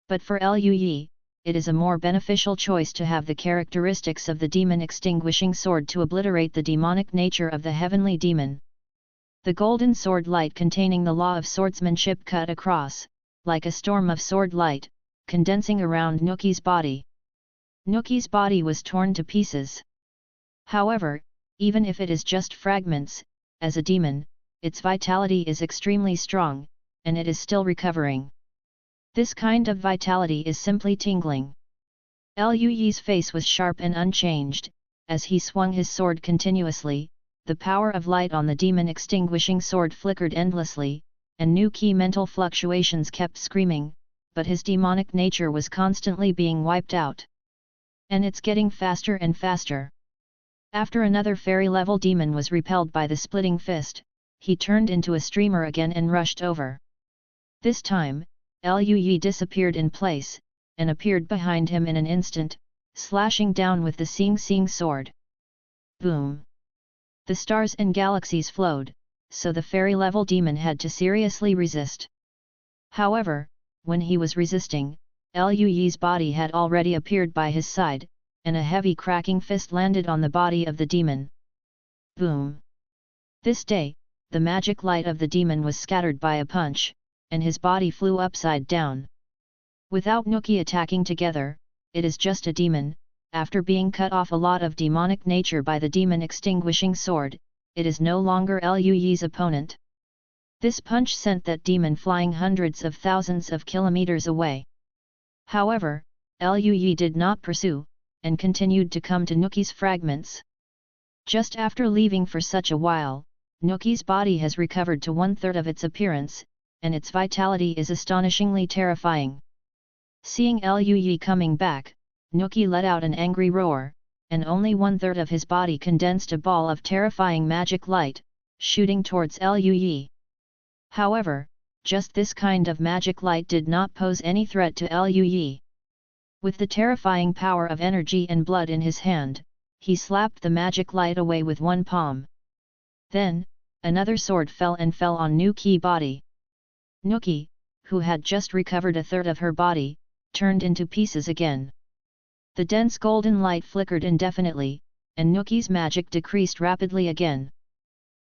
But for Lui, it is a more beneficial choice to have the characteristics of the demon-extinguishing sword to obliterate the demonic nature of the heavenly demon. The golden sword light containing the law of swordsmanship cut across, like a storm of sword light, condensing around Nuki's body. Nuki's body was torn to pieces. However, even if it is just fragments, as a demon, its vitality is extremely strong, and it is still recovering. This kind of vitality is simply tingling. Lui's face was sharp and unchanged, as he swung his sword continuously. The power of light on the demon-extinguishing sword flickered endlessly, and Nuki mental fluctuations kept screaming, but his demonic nature was constantly being wiped out. And it's getting faster and faster. After another fairy-level demon was repelled by the splitting fist, he turned into a streamer again and rushed over. This time, Lui disappeared in place, and appeared behind him in an instant, slashing down with the Sing Sing sword. Boom! The stars and galaxies flowed, so the fairy-level demon had to seriously resist. However, when he was resisting, Lui's body had already appeared by his side, and a heavy cracking fist landed on the body of the demon. Boom! This day, the magic light of the demon was scattered by a punch, and his body flew upside down. Without Nuki attacking together, it is just a demon. After being cut off a lot of demonic nature by the demon-extinguishing sword, it is no longer Lui's opponent. This punch sent that demon flying hundreds of thousands of kilometers away. However, Lui did not pursue, and continued to come to Nuki's fragments. Just after leaving for such a while, Nuki's body has recovered to 1/3 of its appearance, and its vitality is astonishingly terrifying. Seeing Lui coming back, Nuki let out an angry roar, and only 1/3 of his body condensed a ball of terrifying magic light, shooting towards Lui. However, just this kind of magic light did not pose any threat to Lui. With the terrifying power of energy and blood in his hand, he slapped the magic light away with one palm. Then, another sword fell on Nu Qi body. Nuki, who had just recovered a third of her body, turned into pieces again. The dense golden light flickered indefinitely, and Nuki's magic decreased rapidly again.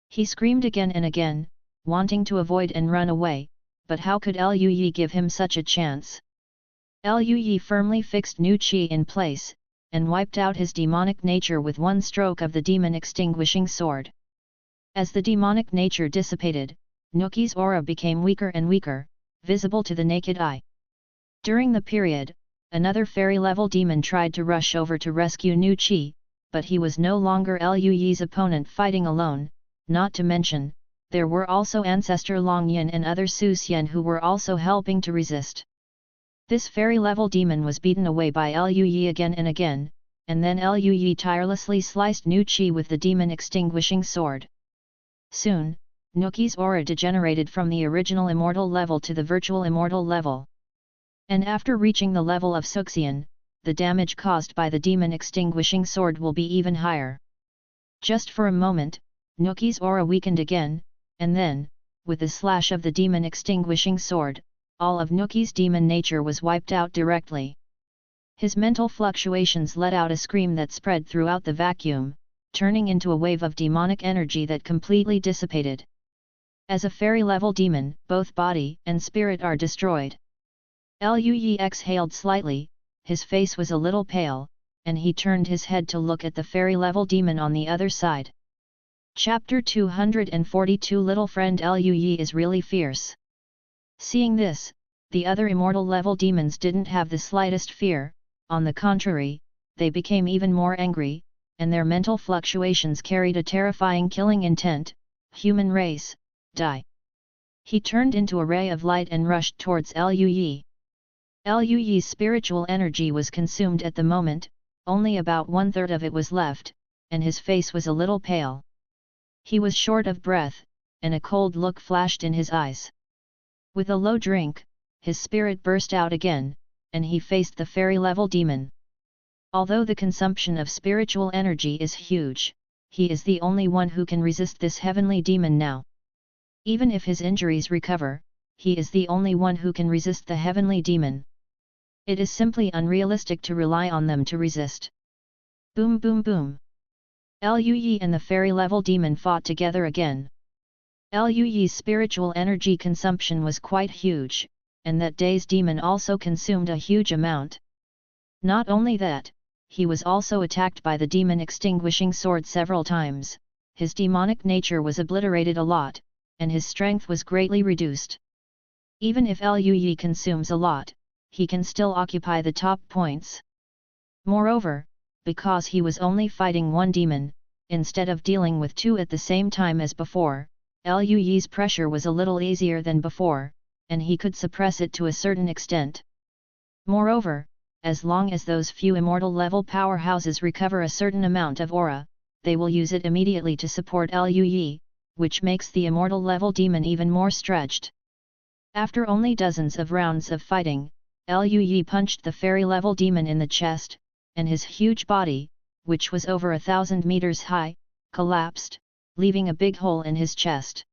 He screamed again and again, wanting to avoid and run away, but how could Lui give him such a chance? Lui firmly fixed Nu Qi in place, and wiped out his demonic nature with one stroke of the demon extinguishing sword. As the demonic nature dissipated, Nuki's aura became weaker and weaker, visible to the naked eye. During the period, another fairy-level demon tried to rush over to rescue Nu Qi, but he was no longer Lui's opponent fighting alone, not to mention, there were also Ancestor Longyan and other Su Xian who were also helping to resist. This fairy-level demon was beaten away by Lui again and again, and then Lui tirelessly sliced Nu Qi with the demon extinguishing sword. Soon, Nuki's aura degenerated from the original immortal level to the virtual immortal level. And after reaching the level of Suxian, the damage caused by the demon extinguishing sword will be even higher. Just for a moment, Nuki's aura weakened again, and then, with the slash of the demon extinguishing sword, all of Nuki's demon nature was wiped out directly. His mental fluctuations let out a scream that spread throughout the vacuum, turning into a wave of demonic energy that completely dissipated. As a fairy-level demon, both body and spirit are destroyed. Lui exhaled slightly, his face was a little pale, and he turned his head to look at the fairy-level demon on the other side. Chapter 242 Little Friend Lui is really fierce. Seeing this, the other immortal level demons didn't have the slightest fear, on the contrary, they became even more angry, and their mental fluctuations carried a terrifying killing intent. Human race, die. He turned into a ray of light and rushed towards Lui. Lui's spiritual energy was consumed at the moment, only about 1/3 of it was left, and his face was a little pale. He was short of breath, and a cold look flashed in his eyes. With a low drink, his spirit burst out again, and he faced the fairy-level demon. Although the consumption of spiritual energy is huge, he is the only one who can resist this heavenly demon now. Even if his injuries recover, he is the only one who can resist the heavenly demon. It is simply unrealistic to rely on them to resist. Boom boom boom. Lui and the fairy-level demon fought together again. Lui's spiritual energy consumption was quite huge, and that day's demon also consumed a huge amount. Not only that, he was also attacked by the demon extinguishing sword several times, his demonic nature was obliterated a lot, and his strength was greatly reduced. Even if Lui consumes a lot, he can still occupy the top points. Moreover, because he was only fighting one demon, instead of dealing with two at the same time as before, Lui's pressure was a little easier than before, and he could suppress it to a certain extent. Moreover, as long as those few immortal level powerhouses recover a certain amount of aura, they will use it immediately to support Lui, which makes the immortal level demon even more stretched. After only dozens of rounds of fighting, Lui punched the fairy-level demon in the chest, and his huge body, which was over 1,000 meters high, collapsed, leaving a big hole in his chest.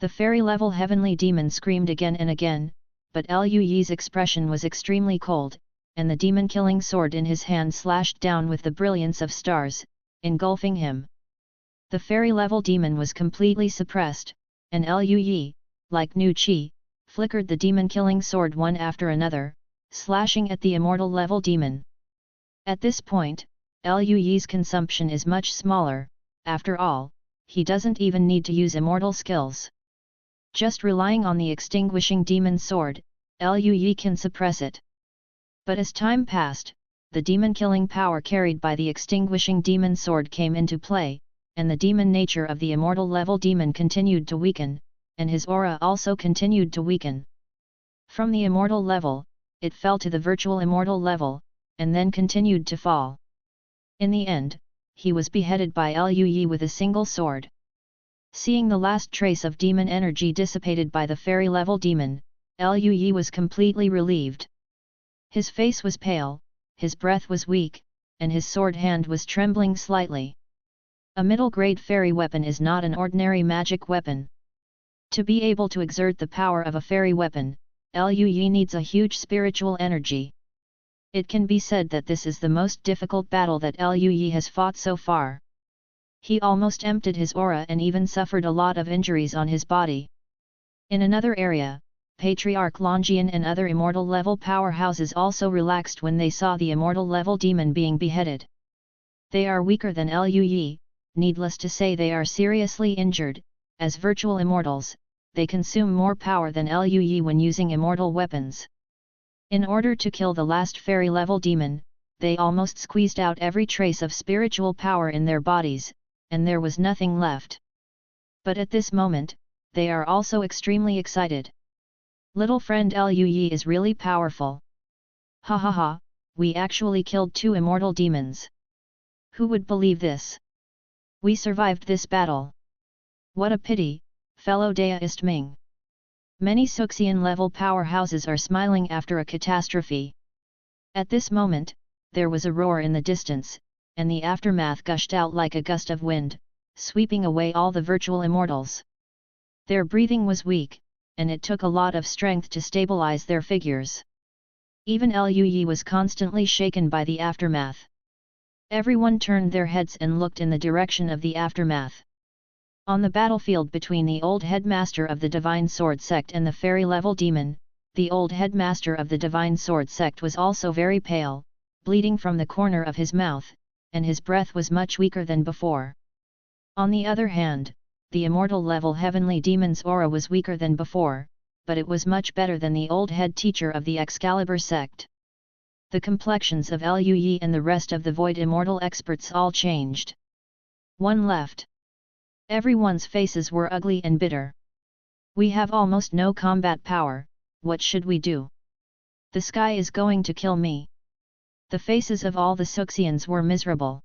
The fairy-level heavenly demon screamed again and again, but Lui's expression was extremely cold, and the demon-killing sword in his hand slashed down with the brilliance of stars, engulfing him. The fairy-level demon was completely suppressed, and Lui, like Nu Qi, flickered the demon-killing sword one after another, slashing at the immortal level demon. At this point, Lui's consumption is much smaller, after all, he doesn't even need to use immortal skills. Just relying on the extinguishing demon sword, Lui can suppress it. But as time passed, the demon-killing power carried by the extinguishing demon sword came into play, and the demon nature of the immortal level demon continued to weaken, and his aura also continued to weaken. From the immortal level, it fell to the virtual immortal level, and then continued to fall. In the end, he was beheaded by Lui with a single sword. Seeing the last trace of demon energy dissipated by the fairy-level demon, Lui was completely relieved. His face was pale, his breath was weak, and his sword hand was trembling slightly. A middle-grade fairy weapon is not an ordinary magic weapon. To be able to exert the power of a fairy weapon, Lui needs a huge spiritual energy. It can be said that this is the most difficult battle that Lui has fought so far. He almost emptied his aura and even suffered a lot of injuries on his body. In another area, Patriarch Longian and other immortal level powerhouses also relaxed when they saw the immortal level demon being beheaded. They are weaker than Lui, needless to say they are seriously injured. As virtual immortals, they consume more power than Lui when using immortal weapons. In order to kill the last fairy level demon, they almost squeezed out every trace of spiritual power in their bodies, and there was nothing left. But at this moment, they are also extremely excited. Little friend Lui is really powerful. Ha ha ha, we actually killed 2 immortal demons. Who would believe this? We survived this battle. What a pity, fellow Daoist Ming. Many Suxian level powerhouses are smiling after a catastrophe. At this moment, there was a roar in the distance, and the aftermath gushed out like a gust of wind, sweeping away all the virtual immortals. Their breathing was weak, and it took a lot of strength to stabilize their figures. Even Lui was constantly shaken by the aftermath. Everyone turned their heads and looked in the direction of the aftermath. On the battlefield between the old headmaster of the Divine Sword Sect and the fairy-level demon, the old headmaster of the Divine Sword Sect was also very pale, bleeding from the corner of his mouth, and his breath was much weaker than before. On the other hand, the immortal level heavenly demon's aura was weaker than before, but it was much better than the old head teacher of the Excalibur sect. The complexions of Lui and the rest of the Void Immortal experts all changed. One left. Everyone's faces were ugly and bitter. We have almost no combat power, what should we do? The sky is going to kill me. The faces of all the Suxians were miserable.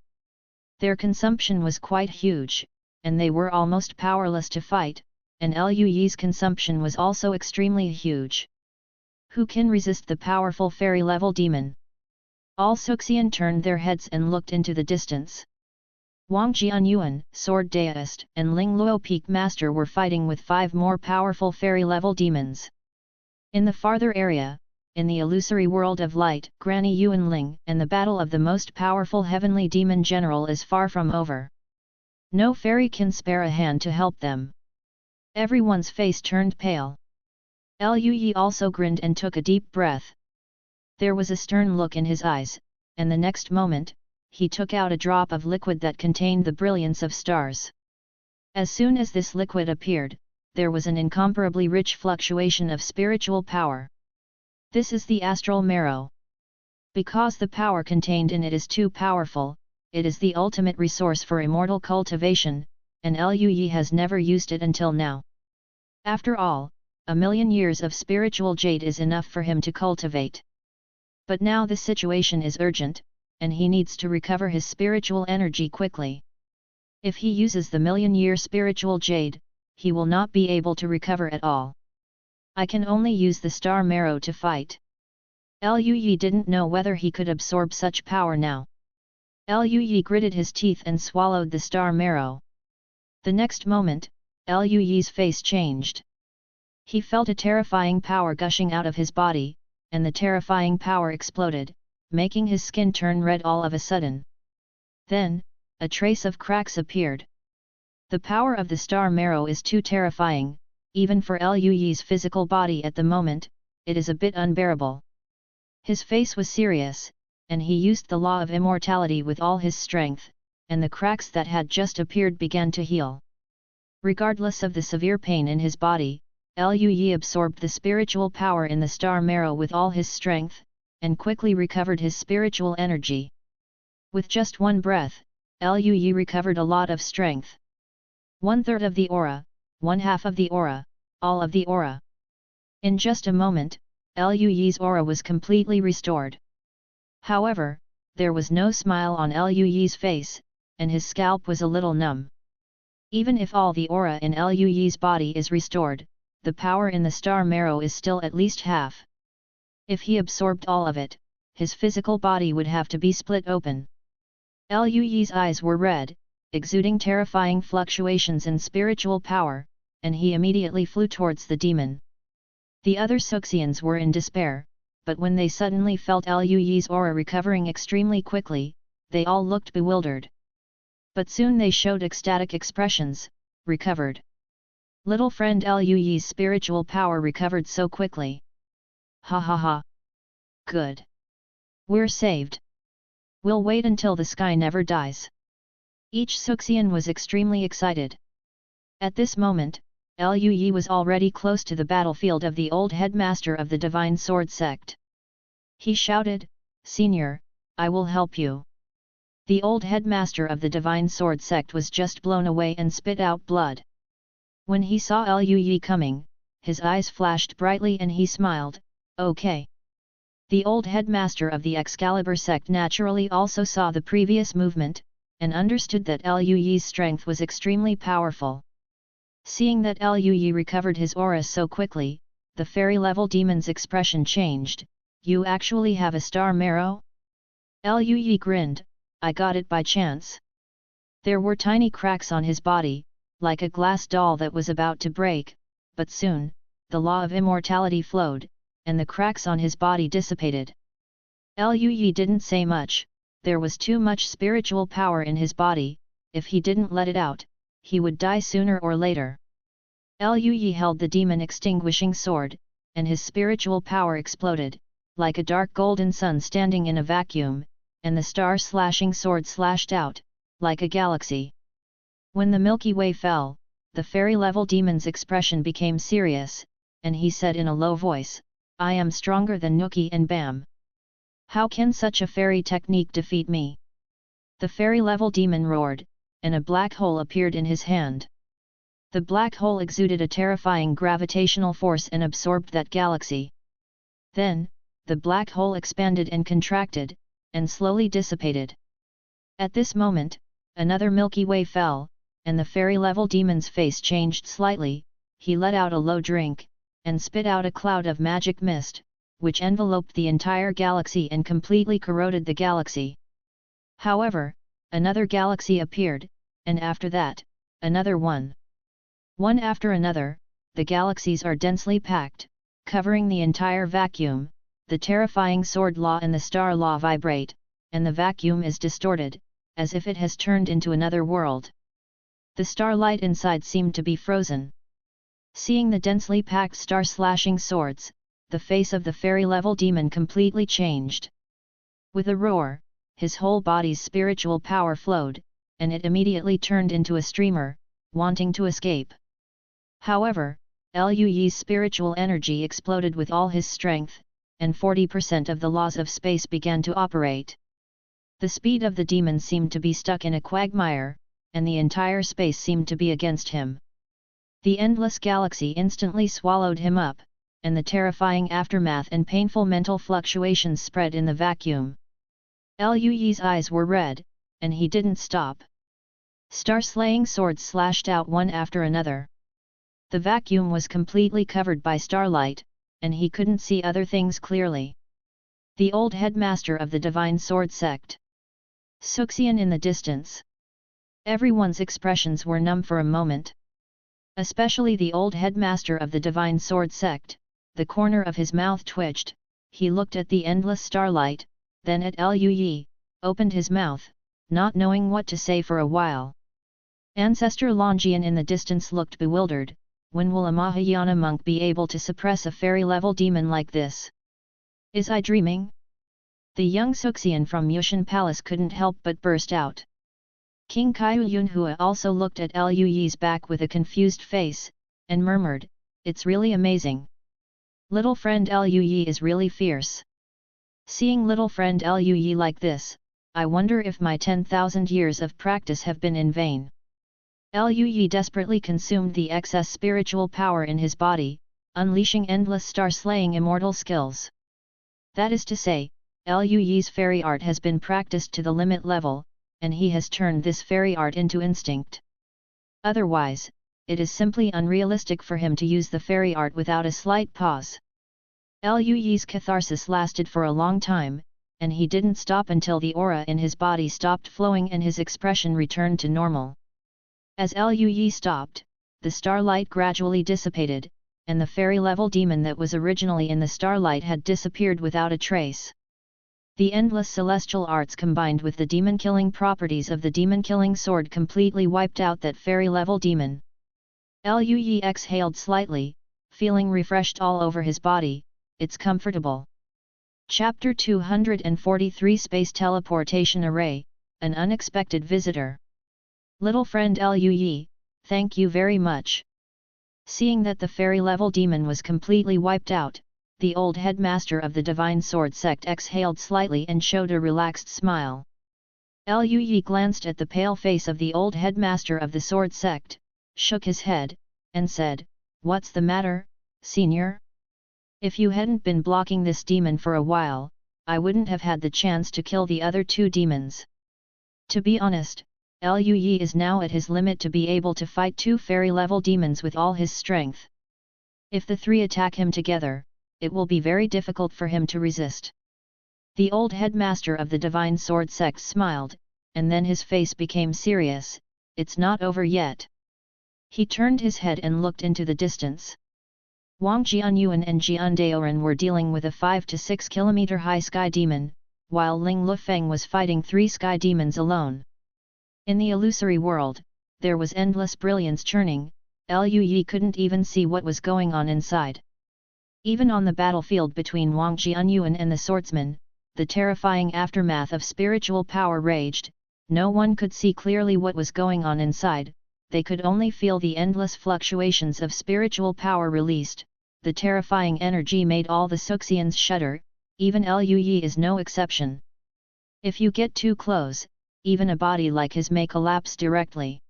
Their consumption was quite huge, and they were almost powerless to fight, and Lui's consumption was also extremely huge. Who can resist the powerful fairy-level demon? All Suxian turned their heads and looked into the distance. Wang Jianyuan, Sword Daoist, and Ling Luo Peak Master were fighting with 5 more powerful fairy-level demons. In the farther area, in the illusory world of light, Granny Yuan Ling and the battle of the most powerful heavenly demon general is far from over. No fairy can spare a hand to help them. Everyone's face turned pale. Lui also grinned and took a deep breath. There was a stern look in his eyes, and the next moment, he took out a drop of liquid that contained the brilliance of stars. As soon as this liquid appeared, there was an incomparably rich fluctuation of spiritual power. This is the astral marrow. Because the power contained in it is too powerful, it is the ultimate resource for immortal cultivation, and Lui has never used it until now. After all, 1,000,000 years of spiritual jade is enough for him to cultivate. But now the situation is urgent, and he needs to recover his spiritual energy quickly. If he uses the 1,000,000-year spiritual jade, he will not be able to recover at all. I can only use the star marrow to fight. Lui didn't know whether he could absorb such power now. Lui gritted his teeth and swallowed the star marrow. The next moment, Lui's face changed. He felt a terrifying power gushing out of his body, and the terrifying power exploded, making his skin turn red all of a sudden. Then, a trace of cracks appeared. The power of the star marrow is too terrifying, even for Lui's physical body at the moment, it is a bit unbearable. His face was serious, and he used the law of immortality with all his strength, and the cracks that had just appeared began to heal. Regardless of the severe pain in his body, Lui absorbed the spiritual power in the star marrow with all his strength, and quickly recovered his spiritual energy. With just one breath, Lui recovered a lot of strength. 1/3 of the aura, 1/2 of the aura, all of the aura. In just a moment, Lui's aura was completely restored. However, there was no smile on Lui's face, and his scalp was a little numb. Even if all the aura in Lui's body is restored, the power in the star marrow is still at least half. If he absorbed all of it, his physical body would have to be split open. Lui's eyes were red, exuding terrifying fluctuations in spiritual power, and he immediately flew towards the demon. The other Suxians were in despair, but when they suddenly felt Liu Yi's aura recovering extremely quickly, they all looked bewildered. But soon they showed ecstatic expressions, recovered. Little friend Liu Yi's spiritual power recovered so quickly. Ha ha ha. Good. We're saved. We'll wait until the sky never dies. Each Suxian was extremely excited. At this moment, Liu Yi was already close to the battlefield of the old headmaster of the Divine Sword Sect. He shouted, "Senior, I will help you." The old headmaster of the Divine Sword Sect was just blown away and spit out blood. When he saw Liu Yi coming, his eyes flashed brightly and he smiled, "Okay." The old headmaster of the Excalibur sect naturally also saw the previous movement, and understood that Liu Yi's strength was extremely powerful. Seeing that Liu Yi recovered his aura so quickly, the fairy-level demon's expression changed. "You actually have a star marrow?" Liu Yi grinned, "I got it by chance." There were tiny cracks on his body, like a glass doll that was about to break, but soon, the law of immortality flowed, and the cracks on his body dissipated. Liu Yi didn't say much. There was too much spiritual power in his body. If he didn't let it out, he would die sooner or later. Liu Yi held the demon extinguishing sword, and his spiritual power exploded, like a dark golden sun standing in a vacuum, and the star-slashing sword slashed out, like a galaxy. When the Milky Way fell, the fairy-level demon's expression became serious, and he said in a low voice, "I am stronger than Nuki and Bam. How can such a fairy technique defeat me?" The fairy-level demon roared, and a black hole appeared in his hand. The black hole exuded a terrifying gravitational force and absorbed that galaxy. Then, the black hole expanded and contracted, and slowly dissipated. At this moment, another Milky Way fell, and the fairy-level demon's face changed slightly. He let out a low drink, and spit out a cloud of magic mist, which enveloped the entire galaxy and completely corroded the galaxy. However, another galaxy appeared, and after that, another one. One after another, the galaxies are densely packed, covering the entire vacuum. The terrifying sword law and the star law vibrate, and the vacuum is distorted, as if it has turned into another world. The starlight inside seemed to be frozen. Seeing the densely packed star-slashing swords, the face of the fairy-level demon completely changed. With a roar, his whole body's spiritual power flowed, and it immediately turned into a streamer, wanting to escape. However, Liu Yi's spiritual energy exploded with all his strength, and 40% of the laws of space began to operate. The speed of the demon seemed to be stuck in a quagmire, and the entire space seemed to be against him. The endless galaxy instantly swallowed him up, and the terrifying aftermath and painful mental fluctuations spread in the vacuum. Liu Yi's eyes were red, and he didn't stop. Star-slaying swords slashed out one after another. The vacuum was completely covered by starlight, and he couldn't see other things clearly. The old headmaster of the Divine Sword Sect. Suxian in the distance. Everyone's expressions were numb for a moment. Especially the old headmaster of the Divine Sword Sect. The corner of his mouth twitched. He looked at the endless starlight, then at Liu Yi, opened his mouth, not knowing what to say for a while. Ancestor Longian in the distance looked bewildered. When will a Mahayana monk be able to suppress a fairy-level demon like this? Is I dreaming? The young Suxian from Yushan Palace couldn't help but burst out. King Kaiyu Yunhua also looked at Liu Yi's back with a confused face, and murmured, "It's really amazing. Little friend Liu Yi is really fierce. Seeing little friend Liu Yi like this, I wonder if my 10,000 years of practice have been in vain." Liu Yi desperately consumed the excess spiritual power in his body, unleashing endless star-slaying immortal skills. That is to say, Liu Yi's fairy art has been practiced to the limit level, and he has turned this fairy art into instinct. Otherwise, it is simply unrealistic for him to use the fairy art without a slight pause. Liu Yi's catharsis lasted for a long time, and he didn't stop until the aura in his body stopped flowing and his expression returned to normal. As Lui stopped, the starlight gradually dissipated, and the fairy-level demon that was originally in the starlight had disappeared without a trace. The endless celestial arts combined with the demon-killing properties of the demon-killing sword completely wiped out that fairy-level demon. Lui exhaled slightly, feeling refreshed all over his body. It's comfortable. Chapter 243 Space Teleportation Array, an unexpected visitor. Little friend Lui, thank you very much. Seeing that the fairy-level demon was completely wiped out, the old headmaster of the Divine Sword Sect exhaled slightly and showed a relaxed smile. Lui glanced at the pale face of the old headmaster of the Sword Sect, shook his head, and said, "What's the matter, senior? If you hadn't been blocking this demon for a while, I wouldn't have had the chance to kill the other two demons." To be honest, Lui is now at his limit to be able to fight two fairy-level demons with all his strength. If the three attack him together, it will be very difficult for him to resist. The old headmaster of the Divine Sword Sect smiled, and then his face became serious. "It's not over yet." He turned his head and looked into the distance. Wang Jianyuan and Jian Daoran were dealing with a 5 to 6 kilometer high sky demon, while Ling Lufeng was fighting 3 sky demons alone. In the illusory world, there was endless brilliance churning. Lui couldn't even see what was going on inside. Even on the battlefield between Wang Jianyuan and the swordsman, the terrifying aftermath of spiritual power raged. No one could see clearly what was going on inside. They could only feel the endless fluctuations of spiritual power released. The terrifying energy made all the Suxians shudder, even Lui is no exception. If you get too close, even a body like his may collapse directly.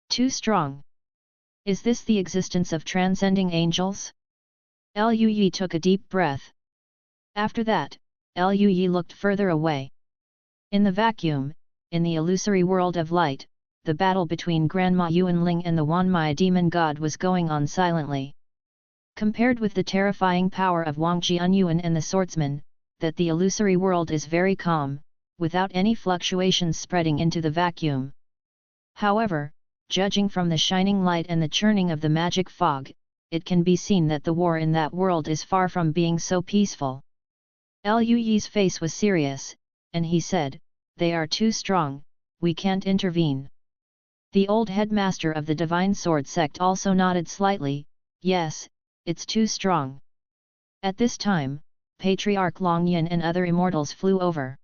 Too strong. Is this the existence of transcending angels? Lui took a deep breath. After that, Lui looked further away. In the vacuum, in the illusory world of light, the battle between Grandma Yuanling and the Wanmai demon god was going on silently. Compared with the terrifying power of Wang Jianyuan and the swordsman, that the illusory world is very calm, without any fluctuations spreading into the vacuum. However, judging from the shining light and the churning of the magic fog, it can be seen that the war in that world is far from being so peaceful. Lui's face was serious, and he said, "They are too strong, we can't intervene." The old headmaster of the Divine Sword Sect also nodded slightly, "Yes, it's too strong." At this time, Patriarch Longyan and other immortals flew over.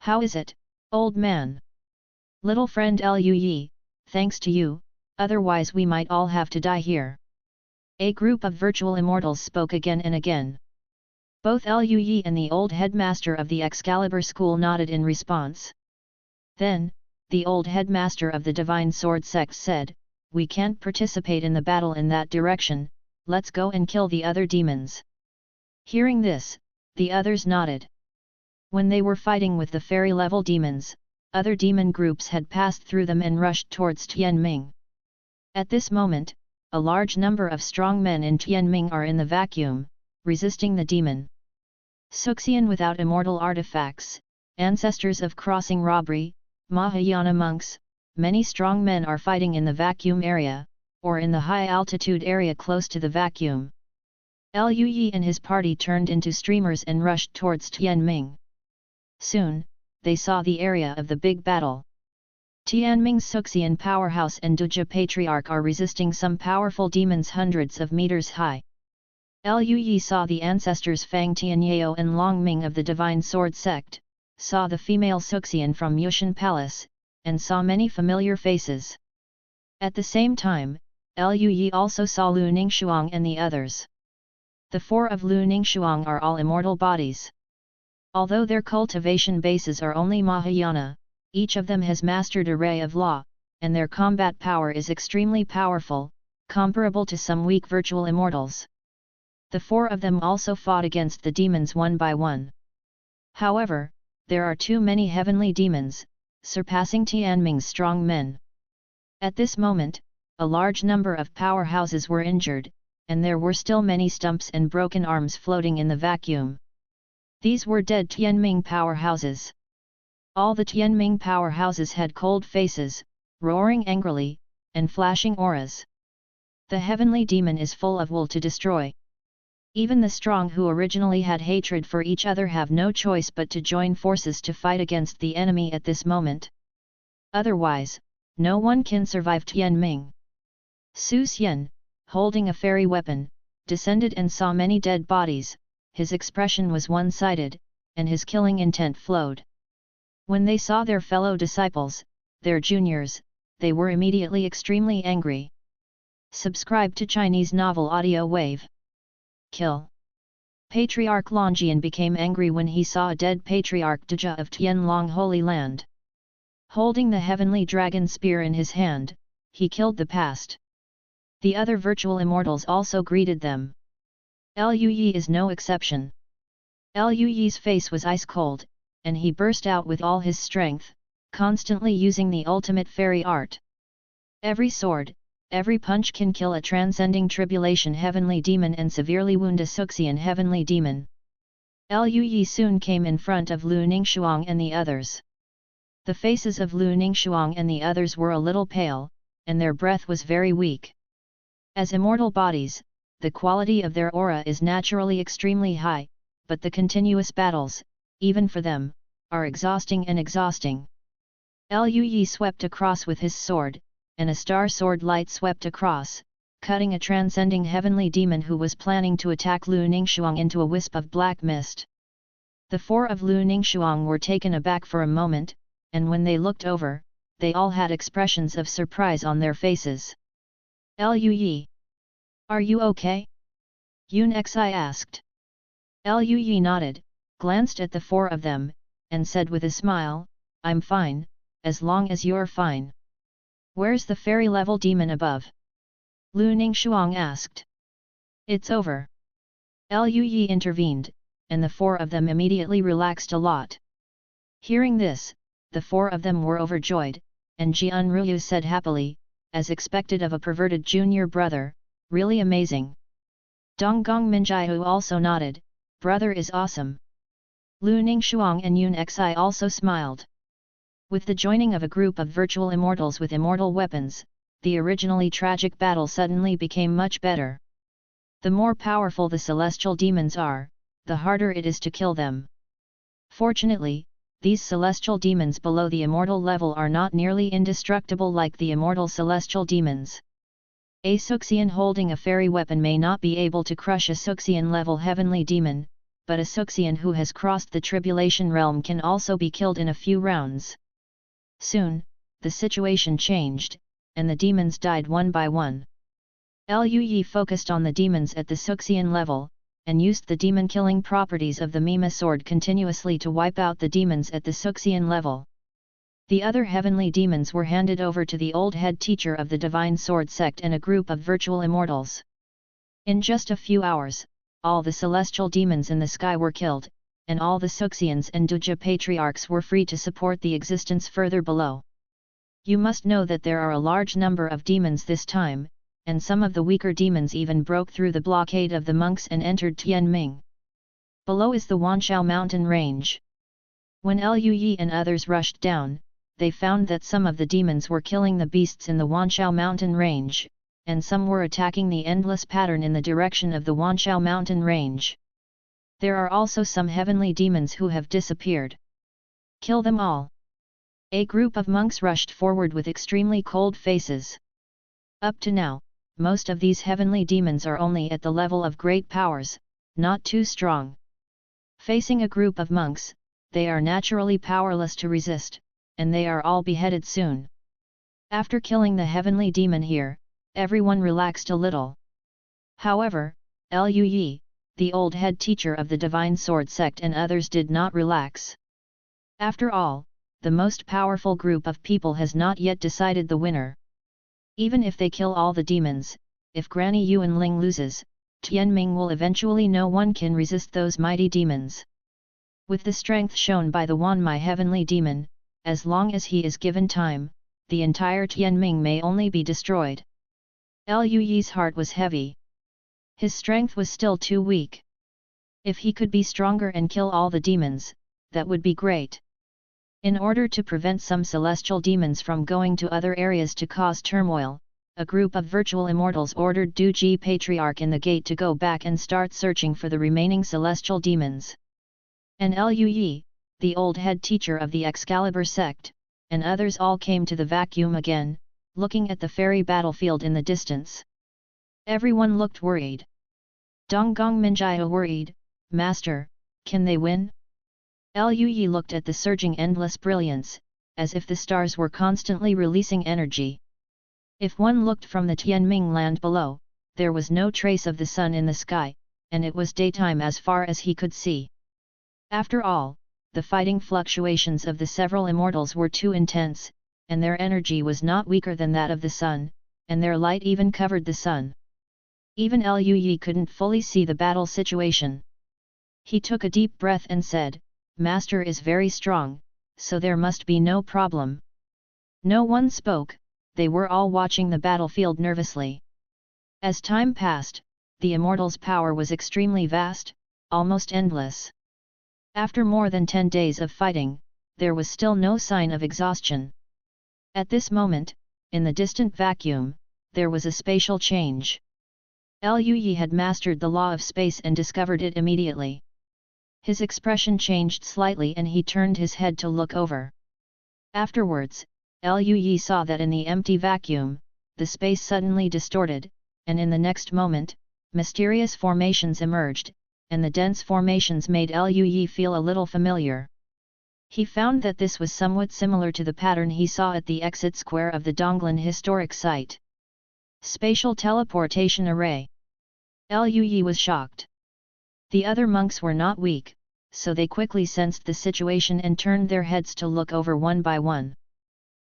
"How is it, old man?" "Little friend Lui, thanks to you, otherwise we might all have to die here." A group of virtual immortals spoke again and again. Both Lui and the old headmaster of the Excalibur school nodded in response. Then, the old headmaster of the Divine Sword Sect said, "We can't participate in the battle in that direction, let's go and kill the other demons." Hearing this, the others nodded. When they were fighting with the fairy-level demons, other demon groups had passed through them and rushed towards Tianming. At this moment, a large number of strong men in Tianming are in the vacuum, resisting the demon. Suxian without immortal artifacts, ancestors of crossing robbery, Mahayana monks, many strong men are fighting in the vacuum area, or in the high-altitude area close to the vacuum. Lui and his party turned into streamers and rushed towards Tianming. Soon, they saw the area of the big battle. Tianming's Suxian powerhouse and Duja Patriarch are resisting some powerful demons hundreds of meters high. Lui saw the ancestors Fang Tianyao and Longming of the Divine Sword Sect, saw the female Suxian from Yushan Palace, and saw many familiar faces. At the same time, Lui also saw Lu Ningxuang and the others. The four of Lu Ningxuang are all immortal bodies. Although their cultivation bases are only Mahayana, each of them has mastered a ray of law, and their combat power is extremely powerful, comparable to some weak virtual immortals. The four of them also fought against the demons one by one. However, there are too many heavenly demons, surpassing Tianming's strong men. At this moment, a large number of powerhouses were injured, and there were still many stumps and broken arms floating in the vacuum. These were dead Tianming powerhouses. All the Tianming powerhouses had cold faces, roaring angrily, and flashing auras. The heavenly demon is full of will to destroy. Even the strong who originally had hatred for each other have no choice but to join forces to fight against the enemy at this moment. Otherwise, no one can survive Tianming. Su Xian, holding a fairy weapon, descended and saw many dead bodies. His expression was one-sided, and his killing intent flowed. When they saw their fellow disciples, their juniors, they were immediately extremely angry. Subscribe to Chinese novel audio wave. Kill. Patriarch Longjian became angry when he saw a dead Patriarch Dejia of Tianlong Holy Land. Holding the heavenly dragon spear in his hand, he killed the past. The other virtual immortals also greeted them. Lu Yi is no exception. Lu Yi's face was ice cold, and he burst out with all his strength, constantly using the ultimate fairy art. Every sword, every punch can kill a transcending tribulation heavenly demon and severely wound a Suxian heavenly demon. Lu Yi soon came in front of Lu Ningxuang and the others. The faces of Lu Ningxuang and the others were a little pale, and their breath was very weak. As immortal bodies, the quality of their aura is naturally extremely high, but the continuous battles, even for them, are exhausting and exhausting. Lu Yi swept across with his sword, and a star sword light swept across, cutting a transcending heavenly demon who was planning to attack Lu Ningxuang into a wisp of black mist. The four of Lu Ningxuang were taken aback for a moment, and when they looked over, they all had expressions of surprise on their faces. Lu Yi, are you okay? Yun Xi asked. Lu Yi nodded, glanced at the four of them, and said with a smile, I'm fine, as long as you're fine. Where's the fairy-level demon above? Lu Ningxuang asked. It's over. Lu Yi intervened, and the four of them immediately relaxed a lot. Hearing this, the four of them were overjoyed, and Jian Ruyu said happily, as expected of a perverted junior brother, really amazing. Donggong Minjiu also nodded, brother is awesome. Lu Ningxuang and Yun Xi also smiled. With the joining of a group of virtual immortals with immortal weapons, the originally tragic battle suddenly became much better. The more powerful the celestial demons are, the harder it is to kill them. Fortunately, these celestial demons below the immortal level are not nearly indestructible like the immortal celestial demons. A Suxian holding a fairy weapon may not be able to crush a Suxian-level heavenly demon, but a Suxian who has crossed the tribulation realm can also be killed in a few rounds. Soon, the situation changed, and the demons died one by one. Lu Yi focused on the demons at the Suxian level, and used the demon-killing properties of the Mima sword continuously to wipe out the demons at the Suxian level. The other heavenly demons were handed over to the old head teacher of the Divine Sword sect and a group of virtual immortals. In just a few hours, all the celestial demons in the sky were killed, and all the Suxians and Dejia patriarchs were free to support the existence further below. You must know that there are a large number of demons this time, and some of the weaker demons even broke through the blockade of the monks and entered Tianming. Below is the Wanshao mountain range. When Lu Yi and others rushed down, they found that some of the demons were killing the beasts in the Wanshao mountain range, and some were attacking the endless pattern in the direction of the Wanshao mountain range. There are also some heavenly demons who have disappeared. Kill them all. A group of monks rushed forward with extremely cold faces. Up to now, most of these heavenly demons are only at the level of great powers, not too strong. Facing a group of monks, they are naturally powerless to resist, and they are all beheaded soon. After killing the heavenly demon here, everyone relaxed a little. However, Lu Yi, the old head teacher of the Divine Sword sect and others did not relax. After all, the most powerful group of people has not yet decided the winner. Even if they kill all the demons, if Granny Yuan Ling loses, Tianming will eventually no one can resist those mighty demons. With the strength shown by the Wanmai heavenly demon, as long as he is given time, the entire Tianming may only be destroyed. Lu Yi's heart was heavy. His strength was still too weak. If he could be stronger and kill all the demons, that would be great. In order to prevent some celestial demons from going to other areas to cause turmoil, a group of virtual immortals ordered Duji Patriarch in the gate to go back and start searching for the remaining celestial demons. And Lui, the old head teacher of the Excalibur sect, and others all came to the vacuum again, looking at the fairy battlefield in the distance. Everyone looked worried. Donggong Minjia worried, "Master, can they win?" Lui looked at the surging endless brilliance, as if the stars were constantly releasing energy. If one looked from the Tianming land below, there was no trace of the sun in the sky, and it was daytime as far as he could see. After all, the fighting fluctuations of the several immortals were too intense, and their energy was not weaker than that of the sun, and their light even covered the sun. Even Lui couldn't fully see the battle situation. He took a deep breath and said, "Master is very strong, so there must be no problem." No one spoke, they were all watching the battlefield nervously. As time passed, the immortals' power was extremely vast, almost endless. After more than 10 days of fighting, there was still no sign of exhaustion. At this moment, in the distant vacuum, there was a spatial change. Lui had mastered the law of space and discovered it immediately. His expression changed slightly and he turned his head to look over. Afterwards, Lui saw that in the empty vacuum, the space suddenly distorted, and in the next moment, mysterious formations emerged, and the dense formations made Lui feel a little familiar. He found that this was somewhat similar to the pattern he saw at the exit square of the Donglan historic site. Spatial teleportation array. Lui was shocked. The other monks were not weak, so they quickly sensed the situation and turned their heads to look over one by one.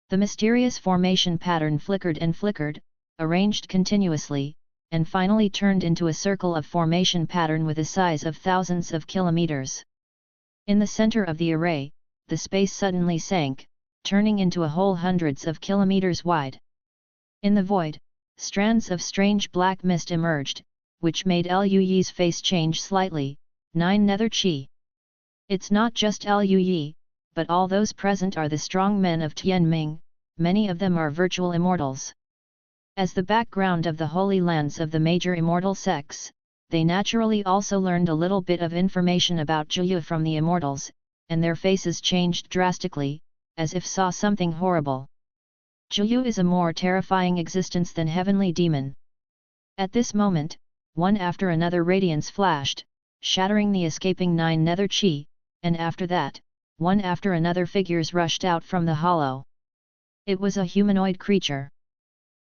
The mysterious formation pattern flickered and flickered, arranged continuously, and finally turned into a circle of formation pattern with a size of thousands of kilometers. In the center of the array, the space suddenly sank, turning into a hole hundreds of kilometers wide. In the void, strands of strange black mist emerged, which made Lui's face change slightly. 9 Nether Qi. It's not just Lui, but all those present are the strong men of Tianming, many of them are virtual immortals. As the background of the holy lands of the major immortal sects, they naturally also learned a little bit of information about Zhiyu from the immortals, and their faces changed drastically, as if saw something horrible. Zhiyu is a more terrifying existence than heavenly demon. At this moment, one after another radiance flashed, shattering the escaping 9 Nether Qi, and after that, one after another figures rushed out from the hollow. It was a humanoid creature.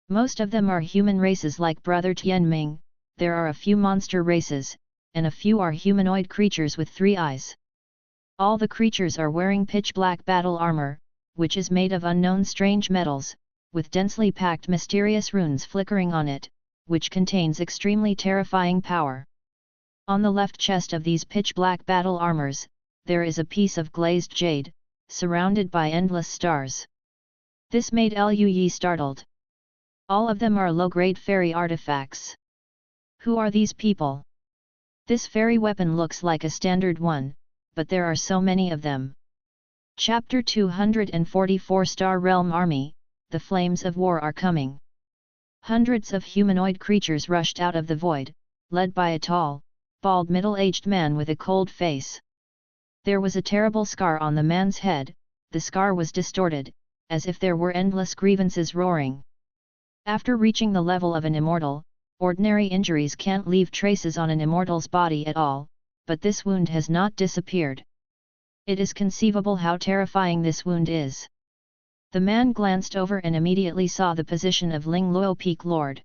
Most of them are human races like Brother Tianming, there are a few monster races, and a few are humanoid creatures with 3 eyes. All the creatures are wearing pitch-black battle armor, which is made of unknown strange metals, with densely packed mysterious runes flickering on it, which contains extremely terrifying power. On the left chest of these pitch-black battle armors, there is a piece of glazed jade, surrounded by endless stars. This made Lui startled. All of them are low-grade fairy artifacts. Who are these people? This fairy weapon looks like a standard one, but there are so many of them. Chapter 244 Star Realm Army, the flames of war are coming. Hundreds of humanoid creatures rushed out of the void, led by a tall, bald middle-aged man with a cold face. There was a terrible scar on the man's head, the scar was distorted, as if there were endless grievances roaring. After reaching the level of an immortal, ordinary injuries can't leave traces on an immortal's body at all, but this wound has not disappeared. It is conceivable how terrifying this wound is. The man glanced over and immediately saw the position of Ling Luo Peak Lord.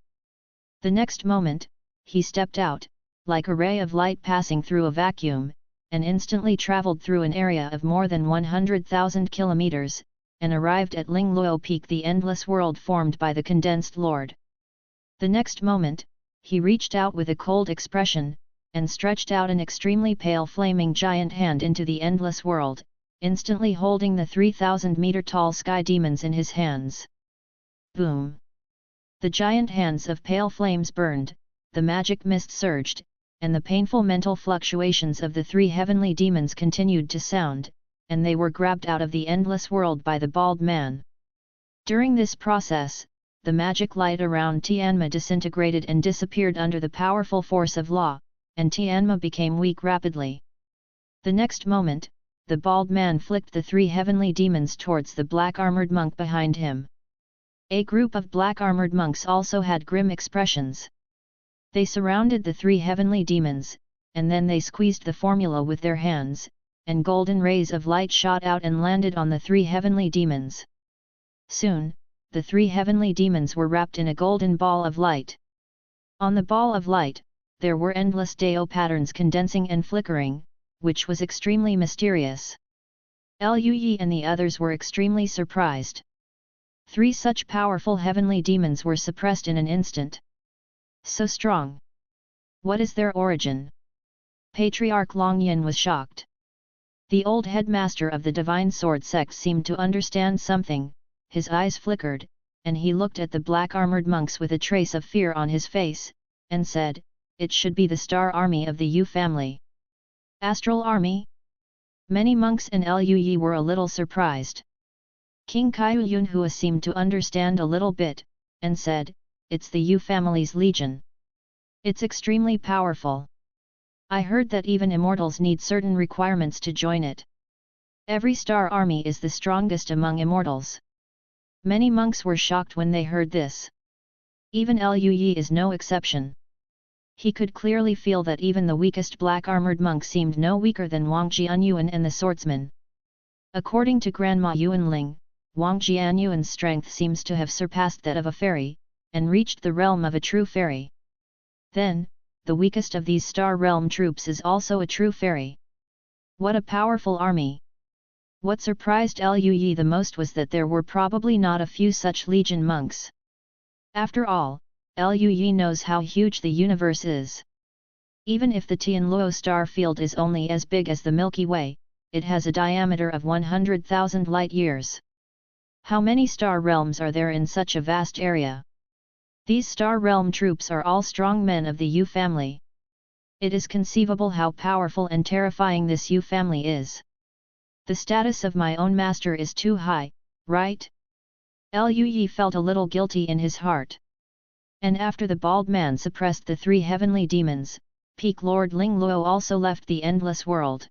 The next moment, he stepped out, like a ray of light passing through a vacuum, and instantly traveled through an area of more than 100,000 kilometers, and arrived at Ling Luo Peak, the endless world formed by the condensed Lord. The next moment, he reached out with a cold expression, and stretched out an extremely pale flaming giant hand into the endless world, instantly holding the 3,000-meter-tall sky demons in his hands. Boom! The giant hands of pale flames burned, the magic mist surged, and the painful mental fluctuations of the three heavenly demons continued to sound, and they were grabbed out of the endless world by the bald man. During this process, the magic light around Tianma disintegrated and disappeared under the powerful force of law, and Tianma became weak rapidly. The next moment, the bald man flicked the three heavenly demons towards the black-armored monk behind him. A group of black-armored monks also had grim expressions. They surrounded the three heavenly demons, and then they squeezed the formula with their hands, and golden rays of light shot out and landed on the three heavenly demons. Soon, the three heavenly demons were wrapped in a golden ball of light. On the ball of light, there were endless Dao patterns condensing and flickering, which was extremely mysterious. Lui and the others were extremely surprised. 3 such powerful heavenly demons were suppressed in an instant. So strong. What is their origin? Patriarch Longyan was shocked. The old headmaster of the divine sword sect seemed to understand something. His eyes flickered, and he looked at the black-armored monks with a trace of fear on his face, and said, "It should be the Star Army of the Yu family." Astral Army? Many monks and Lui were a little surprised. King Kaiyu Yunhua seemed to understand a little bit, and said, "It's the Yu family's legion. It's extremely powerful. I heard that even immortals need certain requirements to join it. Every star army is the strongest among immortals." Many monks were shocked when they heard this. Even Lui is no exception. He could clearly feel that even the weakest black-armored monk seemed no weaker than Wang Jianyuan and the swordsman. According to Grandma Yuanling, Wang Jianyuan's strength seems to have surpassed that of a fairy, and reached the realm of a true fairy. Then, the weakest of these star realm troops is also a true fairy. What a powerful army! What surprised Lui the most was that there were probably not a few such legion monks. After all, Lui knows how huge the universe is. Even if the Tianluo star field is only as big as the Milky Way, it has a diameter of 100,000 light-years. How many star realms are there in such a vast area? These star realm troops are all strong men of the Yu family. It is conceivable how powerful and terrifying this Yu family is. The status of my own master is too high, right? Lui felt a little guilty in his heart. And after the bald man suppressed the 3 heavenly demons, Peak Lord Ling Luo also left the endless world.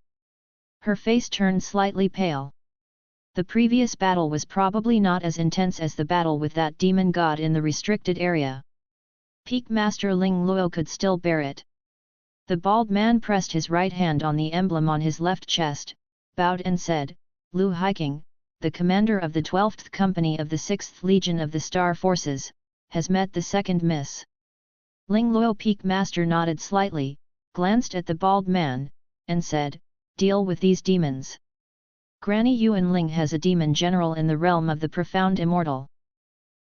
Her face turned slightly pale. The previous battle was probably not as intense as the battle with that demon god in the restricted area. Peak Master Ling Luo could still bear it. The bald man pressed his right hand on the emblem on his left chest, bowed and said, "Lu Haiking, the commander of the 12th Company of the 6th Legion of the Star Forces, has met the second miss." Ling Luo Peak Master nodded slightly, glanced at the bald man, and said, "Deal with these demons." Granny Yuan Ling has a demon general in the realm of the profound immortal.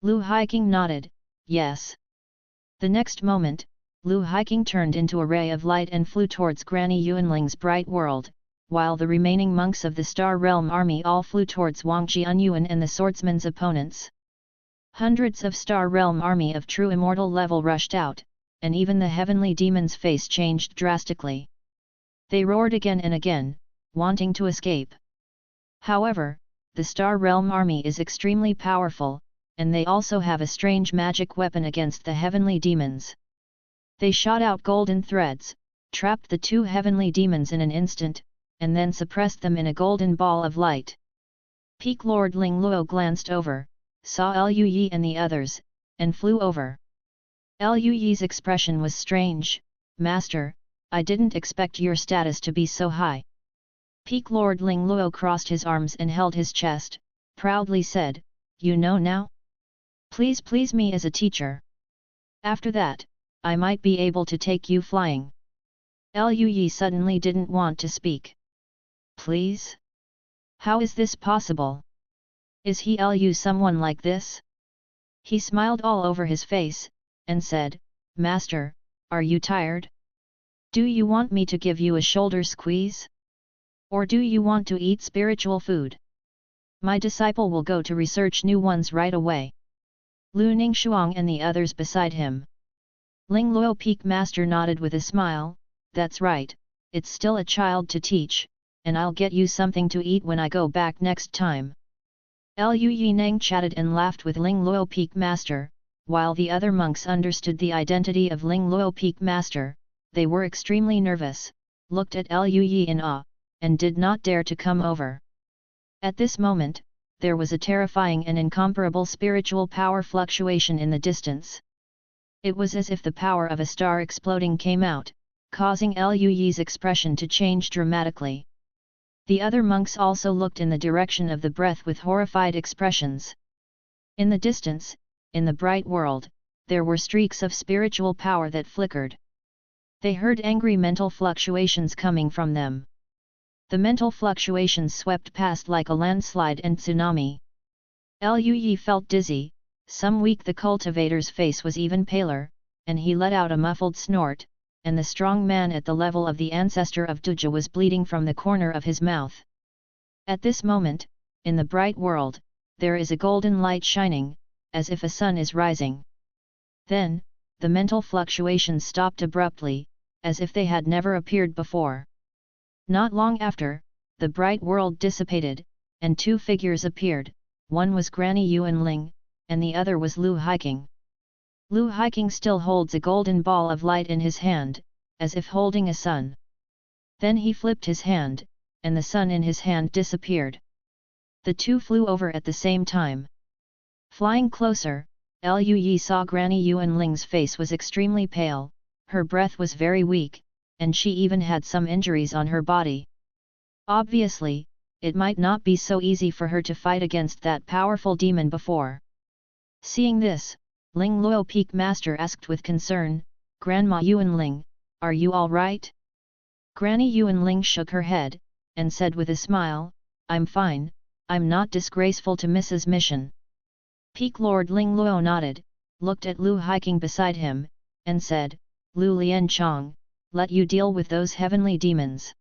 Lu Haiking nodded, "Yes." The next moment, Lu Haiking turned into a ray of light and flew towards Granny Yuanling's bright world, while the remaining monks of the Star Realm army all flew towards Wang Jianyuan and the swordsman's opponents. Hundreds of Star Realm army of true immortal level rushed out, and even the heavenly demon's face changed drastically. They roared again and again, wanting to escape. However, the Star Realm army is extremely powerful, and they also have a strange magic weapon against the heavenly demons. They shot out golden threads, trapped the 2 heavenly demons in an instant, and then suppressed them in a golden ball of light. Peak Lord Ling Luo glanced over, saw Lui and the others, and flew over. Lui's expression was strange. "Master, I didn't expect your status to be so high." Peak Lord Ling Luo crossed his arms and held his chest, proudly said, "You know now? Please me as a teacher. After that, I might be able to take you flying." Lui suddenly didn't want to speak. "Please? How is this possible? Is he Lu someone like this?" He smiled all over his face, and said, "Master, are you tired? Do you want me to give you a shoulder squeeze? Or do you want to eat spiritual food? My disciple will go to research new ones right away." Lu Ningshuang and the others beside him. Ling Luo Peak Master nodded with a smile, that's right, it's still a child to teach, and I'll get you something to eat when I go back next time. Liu Yineng chatted and laughed with Ling Luo Peak Master. While the other monks understood the identity of Ling Luo Peak Master, they were extremely nervous, looked at Liu Yi in awe, and did not dare to come over. At this moment, there was a terrifying and incomparable spiritual power fluctuation in the distance. It was as if the power of a star exploding came out, causing Liu Yi's expression to change dramatically. The other monks also looked in the direction of the breath with horrified expressions. In the distance, in the bright world, there were streaks of spiritual power that flickered. They heard angry mental fluctuations coming from them. The mental fluctuations swept past like a landslide and tsunami. Liu Yi felt dizzy, some weak. The cultivator's face was even paler, and he let out a muffled snort, and the strong man at the level of the ancestor of Duja was bleeding from the corner of his mouth. At this moment, in the bright world, there is a golden light shining, as if a sun is rising. Then, the mental fluctuations stopped abruptly, as if they had never appeared before. Not long after, the bright world dissipated, and two figures appeared. One was Granny Yuan Ling, and the other was Lu Haiking. Lu Haiking still holds a golden ball of light in his hand, as if holding a sun. Then he flipped his hand, and the sun in his hand disappeared. The two flew over at the same time. Flying closer, Liu Yi saw Granny Yuan Ling's face was extremely pale, her breath was very weak, and she even had some injuries on her body. Obviously, it might not be so easy for her to fight against that powerful demon before. Seeing this, Ling Luo Peak Master asked with concern, "Grandma Yuan Ling, are you all right?" Granny Yuan Ling shook her head, and said with a smile, "I'm fine, I'm not disgraceful to Mrs. Mission." Peak Lord Ling Luo nodded, looked at Lu Haiking beside him, and said, "Lu Lian Chong, let you deal with those heavenly demons.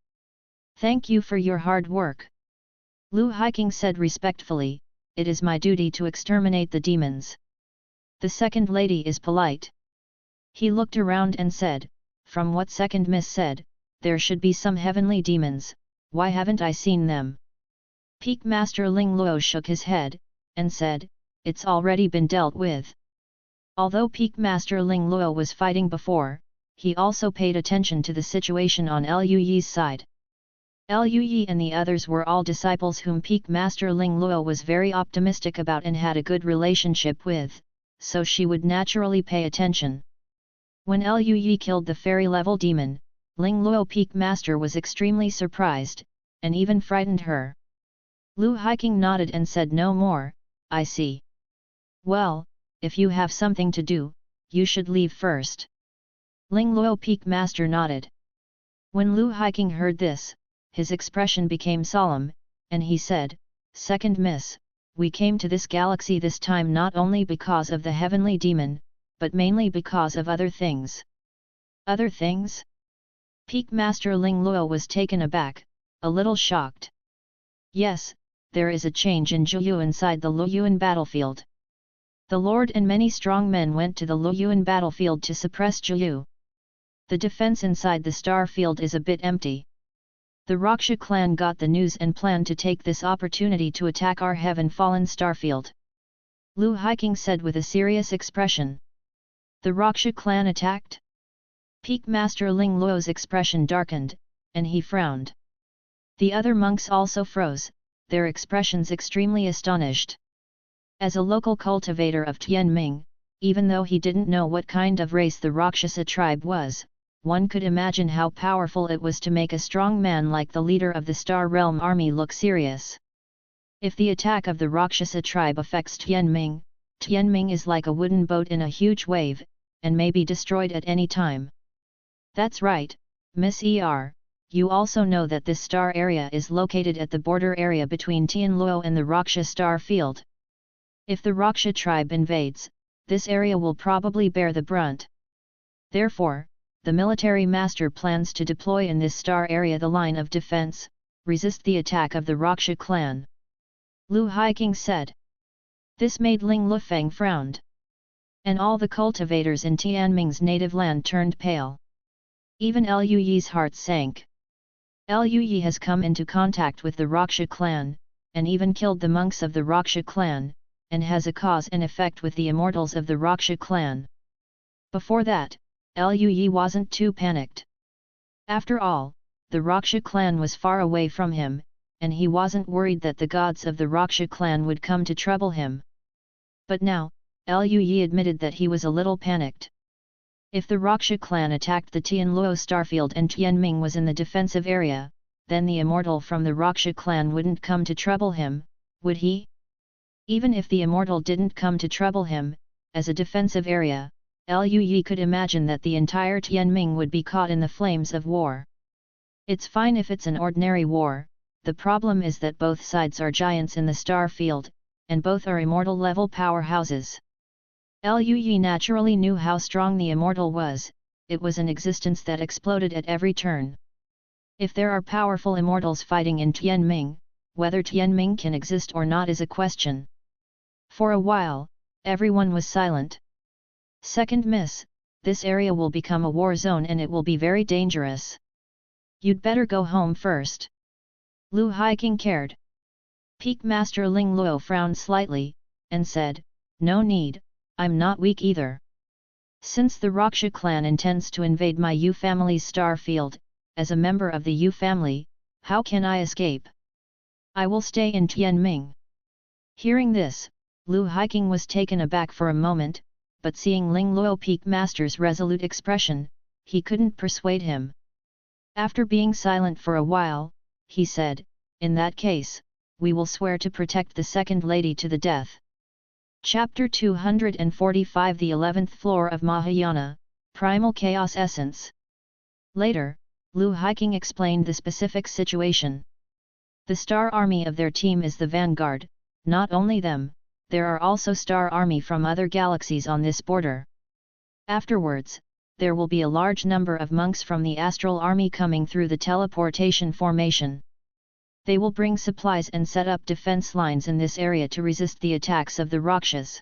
Thank you for your hard work." Lu Haiking said respectfully, "It is my duty to exterminate the demons. The second lady is polite." He looked around and said, "From what second miss said, there should be some heavenly demons, why haven't I seen them?" Peak Master Ling Luo shook his head, and said, "It's already been dealt with." Although Peak Master Ling Luo was fighting before, he also paid attention to the situation on Liu Yi's side. Liu Yi and the others were all disciples whom Peak Master Ling Luo was very optimistic about and had a good relationship with, so she would naturally pay attention. When Liu Yi killed the fairy-level demon, Ling Luo Peak Master was extremely surprised, and even frightened her. Lu Haiking nodded and said no more, "I see. Well, if you have something to do, you should leave first." Ling Luo Peak Master nodded. When Lu Haiking heard this, his expression became solemn, and he said, "Second Miss, we came to this galaxy this time not only because of the heavenly demon, but mainly because of other things." "Other things?" Peak Master Ling Luo was taken aback, a little shocked. "Yes, there is a change in Zhuyu inside the Luyuan battlefield. The Lord and many strong men went to the Luyuan battlefield to suppress Zhuyu. The defense inside the star field is a bit empty. The Raksha clan got the news and planned to take this opportunity to attack our heaven-fallen starfield." Lu Haiking said with a serious expression. "The Raksha clan attacked?" Peak Master Ling Luo's expression darkened, and he frowned. The other monks also froze, their expressions extremely astonished. As a local cultivator of Tianming, even though he didn't know what kind of race the Rakshasa tribe was, one could imagine how powerful it was to make a strong man like the leader of the Star Realm army look serious. If the attack of the Rakshasa tribe affects Tianming, Tianming is like a wooden boat in a huge wave, and may be destroyed at any time. That's right, Miss Er, you also know that this star area is located at the border area between Tianluo and the Raksha star field. If the Raksha tribe invades, this area will probably bear the brunt. Therefore, the military master plans to deploy in this star area the line of defense, resist the attack of the Raksha clan." Lu Haiking said. This made Ling Lufeng frowned. And all the cultivators in Tianming's native land turned pale. Even Liu Yi's heart sank. Liu Yi has come into contact with the Raksha clan, and even killed the monks of the Raksha clan, and has a cause and effect with the immortals of the Raksha clan. Before that, Liu Yi wasn't too panicked. After all, the Raksha clan was far away from him, and he wasn't worried that the gods of the Raksha clan would come to trouble him. But now, Liu Yi admitted that he was a little panicked. If the Raksha clan attacked the Tianluo starfield and Tianming was in the defensive area, then the immortal from the Raksha clan wouldn't come to trouble him, would he? Even if the immortal didn't come to trouble him, as a defensive area, Liu Yi could imagine that the entire Tianming would be caught in the flames of war. It's fine if it's an ordinary war, the problem is that both sides are giants in the star field, and both are immortal level powerhouses. Liu Yi naturally knew how strong the immortal was, it was an existence that exploded at every turn. If there are powerful immortals fighting in Tianming, whether Tianming can exist or not is a question. For a while, everyone was silent. Second miss, this area will become a war zone and it will be very dangerous. You'd better go home first. Lu Haiking cared. Peak Master Ling Luo frowned slightly, and said, "No need, I'm not weak either. Since the Raksha clan intends to invade my Yu family's star field, as a member of the Yu family, how can I escape? I will stay in Tianming." Hearing this, Lu Haiking was taken aback for a moment, but seeing Ling Luo Peak Master's resolute expression, he couldn't persuade him. After being silent for a while, he said, "In that case, we will swear to protect the second lady to the death." Chapter 245 The 11th Floor of Mahayana, Primal Chaos Essence. Later, Lu Haiking explained the specific situation. The star army of their team is the vanguard, not only them, there are also star army from other galaxies on this border. Afterwards, there will be a large number of monks from the astral army coming through the teleportation formation. They will bring supplies and set up defense lines in this area to resist the attacks of the Rakshas.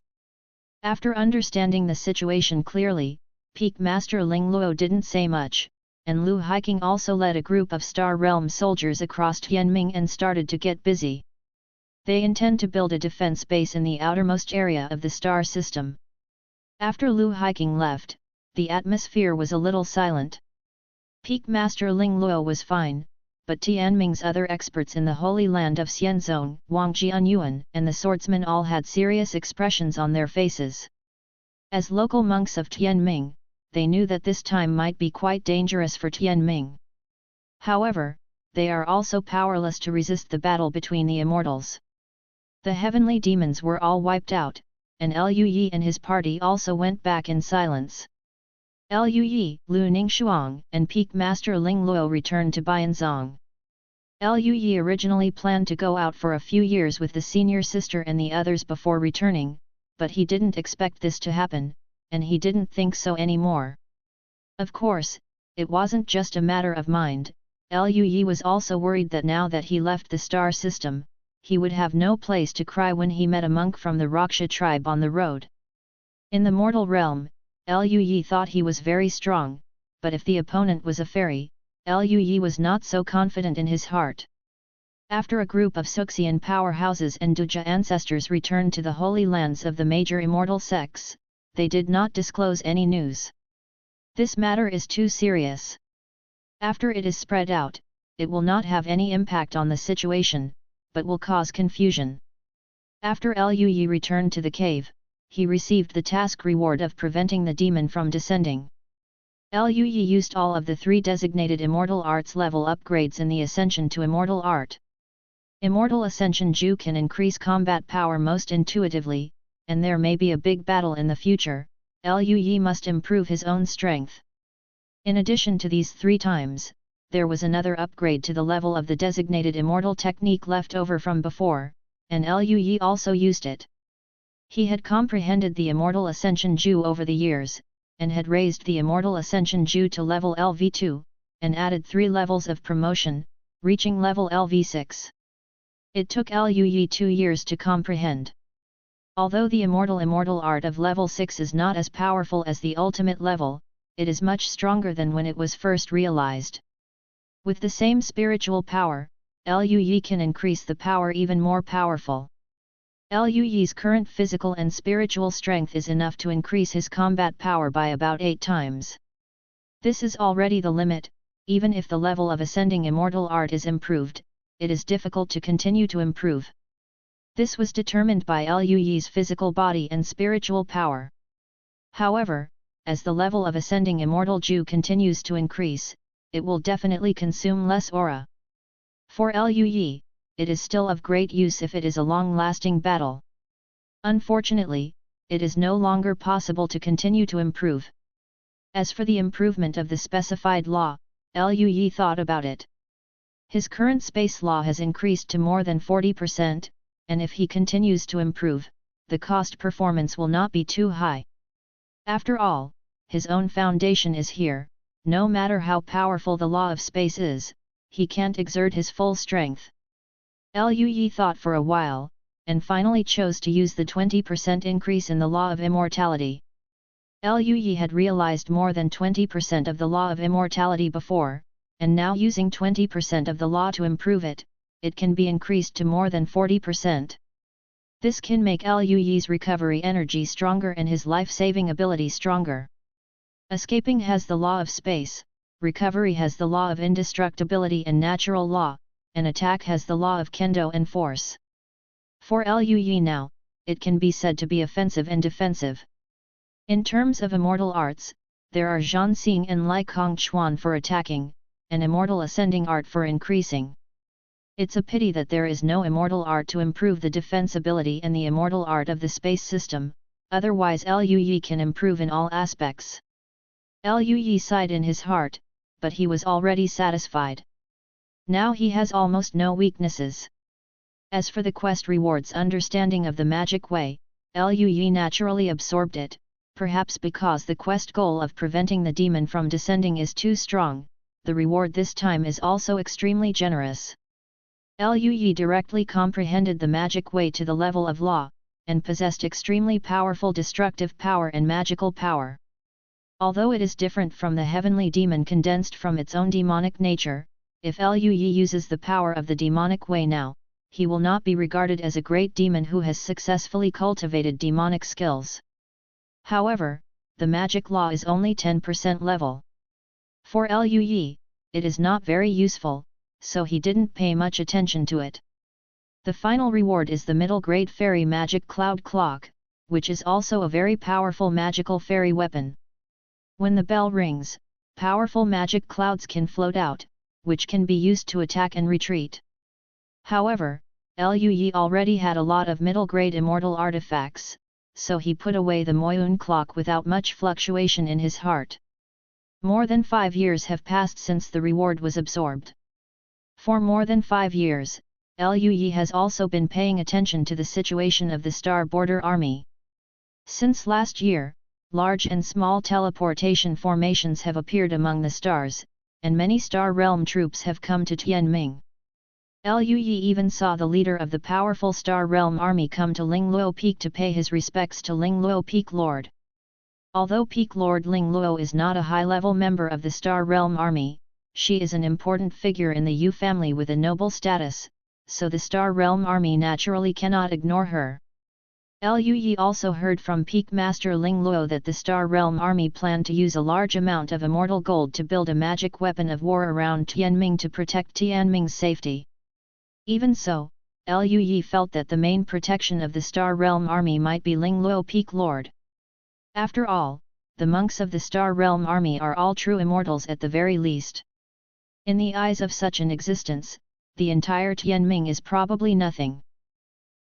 After understanding the situation clearly, Peak Master Ling Luo didn't say much, and Lu Haiking also led a group of Star Realm soldiers across Tianming and started to get busy. They intend to build a defense base in the outermost area of the star system. After Lu Haiking left, the atmosphere was a little silent. Peak Master Ling Luo was fine, but Tianming's other experts in the Holy Land of Xianzong, Wang Jianyuan and the swordsmen all had serious expressions on their faces. As local monks of Tianming, they knew that this time might be quite dangerous for Tianming. However, they are also powerless to resist the battle between the immortals. The heavenly demons were all wiped out, and Liu Yi and his party also went back in silence. Liu Yi, Lu Ningxuang and Peak Master Ling Luo returned to Bianzong. Liu Yi originally planned to go out for a few years with the senior sister and the others before returning, but he didn't expect this to happen, and he didn't think so anymore. Of course, it wasn't just a matter of mind, Liu Yi was also worried that now that he left the star system, he would have no place to cry when he met a monk from the Raksha tribe on the road. In the mortal realm, Liu Yi thought he was very strong, but if the opponent was a fairy, Liu Yi was not so confident in his heart. After a group of Suxian powerhouses and Duja ancestors returned to the holy lands of the major immortal sects, they did not disclose any news. This matter is too serious. After it is spread out, it will not have any impact on the situation, but will cause confusion. After Liu Yi returned to the cave, he received the task reward of preventing the demon from descending. Liu Yi used all of the 3 designated Immortal Arts level upgrades in the Ascension to Immortal Art. Immortal Ascension Ju can increase combat power most intuitively, and there may be a big battle in the future, Liu Yi must improve his own strength. In addition to these 3 times, there was another upgrade to the level of the designated Immortal Technique left over from before, and Liu Yi also used it. He had comprehended the Immortal Ascension Ju over the years, and had raised the Immortal Ascension Ju to level LV2, and added 3 levels of promotion, reaching level LV6. It took Liu Yi 2 years to comprehend. Although the Immortal Art of level 6 is not as powerful as the ultimate level, it is much stronger than when it was first realized. With the same spiritual power, Liu Yi can increase the power even more powerful. Liu Yi's current physical and spiritual strength is enough to increase his combat power by about 8 times. This is already the limit. Even if the level of ascending immortal art is improved, it is difficult to continue to improve. This was determined by Liu Yi's physical body and spiritual power. However, as the level of ascending immortal Ju continues to increase, it will definitely consume less aura. For Liu Yi, it is still of great use if it is a long-lasting battle. Unfortunately, it is no longer possible to continue to improve. As for the improvement of the specified law, Liu Yi thought about it. His current space law has increased to more than 40%, and if he continues to improve, the cost performance will not be too high. After all, his own foundation is here. No matter how powerful the law of space is, he can't exert his full strength. Liu Yi thought for a while, and finally chose to use the 20% increase in the law of immortality. Liu Yi had realized more than 20% of the law of immortality before, and now using 20% of the law to improve it, it can be increased to more than 40%. This can make Liu Yi's recovery energy stronger and his life-saving ability stronger. Escaping has the law of space, recovery has the law of indestructibility and natural law, and attack has the law of kendo and force. For Liu Yi now, it can be said to be offensive and defensive. In terms of immortal arts, there are Zhanxing and Lai Kong Chuan for attacking, and immortal ascending art for increasing. It's a pity that there is no immortal art to improve the defensibility and the immortal art of the space system, otherwise Liu Yi can improve in all aspects. Liu Yi sighed in his heart, but he was already satisfied. Now he has almost no weaknesses. As for the quest rewards understanding of the magic way, Liu Yi naturally absorbed it, perhaps because the quest goal of preventing the demon from descending is too strong. The reward this time is also extremely generous. Liu Yi directly comprehended the magic way to the level of law, and possessed extremely powerful destructive power and magical power. Although it is different from the heavenly demon condensed from its own demonic nature, if Liu Yi uses the power of the demonic way now, he will not be regarded as a great demon who has successfully cultivated demonic skills. However, the magic law is only 10% level. For Liu Yi, it is not very useful, so he didn't pay much attention to it. The final reward is the middle grade fairy magic cloud clock, which is also a very powerful magical fairy weapon. When the bell rings, powerful magic clouds can float out, which can be used to attack and retreat. However, Liu Yi already had a lot of middle grade immortal artifacts, so he put away the Moyun clock without much fluctuation in his heart. More than 5 years have passed since the reward was absorbed. For more than 5 years, Liu Yi has also been paying attention to the situation of the Star Border Army. Since last year, large and small teleportation formations have appeared among the stars, and many Star Realm troops have come to Tianming. Liu Yi even saw the leader of the powerful Star Realm army come to Lingluo Peak to pay his respects to Lingluo Peak Lord. Although Peak Lord Lingluo is not a high-level member of the Star Realm army, she is an important figure in the Yu family with a noble status, so the Star Realm army naturally cannot ignore her. Liu Yi also heard from Peak Master Lingluo that the Star Realm army planned to use a large amount of immortal gold to build a magic weapon of war around Tianming to protect Tianming's safety. Even so, Liu Yi felt that the main protection of the Star Realm army might be Lingluo Peak Lord. After all, the monks of the Star Realm army are all true immortals at the very least. In the eyes of such an existence, the entire Tianming is probably nothing.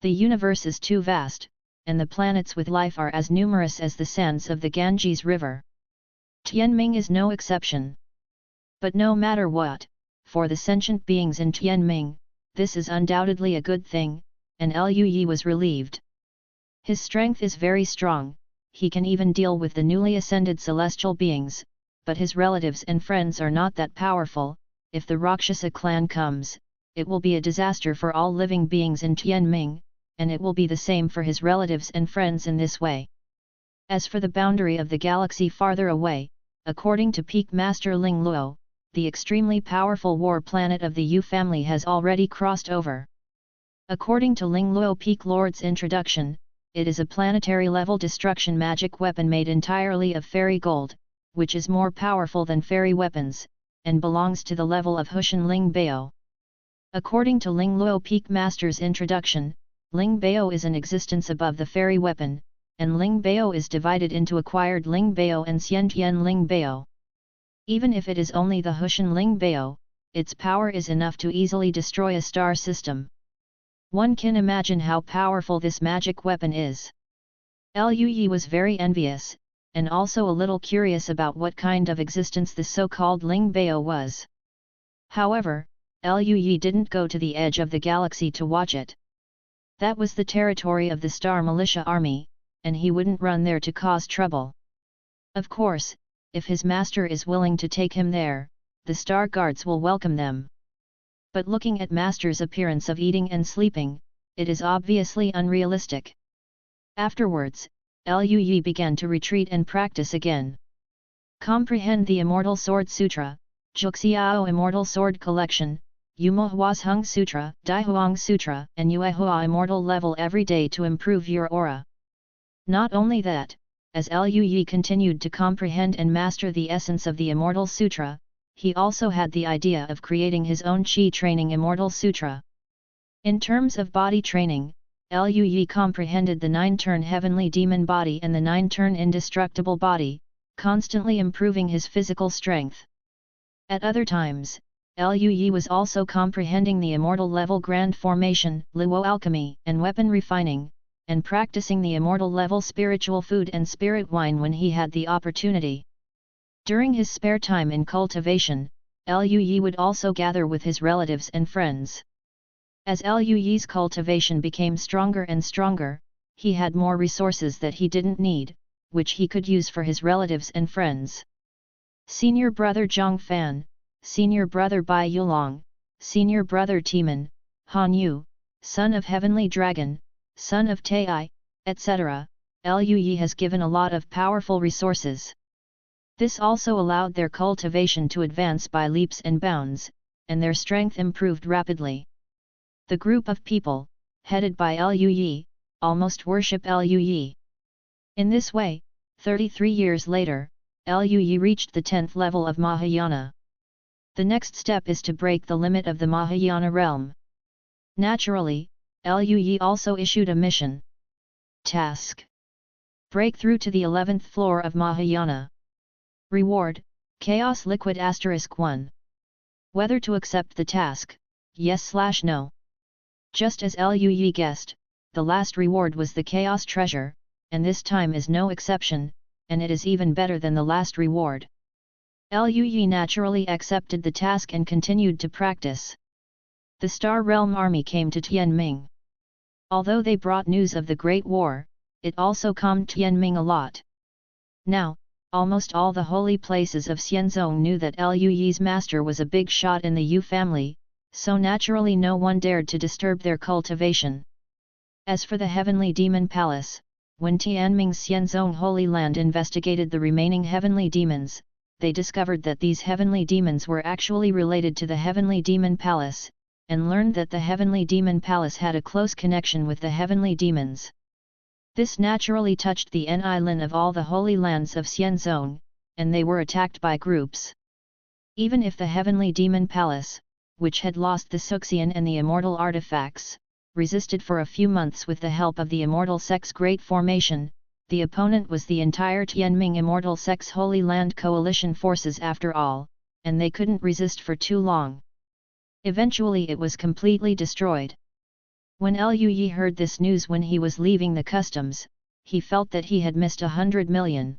The universe is too vast, and the planets with life are as numerous as the sands of the Ganges River. Tianming is no exception. But no matter what, for the sentient beings in Tianming, this is undoubtedly a good thing, and Liu Yi was relieved. His strength is very strong, he can even deal with the newly ascended celestial beings, but his relatives and friends are not that powerful. If the Rakshasa clan comes, it will be a disaster for all living beings in Tianming, and it will be the same for his relatives and friends in this way. As for the boundary of the galaxy farther away, according to Peak Master Ling Luo, the extremely powerful war planet of the Yu family has already crossed over. According to Ling Luo Peak Lord's introduction, it is a planetary-level destruction magic weapon made entirely of fairy gold, which is more powerful than fairy weapons, and belongs to the level of Hushan Ling Bao. According to Ling Luo Peak Master's introduction, Ling Bao is an existence above the fairy weapon, and Ling Bao is divided into acquired Ling Bao and Xiantian Ling Bao. Even if it is only the Hushan Ling Bao, its power is enough to easily destroy a star system. One can imagine how powerful this magic weapon is. Liu Yi was very envious, and also a little curious about what kind of existence the so-called Ling Bao was. However, Liu Yi didn't go to the edge of the galaxy to watch it. That was the territory of the Star Militia Army, and he wouldn't run there to cause trouble. Of course, if his master is willing to take him there, the Star Guards will welcome them. But looking at master's appearance of eating and sleeping, it is obviously unrealistic. Afterwards, Liu Yi began to retreat and practice again. Comprehend the Immortal Sword Sutra, Juxiao Immortal Sword Collection, Yumohua's Hung Sutra, Daihuang Sutra, and Yuehua Immortal Level every day to improve your aura. Not only that, as Liu Yi continued to comprehend and master the essence of the Immortal Sutra, he also had the idea of creating his own Qi training Immortal Sutra. In terms of body training, Liu Yi comprehended the 9-turn heavenly demon body and the 9-turn indestructible body, constantly improving his physical strength. At other times, Liu Yi was also comprehending the immortal level grand formation, Luo alchemy, and weapon refining, and practicing the immortal level spiritual food and spirit wine when he had the opportunity. During his spare time in cultivation, Liu Yi would also gather with his relatives and friends. As Liu Yi's cultivation became stronger and stronger, he had more resources that he didn't need, which he could use for his relatives and friends. Senior brother Zhang Fan, senior brother Bai Yulong, senior brother Timan, Han Yu, son of Heavenly Dragon, son of Tai, etc., Liu Yi has given a lot of powerful resources. This also allowed their cultivation to advance by leaps and bounds, and their strength improved rapidly. The group of people, headed by Liu Yi, almost worship Liu Yi. In this way, 33 years later, Liu Yi reached the 10th level of Mahayana. The next step is to break the limit of the Mahayana realm. Naturally, Liu Yi also issued a mission. Task: break through to the 11th floor of Mahayana. Reward: Chaos Liquid *1. Whether to accept the task, yes/no. Just as Liu Yi guessed, the last reward was the Chaos Treasure, and this time is no exception, and it is even better than the last reward. Liu Yi naturally accepted the task and continued to practice. The Star Realm army came to Tianming. Although they brought news of the Great War, it also calmed Tianming a lot. Now, almost all the holy places of Xianzong knew that Liu Yi's master was a big shot in the Yu family, so naturally no one dared to disturb their cultivation. As for the Heavenly Demon Palace, when Tianming's Xianzong Holy Land investigated the remaining heavenly demons, they discovered that these heavenly demons were actually related to the Heavenly Demon Palace, and learned that the Heavenly Demon Palace had a close connection with the heavenly demons. This naturally touched the Enlin of all the holy lands of Xianzong, and they were attacked by groups. Even if the Heavenly Demon Palace, which had lost the Suxian and the immortal artifacts, resisted for a few months with the help of the Immortal Sect's Great Formation, the opponent was the entire Tianming Immortal Sect's Holy Land Coalition forces after all, and they couldn't resist for too long. Eventually it was completely destroyed. When Liu Yi heard this news when he was leaving the customs, he felt that he had missed 100 million.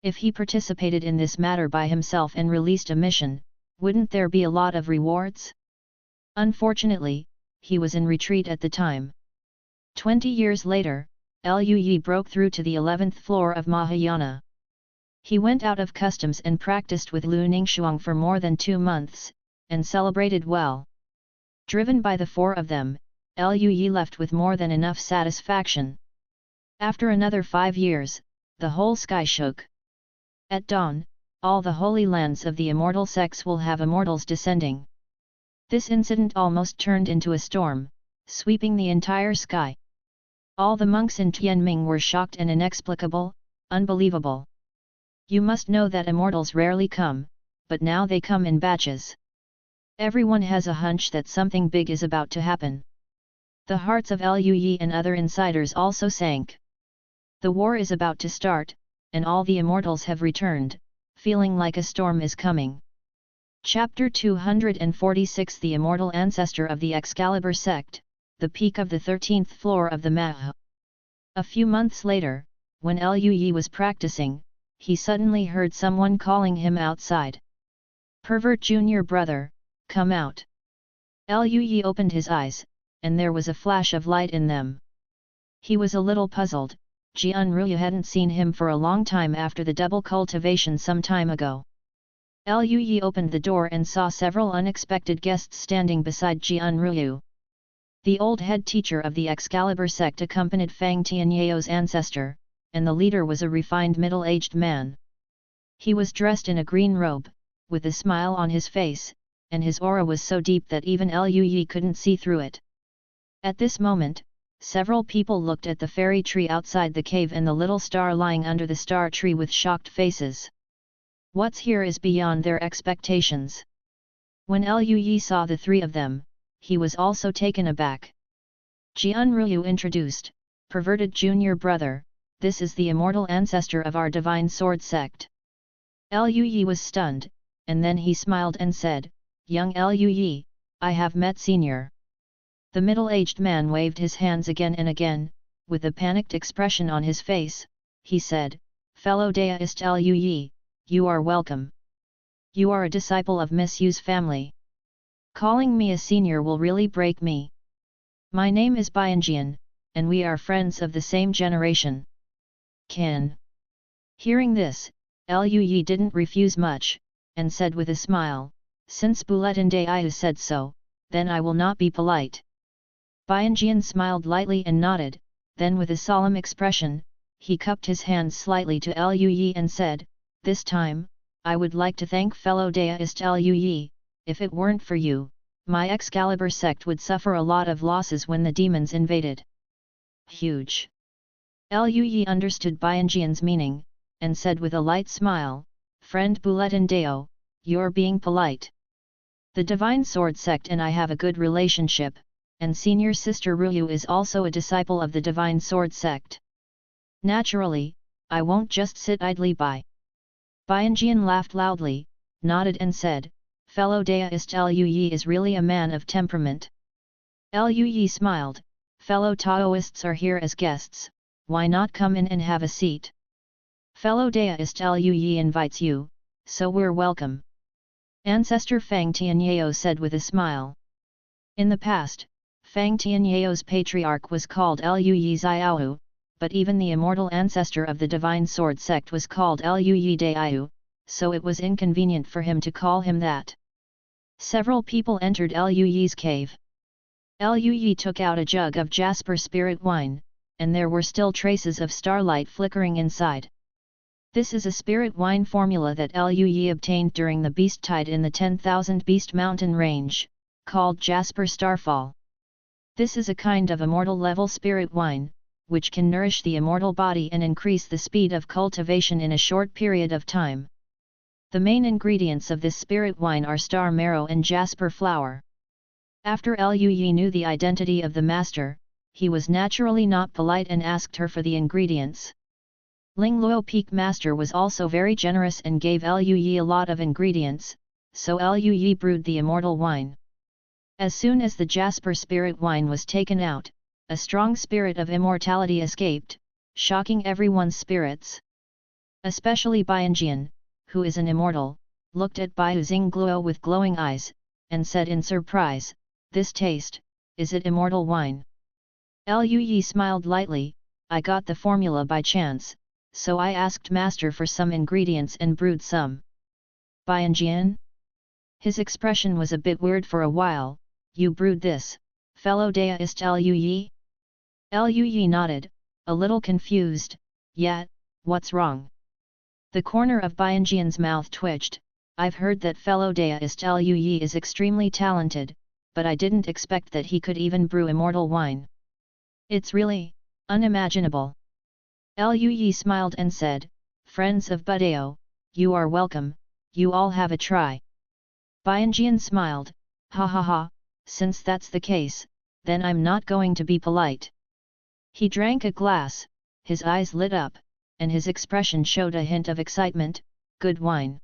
If he participated in this matter by himself and released a mission, wouldn't there be a lot of rewards? Unfortunately, he was in retreat at the time. 20 years later, Liu Yi broke through to the 11th floor of Mahayana. He went out of customs and practiced with Lu Ningxuang for more than 2 months, and celebrated well. Driven by the four of them, Liu Yi left with more than enough satisfaction. After another 5 years, the whole sky shook. At dawn, all the holy lands of the immortal sects will have immortals descending. This incident almost turned into a storm, sweeping the entire sky. All the monks in Tianming were shocked and inexplicable, unbelievable. You must know that immortals rarely come, but now they come in batches. Everyone has a hunch that something big is about to happen. The hearts of Lui and other insiders also sank. The war is about to start, and all the immortals have returned, feeling like a storm is coming. Chapter 246 The Immortal Ancestor of the Excalibur Sect, the peak of the 13th floor of the Maha. A few months later, when Lui was practicing, he suddenly heard someone calling him outside. "Pervert junior brother, come out." Lui opened his eyes, and there was a flash of light in them. He was a little puzzled. Jian Ruyu hadn't seen him for a long time after the double cultivation some time ago. Lui opened the door and saw several unexpected guests standing beside Jian Ruyu. The old head teacher of the Excalibur sect accompanied Fang Tianyao's ancestor, and the leader was a refined middle-aged man. He was dressed in a green robe, with a smile on his face, and his aura was so deep that even Lui couldn't see through it. At this moment, several people looked at the fairy tree outside the cave and the little star lying under the star tree with shocked faces. What's here is beyond their expectations. When Lui saw the three of them, he was also taken aback. Jian Ruyu introduced, "Perverted junior brother, this is the immortal ancestor of our divine sword sect." Lui was stunned, and then he smiled and said, "Young Lui, I have met senior." The middle-aged man waved his hands again and again, with a panicked expression on his face. He said, "Fellow Daoist Lui, you are welcome. You are a disciple of Miss Yu's family. Calling me a senior will really break me. My name is Bianjian, and we are friends of the same generation." Can. Hearing this, Lui didn't refuse much, and said with a smile, "Since Bulletin Daiyu said so, then I will not be polite." Bianjian smiled lightly and nodded, then with a solemn expression, he cupped his hands slightly to Lui and said, "This time, I would like to thank fellow Daoist Lui. If it weren't for you, my Excalibur sect would suffer a lot of losses when the demons invaded." Huge. Lui understood Bianjian's meaning, and said with a light smile, "Friend Bulletin Dao, you're being polite. The Divine Sword sect and I have a good relationship, and senior sister Ruyu is also a disciple of the Divine Sword sect. Naturally, I won't just sit idly by." Bianjian laughed loudly, nodded and said, "Fellow Daoist Lui is really a man of temperament." Lui smiled, "Fellow Taoists are here as guests, why not come in and have a seat? Fellow Daoist Lui invites you, so we're welcome." Ancestor Fang Tianyao said with a smile. In the past, Fang Tianyao's patriarch was called Lui Xiaohu, but even the immortal ancestor of the Divine Sword sect was called Lui Daiyu, so it was inconvenient for him to call him that. Several people entered Lui's cave. Lui took out a jug of jasper spirit wine, and there were still traces of starlight flickering inside. This is a spirit wine formula that Lui obtained during the beast tide in the 10,000 Beast Mountain range, called Jasper Starfall. This is a kind of immortal level spirit wine, which can nourish the immortal body and increase the speed of cultivation in a short period of time. The main ingredients of this spirit wine are star marrow and jasper flower. After Lui knew the identity of the master, he was naturally not polite and asked her for the ingredients. Ling Luo Peak Master was also very generous and gave Lui a lot of ingredients, so Lui brewed the immortal wine. As soon as the jasper spirit wine was taken out, a strong spirit of immortality escaped, shocking everyone's spirits. Especially Bianjian, who is an immortal, looked at Bai Xingluo with glowing eyes, and said in surprise, "This taste, is it immortal wine?" Lui smiled lightly, "I got the formula by chance, so I asked master for some ingredients and brewed some." Bianjian? His expression was a bit weird for a while. "You brewed this, fellow Daoist Lui?" Lui nodded, a little confused, "Yeah, what's wrong?" The corner of Bianjian's mouth twitched. I've heard that fellow deist Liu Yi is extremely talented, but I didn't expect that he could even brew immortal wine. It's really unimaginable. Liu Yi smiled and said, Friends of Budeo, you are welcome, you all have a try. Bianjian smiled, ha ha ha, since that's the case, then I'm not going to be polite. He drank a glass, his eyes lit up, and his expression showed a hint of excitement, good wine.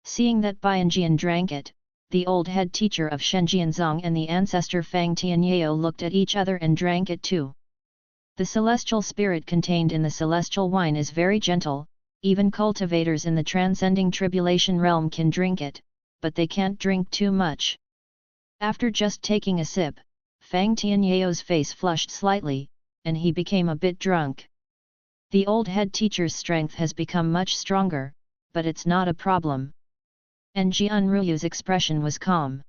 Seeing that Bianjian drank it, the old head teacher of Shenjianzong and the ancestor Fang Tianyao looked at each other and drank it too. The celestial spirit contained in the celestial wine is very gentle, even cultivators in the transcending tribulation realm can drink it, but they can't drink too much. After just taking a sip, Fang Tianyao's face flushed slightly, and he became a bit drunk. The old head teacher's strength has become much stronger, but it's not a problem. And Jian Ruyu's expression was calm.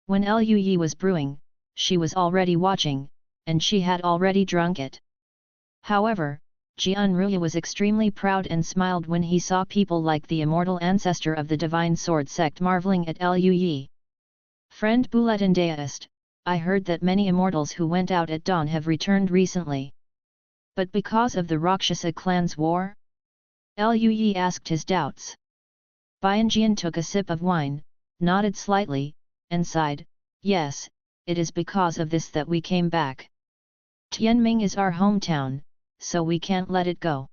When Liu Yi was brewing, she was already watching, and she had already drunk it. However, Jian Ruyu was extremely proud and smiled when he saw people like the immortal ancestor of the divine sword sect marveling at Liu Yi. Friend Bulletin Deist, I heard that many immortals who went out at dawn have returned recently. But because of the Rakshasa clan's war? Liu Yi asked his doubts. Bianjian took a sip of wine, nodded slightly, and sighed, yes, it is because of this that we came back. Tianming is our hometown, so we can't let it go.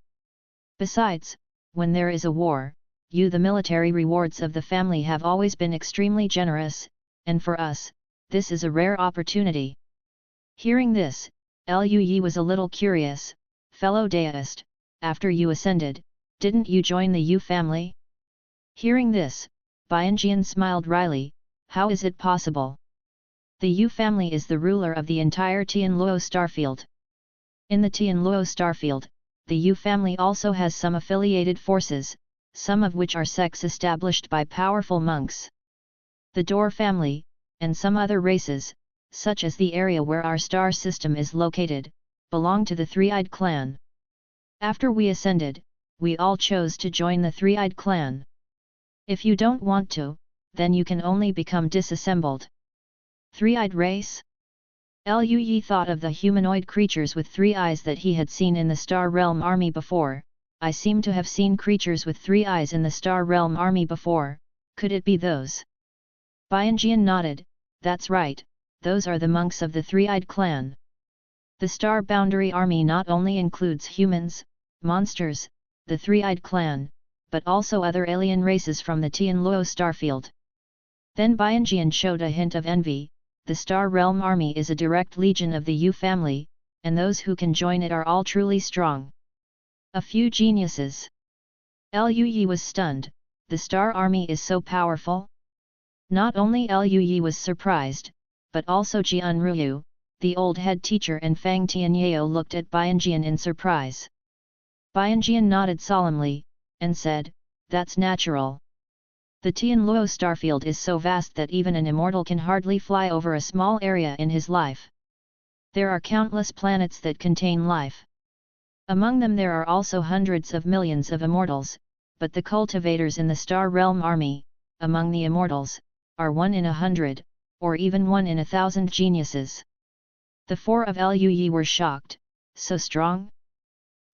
Besides, when there is a war, the military rewards of the family have always been extremely generous, and for us, this is a rare opportunity. Hearing this, Liu Yi was a little curious, fellow deist, after you ascended, didn't you join the Yu family? Hearing this, Bianjian smiled wryly, how is it possible? The Yu family is the ruler of the entire Tianluo starfield. In the Tianluo starfield, the Yu family also has some affiliated forces, some of which are sects established by powerful monks. The Dor family, and some other races, such as the area where our star system is located, belong to the Three-Eyed clan. After we ascended, we all chose to join the Three-Eyed clan. If you don't want to, then you can only become disassembled. Three-Eyed race? Liu Yi thought of the humanoid creatures with 3 eyes that he had seen in the Star Realm army before. I seem to have seen creatures with 3 eyes in the Star Realm army before, could it be those? Bianjian nodded, that's right, those are the monks of the Three-Eyed clan. The Star Boundary army not only includes humans, monsters, the Three-Eyed clan, but also other alien races from the Tianluo starfield. Then Bianjian showed a hint of envy. The Star Realm army is a direct legion of the Yu family, and those who can join it are all truly strong. A few geniuses. Liu Yi was stunned, the Star army is so powerful? Not only Liu Yi was surprised, but also Jian Ruyu, the old head teacher and Fang Tianyao looked at Bianjian in surprise. Bianjian nodded solemnly, and said, that's natural. The Tianluo starfield is so vast that even an immortal can hardly fly over a small area in his life. There are countless planets that contain life. Among them there are also hundreds of millions of immortals, but the cultivators in the Star Realm army, among the immortals, are 1 in 100, or even 1 in 1,000 geniuses. The 4 of Liu Yi were shocked, so strong?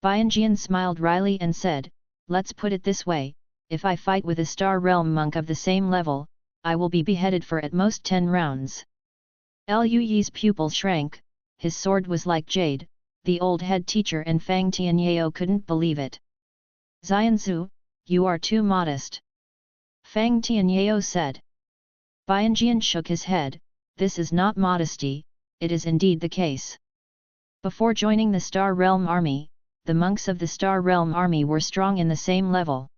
Bianjian smiled wryly and said, let's put it this way. If I fight with a Star Realm monk of the same level, I will be beheaded for at most 10 rounds. Liu Yi's pupil shrank, his sword was like jade, the old head teacher and Fang Tianyao couldn't believe it. Xianzhu, you are too modest. Fang Tianyao said. Bianjian shook his head, this is not modesty, it is indeed the case. Before joining the Star Realm army, the monks of the Star Realm army were strong in the same level.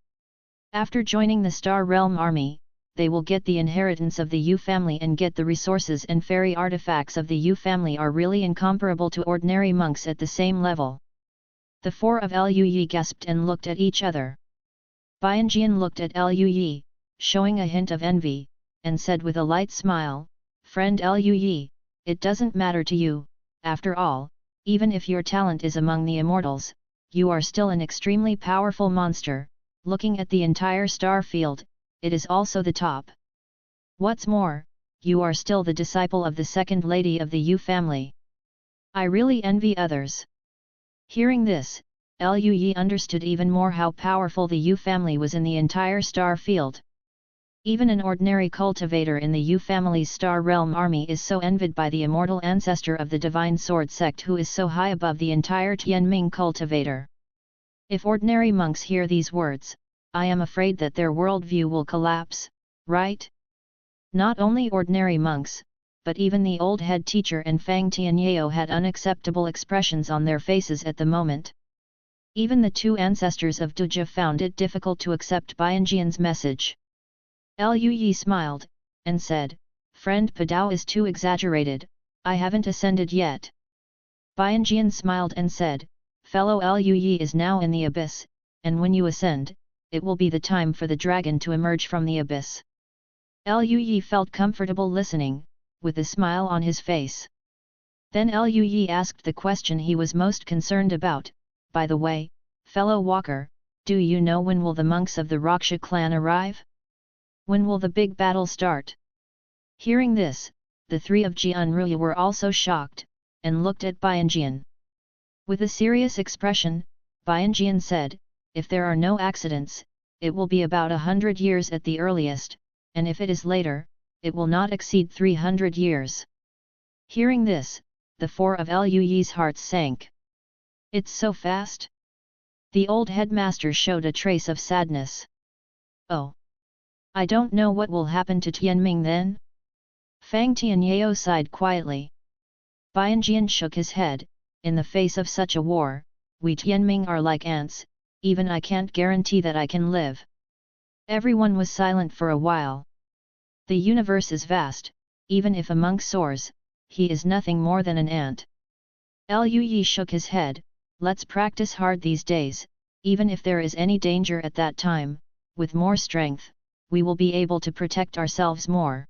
After joining the Star Realm army, they will get the inheritance of the Yu family and get the resources and fairy artifacts of the Yu family are really incomparable to ordinary monks at the same level. The 4 of Liu Yi gasped and looked at each other. Bianjian looked at Liu Yi, showing a hint of envy, and said with a light smile, Friend Liu Yi, it doesn't matter to you, after all, even if your talent is among the immortals, you are still an extremely powerful monster, looking at the entire star field, it is also the top. What's more, you are still the disciple of the second lady of the Yu family. I really envy others. Hearing this, Liu Yi understood even more how powerful the Yu family was in the entire star field. Even an ordinary cultivator in the Yu family's star realm army is so envied by the immortal ancestor of the divine sword sect who is so high above the entire Tianming cultivator. If ordinary monks hear these words, I am afraid that their worldview will collapse, right? Not only ordinary monks, but even the old head teacher and Fang Tianyao had unacceptable expressions on their faces at the moment. Even the two ancestors of Dujia found it difficult to accept Bianjian's message. Liu Yi smiled, and said, Friend Padao is too exaggerated, I haven't ascended yet. Bianjian smiled and said, Fellow Liu Yi is now in the abyss, and when you ascend, it will be the time for the dragon to emerge from the abyss. Liu Yi felt comfortable listening, with a smile on his face. Then Liu Yi asked the question he was most concerned about, by the way, fellow walker, do you know when will the monks of the Raksha clan arrive? When will the big battle start? Hearing this, the three of Jianruya were also shocked, and looked at Bianjian. With a serious expression, Bianjian said, if there are no accidents, it will be about 100 years at the earliest, and if it is later, it will not exceed 300 years. Hearing this, the four of Liu Yi's hearts sank. It's so fast? The old headmaster showed a trace of sadness. Oh! I don't know what will happen to Tianming then? Fang Tianyao sighed quietly. Bianjian shook his head, in the face of such a war, we Tianming are like ants, even I can't guarantee that I can live. Everyone was silent for a while. The universe is vast, even if a monk soars, he is nothing more than an ant. Liu Yi shook his head, let's practice hard these days, even if there is any danger at that time, with more strength, we will be able to protect ourselves more.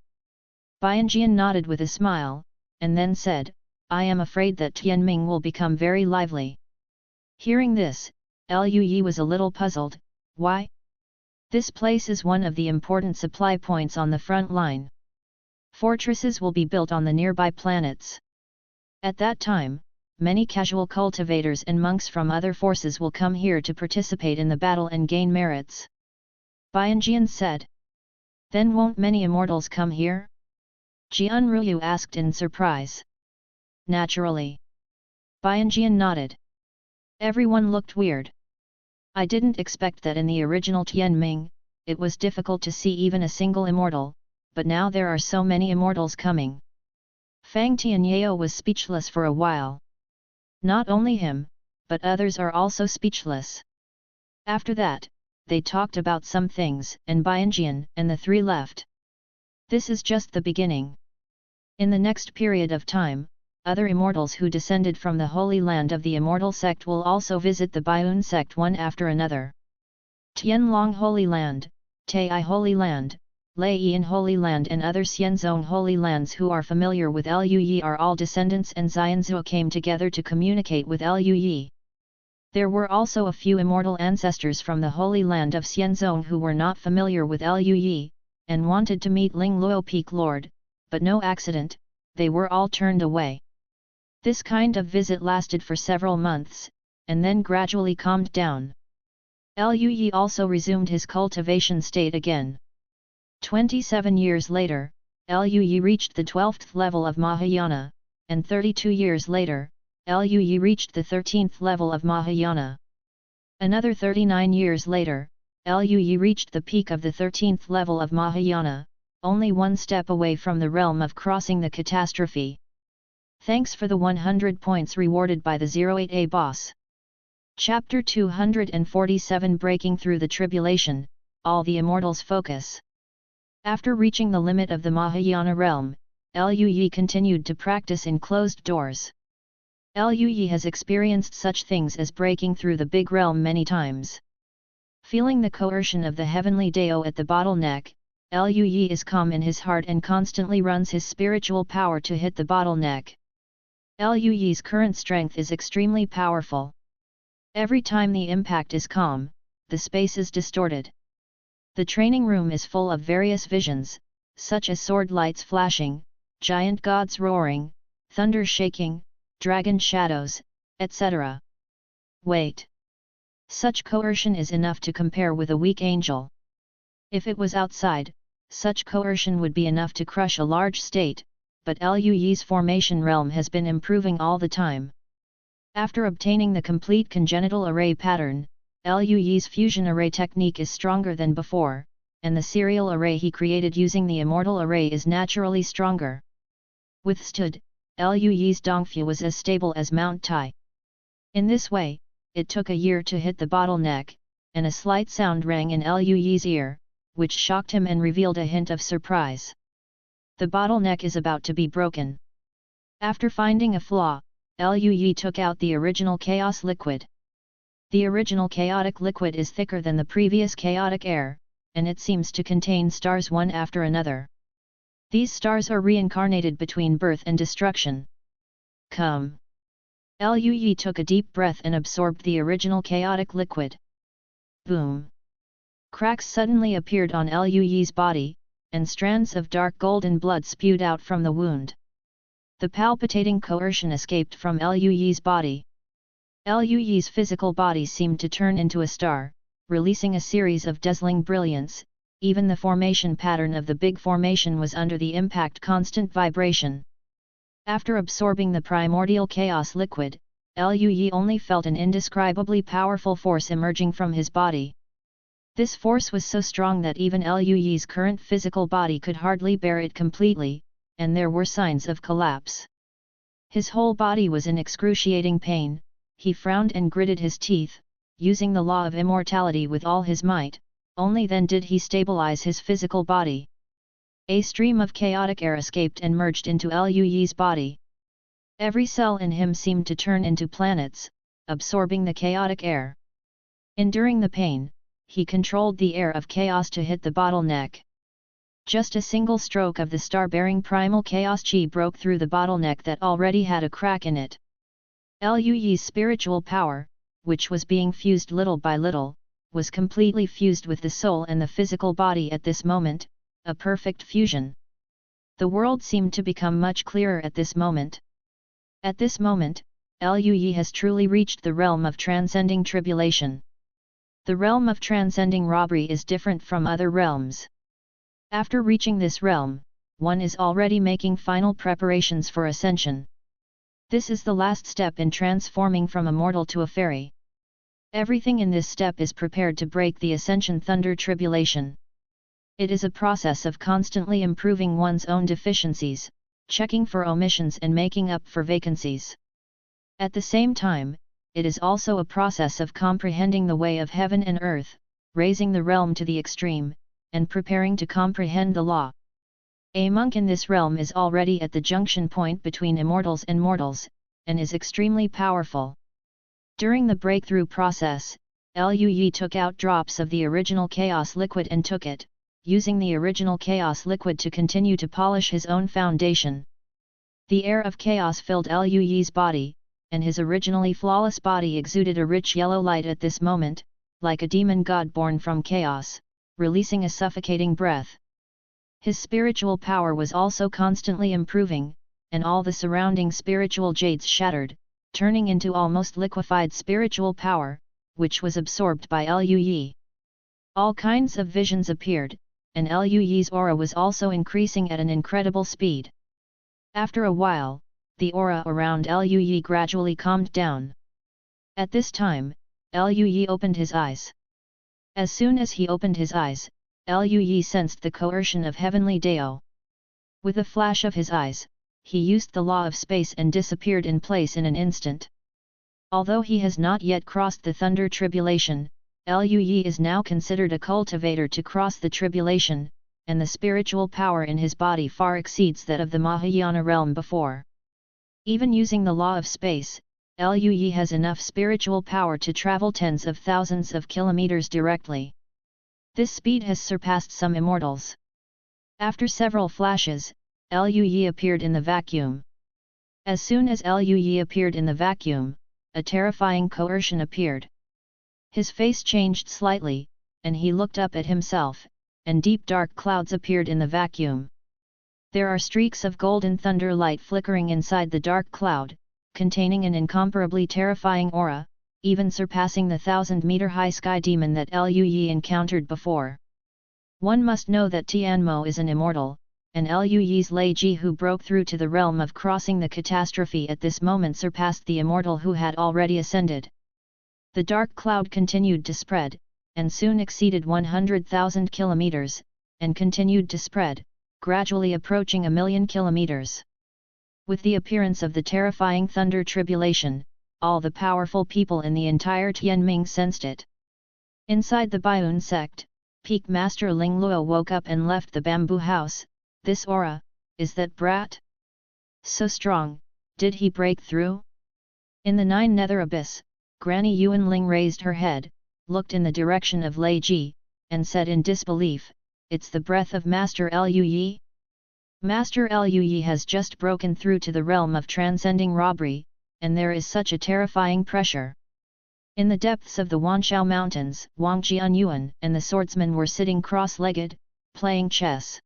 Bianjian nodded with a smile, and then said, I am afraid that Tianming will become very lively. Hearing this, Liu Yi was a little puzzled, why? This place is one of the important supply points on the front line. Fortresses will be built on the nearby planets. At that time, many casual cultivators and monks from other forces will come here to participate in the battle and gain merits. Bianjian said. Then won't many immortals come here? Jianruyu asked in surprise. Naturally. Bianjian nodded. Everyone looked weird. I didn't expect that in the original Tianming, it was difficult to see even a single immortal, but now there are so many immortals coming. Fang Tianyao was speechless for a while. Not only him, but others are also speechless. After that, they talked about some things, and Bianjian and the three left. This is just the beginning. In the next period of time, other immortals who descended from the Holy Land of the Immortal Sect will also visit the Baiun Sect one after another. Tianlong Holy Land, Tai Holy Land, Laiyin Holy Land and other Xianzong Holy Lands who are familiar with Liu Yi are all descendants, and Xianzhou came together to communicate with Liu Yi. There were also a few immortal ancestors from the Holy Land of Xianzong who were not familiar with Liu Yi, and wanted to meet Ling Luo Peak Lord, but no accident, they were all turned away. This kind of visit lasted for several months, and then gradually calmed down. Liu Yi also resumed his cultivation state again. 27 years later, Liu Yi reached the 12th level of Mahayana, and 32 years later, Liu Yi reached the 13th level of Mahayana. Another 39 years later, Liu Yi reached the peak of the 13th level of Mahayana, only one step away from the realm of crossing the catastrophe. Thanks for the 100 points rewarded by the 08A boss. Chapter 247 Breaking Through the Tribulation, All the Immortals Focus. After reaching the limit of the Mahayana realm, Liu Yi continued to practice in closed doors. Liu Yi has experienced such things as breaking through the big realm many times. Feeling the coercion of the heavenly Dao at the bottleneck, Liu Yi is calm in his heart and constantly runs his spiritual power to hit the bottleneck. Liu Yi's current strength is extremely powerful. Every time the impact is calm, the space is distorted. The training room is full of various visions, such as sword lights flashing, giant gods roaring, thunder shaking, dragon shadows, etc. Wait. Such coercion is enough to compare with a weak angel. If it was outside, such coercion would be enough to crush a large state, but Luyi's formation realm has been improving all the time. After obtaining the complete congenital array pattern, Luyi's fusion array technique is stronger than before, and the serial array he created using the immortal array is naturally stronger. Withstood, Luyi's Dongfu was as stable as Mount Tai. In this way, it took a year to hit the bottleneck, and a slight sound rang in Luyi's ear, which shocked him and revealed a hint of surprise. The bottleneck is about to be broken. After finding a flaw, Luyi took out the original chaos liquid. The original chaotic liquid is thicker than the previous chaotic air, and it seems to contain stars one after another. These stars are reincarnated between birth and destruction. Come. Luyi took a deep breath and absorbed the original chaotic liquid. Boom. Cracks suddenly appeared on Luyi's body, and strands of dark golden blood spewed out from the wound. The palpitating coercion escaped from Luyi's body. Luyi's physical body seemed to turn into a star, releasing a series of dazzling brilliance. Even the formation pattern of the big formation was under the impact constant vibration. After absorbing the primordial chaos liquid, Luyi only felt an indescribably powerful force emerging from his body. This force was so strong that even Luyi's current physical body could hardly bear it completely, and there were signs of collapse. His whole body was in excruciating pain. He frowned and gritted his teeth, using the law of immortality with all his might. Only then did he stabilize his physical body. A stream of chaotic air escaped and merged into Luyi's body. Every cell in him seemed to turn into planets, absorbing the chaotic air. Enduring the pain, he controlled the air of chaos to hit the bottleneck. Just a single stroke of the star-bearing primal chaos chi broke through the bottleneck that already had a crack in it. Luyi's spiritual power, which was being fused little by little, was completely fused with the soul and the physical body at this moment, a perfect fusion. The world seemed to become much clearer at this moment. At this moment, Luyi has truly reached the realm of transcending tribulation. The realm of transcending robbery is different from other realms. After reaching this realm, one is already making final preparations for ascension. This is the last step in transforming from a mortal to a fairy. Everything in this step is prepared to break the ascension thunder tribulation. It is a process of constantly improving one's own deficiencies, checking for omissions and making up for vacancies. At the same time, it is also a process of comprehending the way of heaven and earth, raising the realm to the extreme, and preparing to comprehend the law. A monk in this realm is already at the junction point between immortals and mortals, and is extremely powerful. During the breakthrough process, Luyi took out drops of the original chaos liquid and took it, using the original chaos liquid to continue to polish his own foundation. The air of chaos filled Luyi's body, and his originally flawless body exuded a rich yellow light at this moment, like a demon god born from chaos, releasing a suffocating breath. His spiritual power was also constantly improving, and all the surrounding spiritual jades shattered, turning into almost liquefied spiritual power, which was absorbed by Luyi. All kinds of visions appeared, and Luyi's aura was also increasing at an incredible speed. After a while, the aura around Luyi gradually calmed down. At this time, Luyi opened his eyes. As soon as he opened his eyes, Luyi sensed the coercion of heavenly Dao. With a flash of his eyes, he used the law of space and disappeared in place in an instant. Although he has not yet crossed the thunder tribulation, Luyi is now considered a cultivator to cross the tribulation, and the spiritual power in his body far exceeds that of the Mahayana realm before. Even using the law of space, Luyi has enough spiritual power to travel tens of thousands of kilometers directly. This speed has surpassed some immortals. After several flashes, Luyi appeared in the vacuum. As soon as Luyi appeared in the vacuum, a terrifying coercion appeared. His face changed slightly, and he looked up at himself, and deep dark clouds appeared in the vacuum. There are streaks of golden thunder light flickering inside the dark cloud, containing an incomparably terrifying aura, even surpassing the 1,000-meter-high sky demon that Liu Yi encountered before. One must know that Tianmo is an immortal, and Liu Yi's Lei Ji who broke through to the realm of crossing the catastrophe at this moment surpassed the immortal who had already ascended. The dark cloud continued to spread, and soon exceeded 100,000 kilometers, and continued to spread, gradually approaching 1,000,000 kilometers. With the appearance of the terrifying thunder tribulation, all the powerful people in the entire Tianming sensed it. Inside the Baiyun sect, Peak Master Ling Luo woke up and left the bamboo house. This aura, is that brat? So strong, did he break through? In the 9 nether abyss, Granny Yuan Ling raised her head, looked in the direction of Lei Ji, and said in disbelief, "It's the breath of Master Liu Yi? Master Liu Yi has just broken through to the realm of transcending robbery, and there is such a terrifying pressure." In the depths of the Wanshao Mountains, Wang Jianyuan and the swordsman were sitting cross-legged, playing chess.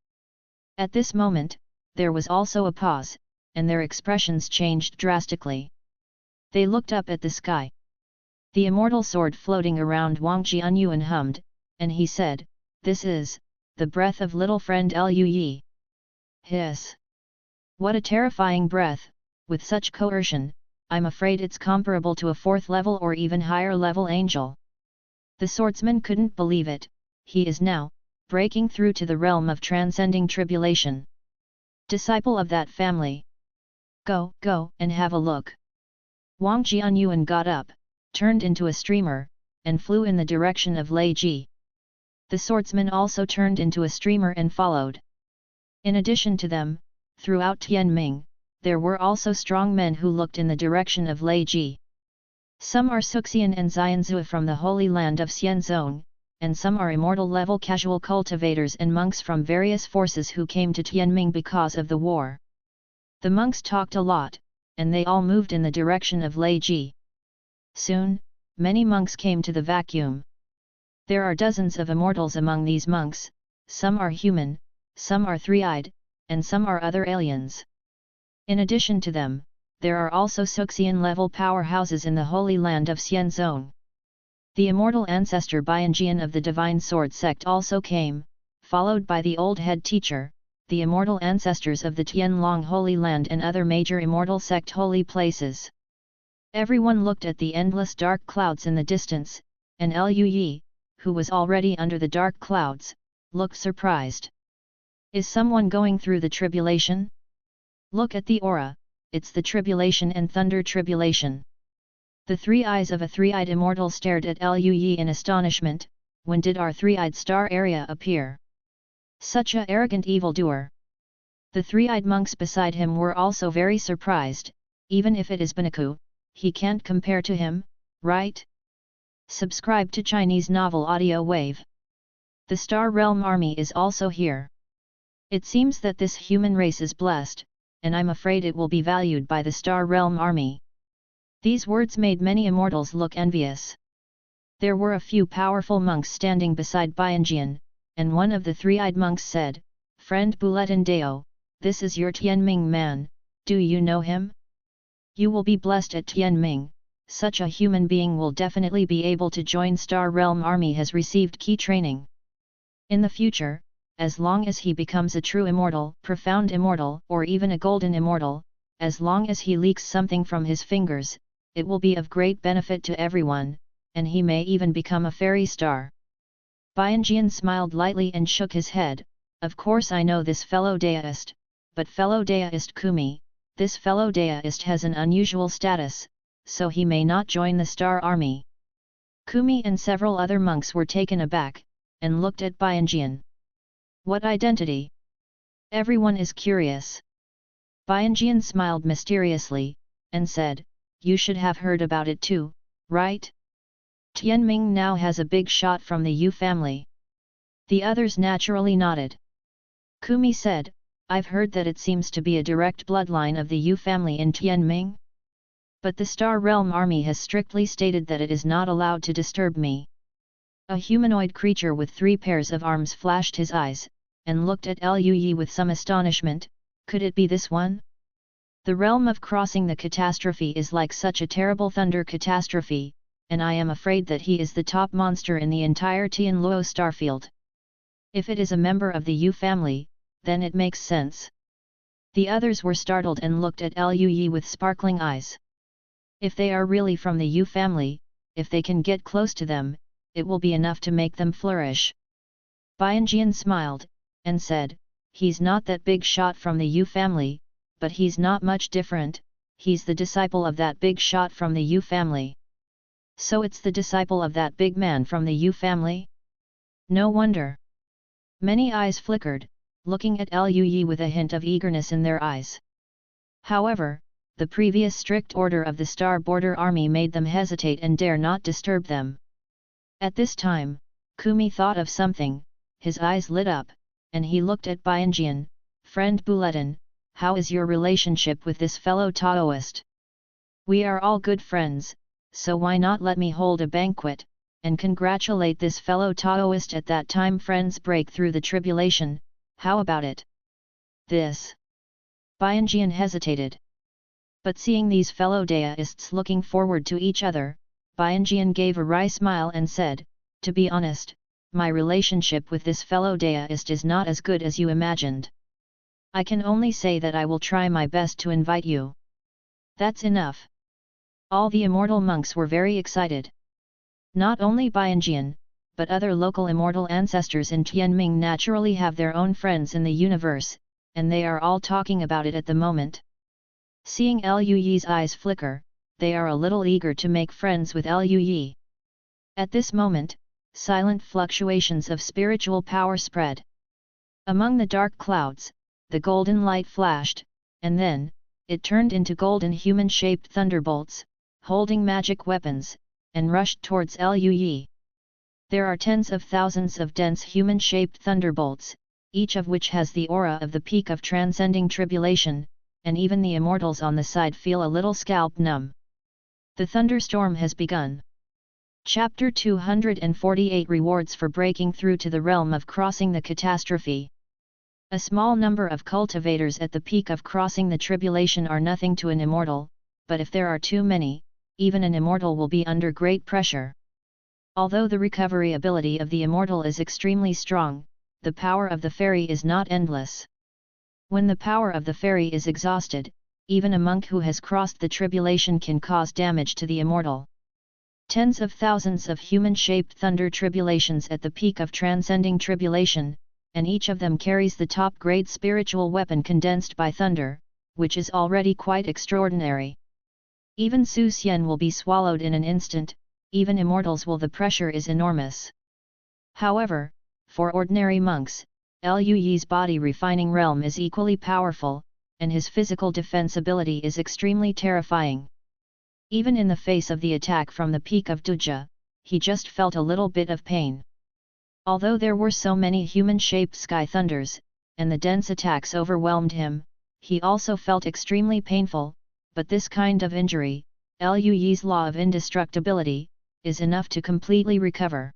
At this moment, there was also a pause, and their expressions changed drastically. They looked up at the sky. The immortal sword floating around Wang Jianyuan hummed, and he said, "This is the breath of little friend Liu Yi." Hiss! What a terrifying breath, with such coercion, I'm afraid it's comparable to a 4th level or even higher level angel. The swordsman couldn't believe it, he is now breaking through to the realm of transcending tribulation. Disciple of that family. Go and have a look. Wang Jianyuan got up, turned into a streamer, and flew in the direction of Lei Ji. The swordsman also turned into a streamer and followed. In addition to them, throughout Tianming, there were also strong men who looked in the direction of Lei Ji. Some are Suxian and Xianzhou from the Holy Land of Xianzong, and some are immortal-level casual cultivators and monks from various forces who came to Tianming because of the war. The monks talked a lot, and they all moved in the direction of Lei Ji. Soon, many monks came to the vacuum. There are dozens of immortals among these monks, some are human, some are three-eyed, and some are other aliens. In addition to them, there are also Suxian-level powerhouses in the Holy Land of Xianzong. The immortal ancestor Bianjian of the Divine Sword sect also came, followed by the old head teacher, the immortal ancestors of the Tianlong Holy Land and other major immortal sect holy places. Everyone looked at the endless dark clouds in the distance, and Liu Yi, who was already under the dark clouds, looked surprised. Is someone going through the tribulation? Look at the aura, it's the tribulation and thunder tribulation. The 3 eyes of a 3-eyed immortal stared at Liu Yi in astonishment. When did our 3-eyed star area appear? Such a arrogant evildoer. The 3-eyed monks beside him were also very surprised. Even if it is Banaku, he can't compare to him, right? Subscribe to Chinese Novel Audio Wave. The Star Realm Army is also here. It seems that this human race is blessed, and I'm afraid it will be valued by the Star Realm Army. These words made many immortals look envious. There were a few powerful monks standing beside Bianjian, and one of the 3-eyed monks said, "Friend Buletin Dao, this is your Tianming man, do you know him? You will be blessed at Tianming, such a human being will definitely be able to join Star Realm Army has received key training. In the future, as long as he becomes a true immortal, profound immortal, or even a golden immortal, as long as he leaks something from his fingers, it will be of great benefit to everyone, and he may even become a fairy star." Bianjian smiled lightly and shook his head. "Of course I know this fellow Daoist, but fellow Daoist Kumi, this fellow Daoist has an unusual status, so he may not join the Star Army." Kumi and several other monks were taken aback, and looked at Bianjian. What identity? Everyone is curious. Bianjian smiled mysteriously, and said, "You should have heard about it too, right? Tianming now has a big shot from the Yu family." The others naturally nodded. Kumi said, "I've heard that it seems to be a direct bloodline of the Yu family in Tianming." But the Star Realm army has strictly stated that it is not allowed to disturb me. A humanoid creature with 3 pairs of arms flashed his eyes, and looked at Lui with some astonishment. Could it be this one? The realm of crossing the catastrophe is like such a terrible thunder catastrophe, and I am afraid that he is the top monster in the entire Tianluo starfield. If it is a member of the Yu family, then it makes sense. The others were startled and looked at Lui with sparkling eyes. If they are really from the Yu family, if they can get close to them, it will be enough to make them flourish. Bianjian smiled, and said, he's not that big shot from the Yu family, but he's not much different, he's the disciple of that big shot from the Yu family. So it's the disciple of that big man from the Yu family? No wonder. Many eyes flickered, looking at Lui with a hint of eagerness in their eyes. However, the previous strict order of the Star Border Army made them hesitate and dare not disturb them. At this time, Kumi thought of something, his eyes lit up, and he looked at Bianjian. Friend Bulletin, how is your relationship with this fellow Taoist? We are all good friends, so why not let me hold a banquet, and congratulate this fellow Taoist at that time friends break through the tribulation, how about it? This. Bianjian hesitated. But seeing these fellow Daoists looking forward to each other, Bianjian gave a wry smile and said, to be honest, my relationship with this fellow Daoist is not as good as you imagined. I can only say that I will try my best to invite you. That's enough. All the immortal monks were very excited. Not only Bianjian, but other local immortal ancestors in Tianming naturally have their own friends in the universe, and they are all talking about it at the moment. Seeing Lui's eyes flicker, they are a little eager to make friends with Lui. At this moment, silent fluctuations of spiritual power spread. Among the dark clouds, the golden light flashed, and then, it turned into golden human-shaped thunderbolts, holding magic weapons, and rushed towards Lui. There are tens of thousands of dense human-shaped thunderbolts, each of which has the aura of the peak of transcending tribulation, and even the immortals on the side feel a little scalp numb. The thunderstorm has begun. Chapter 248 Rewards for breaking through to the realm of crossing the catastrophe. A small number of cultivators at the peak of crossing the tribulation are nothing to an immortal, but if there are too many, even an immortal will be under great pressure. Although the recovery ability of the immortal is extremely strong, the power of the fairy is not endless. When the power of the fairy is exhausted, even a monk who has crossed the tribulation can cause damage to the immortal. Tens of thousands of human-shaped thunder tribulations at the peak of transcending tribulation, and each of them carries the top-grade spiritual weapon condensed by thunder, which is already quite extraordinary. Even Su Xian will be swallowed in an instant, even immortals will. The pressure is enormous. However, for ordinary monks, Lui's body refining realm is equally powerful, and his physical defense ability is extremely terrifying. Even in the face of the attack from the peak of Duja, he just felt a little bit of pain. Although there were so many human-shaped sky thunders, and the dense attacks overwhelmed him, he also felt extremely painful, but this kind of injury, Lui's law of indestructibility, is enough to completely recover.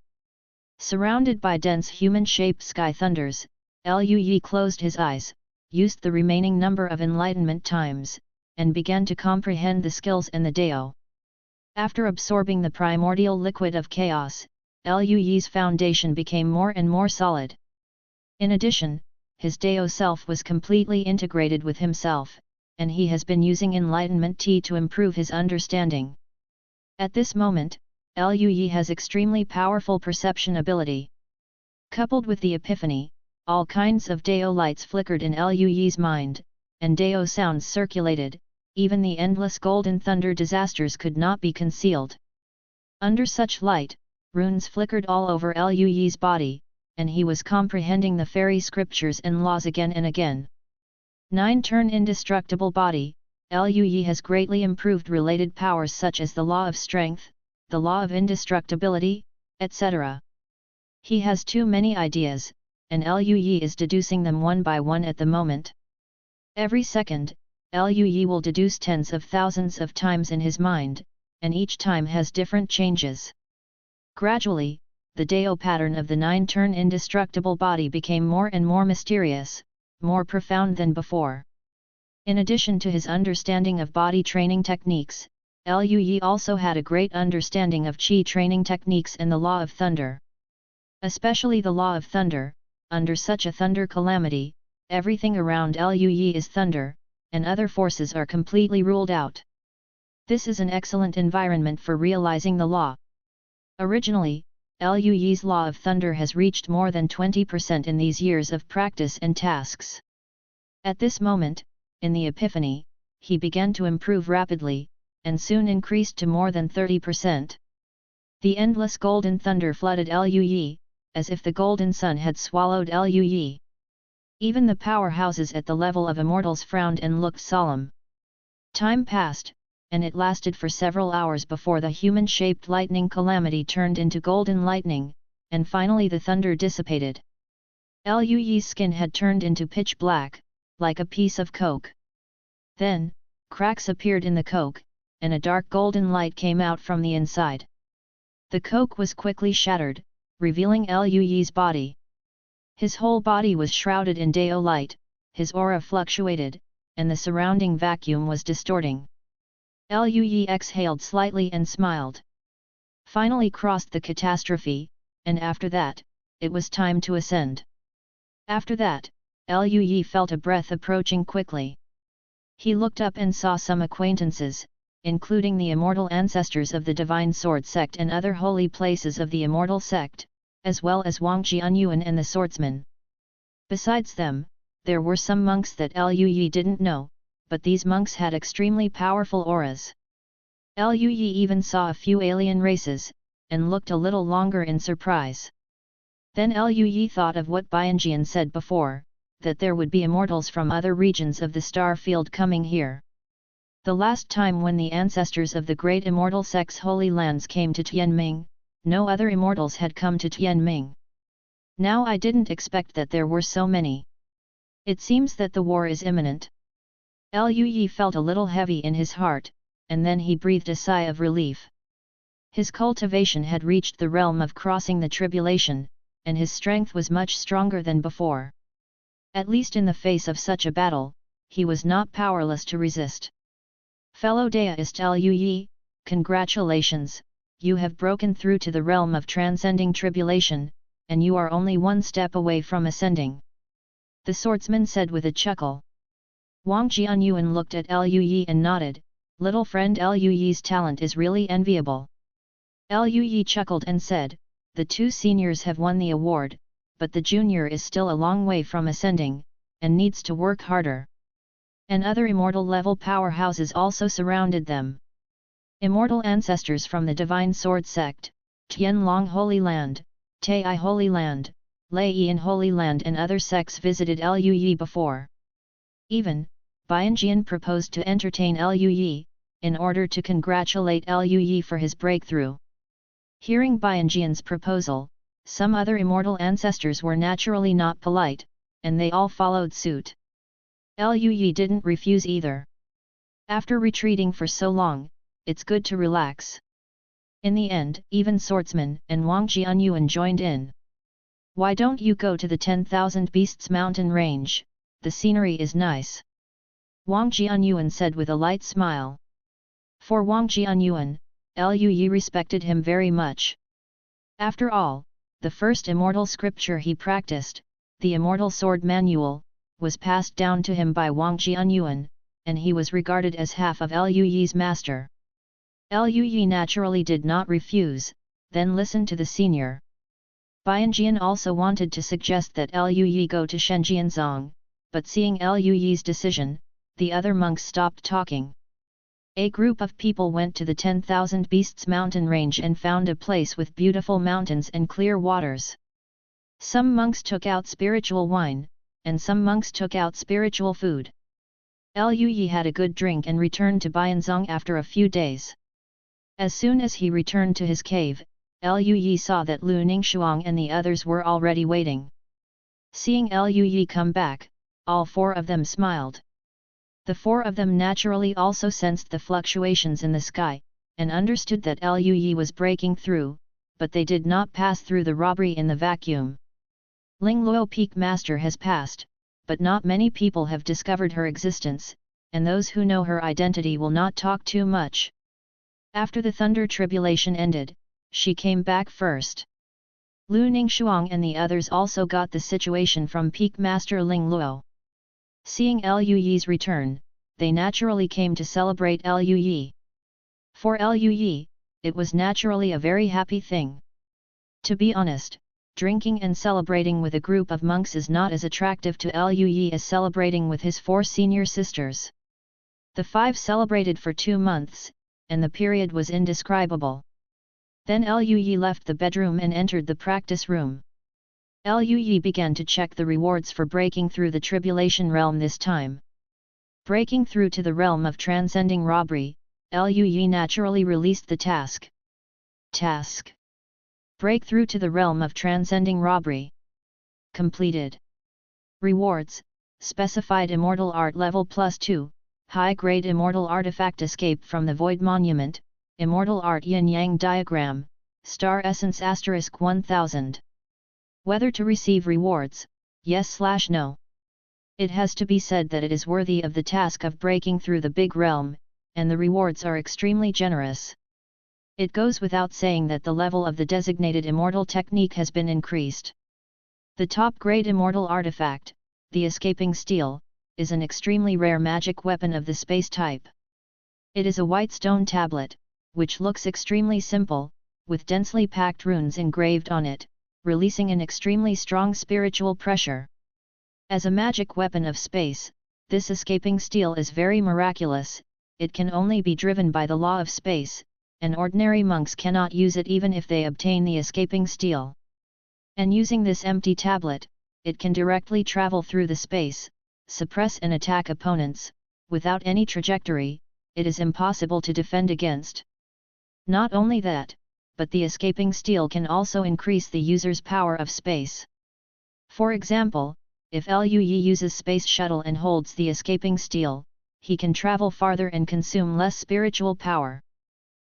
Surrounded by dense human-shaped sky thunders, Lui closed his eyes, used the remaining number of enlightenment times, and began to comprehend the skills and the Dao. After absorbing the primordial liquid of chaos, Lui's foundation became more and more solid. In addition, his Dao self was completely integrated with himself, and he has been using enlightenment tea to improve his understanding. At this moment, Lui has extremely powerful perception ability. Coupled with the epiphany, all kinds of Dao lights flickered in Lui's mind, and Dao sounds circulated, even the endless golden thunder disasters could not be concealed. Under such light, runes flickered all over Lui's body, and he was comprehending the fairy scriptures and laws again and again. 9-turn indestructible body, Lui has greatly improved related powers such as the law of strength, the law of indestructibility, etc. He has too many ideas, and Lui is deducing them one by one at the moment. Every second, Liu Yi will deduce tens of thousands of times in his mind, and each time has different changes. Gradually, the Dao pattern of the 9-turn indestructible body became more and more mysterious, more profound than before. In addition to his understanding of body training techniques, Liu Yi also had a great understanding of Qi training techniques and the law of thunder. Especially the law of thunder. Under such a thunder calamity, everything around Liu Yi is thunder, and other forces are completely ruled out. This is an excellent environment for realizing the law. Originally, Liu Yi's law of thunder has reached more than 20% in these years of practice and tasks. At this moment, in the epiphany, he began to improve rapidly, and soon increased to more than 30%. The endless golden thunder flooded Liu Yi, as if the golden sun had swallowed Liu Yi. Even the powerhouses at the level of immortals frowned and looked solemn. Time passed, and it lasted for several hours before the human-shaped lightning calamity turned into golden lightning, and finally the thunder dissipated. Liu Yi's skin had turned into pitch black, like a piece of coke. Then, cracks appeared in the coke, and a dark golden light came out from the inside. The coke was quickly shattered, revealing Liu Yi's body. His whole body was shrouded in Dao light, his aura fluctuated, and the surrounding vacuum was distorting. Liu Yi exhaled slightly and smiled. Finally crossed the catastrophe, and after that, it was time to ascend. After that, Liu Yi felt a breath approaching quickly. He looked up and saw some acquaintances, including the immortal ancestors of the Divine Sword Sect and other holy places of the Immortal Sect, as well as Wang Jianyuan and the swordsman. Besides them, there were some monks that Liu Yi didn't know, but these monks had extremely powerful auras. Liu Yi even saw a few alien races, and looked a little longer in surprise. Then Liu Yi thought of what Bianjian said before, that there would be immortals from other regions of the star field coming here. The last time when the ancestors of the great immortal sect's holy lands came to Tianming, no other immortals had come to Tianming. Now I didn't expect that there were so many. It seems that the war is imminent. Liu Yi felt a little heavy in his heart, and then he breathed a sigh of relief. His cultivation had reached the realm of crossing the tribulation, and his strength was much stronger than before. At least in the face of such a battle, he was not powerless to resist. Fellow Daoist Liu Yi, congratulations, you have broken through to the realm of transcending tribulation, and you are only one step away from ascending. The swordsman said with a chuckle. Wang Jianyuan looked at Liu Yi and nodded, little friend Liu Yi's talent is really enviable. Liu Yi chuckled and said, the two seniors have won the award, but the junior is still a long way from ascending, and needs to work harder. And other immortal level powerhouses also surrounded them. Immortal ancestors from the Divine Sword Sect, Tianlong Holy Land, Tai Holy Land, Laiyan Holy Land and other sects visited Liu Yi before. Even, Bianjian proposed to entertain Liu Yi, in order to congratulate Liu Yi for his breakthrough. Hearing Bianjian's proposal, some other immortal ancestors were naturally not polite, and they all followed suit. Liu Yi didn't refuse either. After retreating for so long, it's good to relax. In the end, even swordsman and Wang Jianyuan joined in. Why don't you go to the 10,000 Beasts mountain range, the scenery is nice. Wang Jianyuan said with a light smile. For Wang Jianyuan, Liu Yi respected him very much. After all, the first immortal scripture he practiced, the Immortal Sword Manual, was passed down to him by Wang Jianyuan, and he was regarded as half of Liu Yi's master. Liu Yi naturally did not refuse, then listened to the senior. Bianjian also wanted to suggest that Liu Yi go to Shenjianzong, but seeing Liu Yi's decision, the other monks stopped talking. A group of people went to the 10,000 Beasts mountain range and found a place with beautiful mountains and clear waters. Some monks took out spiritual wine, and some monks took out spiritual food. Liu Yi had a good drink and returned to Bianzong after a few days. As soon as he returned to his cave, Liu Yi saw that Lu Ningxuang and the others were already waiting. Seeing Liu Yi come back, all four of them smiled. The four of them naturally also sensed the fluctuations in the sky, and understood that Lui was breaking through, but they did not pass through the robbery in the vacuum. Ling Luo Peak Master has passed, but not many people have discovered her existence, and those who know her identity will not talk too much. After the thunder tribulation ended, she came back first. Lu Ningshuang and the others also got the situation from Peak Master Ling Luo. Seeing Luo's return, they naturally came to celebrate Luo. For Luo, it was naturally a very happy thing. To be honest, drinking and celebrating with a group of monks is not as attractive to Luo as celebrating with his four senior sisters. The five celebrated for 2 months, and the period was indescribable. Then Luo left the bedroom and entered the practice room. Luo began to check the rewards for breaking through the tribulation realm this time. Breaking through to the realm of transcending robbery, Luo naturally released the task. Task: break through to the realm of transcending robbery. Completed. Rewards: specified immortal art level +2, high-grade immortal artifact escape from the void monument, immortal art yin-yang diagram, star essence *1000. Whether to receive rewards, yes/no. It has to be said that it is worthy of the task of breaking through the big realm, and the rewards are extremely generous. It goes without saying that the level of the designated immortal technique has been increased. The top-grade immortal artifact, the escaping steel, is an extremely rare magic weapon of the space type. It is a white stone tablet, which looks extremely simple, with densely packed runes engraved on it, releasing an extremely strong spiritual pressure. As a magic weapon of space, this escaping steel is very miraculous. It can only be driven by the law of space, and ordinary monks cannot use it even if they obtain the escaping steel. And using this empty tablet, it can directly travel through the space, suppress and attack opponents. Without any trajectory, it is impossible to defend against. Not only that, but the escaping steel can also increase the user's power of space. For example, if Luo uses space shuttle and holds the escaping steel, he can travel farther and consume less spiritual power.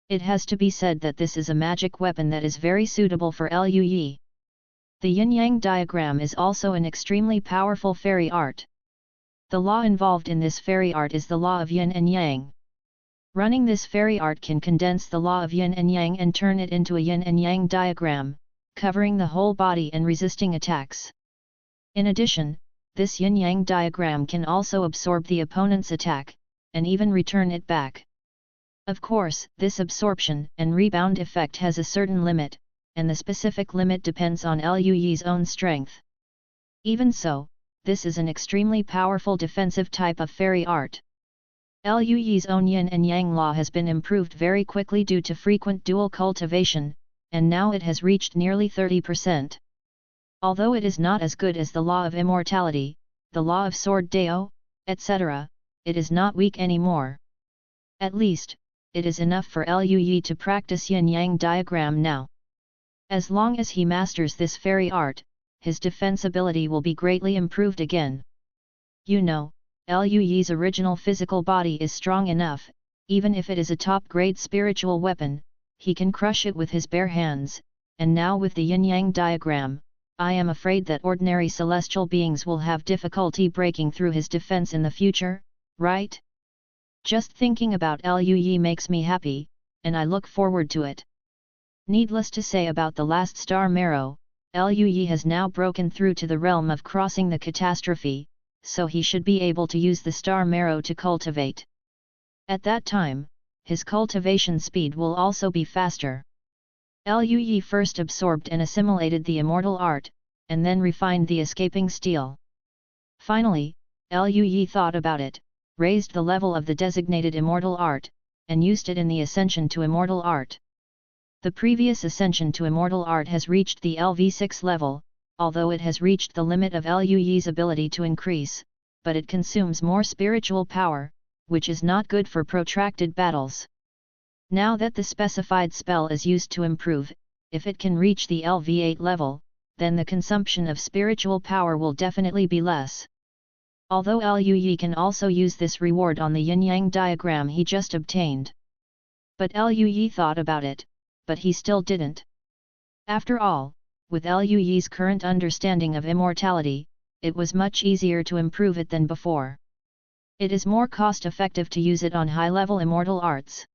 It has to be said that this is a magic weapon that is very suitable for Luo. The yin-yang diagram is also an extremely powerful fairy art. The law involved in this fairy art is the law of yin and yang. Running this fairy art can condense the law of yin and yang and turn it into a yin and yang diagram, covering the whole body and resisting attacks. In addition, this yin-yang diagram can also absorb the opponent's attack, and even return it back. Of course, this absorption and rebound effect has a certain limit, and the specific limit depends on Luo's own strength. Even so, this is an extremely powerful defensive type of fairy art. Luo's own yin and yang law has been improved very quickly due to frequent dual cultivation, and now it has reached nearly 30%. Although it is not as good as the law of immortality, the law of sword Dao, etc., it is not weak anymore. At least, it is enough for Luo to practice yin-yang diagram now. As long as he masters this fairy art, his defense ability will be greatly improved again. You know, Luo's original physical body is strong enough, even if it is a top-grade spiritual weapon, he can crush it with his bare hands, and now with the yin-yang diagram, I am afraid that ordinary celestial beings will have difficulty breaking through his defense in the future, right? Just thinking about Luo makes me happy, and I look forward to it. Needless to say about the last star marrow, Luo has now broken through to the realm of crossing the catastrophe, so he should be able to use the star marrow to cultivate. At that time, his cultivation speed will also be faster. Luo first absorbed and assimilated the immortal art, and then refined the escaping steel. Finally, Luo thought about it, raised the level of the designated immortal art, and used it in the ascension to immortal art. The previous ascension to immortal art has reached the LV6 level, although it has reached the limit of Luo's ability to increase, but it consumes more spiritual power, which is not good for protracted battles. Now that the specified spell is used to improve, if it can reach the LV8 level, then the consumption of spiritual power will definitely be less. Although Liu Yi can also use this reward on the yin-yang diagram he just obtained. But Liu Yi thought about it, but he still didn't. After all, with Liu Yi's current understanding of immortality, it was much easier to improve it than before. It is more cost-effective to use it on high-level immortal arts.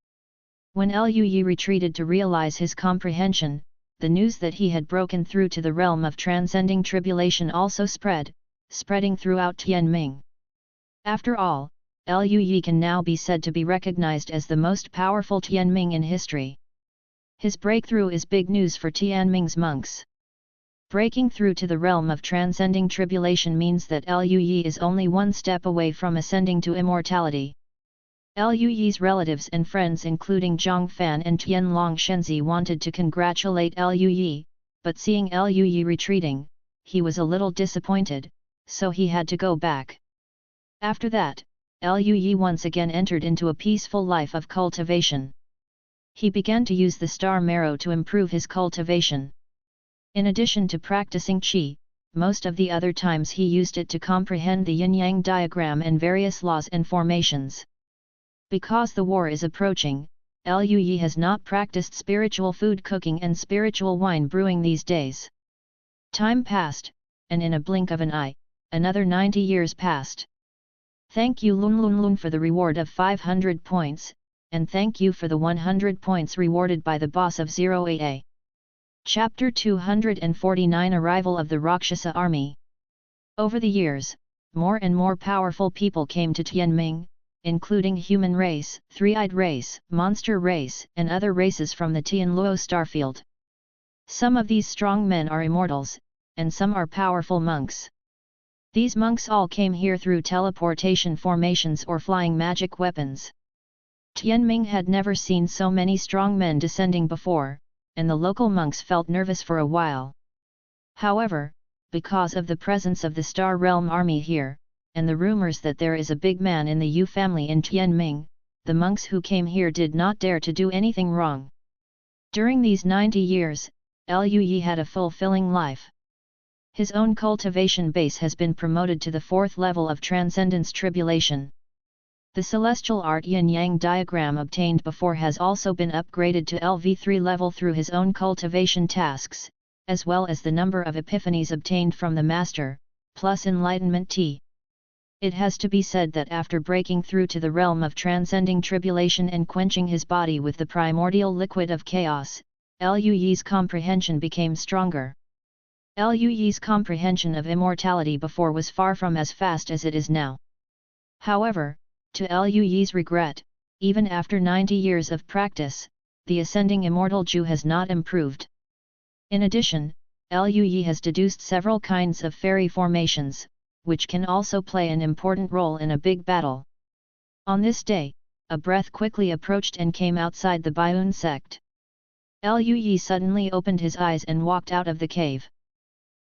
When Liu Yi retreated to realize his comprehension, the news that he had broken through to the realm of transcending tribulation also spreading throughout Tianming. After all, Liu Yi can now be said to be recognized as the most powerful Tianming in history. His breakthrough is big news for Tianming's monks. Breaking through to the realm of transcending tribulation means that Liu Yi is only one step away from ascending to immortality. Liu Yi's relatives and friends including Zhang Fan and Tianlong Shenzi wanted to congratulate Liu Yi, but seeing Liu Yi retreating, he was a little disappointed, so he had to go back. After that, Liu Yi once again entered into a peaceful life of cultivation. He began to use the star marrow to improve his cultivation. In addition to practicing qi, most of the other times he used it to comprehend the yin-yang diagram and various laws and formations. Because the war is approaching, Liu Yi has not practiced spiritual food cooking and spiritual wine brewing these days. Time passed, and in a blink of an eye, another 90 years passed. Thank you Lun Lun Lun for the reward of 500 points, and thank you for the 100 points rewarded by the boss of 08A. Chapter 249 Arrival of the Rakshasa Army. Over the years, more and more powerful people came to Tianming, including human race, three-eyed race, monster race, and other races from the Tianluo starfield. Some of these strong men are immortals, and some are powerful monks. These monks all came here through teleportation formations or flying magic weapons. Tianming had never seen so many strong men descending before, and the local monks felt nervous for a while. However, because of the presence of the Star Realm army here, and the rumors that there is a big man in the Yu family in Tianming, the monks who came here did not dare to do anything wrong. During these 90 years, Liu Yi had a fulfilling life. His own cultivation base has been promoted to the 4th level of Transcendence Tribulation. The celestial art yin-yang diagram obtained before has also been upgraded to LV3 level through his own cultivation tasks, as well as the number of epiphanies obtained from the Master, plus Enlightenment T. It has to be said that after breaking through to the realm of transcending tribulation and quenching his body with the primordial liquid of chaos, Liu Yi's comprehension became stronger. Liu Yi's comprehension of immortality before was far from as fast as it is now. However, to Liu Yi's regret, even after 90 years of practice, the ascending immortal Ju has not improved. In addition, Liu Yi has deduced several kinds of fairy formations, which can also play an important role in a big battle. On this day, a breath quickly approached and came outside the Baiun sect. Liu Yi suddenly opened his eyes and walked out of the cave.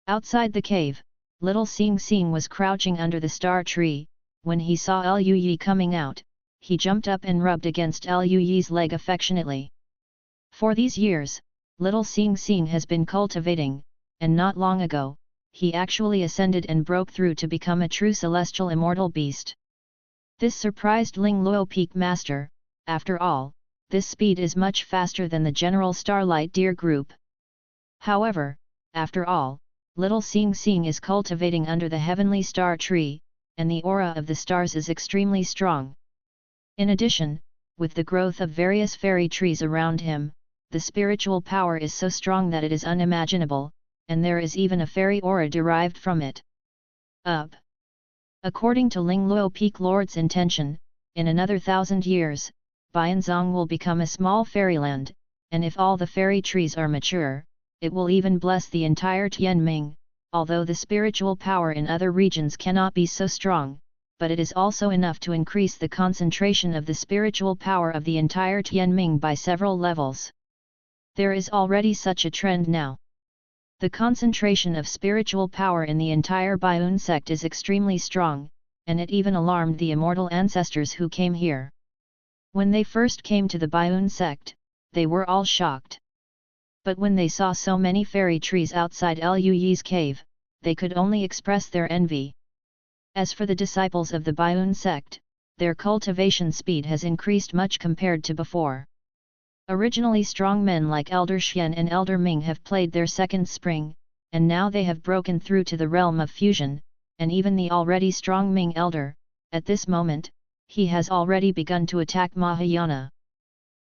Outside the cave, little Xing Xing was crouching under the star tree. When he saw Liu Yi coming out, he jumped up and rubbed against Liu Yi's leg affectionately. For these years, little Xing Xing has been cultivating, and not long ago, he actually ascended and broke through to become a true celestial immortal beast. This surprised Ling Luo Peak Master. After all, this speed is much faster than the general Starlight Deer group. However, after all, little Xing Xing is cultivating under the heavenly star tree, and the aura of the stars is extremely strong. In addition, with the growth of various fairy trees around him, the spiritual power is so strong that it is unimaginable, and there is even a fairy aura derived from it. According to Ling Luo Peak Lord's intention, in another 1,000 years, Bianzong will become a small fairyland, and if all the fairy trees are mature, it will even bless the entire Tianming. Although the spiritual power in other regions cannot be so strong, but it is also enough to increase the concentration of the spiritual power of the entire Tianming by several levels. There is already such a trend now. The concentration of spiritual power in the entire Baiun sect is extremely strong, and it even alarmed the immortal ancestors who came here. When they first came to the Baiun sect, they were all shocked. But when they saw so many fairy trees outside Liu Yi's cave, they could only express their envy. As for the disciples of the Baiun sect, their cultivation speed has increased much compared to before. Originally strong men like Elder Xian and Elder Ming have played their second spring, and now they have broken through to the realm of fusion, and even the already strong Ming Elder, at this moment, he has already begun to attack Mahayana.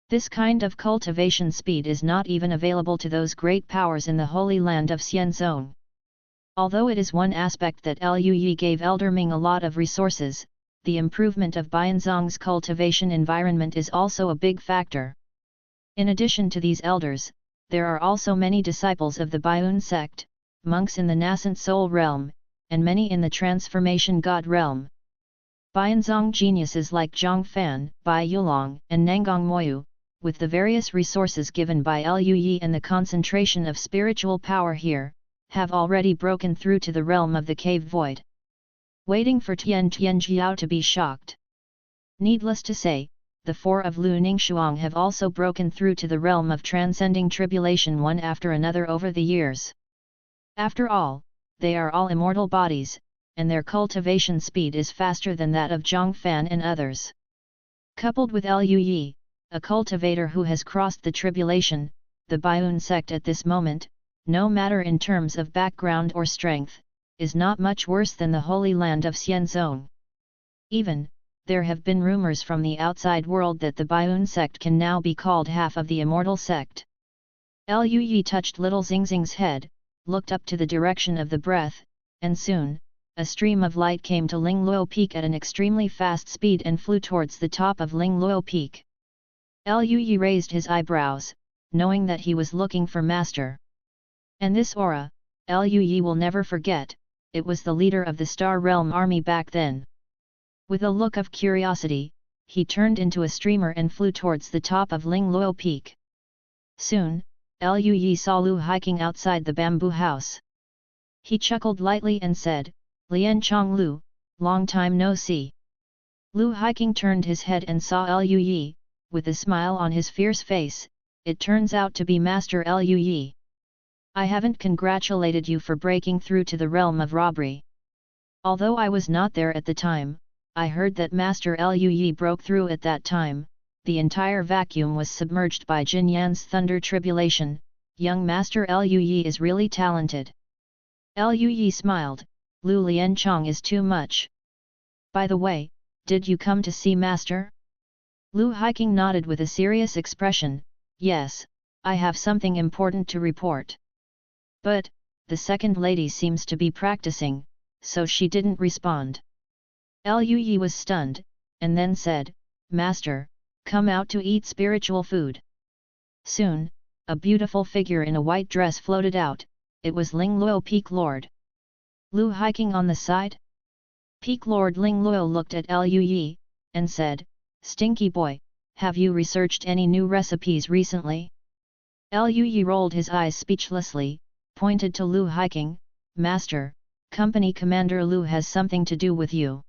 This kind of cultivation speed is not even available to those great powers in the Holy Land of Xianzong. Although it is one aspect that Liu Yi gave Elder Ming a lot of resources, the improvement of Bianzong's cultivation environment is also a big factor. In addition to these elders, there are also many disciples of the Baiun sect, monks in the nascent soul realm, and many in the transformation god realm. Bianzong geniuses like Zhang Fan, Bai Yulong, and Nangang Moyu, with the various resources given by Liu Yi and the concentration of spiritual power here, have already broken through to the realm of the cave void. Waiting for Tian Tianjiao to be shocked. Needless to say, the four of Lu Ningxuang have also broken through to the realm of transcending tribulation one after another over the years. After all, they are all immortal bodies, and their cultivation speed is faster than that of Zhang Fan and others. Coupled with Liu Yi, a cultivator who has crossed the tribulation, the Baiun sect at this moment, no matter in terms of background or strength, is not much worse than the Holy Land of Xianzong. Even, there have been rumors from the outside world that the Baiun sect can now be called half of the Immortal Sect. Liu Yi touched little Xingxing's head, looked up to the direction of the breath, and soon, a stream of light came to Lingluo Peak at an extremely fast speed and flew towards the top of Lingluo Peak. Liu Yi raised his eyebrows, knowing that he was looking for Master. And this aura, Liu Yi will never forget, it was the leader of the Star Realm army back then. With a look of curiosity, he turned into a streamer and flew towards the top of Lingluo Peak. Soon, Liu Yi saw Lu hiking outside the bamboo house. He chuckled lightly and said, "Lian Chong Lu, long time no see." Lu hiking turned his head and saw Liu Yi, with a smile on his fierce face. "It turns out to be Master Liu Yi. I haven't congratulated you for breaking through to the realm of robbery. Although I was not there at the time, I heard that Master Liu Yi broke through at that time. The entire vacuum was submerged by Jin Yan's thunder tribulation. Young Master Liu Yi is really talented." Liu Yi smiled. "Lu Lianchong is too much. By the way, did you come to see Master?" Lu Hiking nodded with a serious expression. "Yes, I have something important to report." But, the second lady seems to be practicing, so she didn't respond. Liu Yi was stunned, and then said, "Master, come out to eat spiritual food." Soon, a beautiful figure in a white dress floated out. It was Lingluo Peak Lord. Lu hiking on the side? Peak Lord Lingluo looked at Liu Yi, and said, "Stinky boy, have you researched any new recipes recently?" Liu Yi rolled his eyes speechlessly, pointed to Lu hiking. "Master, Company Commander Lu has something to do with you."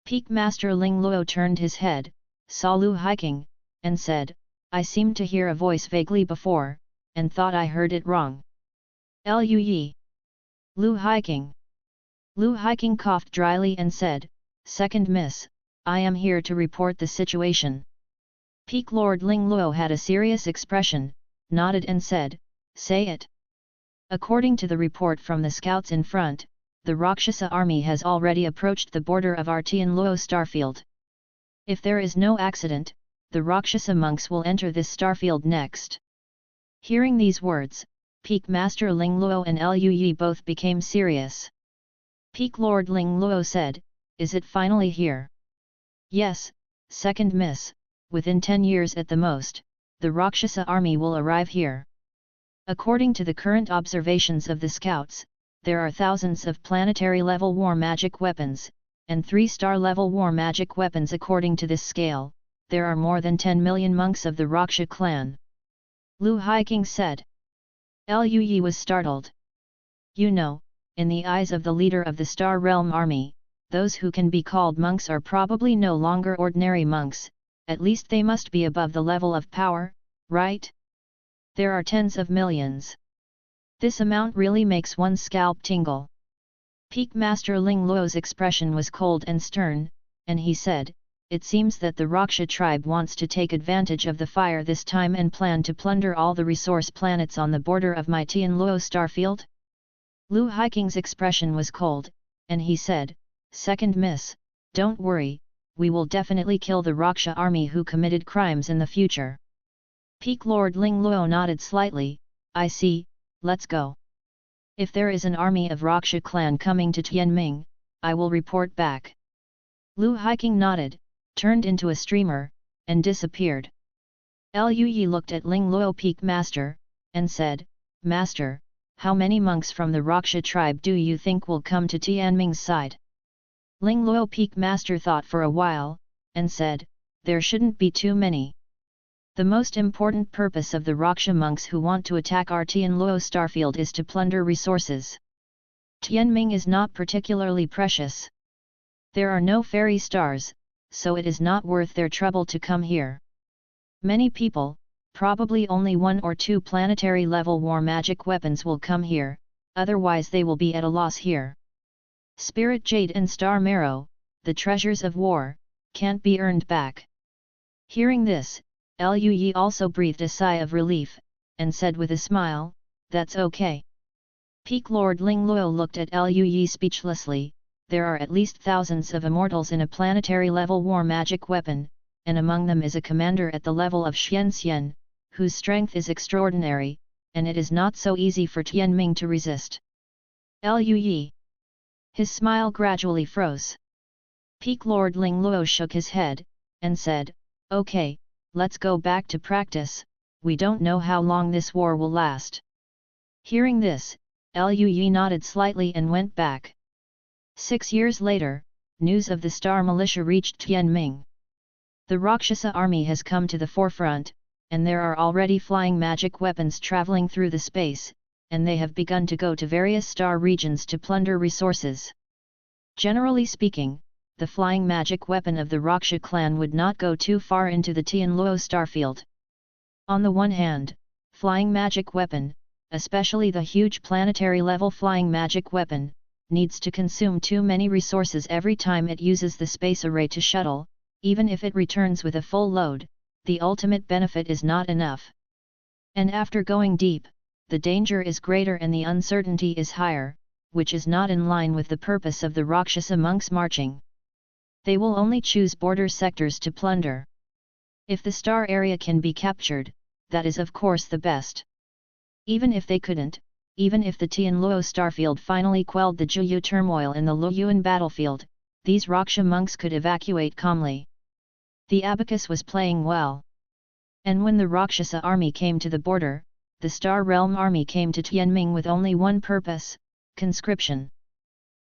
Peak Master Lingluo turned his head, saw Lu hiking, and said, "I seemed to hear a voice vaguely before, and thought I heard it wrong." Liu Yi. Lu hiking. Lu hiking coughed dryly and said, "Second Miss, I am here to report the situation." Peak Lord Lingluo had a serious expression, nodded and said, "Say it." According to the report from the scouts in front, the Rakshasa army has already approached the border of Artian-Luo starfield. If there is no accident, the Rakshasa monks will enter this starfield next. Hearing these words, Peak Master Lingluo and Liu Yi both became serious. Peak Lord Lingluo said, "Is it finally here?" "Yes, Second Miss, within 10 years at the most, the Rakshasa army will arrive here. According to the current observations of the scouts, there are thousands of planetary-level war magic weapons, and 3-star-level war magic weapons. According to this scale, there are more than 10 million monks of the Raksha clan." Lu Hiking said. Liu Yi was startled. "You know, in the eyes of the leader of the Star Realm army, those who can be called monks are probably no longer ordinary monks, at least they must be above the level of power, right? There are tens of millions. This amount really makes one's scalp tingle." Peak Master Ling Luo's expression was cold and stern, and he said, "It seems that the Raksha tribe wants to take advantage of the fire this time and plan to plunder all the resource planets on the border of my Tianluo starfield?" Lu Haiking's expression was cold, and he said, "Second miss, don't worry, we will definitely kill the Raksha army who committed crimes in the future." Peak Lord Ling Luo nodded slightly, "I see, let's go. If there is an army of Raksha clan coming to Tianming, I will report back." Lu Haiking nodded, turned into a streamer, and disappeared. Lu Yi looked at Ling Luo Peak Master, and said, "Master, how many monks from the Raksha tribe do you think will come to Tianming's side?" Ling Luo Peak Master thought for a while, and said, "There shouldn't be too many. The most important purpose of the Raksha monks who want to attack our Tianluo starfield is to plunder resources. Tianming is not particularly precious. There are no fairy stars, so it is not worth their trouble to come here. Many people, probably only 1 or 2 planetary level war magic weapons will come here, otherwise they will be at a loss here. Spirit Jade and Star Marrow, the treasures of war, can't be earned back." Hearing this, Lu Yi also breathed a sigh of relief, and said with a smile, "That's okay." Peak Lord Ling Luo looked at Lu Yi speechlessly. There are at least thousands of immortals in a planetary level war magic weapon, and among them is a commander at the level of Xian, whose strength is extraordinary, and it is not so easy for Tianming to resist. Lu Yi. His smile gradually froze. Peak Lord Ling Luo shook his head, and said, "Okay, let's go back to practice, we don't know how long this war will last." Hearing this, Lu Yi nodded slightly and went back. 6 years later, news of the Star Militia reached Tianming. The Rakshasa army has come to the forefront, and there are already flying magic weapons traveling through the space, and they have begun to go to various star regions to plunder resources. Generally speaking, the flying magic weapon of the Raksha clan would not go too far into the Tianluo starfield. On the one hand, flying magic weapon, especially the huge planetary level flying magic weapon, needs to consume too many resources every time it uses the space array to shuttle. Even if it returns with a full load, the ultimate benefit is not enough. And after going deep, the danger is greater and the uncertainty is higher, which is not in line with the purpose of the Rakshasa monks marching. They will only choose border sectors to plunder. If the star area can be captured, that is of course the best. Even if they couldn't, even if the Tianluo starfield finally quelled the Juyu turmoil in the Luoyuan battlefield, these Raksha monks could evacuate calmly. The abacus was playing well. And when the Rakshasa army came to the border, the Star Realm army came to Tianming with only one purpose: conscription.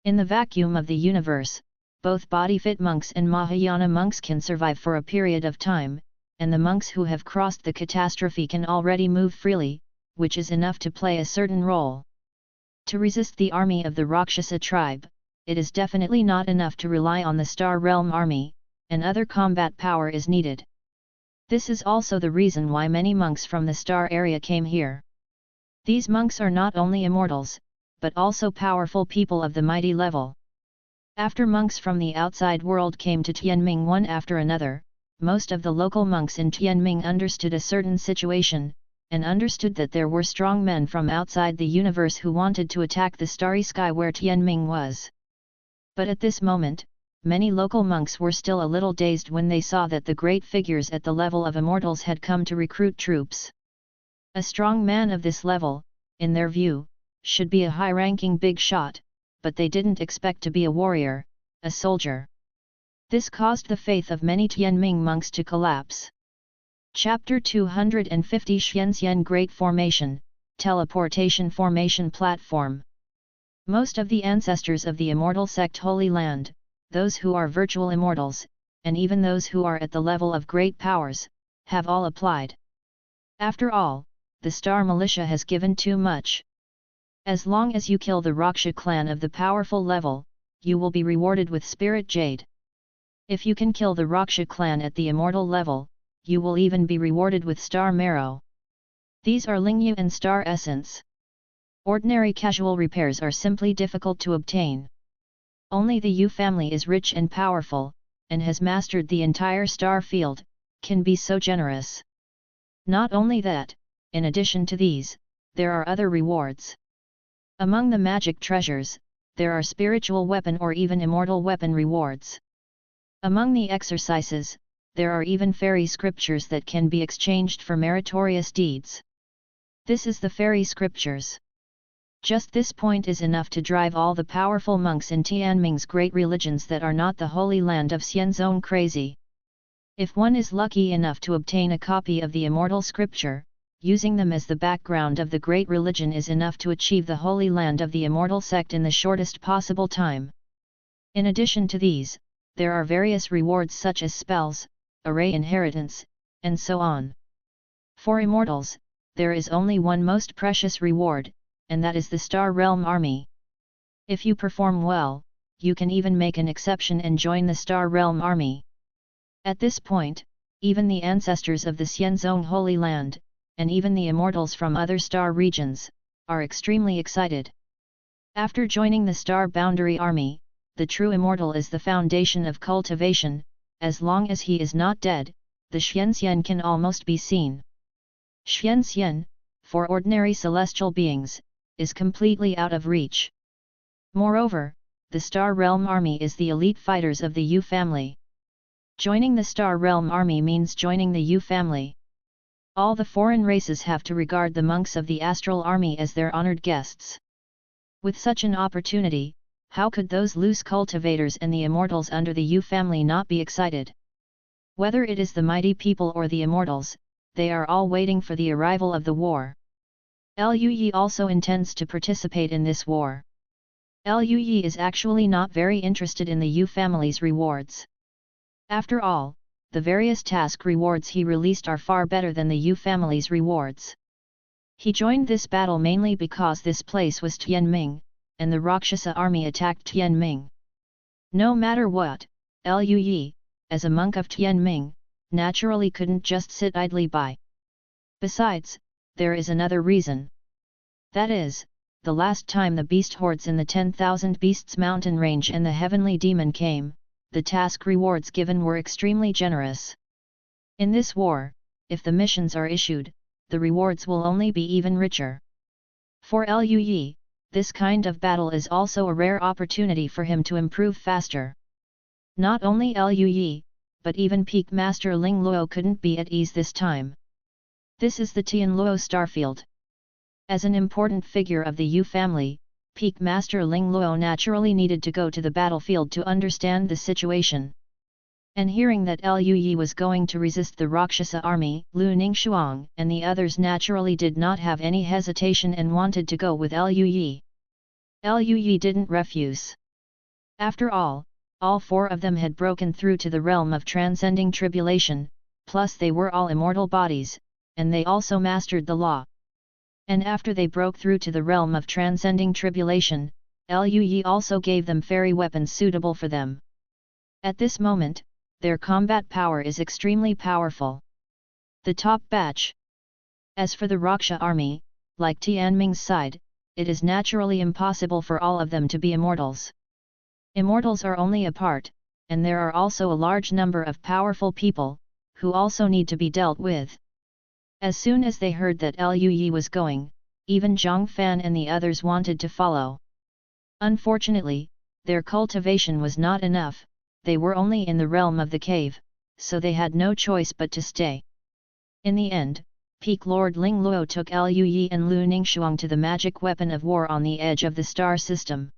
In the vacuum of the universe, both body-fit monks and Mahayana monks can survive for a period of time, and the monks who have crossed the catastrophe can already move freely, which is enough to play a certain role. To resist the army of the Rakshasa tribe, it is definitely not enough to rely on the Star Realm army, and other combat power is needed. This is also the reason why many monks from the star area came here. These monks are not only immortals, but also powerful people of the mighty level. After monks from the outside world came to Tianming one after another, most of the local monks in Tianming understood a certain situation, and understood that there were strong men from outside the universe who wanted to attack the starry sky where Tianming was. But at this moment, many local monks were still a little dazed when they saw that the great figures at the level of immortals had come to recruit troops. A strong man of this level, in their view, should be a high-ranking big shot, but they didn't expect to be a warrior, a soldier. This caused the faith of many Tianming monks to collapse. Chapter 250 Xianxian Great Formation, Teleportation Formation Platform. Most of the ancestors of the Immortal Sect Holy Land, those who are virtual immortals, and even those who are at the level of great powers, have all applied. After all, the Star Militia has given too much. As long as you kill the Raksha clan of the powerful level, you will be rewarded with Spirit Jade. If you can kill the Raksha clan at the immortal level, you will even be rewarded with Star Marrow. These are Lingyu and Star Essence. Ordinary casual repairs are simply difficult to obtain. Only the Yu family is rich and powerful, and has mastered the entire star field, can be so generous. Not only that, in addition to these, there are other rewards. Among the magic treasures, there are spiritual weapon or even immortal weapon rewards. Among the exercises, there are even fairy scriptures that can be exchanged for meritorious deeds. This is the fairy scriptures. Just this point is enough to drive all the powerful monks in Tianming's great religions that are not the holy land of Xianzong crazy. If one is lucky enough to obtain a copy of the immortal scripture, using them as the background of the great religion is enough to achieve the holy land of the immortal sect in the shortest possible time. In addition to these, there are various rewards such as spells, array inheritance, and so on. For immortals, there is only one most precious reward, and that is the Star Realm Army. If you perform well, you can even make an exception and join the Star Realm Army. At this point, even the ancestors of the Xianzong Holy Land, and even the immortals from other star regions, are extremely excited. After joining the Star Boundary Army, the true immortal is the foundation of cultivation. As long as he is not dead, the Xianxian can almost be seen. Xianxian, for ordinary celestial beings, is completely out of reach. Moreover, the Star Realm Army is the elite fighters of the Yu family. Joining the Star Realm Army means joining the Yu family. All the foreign races have to regard the monks of the Astral Army as their honored guests. With such an opportunity, how could those loose cultivators and the immortals under the Yu family not be excited? Whether it is the mighty people or the immortals, they are all waiting for the arrival of the war. Liu Yi also intends to participate in this war. Liu Yi is actually not very interested in the Yu family's rewards. After all, the various task rewards he released are far better than the Yu family's rewards. He joined this battle mainly because this place was Tianming, and the Rakshasa army attacked Tianming. No matter what, Liu Yi, as a monk of Tianming, naturally couldn't just sit idly by. Besides, there is another reason. That is, the last time the beast hordes in the 10,000 Beasts mountain range and the heavenly demon came, the task rewards given were extremely generous. In this war, if the missions are issued, the rewards will only be even richer. For Liu Yi, this kind of battle is also a rare opportunity for him to improve faster. Not only Liu Yi, but even Peak Master Ling Luo couldn't be at ease this time. This is the Tian Luo starfield. As an important figure of the Yu family, Peak Master Ling Luo naturally needed to go to the battlefield to understand the situation. And hearing that Liu Yi was going to resist the Rakshasa army, Lu Ningxuang and the others naturally did not have any hesitation and wanted to go with Liu Yi. Liu Yi didn't refuse. After all four of them had broken through to the realm of transcending tribulation, plus they were all immortal bodies, and they also mastered the law. And after they broke through to the realm of transcending tribulation, Liu Yi also gave them fairy weapons suitable for them. At this moment, their combat power is extremely powerful. The top batch. As for the Raksha army, like Tianming's side, it is naturally impossible for all of them to be immortals. Immortals are only a part, and there are also a large number of powerful people, who also need to be dealt with. As soon as they heard that Liu Yi was going, even Zhang Fan and the others wanted to follow. Unfortunately, their cultivation was not enough, they were only in the realm of the cave, so they had no choice but to stay. In the end, Peak Lord Ling Luo took Liu Yi and Lu Ningxuang to the magic weapon of war on the edge of the star system.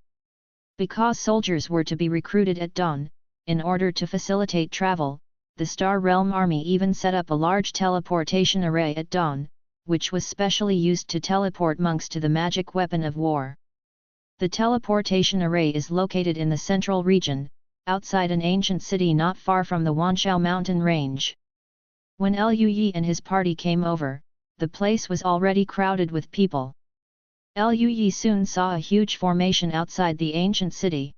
Because soldiers were to be recruited at dawn, in order to facilitate travel, the Star Realm Army even set up a large teleportation array at dawn, which was specially used to teleport monks to the magic weapon of war. The teleportation array is located in the central region, outside an ancient city not far from the Wanshao mountain range. When Liu Yi and his party came over, the place was already crowded with people. Liu Yi soon saw a huge formation outside the ancient city.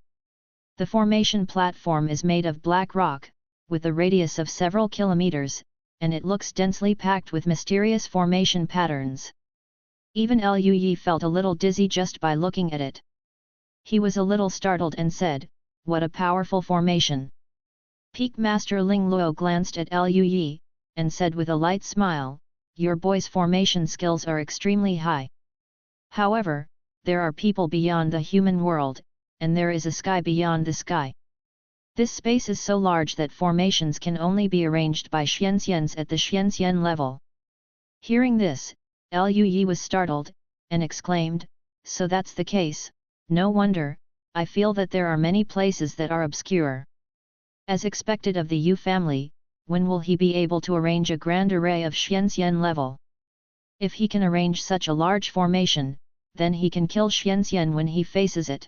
The formation platform is made of black rock, with a radius of several kilometers, and it looks densely packed with mysterious formation patterns. Even Liu Yi felt a little dizzy just by looking at it. He was a little startled and said, "What a powerful formation." Peak Master Ling Luo glanced at Liu Yi, and said with a light smile, "Your boy's formation skills are extremely high. However, there are people beyond the human world, and there is a sky beyond the sky. This space is so large that formations can only be arranged by Xianxians at the Xianxian level." Hearing this, Liu Yi was startled, and exclaimed, "So that's the case, no wonder, I feel that there are many places that are obscure." As expected of the Yu family, when will he be able to arrange a grand array of Xianxian level? If he can arrange such a large formation, then he can kill Xianxian when he faces it.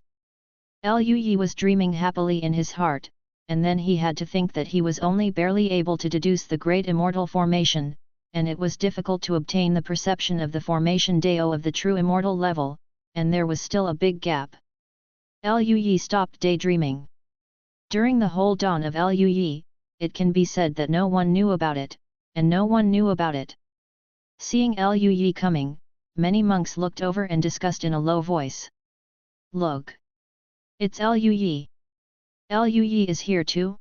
Liu Yi was dreaming happily in his heart, and then he had to think that he was only barely able to deduce the great immortal formation, and it was difficult to obtain the perception of the formation Dao of the true immortal level, and there was still a big gap. Liu Yi stopped daydreaming. During the whole dawn of Liu Yi, it can be said that no one knew about it, and no one knew about it. Seeing Liu Yi coming, many monks looked over and discussed in a low voice. "Look! It's Liu Yi. Liu Yi is here too?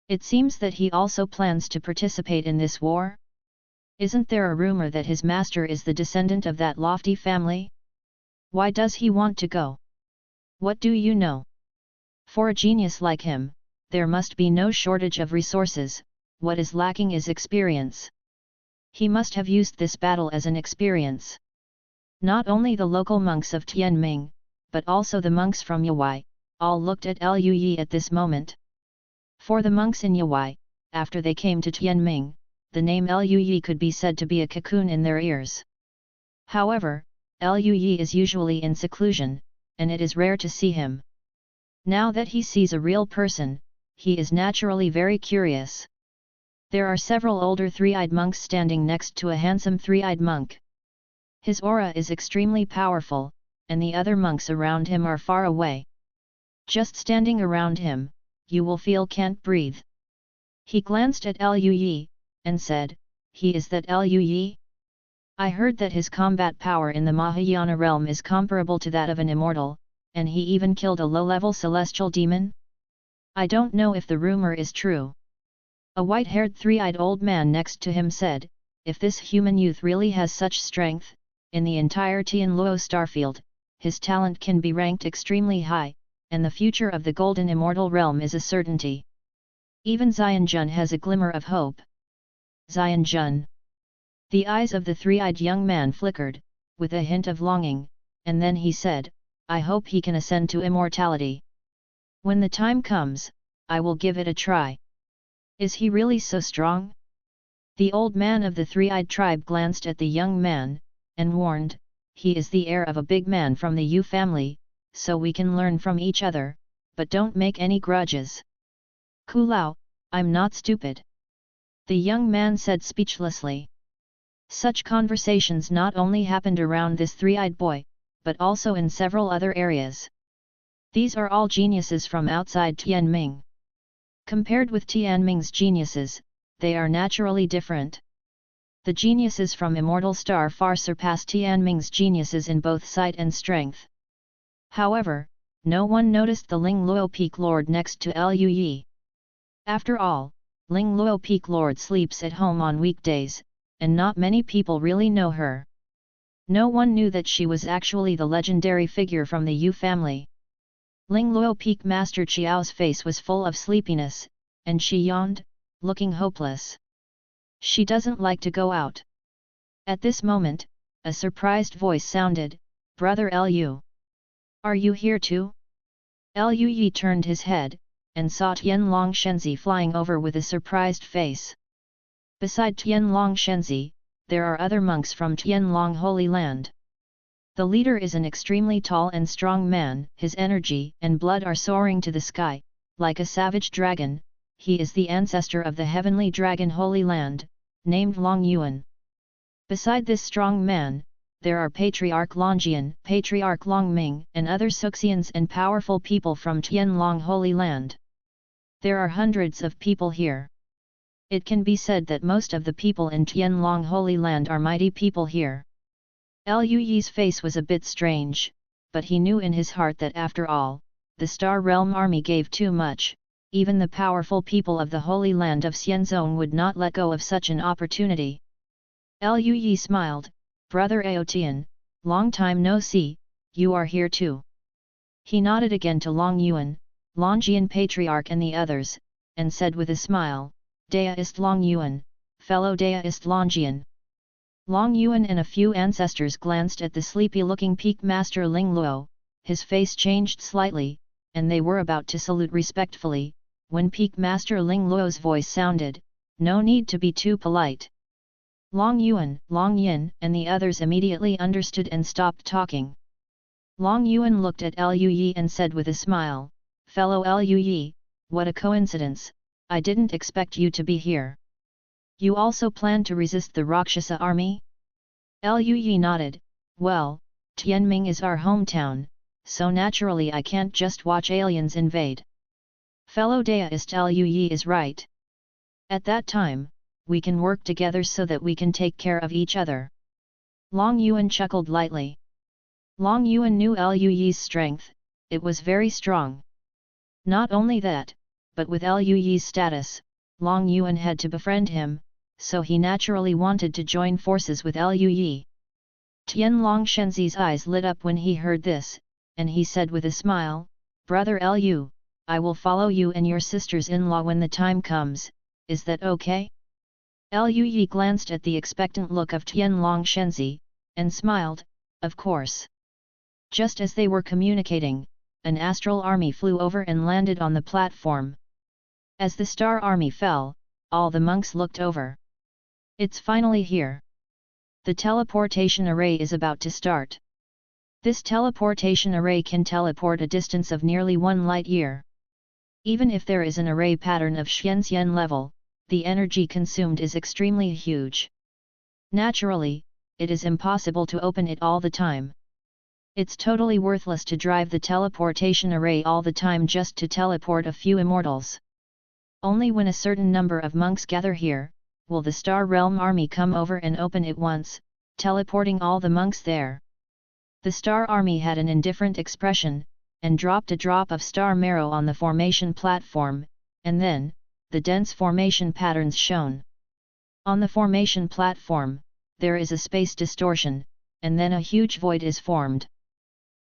It seems that he also plans to participate in this war? Isn't there a rumor that his master is the descendant of that lofty family? Why does he want to go? What do you know? For a genius like him, there must be no shortage of resources, what is lacking is experience. He must have used this battle as an experience." Not only the local monks of Tianming, but also the monks from Yawai, all looked at Liu Yi at this moment. For the monks in Yawai, after they came to Tianming, the name Liu Yi could be said to be a cocoon in their ears. However, Liu Yi is usually in seclusion, and it is rare to see him. Now that he sees a real person, he is naturally very curious. There are several older three-eyed monks standing next to a handsome three-eyed monk. His aura is extremely powerful, and the other monks around him are far away. Just standing around him, you will feel can't breathe. He glanced at Liu Yi, and said, "He is that Liu Yi? I heard that his combat power in the Mahayana realm is comparable to that of an immortal, and he even killed a low-level celestial demon? I don't know if the rumor is true." A white-haired three-eyed old man next to him said, "If this human youth really has such strength, in the entire Tianluo starfield, his talent can be ranked extremely high, and the future of the golden immortal realm is a certainty. Even Xianjun has a glimmer of hope." Xianjun. The eyes of the three-eyed young man flickered, with a hint of longing, and then he said, "I hope he can ascend to immortality. When the time comes, I will give it a try." "Is he really so strong?" The old man of the three-eyed tribe glanced at the young man, and warned, "He is the heir of a big man from the Yu family, so we can learn from each other, but don't make any grudges." "Kulao, I'm not stupid," the young man said speechlessly. Such conversations not only happened around this three-eyed boy, but also in several other areas. These are all geniuses from outside Tianming. Compared with Tianming's geniuses, they are naturally different. The geniuses from Immortal Star far surpass Tianming's geniuses in both sight and strength. However, no one noticed the Ling Luo Peak Lord next to Liu Yi. After all, Ling Luo Peak Lord sleeps at home on weekdays, and not many people really know her. No one knew that she was actually the legendary figure from the Yu family. Ling Luo Peak Master Qiao's face was full of sleepiness, and she yawned, looking hopeless. She doesn't like to go out. At this moment, a surprised voice sounded, "Brother Liu. Are you here too?" Liu Yi turned his head, and saw Tianlong Shenzi flying over with a surprised face. Beside Tianlong Shenzi, there are other monks from Tianlong Holy Land. The leader is an extremely tall and strong man, his energy and blood are soaring to the sky, like a savage dragon. He is the ancestor of the heavenly dragon Holy Land, named Long Yuan. Beside this strong man, there are Patriarch Longjian, Patriarch Longming, and other Suxians and powerful people from Tianlong Holy Land. There are hundreds of people here. It can be said that most of the people in Tianlong Holy Land are mighty people here. Liu Yi's face was a bit strange, but he knew in his heart that after all, the Star Realm army gave too much, even the powerful people of the Holy Land of Xianzong would not let go of such an opportunity. Liu Yi smiled, "Brother Aotian, long time no see, you are here too." He nodded again to Long Yuan, Longjian Patriarch and the others, and said with a smile, "Daist Long Yuan, fellow Daist Longjian." Long Yuan and a few ancestors glanced at the sleepy-looking Peak Master Ling Luo, his face changed slightly, and they were about to salute respectfully, when Peak Master Ling Luo's voice sounded, "No need to be too polite." Long Yuan, Long Yin and the others immediately understood and stopped talking. Long Yuan looked at Liu Yi and said with a smile, "Fellow Liu Yi, what a coincidence, I didn't expect you to be here. You also plan to resist the Rakshasa army?" Liu Yi nodded, "Well, Tianming is our hometown, so naturally I can't just watch aliens invade." Fellow Daist Liu Yi is right. At that time, we can work together so that we can take care of each other. Long Yuan chuckled lightly. Long Yuan knew Liu Yi's strength, it was very strong. Not only that, but with Liu Yi's status, Long Yuan had to befriend him, so he naturally wanted to join forces with Liu Yi. Tian Long Shenzi's eyes lit up when he heard this, and he said with a smile, "Brother Liu, I will follow you and your sisters-in-law when the time comes, is that okay?" Liu Yi glanced at the expectant look of Tian Long Shenzi, and smiled, "Of course." Just as they were communicating, an astral army flew over and landed on the platform. As the star army fell, all the monks looked over. "It's finally here. The teleportation array is about to start." This teleportation array can teleport a distance of nearly 1 light-year. Even if there is an array pattern of Xianxian level, the energy consumed is extremely huge. Naturally, it is impossible to open it all the time. It's totally worthless to drive the teleportation array all the time just to teleport a few immortals. Only when a certain number of monks gather here, will the Star Realm army come over and open it once, teleporting all the monks there. The Star Army had an indifferent expression, and dropped a drop of star marrow on the formation platform, and then, the dense formation patterns shown. On the formation platform, there is a space distortion, and then a huge void is formed.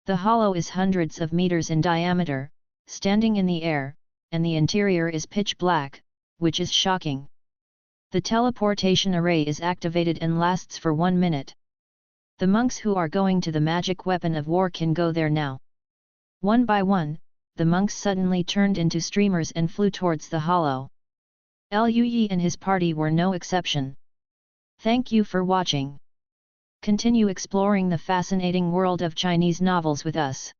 The hollow is hundreds of meters in diameter, standing in the air, and the interior is pitch black, which is shocking. The teleportation array is activated and lasts for 1 minute. The monks who are going to the magic weapon of war can go there now. One by one, the monks suddenly turned into streamers and flew towards the hollow. Liu Yi and his party were no exception. Thank you for watching. Continue exploring the fascinating world of Chinese novels with us.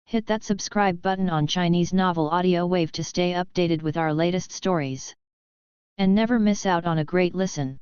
Hit that subscribe button on Chinese Novel Audio Wave to stay updated with our latest stories. And never miss out on a great listen.